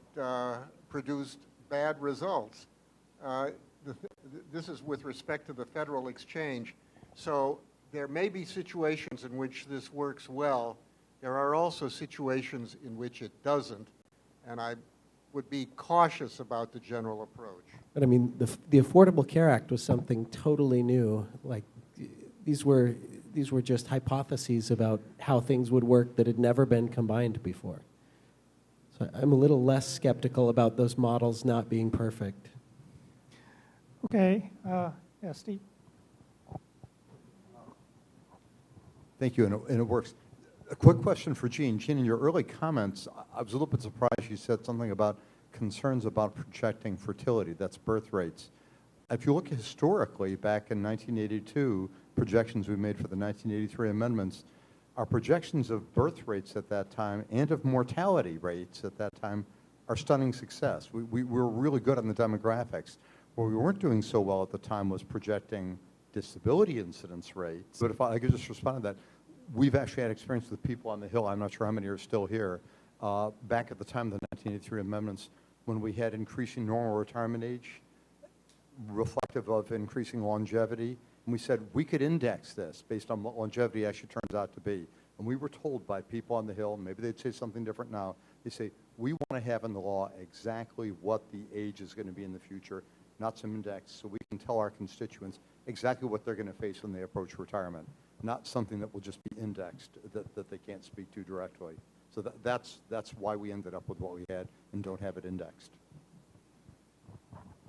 Speaker 7: produced bad results. This is with respect to the Federal Exchange. So there may be situations in which this works well. There are also situations in which it doesn't, and I would be cautious about the general approach.
Speaker 10: But I mean, the Affordable Care Act was something totally new. Like, these were just hypotheses about how things would work that had never been combined before. So I'm a little less skeptical about those models not being perfect.
Speaker 6: Okay, yeah, Steve.
Speaker 18: Thank you, and it works. A quick question for Jean. Jean, in your early comments, I was a little bit surprised you said something about concerns about projecting fertility, that's birth rates. If you look historically, back in 1982, projections we made for the 1983 amendments, our projections of birth rates at that time and of mortality rates at that time are stunning success. We were really good on the demographics. Where we weren't doing so well at the time was projecting disability incidence rates. But if I could just respond to that, we've actually had experience with people on the Hill, I'm not sure how many are still here, back at the time of the 1983 amendments, when we had increasing normal retirement age, reflective of increasing longevity, and we said we could index this based on what longevity actually turns out to be. And we were told by people on the Hill, maybe they'd say something different now, they say, we want to have in the law exactly what the age is going to be in the future, not some index, so we can tell our constituents exactly what they're going to face when they approach retirement, not something that will just be indexed that they can't speak to directly. So that's why we ended up with what we had and don't have it indexed.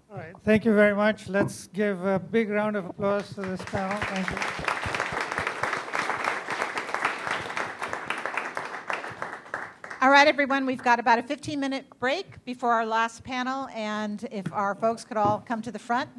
Speaker 6: All right, thank you very much. Let's give a big round of applause to this panel. Thank you.
Speaker 15: All right, everyone, we've got about a 15-minute break before our last panel, and if our folks could all come to the front.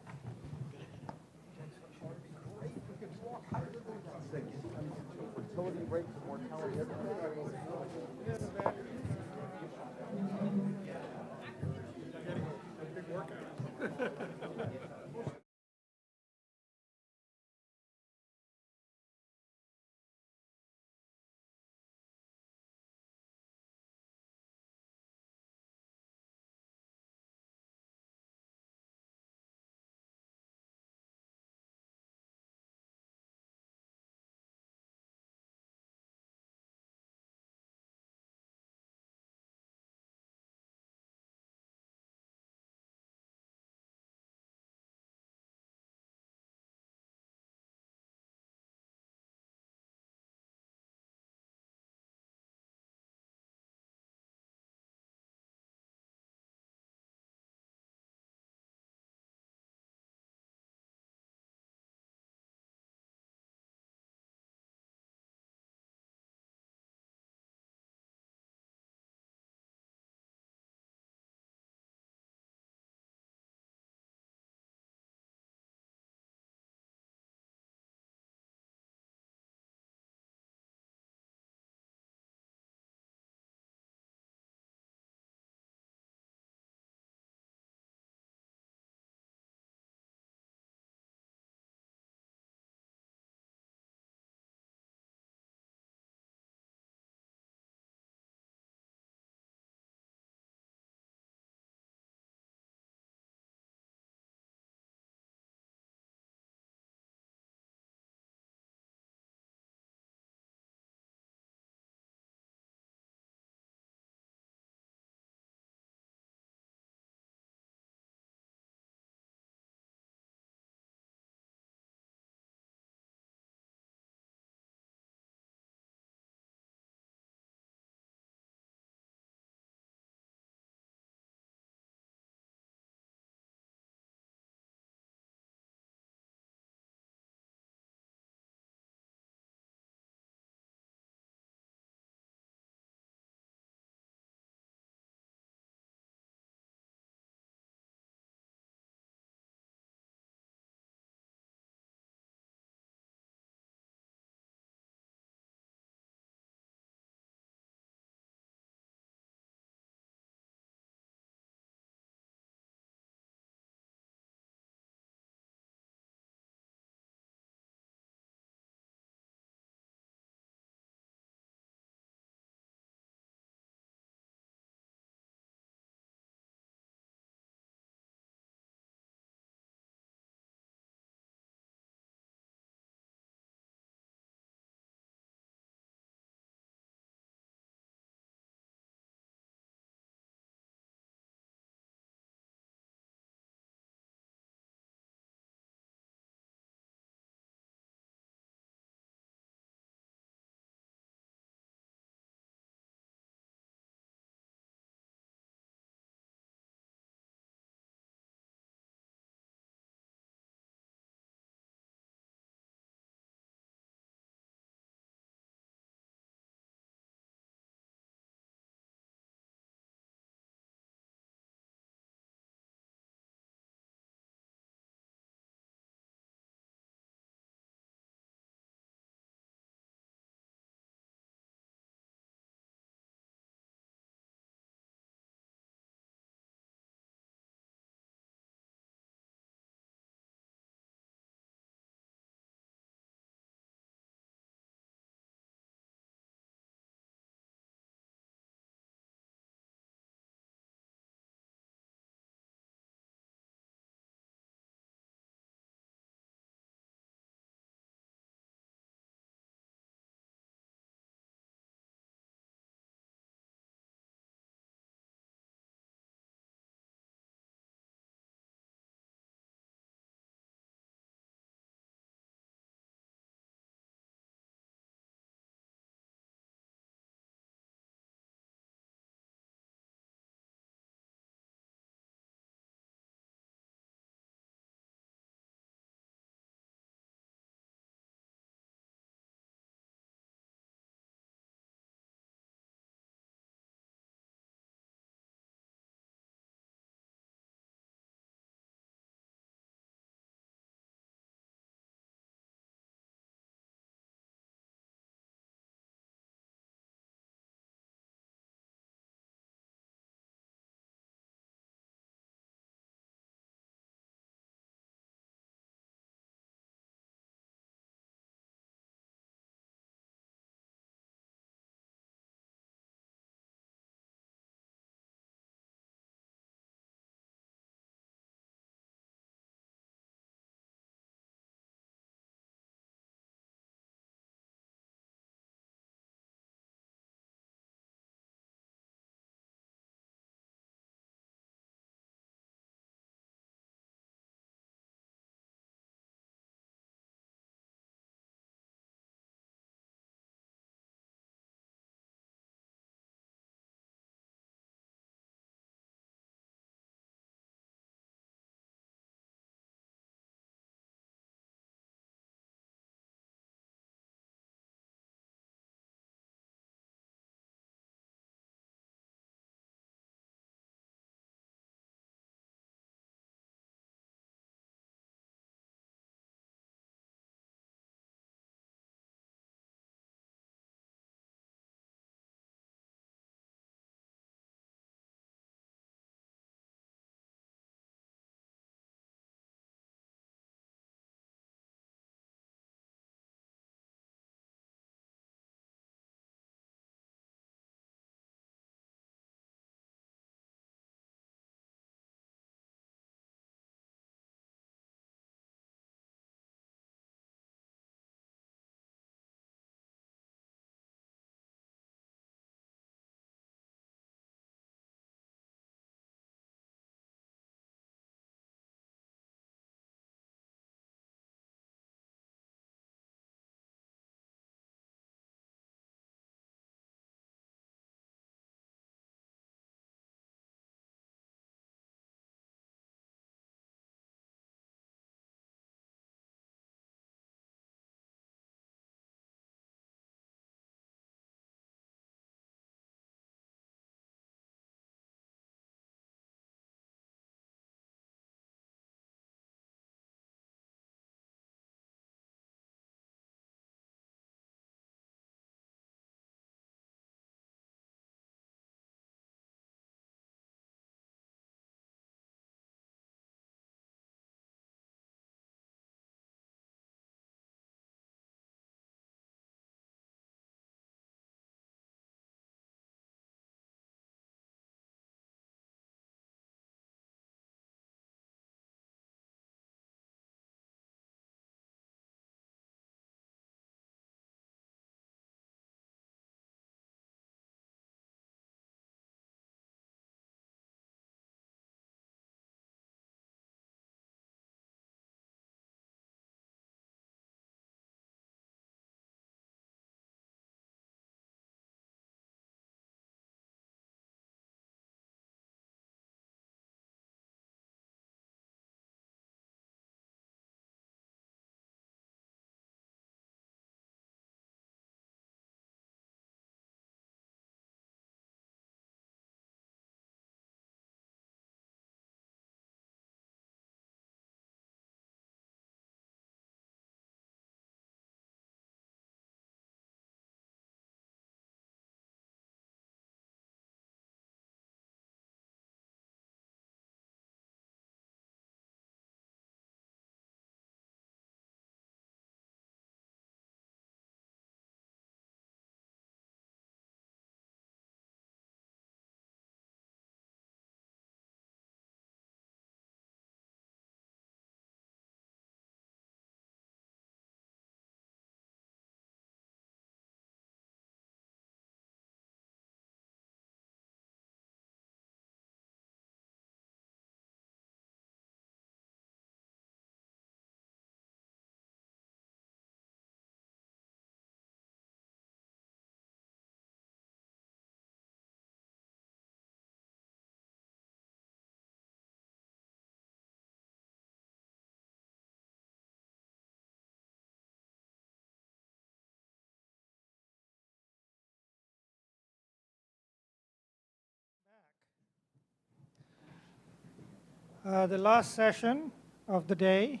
Speaker 6: The last session of the day,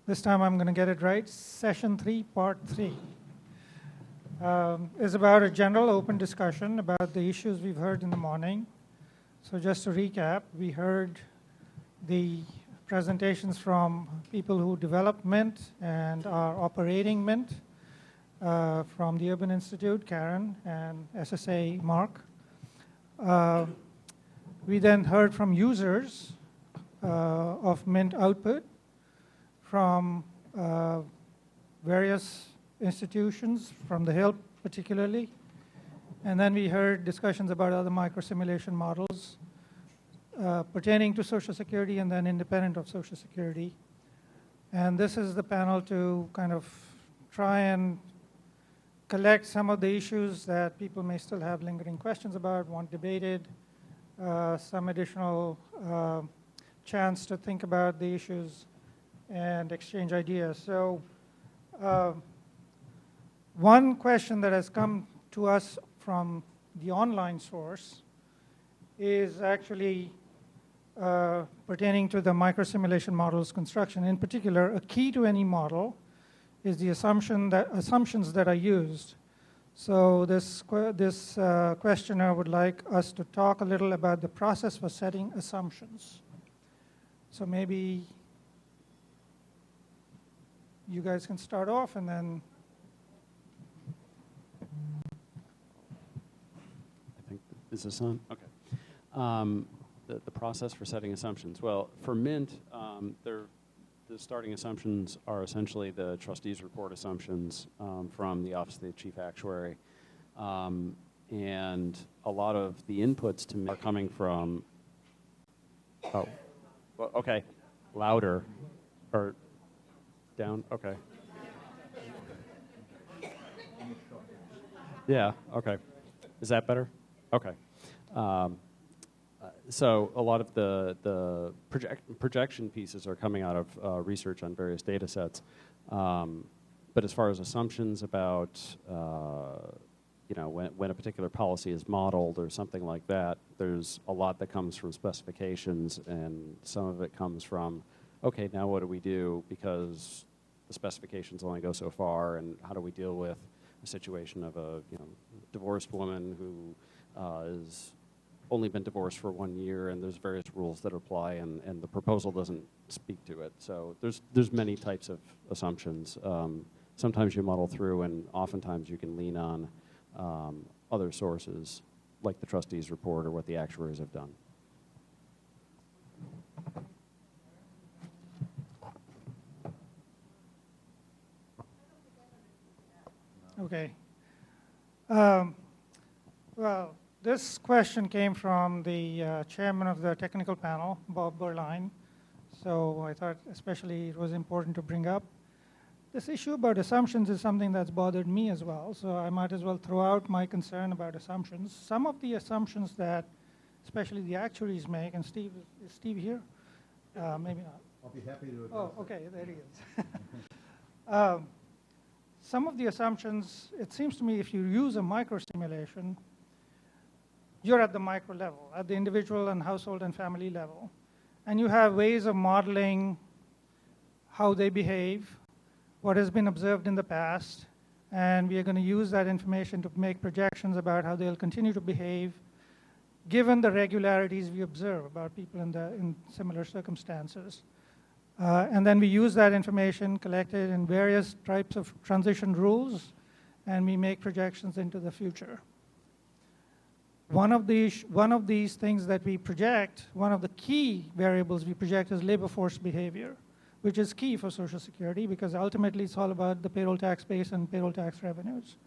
Speaker 6: this time I'm going to get it right, session 3, part 3, is about a general open discussion about the issues we've heard in the morning. So just to recap, we heard the presentations from people who develop Mint and are operating Mint, from the Urban Institute, Karen, and SSA, Mark. We then heard from users of Mint output from various institutions, from the Hill particularly. And then we heard discussions about other microsimulation models pertaining to Social Security and then independent of Social Security. And this is the panel to kind of try and collect some of the issues that people may still have lingering questions about, want debated, some additional chance to think about the issues and exchange ideas. So one question that has come to us from the online source is actually pertaining to the microsimulation model's construction. In particular, a key to any model is the assumptions that are used. So this questioner would like us to talk a little about the process for setting assumptions. So maybe you guys can start off, and then
Speaker 5: I think, is this on? Okay. The process for setting assumptions. Well, for Mint, the starting assumptions are essentially the trustees report assumptions from the Office of the Chief Actuary. And a lot of the inputs to Mint are coming from, oh, well, okay, louder, or down, okay. Yeah, okay. Is that better? Okay. So a lot of the projection pieces are coming out of research on various data sets. But as far as assumptions about, when a particular policy is modeled or something like that, there's a lot that comes from specifications, and some of it comes from, okay, now what do we do because the specifications only go so far, and how do we deal with a situation of a divorced woman who is only been divorced for 1 year, and there's various rules that apply, and the proposal doesn't speak to it. So there's many types of assumptions. Sometimes you model through, and oftentimes you can lean on other sources, like the trustees report or what the actuaries have done.
Speaker 6: Okay. Well, this question came from the chairman of the technical panel, Bob Berline. So I thought especially it was important to bring up. This issue about assumptions is something that's bothered me as well. So I might as well throw out my concern about assumptions. Some of the assumptions that especially the actuaries make, and Steve, is Steve here? Maybe not.
Speaker 11: I'll be happy to address
Speaker 6: Oh, okay, there he is. Some of the assumptions, it seems to me if you use a microsimulation, you're at the micro level, at the individual and household and family level. And you have ways of modeling how they behave, what has been observed in the past, and we are going to use that information to make projections about how they'll continue to behave given the regularities we observe about people in similar circumstances. And then we use that information collected in various types of transition rules, and we make projections into the future. One of these things that we project, one of the key variables we project is labor force behavior, which is key for Social Security because ultimately it's all about the payroll tax base and payroll tax revenues.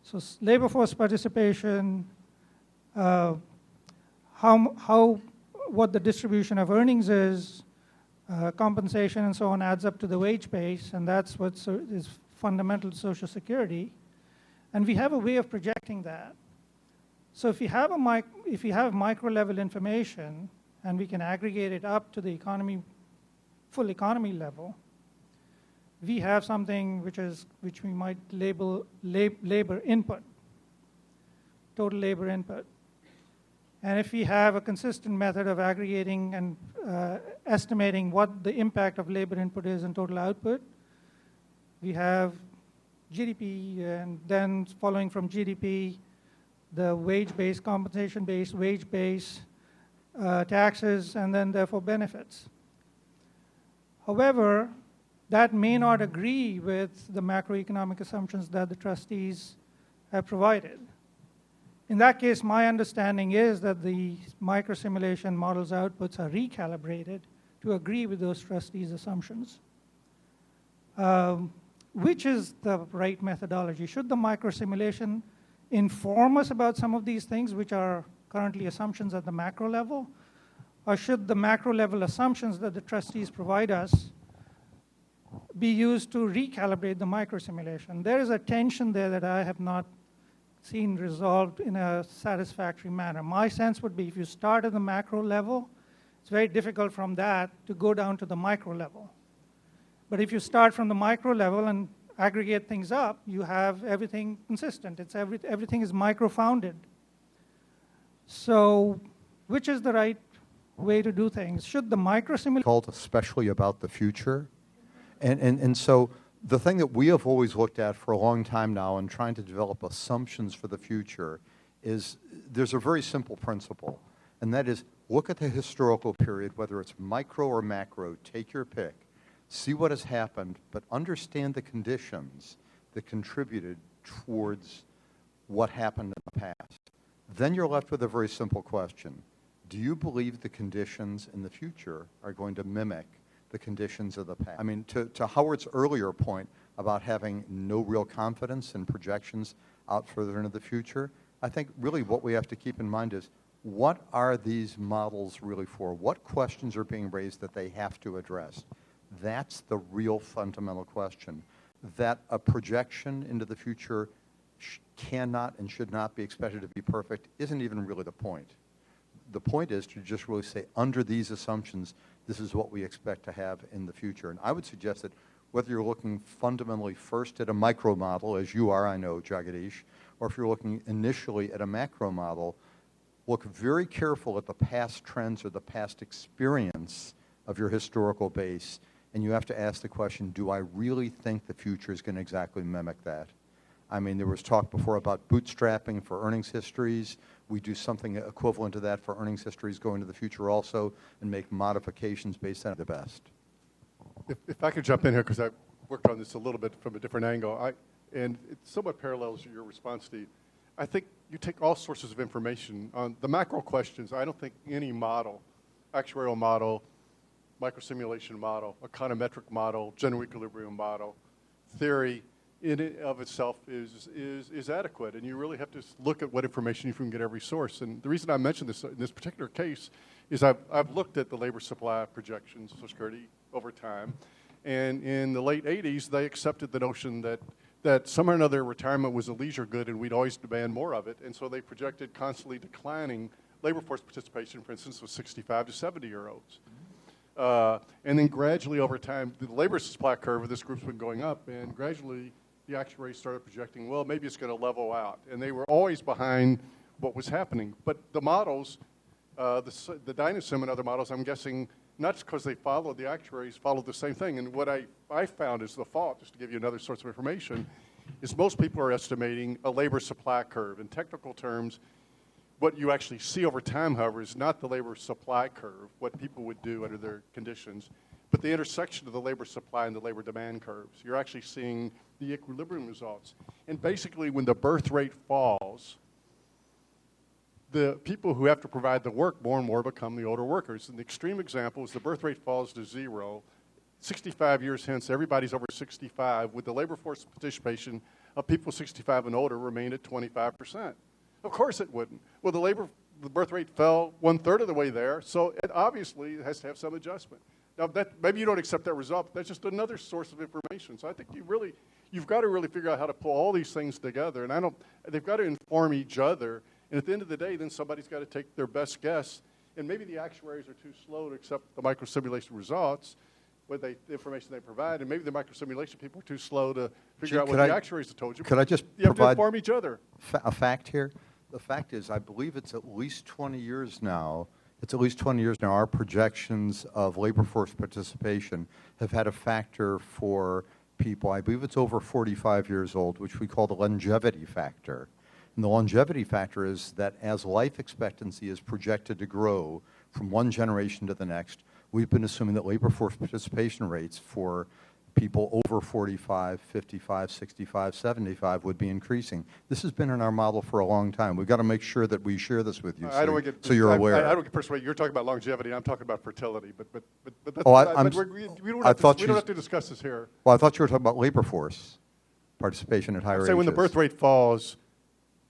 Speaker 6: So labor force participation, what the distribution of earnings is, compensation and so on adds up to the wage base, and that's what is fundamental to Social Security. And we have a way of projecting that. So if you have micro level information and we can aggregate it up to the full economy level, we have something which we might label labor input, total labor input. And if we have a consistent method of aggregating and estimating what the impact of labor input is in total output, we have GDP, and then following from GDP, the wage-based, compensation-based, wage-based, taxes, and then therefore benefits. However, that may not agree with the macroeconomic assumptions that the trustees have provided. In that case, my understanding is that the microsimulation model's outputs are recalibrated to agree with those trustees' assumptions. Which is the right methodology? Should the microsimulation inform us about some of these things, which are currently assumptions at the macro level? Or should the macro level assumptions that the trustees provide us be used to recalibrate the microsimulation? There is a tension there that I have not seen resolved in a satisfactory manner. My sense would be if you start at the macro level, it's very difficult from that to go down to the micro level. But if you start from the micro level and aggregate things up, you have everything consistent. Everything is micro-founded. So which is the right way to do things? Should the microsimulation...
Speaker 18: Called especially about the future. And so the thing that we have always looked at for a long time now in trying to develop assumptions for the future is there's a very simple principle, and that is look at the historical period, whether it's micro or macro, take your pick, see what has happened, but understand the conditions that contributed towards what happened in the past. Then you're left with a very simple question. Do you believe the conditions in the future are going to mimic the conditions of the past? I mean, to Howard's earlier point about having no real confidence in projections out further into the future, I think really what we have to keep in mind is what are these models really for? What questions are being raised that they have to address? That's the real fundamental question. That a projection into the future cannot and should not be expected to be perfect isn't even really the point. The point is to just really say, under these assumptions, this is what we expect to have in the future. And I would suggest that whether you're looking fundamentally first at a micro model, as you are, I know, Jagadish, or if you're looking initially at a macro model, look very careful at the past trends or the past experience of your historical base, and you have to ask the question, do I really think the future is going to exactly mimic that? I mean, there was talk before about bootstrapping for earnings histories. We do something equivalent to that for earnings histories going to the future also and make modifications based on the best.
Speaker 13: If I could jump in here, because I've worked on this a little bit from a different angle, and it somewhat parallels your response, Steve. I think you take all sources of information. On the macro questions, I don't think any model, actuarial model, microsimulation model, econometric model, general equilibrium model, theory, in and of itself is adequate, and you really have to look at what information you can get every source. And the reason I mention this in this particular case is I've looked at the labor supply projections of Social Security over time, and in the late 80s, they accepted the notion that somehow or another retirement was a leisure good and we'd always demand more of it, and so they projected constantly declining labor force participation, for instance, of 65 to 70-year-olds. And then gradually over time, the labor supply curve of this group's been going up, and gradually the actuaries started projecting, well, maybe it's going to level out. And they were always behind what was happening. But the models, the Dynasim and other models, I'm guessing, not because they followed, the actuaries followed the same thing. And what I found is the fault, just to give you another source of information, is most people are estimating a labor supply curve. In technical terms, what you actually see over time, however, is not the labor supply curve, what people would do under their conditions, but the intersection of the labor supply and the labor demand curves. You're actually seeing the equilibrium results. And basically, when the birth rate falls, the people who have to provide the work more and more become the older workers. And the extreme example is the birth rate falls to 0. 65 years hence, everybody's over 65, with the labor force participation of people 65 and older remain at 25%. Of course it wouldn't. Well, the birth rate fell 1/3 of the way there, so it obviously has to have some adjustment. Now, maybe you don't accept that result, but that's just another source of information. So I think you've got to really figure out how to pull all these things together, and they've got to inform each other. And at the end of the day, then somebody's got to take their best guess, and maybe the actuaries are too slow to accept the microsimulation results, the information they provide, and maybe the microsimulation people are too slow to figure out what the actuaries have told you.
Speaker 18: Could I just
Speaker 13: you have to
Speaker 18: provide
Speaker 13: inform each other.
Speaker 18: A fact here? The fact is, I believe it's at least 20 years now. It's at least 20 years now. Our projections of labor force participation have had a factor for people. I believe it's over 45 years old, which we call the longevity factor. And the longevity factor is that as life expectancy is projected to grow from one generation to the next, we've been assuming that labor force participation rates for people over 45, 55, 65, 75 would be increasing. This has been in our model for a long time. We've got to make sure that we share this with you,
Speaker 13: I don't want to get,
Speaker 18: so you're aware.
Speaker 13: I don't get persuaded. You're talking about longevity. I'm talking about fertility. But that's,
Speaker 18: Oh,
Speaker 13: we don't have to discuss this here.
Speaker 18: Well, I thought you were talking about labor force participation at higher ages.
Speaker 13: Say when the birth rate falls,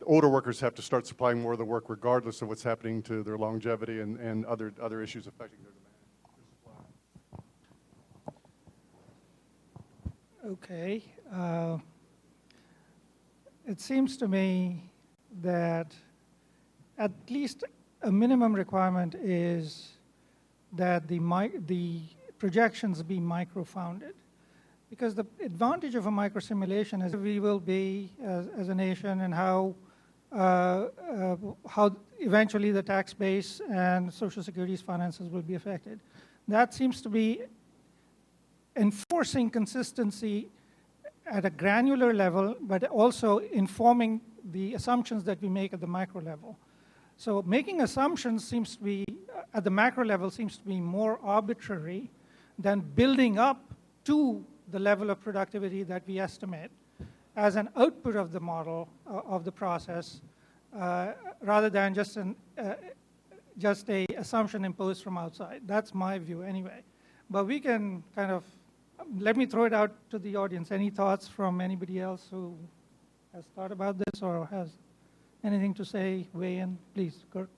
Speaker 13: older workers have to start supplying more of the work regardless of what's happening to their longevity and other issues affecting their demand.
Speaker 6: Okay. It seems to me that at least a minimum requirement is that the projections be micro-founded. Because the advantage of a micro-simulation is we will be, as a nation, and how eventually the tax base and Social Security's finances will be affected. That seems to be enforcing consistency at a granular level, but also informing the assumptions that we make at the micro level. So making assumptions seems to be, at the macro level, seems to be more arbitrary than building up to the level of productivity that we estimate as an output of the model, of the process, rather than just a assumption imposed from outside. That's my view anyway. But we can kind of, let me throw it out to the audience. Any thoughts from anybody else who has thought about this or has anything to say, weigh in, please, Kurt.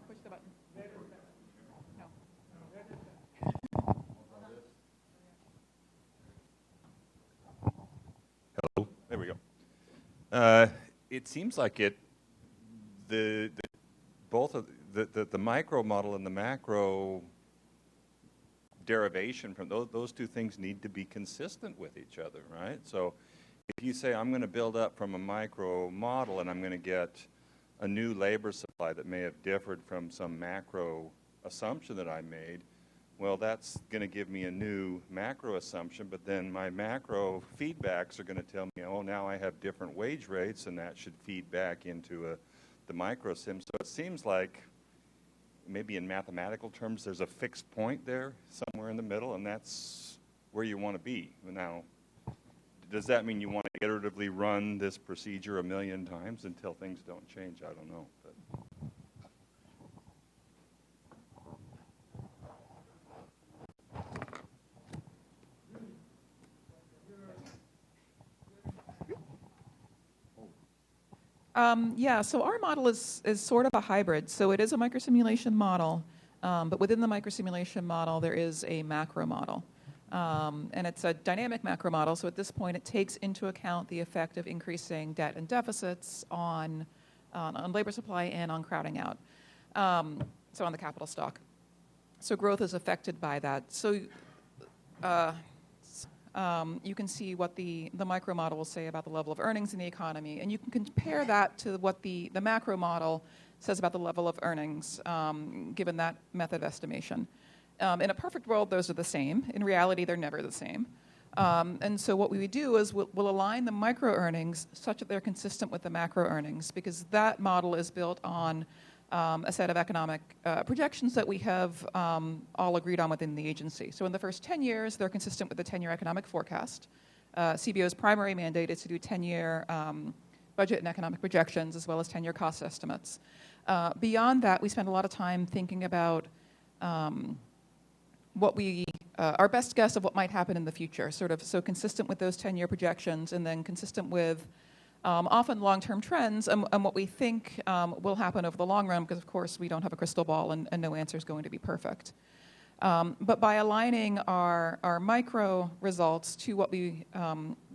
Speaker 20: Push the button. No.
Speaker 17: Hello. There we go. It seems like both of the micro model and the macro derivation from those two things need to be consistent with each other, right? So if you say I'm going to build up from a micro model and I'm going to get a new labor supply that may have differed from some macro assumption that I made, well, that's going to give me a new macro assumption, but then my macro feedbacks are going to tell me, oh, now I have different wage rates, and that should feed back into the micro sim. So it seems like maybe in mathematical terms there's a fixed point there somewhere in the middle, and that's where you want to be. Now, does that mean you want to iteratively run this procedure 1,000,000 times until things don't change? I don't know. But.
Speaker 20: Yeah, so our model is sort of a hybrid. So it is a microsimulation model, but within the microsimulation model, there is a macro model. And it's a dynamic macro model, so at this point, it takes into account the effect of increasing debt and deficits on labor supply and on crowding out, so on the capital stock. So growth is affected by that. So you can see what the micro model will say about the level of earnings in the economy, and you can compare that to what the macro model says about the level of earnings, given that method of estimation. In a perfect world, those are the same. In reality, they're never the same. And so what we would do is we'll align the micro earnings such that they're consistent with the macro earnings, because that model is built on a set of economic projections that we have all agreed on within the agency. So in the first 10 years, they're consistent with the 10-year economic forecast. CBO's primary mandate is to do 10-year budget and economic projections, as well as 10-year cost estimates. Beyond that, we spend a lot of time thinking about our best guess of what might happen in the future, so consistent with those 10-year projections, and then consistent with often long-term trends and what we think will happen over the long run, because of course we don't have a crystal ball and no answer is going to be perfect. But by aligning our micro results to what the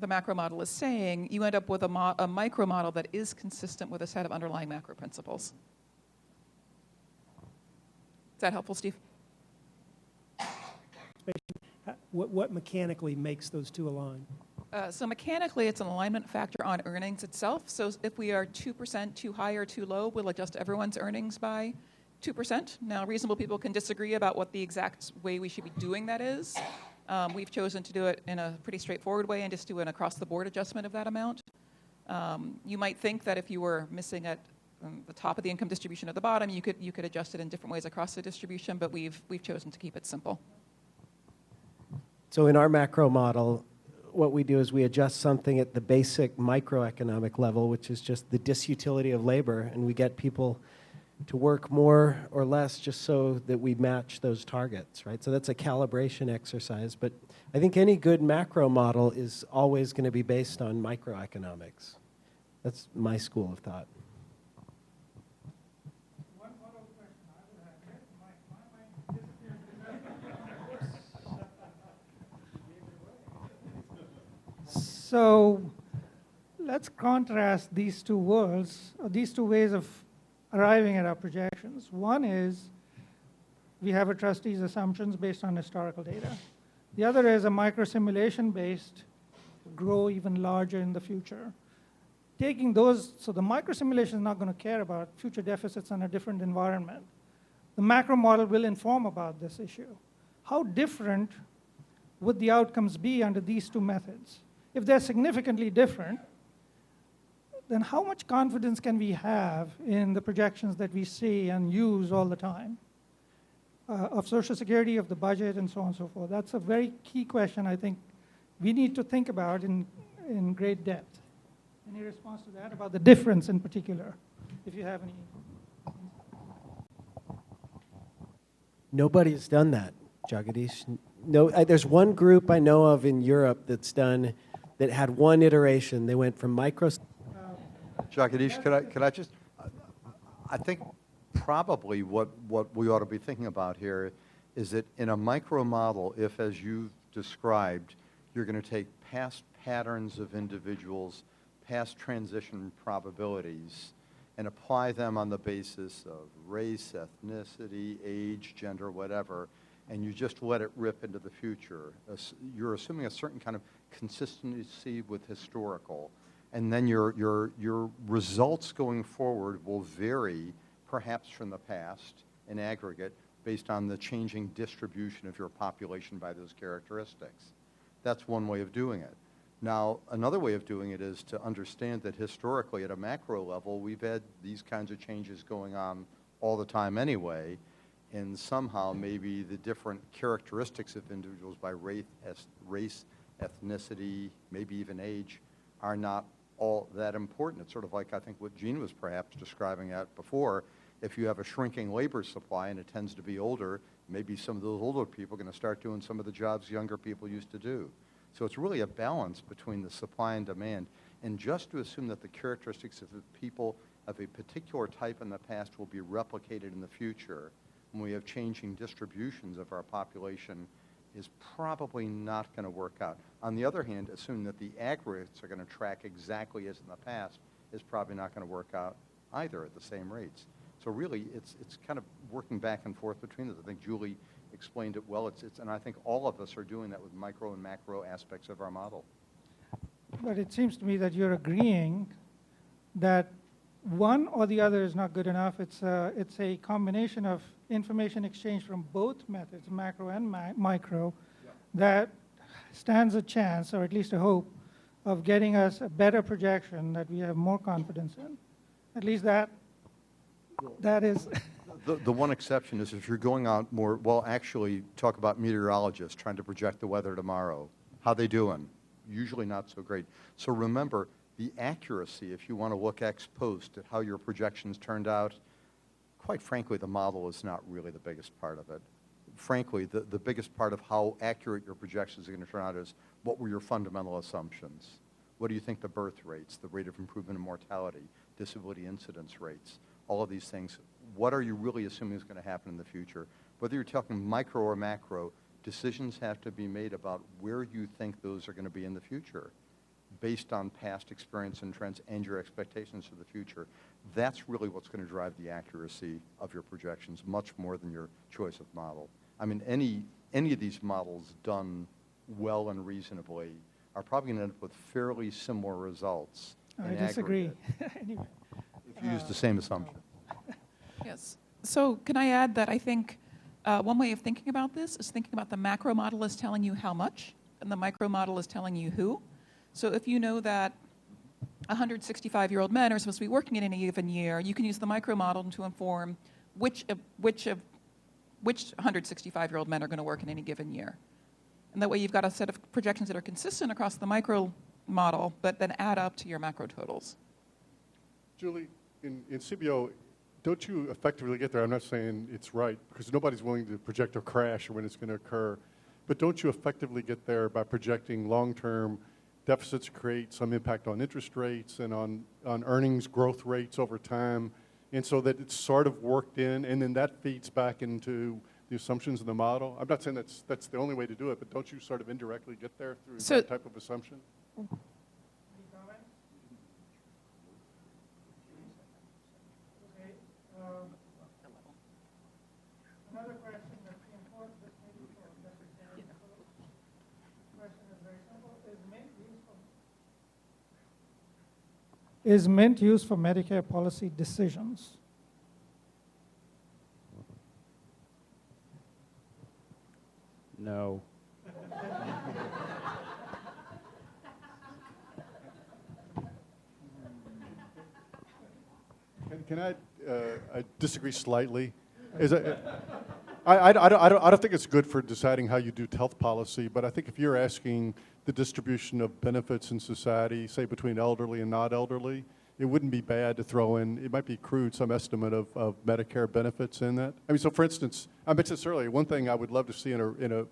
Speaker 20: macro model is saying, you end up with a micro model that is consistent with a set of underlying macro principles. that helpful, Steve?
Speaker 8: What mechanically makes those two align?
Speaker 20: So mechanically, it's an alignment factor on earnings itself. So if we are 2% too high or too low, we'll adjust everyone's earnings by 2%. Now, reasonable people can disagree about what the exact way we should be doing that is. We've chosen to do it in a pretty straightforward way and just do an across-the-board adjustment of that amount. You might think that if you were missing at the top of the income distribution at the bottom, you could adjust it in different ways across the distribution, but we've chosen to keep it simple.
Speaker 10: So in our macro model, what we do is we adjust something at the basic microeconomic level, which is just the disutility of labor, and we get people to work more or less just so that we match those targets, right? So that's a calibration exercise, but I think any good macro model is always going to be based on microeconomics. That's my school of thought.
Speaker 6: So let's contrast these two worlds, or these two ways of arriving at our projections. One is we have a trustee's assumptions based on historical data. The other is a micro-simulation based, grow even larger in the future. Taking those, so the micro-simulation is not going to care about future deficits in a different environment. The macro model will inform about this issue. How different would the outcomes be under these two methods? If they're significantly different, then how much confidence can we have in the projections that we see and use all the time of Social Security, of the budget, and so on and so forth? That's a very key question I think we need to think about in great depth. Any response to that about the difference in particular, if you have any?
Speaker 10: Nobody's done that, Jagadish. No, there's one group I know of in Europe that's done, that had one iteration. They went from micro.
Speaker 18: Jagadish, could I just, I think probably what we ought to be thinking about here is that in a micro model, if as you described, you're going to take past patterns of individuals, past transition probabilities, and apply them on the basis of race, ethnicity, age, gender, whatever, and you just let it rip into the future. You're assuming a certain kind of consistency with historical, and then your results going forward will vary perhaps from the past in aggregate based on the changing distribution of your population by those characteristics. That's one way of doing it. Now, another way of doing it is to understand that historically at a macro level, we've had these kinds of changes going on all the time anyway, and somehow maybe the different characteristics of individuals by race, ethnicity, maybe even age, are not all that important. It's sort of like I think what Gene was perhaps describing at before. If you have a shrinking labor supply and it tends to be older, maybe some of those older people are going to start doing some of the jobs younger people used to do. So it's really a balance between the supply and demand. And just to assume that the characteristics of the people of a particular type in the past will be replicated in the future when we have changing distributions of our population is probably not going to work out. On the other hand, assuming that the aggregates are going to track exactly as in the past is probably not going to work out either at the same rates. So really, it's kind of working back and forth between those. I think Julie explained it well. And I think all of us are doing that with micro and macro aspects of our model.
Speaker 6: But it seems to me that you're agreeing that one or the other is not good enough. It's a combination of information exchange from both methods, macro and micro, that stands a chance, or at least a hope, of getting us a better projection that we have more confidence in. At least that is.
Speaker 18: The one exception is if you're going out more, well, actually, talk about meteorologists trying to project the weather tomorrow. How they doing? Usually not so great. So remember, the accuracy, if you want to look ex post at how your projections turned out, quite frankly, the model is not really the biggest part of it. Frankly, the biggest part of how accurate your projections are going to turn out is what were your fundamental assumptions? What do you think the birth rates, the rate of improvement in mortality, disability incidence rates, all of these things, what are you really assuming is going to happen in the future? Whether you're talking micro or macro, decisions have to be made about where you think those are going to be in the future based on past experience and trends and your expectations for the future. That's really what's going to drive the accuracy of your projections, much more than your choice of model. I mean, any of these models done well and reasonably are probably going to end up with fairly similar results.
Speaker 6: I
Speaker 18: in
Speaker 6: disagree.
Speaker 18: aggregate,
Speaker 6: Anyway.
Speaker 18: if you use the same assumption.
Speaker 20: Yes. So can I add that I think one way of thinking about this is thinking about the macro model is telling you how much, and the micro model is telling you who. So if you know that 165-year-old men are supposed to be working in any given year, you can use the micro model to inform which 165-year-old men are going to work in any given year. And that way you've got a set of projections that are consistent across the micro model, but then add up to your macro totals.
Speaker 13: Julie, in CBO, don't you effectively get there? I'm not saying it's right, because nobody's willing to project a crash or when it's going to occur. But don't you effectively get there by projecting long-term deficits create some impact on interest rates and on earnings growth rates over time, and so that it's sort of worked in, and then that feeds back into the assumptions in the model? I'm not saying that's the only way to do it, but don't you sort of indirectly get there through that type of assumption?
Speaker 6: Another question that's important, this may be for Dr. Kennedy. The question is very simple. Is Mint used for Medicare policy decisions?
Speaker 5: No.
Speaker 13: Can I disagree slightly? I don't think it's good for deciding how you do health policy, but I think if you're asking the distribution of benefits in society, say between elderly and not elderly, it wouldn't be bad to throw in, it might be crude, some estimate of Medicare benefits in that. I mean, so for instance, I mentioned this earlier, one thing I would love to see in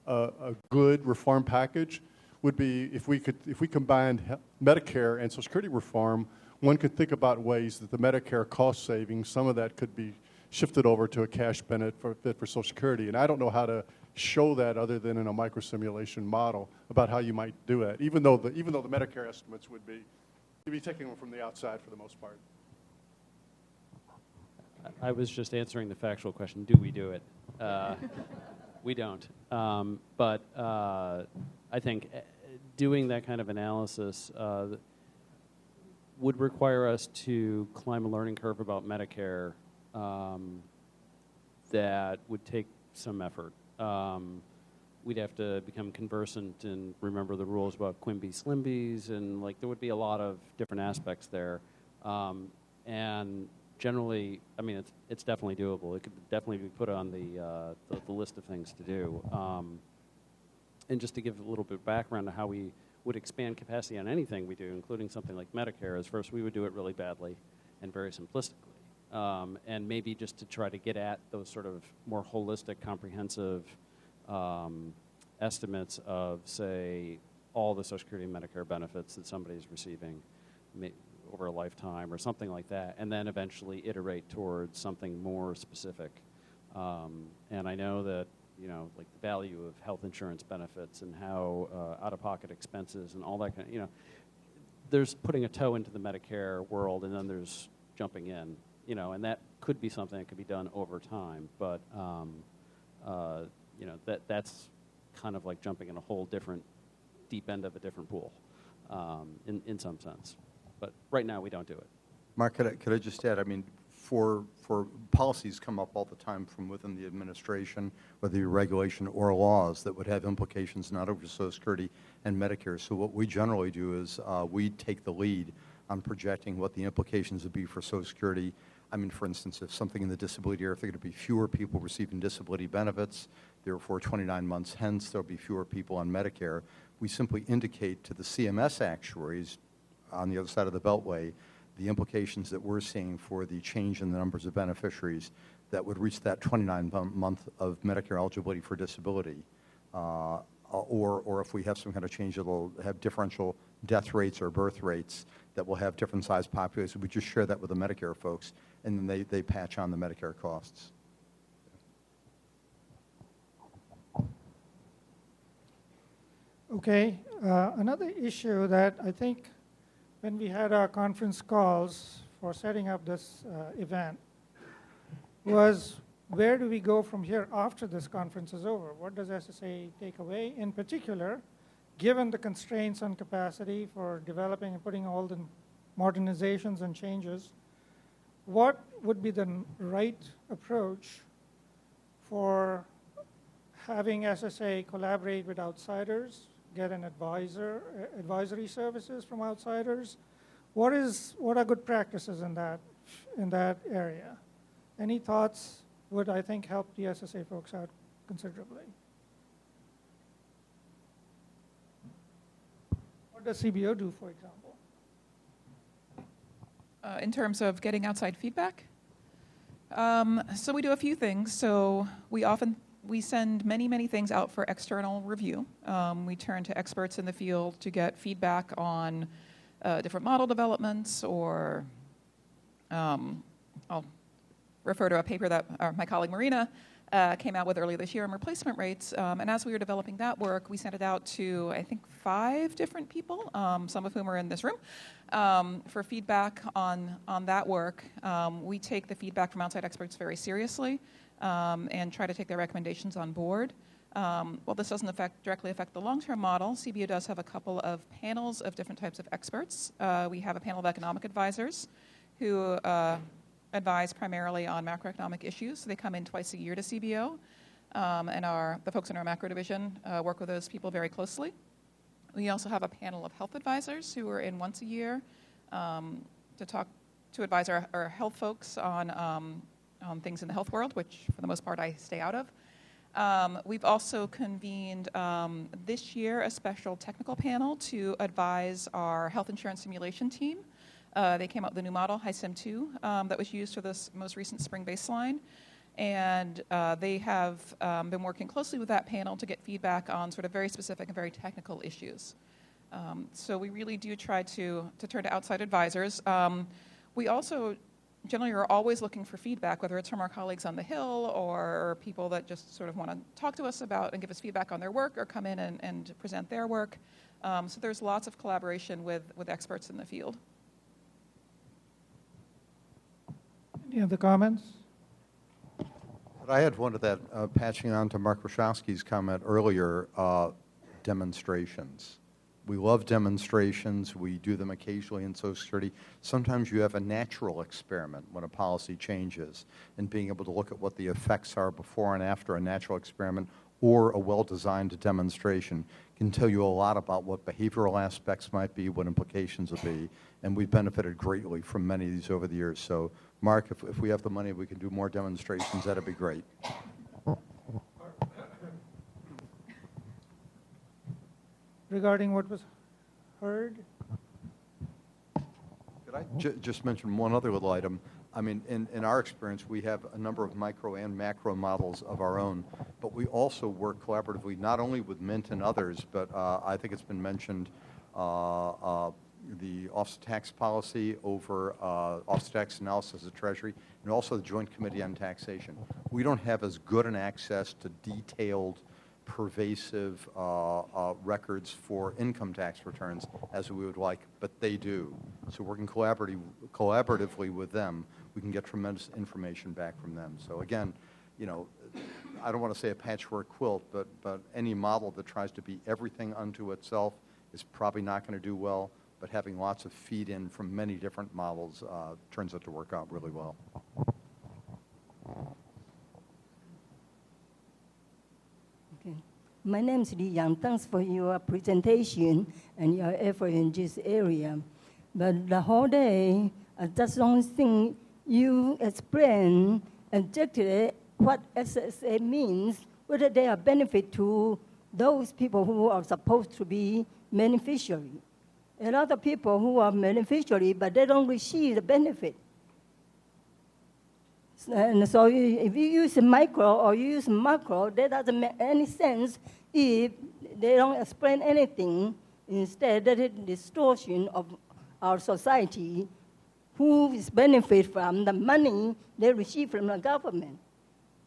Speaker 13: a good reform package would be if we combined Medicare and Social Security reform, one could think about ways that the Medicare cost savings, some of that could be shifted over to a cash benefit for Social Security. And I don't know how to show that other than in a microsimulation model about how you might do it, even though the Medicare estimates would be, you'd be taking them from the outside for the most part.
Speaker 5: I was just answering the factual question, do we do it? We don't. But I think doing that kind of analysis would require us to climb a learning curve about Medicare that would take some effort. We'd have to become conversant and remember the rules about Quimby Slimbies, and like there would be a lot of different aspects there. And generally, I mean, it's definitely doable. It could definitely be put on the list of things to do. And just to give a little bit of background on how we would expand capacity on anything we do, including something like Medicare, is first we would do it really badly and very simplistically. And maybe just to try to get at those sort of more holistic, comprehensive estimates of, say, all the Social Security and Medicare benefits that somebody's receiving over a lifetime or something like that, and then eventually iterate towards something more specific. And I know that, you know, like the value of health insurance benefits and how out-of-pocket expenses and all that kind of, you know, there's putting a toe into the Medicare world, and then there's jumping in. You know, and that could be something that could be done over time, but you know, that's kind of like jumping in a whole different deep end of a different pool, in some sense. But right now, we don't do it.
Speaker 18: Mark, could I just add? I mean, for policies come up all the time from within the administration, whether you're regulation or laws that would have implications not over Social Security and Medicare. So what we generally do is we take the lead on projecting what the implications would be for Social Security. I mean, for instance, if something in the disability area, if there are going to be fewer people receiving disability benefits, therefore 29 months hence there'll be fewer people on Medicare, we simply indicate to the CMS actuaries on the other side of the beltway the implications that we're seeing for the change in the numbers of beneficiaries that would reach that 29-month of Medicare eligibility for disability. Or if we have some kind of change that will have differential death rates or birth rates that will have different size populations, we just share that with the Medicare folks, and then they patch on the Medicare costs.
Speaker 6: Okay, another issue that I think when we had our conference calls for setting up this event was, where do we go from here after this conference is over? What does SSA take away? In particular, given the constraints on capacity for developing and putting all the modernizations and changes, what would be the right approach for having SSA collaborate with outsiders, get an advisory services from outsiders? What are good practices in that area? Any thoughts would, I think, help the SSA folks out considerably. What does CBO do, for example?
Speaker 20: In terms of getting outside feedback? So we do a few things. So we send many things out for external review. We turn to experts in the field to get feedback on different model developments, or I'll refer to a paper that my colleague Marina came out with earlier this year on replacement rates. And as we were developing that work, we sent it out to, I think, 5 different people, some of whom are in this room, for feedback on that work. We take the feedback from outside experts very seriously and try to take their recommendations on board. While this doesn't directly affect the long-term model, CBO does have a couple of panels of different types of experts. We have a panel of economic advisors who advise primarily on macroeconomic issues. So they come in twice a year to CBO, and the folks in our macro division work with those people very closely. We also have a panel of health advisors who are in once a year to advise our health folks on things in the health world, which for the most part I stay out of. We've also convened this year a special technical panel to advise our health insurance simulation team. They came up with a new model, HISIM2, that was used for this most recent spring baseline. And they have been working closely with that panel to get feedback on sort of very specific and very technical issues. So we really do try to turn to outside advisors. We also generally are always looking for feedback, whether it's from our colleagues on the Hill or people that just sort of want to talk to us about and give us feedback on their work or come in and present their work. So there's lots of collaboration with experts in the field.
Speaker 6: Any other comments?
Speaker 18: But I had one of that, patching on to Mark Warshawski's comment earlier, demonstrations. We love demonstrations. We do them occasionally in Social Security. Sometimes you have a natural experiment when a policy changes, and being able to look at what the effects are before and after a natural experiment or a well-designed demonstration can tell you a lot about what behavioral aspects might be, what implications will be, and we've benefited greatly from many of these over the years. So, Mark, if we have the money, we can do more demonstrations. That'd be great.
Speaker 6: Regarding what was heard?
Speaker 18: Could I just mention one other little item? I mean, in our experience, we have a number of micro and macro models of our own, but we also work collaboratively not only with Mint and others, but I think it's been mentioned, the Office of Tax Policy over Office of Tax Analysis of Treasury, and also the Joint Committee on Taxation. We don't have as good an access to detailed, pervasive records for income tax returns as we would like, but they do. So working collaboratively with them, we can get tremendous information back from them. So again, you know, I don't want to say a patchwork quilt, but any model that tries to be everything unto itself is probably not going to do well, but having lots of feed-in from many different models turns out to work out really well.
Speaker 19: Okay. My name is Li Yang. Thanks for your presentation and your effort in this area. But the whole day, I just don't think you explain exactly what SSA means, whether they are benefit to those people who are supposed to be beneficiary. A lot of people who are beneficiary, but they don't receive the benefit. And so if you use micro or you use macro, that doesn't make any sense if they don't explain anything. Instead, that is distortion of our society, who is benefit from the money they receive from the government.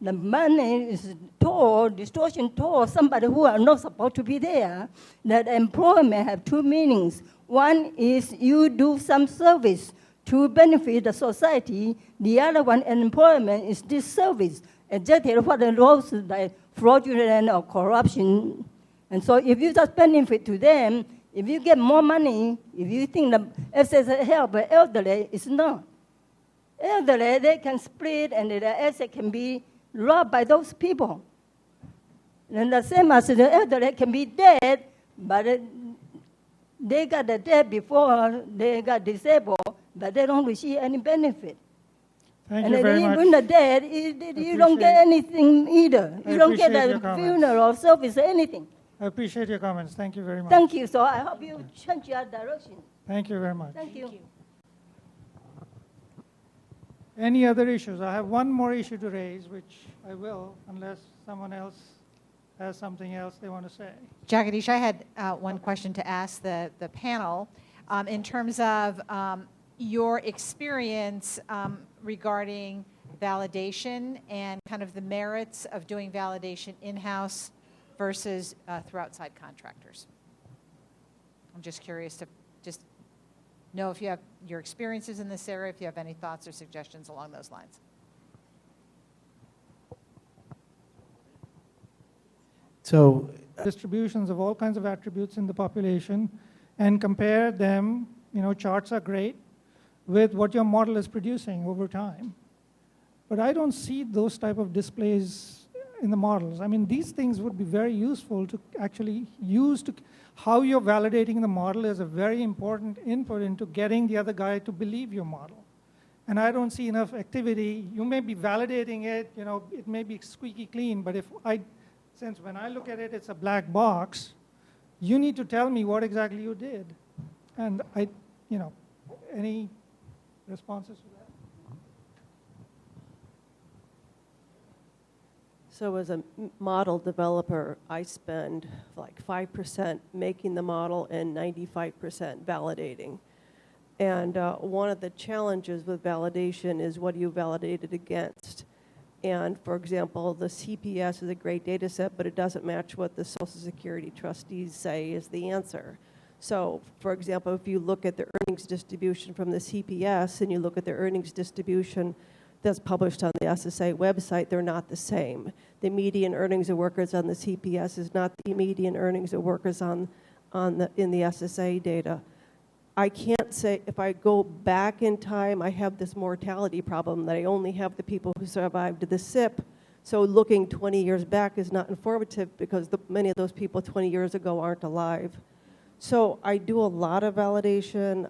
Speaker 19: the money is told, distortion told somebody who are not supposed to be there, that employment have two meanings. One is you do some service to benefit the society. The other one, employment, is this service. Exactly what the laws like fraudulent or corruption. And so if you just benefit to them, if you get more money, if you think the FSA help the elderly, it's not. Elderly, they can split and the asset can be robbed by those people. And the same as the elderly can be dead, but they got the debt before they got disabled, but they don't receive any benefit.
Speaker 6: Thank
Speaker 19: and
Speaker 6: you very much.
Speaker 19: even the dead, you don't get anything either. You don't get
Speaker 6: appreciate your
Speaker 19: a
Speaker 6: comments.
Speaker 19: funeral service or anything.
Speaker 6: I appreciate your comments. Thank you very much.
Speaker 19: Thank you. So I hope you change your direction.
Speaker 6: Thank you very much.
Speaker 19: Thank you.
Speaker 6: Any other issues? I have one more issue to raise, which I will, unless someone else has something else they want to say.
Speaker 15: Jagadish, I had one question to ask the panel. In terms of your experience regarding validation and kind of the merits of doing validation in-house versus through outside contractors. I'm just curious to just know if you have your experiences in this area, if you have any thoughts or suggestions along those lines.
Speaker 10: So
Speaker 6: distributions of all kinds of attributes in the population and compare them, charts are great, with what your model is producing over time. But I don't see those type of displays in the models. I mean, these things would be very useful to actually use to, how you're validating the model is a very important input into getting the other guy to believe your model. And I don't see enough activity. You may be validating it, it may be squeaky clean, but since when I look at it, it's a black box, you need to tell me what exactly you did. And any responses to that?
Speaker 4: So as a model developer, I spend like 5% making the model and 95% validating. And one of the challenges with validation is what do you validate it against? And for example, the CPS is a great data set, but it doesn't match what the Social Security trustees say is the answer. So for example, if you look at the earnings distribution from the CPS and you look at the earnings distribution that's published on the SSA website, they're not the same. The median earnings of workers on the CPS is not the median earnings of workers in the SSA data. I can't say, if I go back in time, I have this mortality problem that I only have the people who survived the SIP. So looking 20 years back is not informative because many of those people 20 years ago aren't alive. So I do a lot of validation.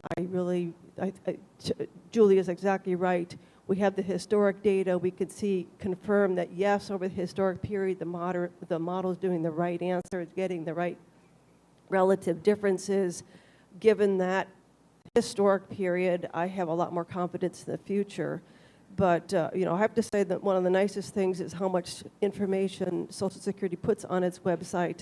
Speaker 4: Julie is exactly right. We have the historic data. We could confirm that yes, over the historic period, the model is doing the right answer. It's getting the right relative differences. Given that historic period, I have a lot more confidence in the future. But I have to say that one of the nicest things is how much information Social Security puts on its website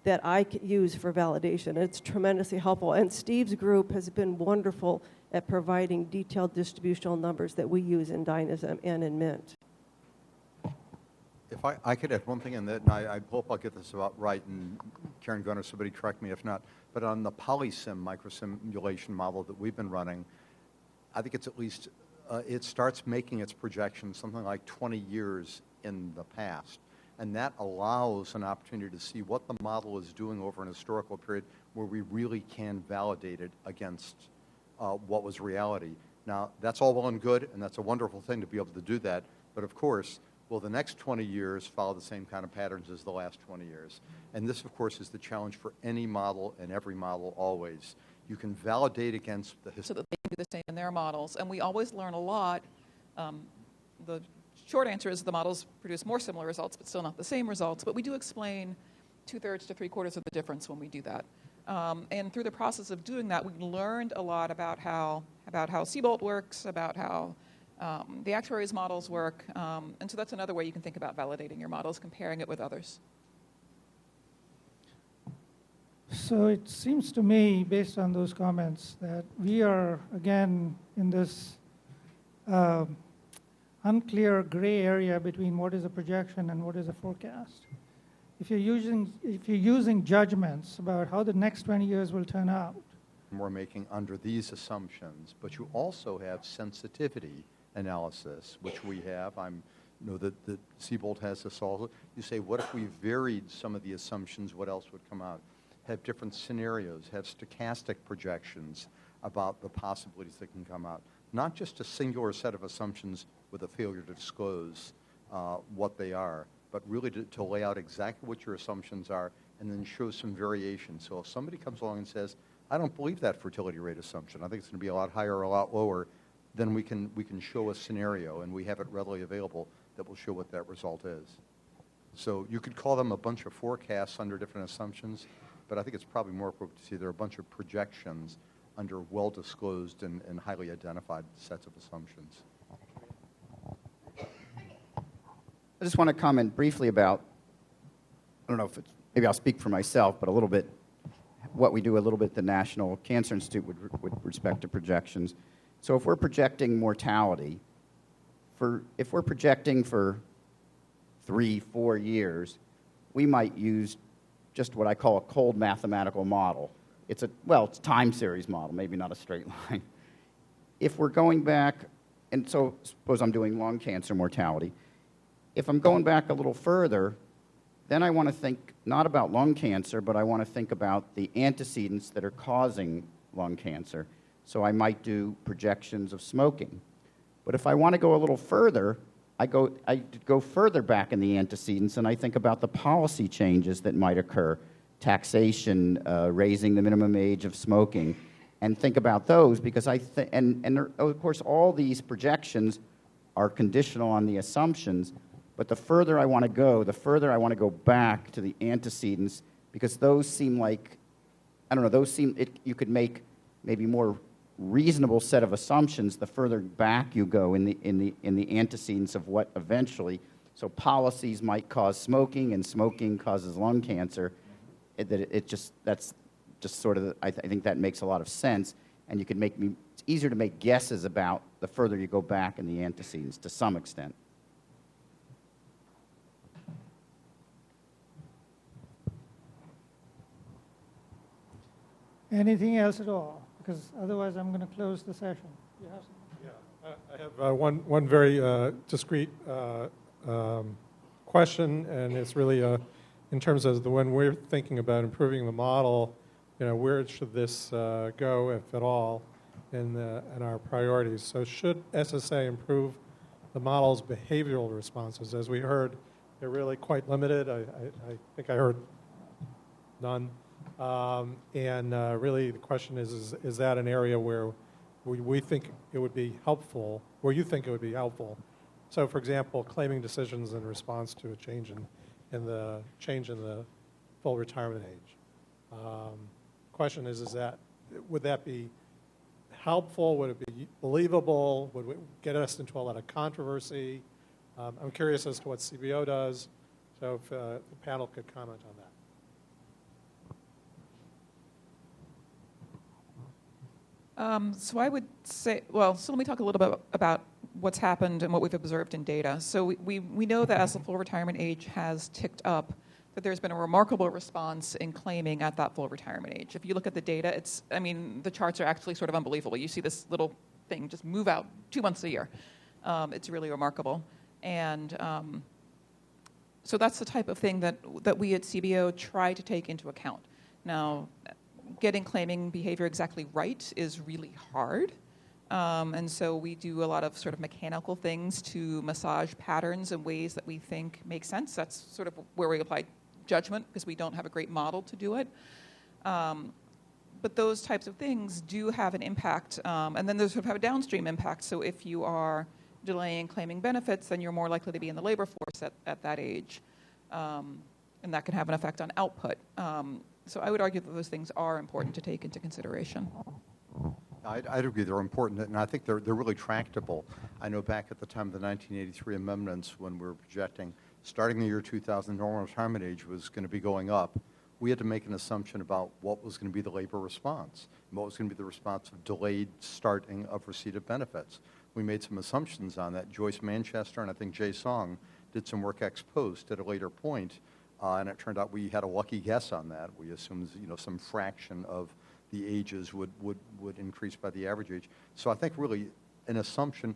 Speaker 4: that I can use for validation. It's tremendously helpful. And Steve's group has been wonderful at providing detailed distributional numbers that we use in Dynasm and in Mint.
Speaker 18: If I could add one thing in that, and I hope I'll get this about right, and Karen Gunner, somebody correct me if not, but on the PolySim microsimulation model that we've been running, I think it's at least, it starts making its projections something like 20 years in the past. And that allows an opportunity to see what the model is doing over an historical period where we really can validate it against what was reality. Now, that's all well and good, and that's a wonderful thing to be able to do that. But of course, will the next 20 years follow the same kind of patterns as the last 20 years? And this, of course, is the challenge for any model and every model always. You can validate against the
Speaker 20: so that they can do the same in their models. And we always learn a lot. The short answer is the models produce more similar results, but still not the same results. But we do explain 2/3 to 3/4 of the difference when we do that. And through the process of doing that, we've learned a lot about how Siebold works, about how the actuaries' models work. And so that's another way you can think about validating your models, comparing it with others.
Speaker 6: So it seems to me, based on those comments, that we are, again, in this unclear gray area between what is a projection and what is a forecast. If you're using judgments about how the next 20 years will turn out,
Speaker 18: we're making under these assumptions, but you also have sensitivity analysis, which we have. I know that Siebold has this also. You say, what if we varied some of the assumptions? What else would come out? Have different scenarios, have stochastic projections about the possibilities that can come out. Not just a singular set of assumptions with a failure to disclose what they are, but really to lay out exactly what your assumptions are and then show some variation. So if somebody comes along and says, I don't believe that fertility rate assumption, I think it's going to be a lot higher or a lot lower, then we can show a scenario, and we have it readily available that will show what that result is. So you could call them a bunch of forecasts under different assumptions, but I think it's probably more appropriate to see they're a bunch of projections under well-disclosed and highly identified sets of assumptions.
Speaker 12: I just want to comment briefly about, I don't know if it's, maybe I'll speak for myself, but a little bit, what we do a little bit at the National Cancer Institute with respect to projections. So if we're projecting mortality, if we're projecting for 3-4 years, we might use just what I call a cold mathematical model. It's a time series model, maybe not a straight line. If we're going back, and so suppose I'm doing lung cancer mortality, if I'm going back a little further, then I want to think not about lung cancer, but I want to think about the antecedents that are causing lung cancer. So I might do projections of smoking. But if I want to go a little further, I go further back in the antecedents, and I think about the policy changes that might occur, taxation, raising the minimum age of smoking, and think about those, because and of course all these projections are conditional on the assumptions, but the further I want to go, the further I want to go back to the antecedents, because those seem like, I don't know, you could make maybe more reasonable set of assumptions the further back you go in the antecedents of what eventually, so policies might cause smoking, and smoking causes lung cancer. That's just sort of, I think that makes a lot of sense, and you could it's easier to make guesses about the further you go back in the antecedents to some extent.
Speaker 6: anything else at all? Because otherwise I'm going to close the session. You have something?
Speaker 16: I have one very discrete question, and it's really in terms of when we're thinking about improving the model, where should this go, if at all, in our priorities? So should SSA improve the model's behavioral responses? As we heard, they're really quite limited. I think I heard none. Really the question is that an area where we think it would be helpful, where you think it would be helpful? So for example, claiming decisions in response to a change in the full retirement age. Question is would that be helpful? Would it be believable? Would it get us into a lot of controversy? I'm curious as to what CBO does, so if the panel could comment on that.
Speaker 20: So I would say, so let me talk a little bit about what's happened and what we've observed in data. So we know that as the full retirement age has ticked up, that there's been a remarkable response in claiming at that full retirement age. If you look at the data, the charts are actually sort of unbelievable. You see this little thing just move out 2 months a year. It's really remarkable. And so that's the type of thing that we at CBO try to take into account. Now, getting claiming behavior exactly right is really hard. And so we do a lot of sort of mechanical things to massage patterns in ways that we think make sense. That's sort of where we apply judgment, because we don't have a great model to do it. But those types of things do have an impact. And then those sort of have a downstream impact. So if you are delaying claiming benefits, then you're more likely to be in the labor force at that age. And that can have an effect on output. So I would argue that those things are important to take into consideration.
Speaker 18: I'd agree they're important, and I think they're really tractable. I know back at the time of the 1983 amendments, when we were projecting, starting the year 2000, normal retirement age was going to be going up. We had to make an assumption about what was going to be the labor response, and what was going to be the response of delayed starting of receipt of benefits. we made some assumptions on that. Joyce Manchester and I think Jay Song did some work ex post at a later point, and it turned out we had a lucky guess on that. We assumed, you know, some fraction of the ages would increase by the average age. So I think really an assumption,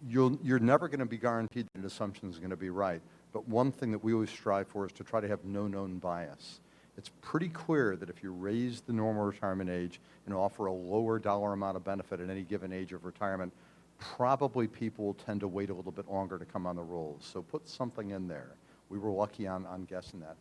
Speaker 18: you're never going to be guaranteed that an assumption is going to be right. But one thing that we always strive for is to try to have no known bias. It's pretty clear that if you raise the normal retirement age and offer a lower dollar amount of benefit at any given age of retirement, probably people will tend to wait a little bit longer to come on the rolls. So put something in there. We were lucky on guessing that.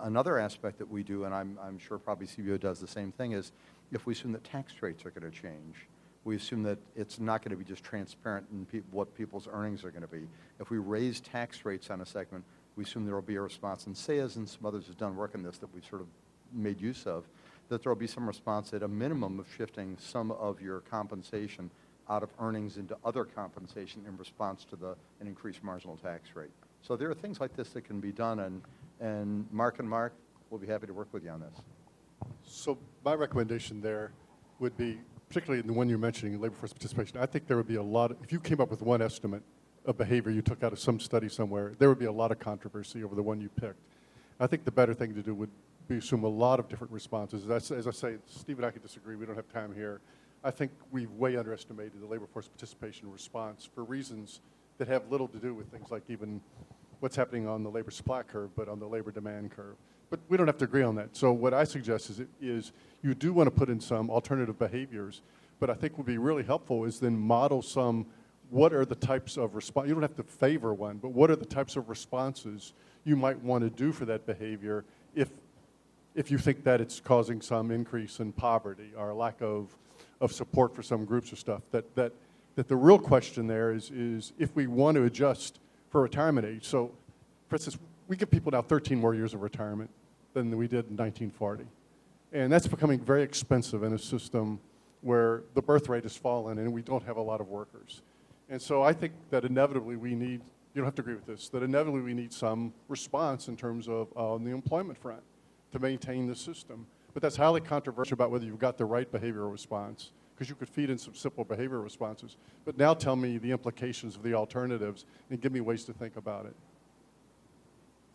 Speaker 18: Another aspect that we do, and I'm sure probably CBO does the same thing, is if we assume that tax rates are going to change, we assume that it's not going to be just transparent in what people's earnings are going to be. If we raise tax rates on a segment, we assume there will be a response. And SEAS and some others have done work on this that we've sort of made use of, that there will be some response at a minimum of shifting some of your compensation out of earnings into other compensation in response to an increased marginal tax rate. So there are things like this that can be done, and Mark will be happy to work with you on this.
Speaker 13: So my recommendation there would be, particularly in the one you're mentioning, labor force participation, I think there would be a lot, if you came up with one estimate of behavior you took out of some study somewhere, there would be a lot of controversy over the one you picked. I think the better thing to do would be assume a lot of different responses. As I say, Steve and I could disagree, we don't have time here. I think we've way underestimated the labor force participation response for reasons that have little to do with things like even what's happening on the labor supply curve, but on the labor demand curve. But we don't have to agree on that. So what I suggest is you do want to put in some alternative behaviors, but I think would be really helpful is then model some, what are the types of response, you don't have to favor one, but what are the types of responses you might want to do for that behavior if you think that it's causing some increase in poverty or a lack of support for some groups or stuff. That the real question there is if we want to adjust for retirement age. So, for instance, we give people now 13 more years of retirement than we did in 1940. And that's becoming very expensive in a system where the birth rate has fallen and we don't have a lot of workers. And so I think that inevitably we need, you don't have to agree with this, that inevitably we need some response in terms of on the employment front to maintain the system. But that's highly controversial about whether you've got the right behavioral response, because you could feed in some simple behavioral responses. But now tell me the implications of the alternatives and give me ways to think about it.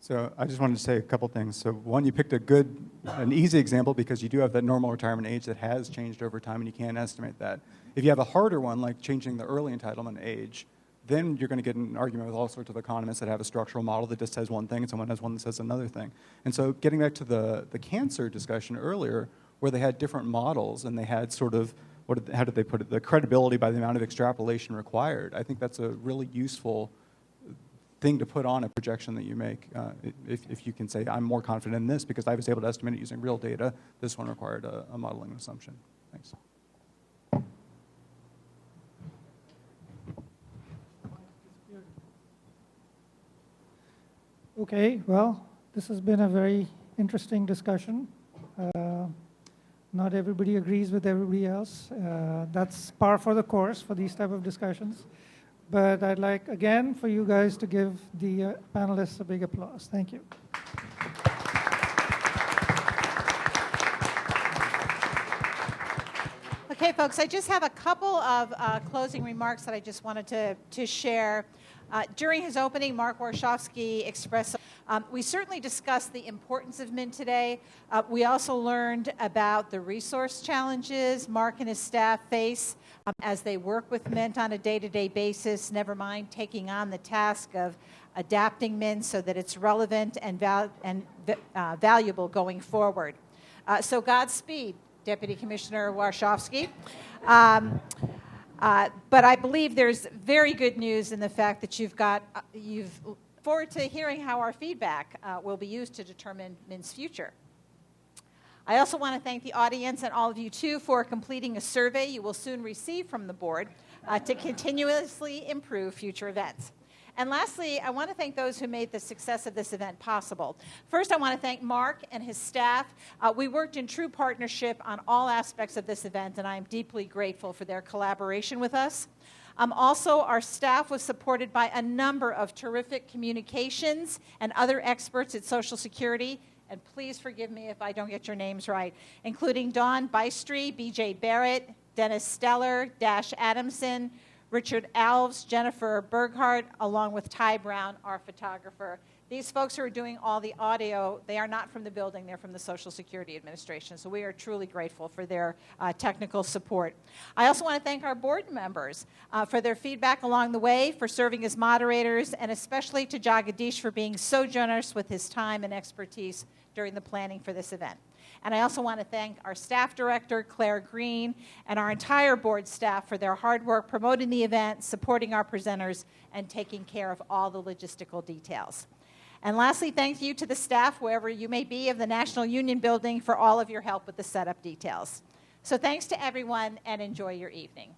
Speaker 21: So I just wanted to say a couple things. So one, you picked an easy example because you do have that normal retirement age that has changed over time and you can't estimate that. If you have a harder one, like changing the early entitlement age, then you're going to get an argument with all sorts of economists that have a structural model that just says one thing and someone has one that says another thing. And so getting back to the cancer discussion earlier, where they had different models and they had sort of, how did they put it, the credibility by the amount of extrapolation required. I think that's a really useful thing to put on a projection that you make. If you can say, I'm more confident in this because I was able to estimate it using real data, this one required a modeling assumption. Thanks.
Speaker 6: Okay, well, this has been a very interesting discussion. Not everybody agrees with everybody else. That's par for the course for these type of discussions. But I'd like, again, for you guys to give the panelists a big applause. Thank you.
Speaker 15: Okay, folks, I just have a couple of closing remarks that I just wanted to share. During his opening, Mark Warshawski expressed, we certainly discussed the importance of Mint today. We also learned about the resource challenges Mark and his staff face as they work with Mint on a day-to-day basis, never mind taking on the task of adapting Mint so that it's relevant and valuable going forward. So Godspeed, Deputy Commissioner Warshawski. But I believe there's very good news in the fact that you've forward to hearing how our feedback will be used to determine Mint's future. I also want to thank the audience and all of you, too, for completing a survey you will soon receive from the board to continuously improve future events. And lastly, I want to thank those who made the success of this event possible. First, I want to thank Mark and his staff. We worked in true partnership on all aspects of this event, and I am deeply grateful for their collaboration with us. Also, our staff was supported by a number of terrific communications and other experts at Social Security, and please forgive me if I don't get your names right, including Dawn Bystry, BJ Barrett, Dennis Steller, Dash Adamson, Richard Alves, Jennifer Berghardt, along with Ty Brown, our photographer. These folks who are doing all the audio, they are not from the building, they're from the Social Security Administration, so we are truly grateful for their technical support. I also want to thank our board members for their feedback along the way, for serving as moderators, and especially to Jagadish for being so generous with his time and expertise during the planning for this event. And I also want to thank our staff director, Claire Green, and our entire board staff for their hard work promoting the event, supporting our presenters, and taking care of all the logistical details. And lastly, thank you to the staff, wherever you may be, of the National Union Building for all of your help with the setup details. So thanks to everyone, and enjoy your evening.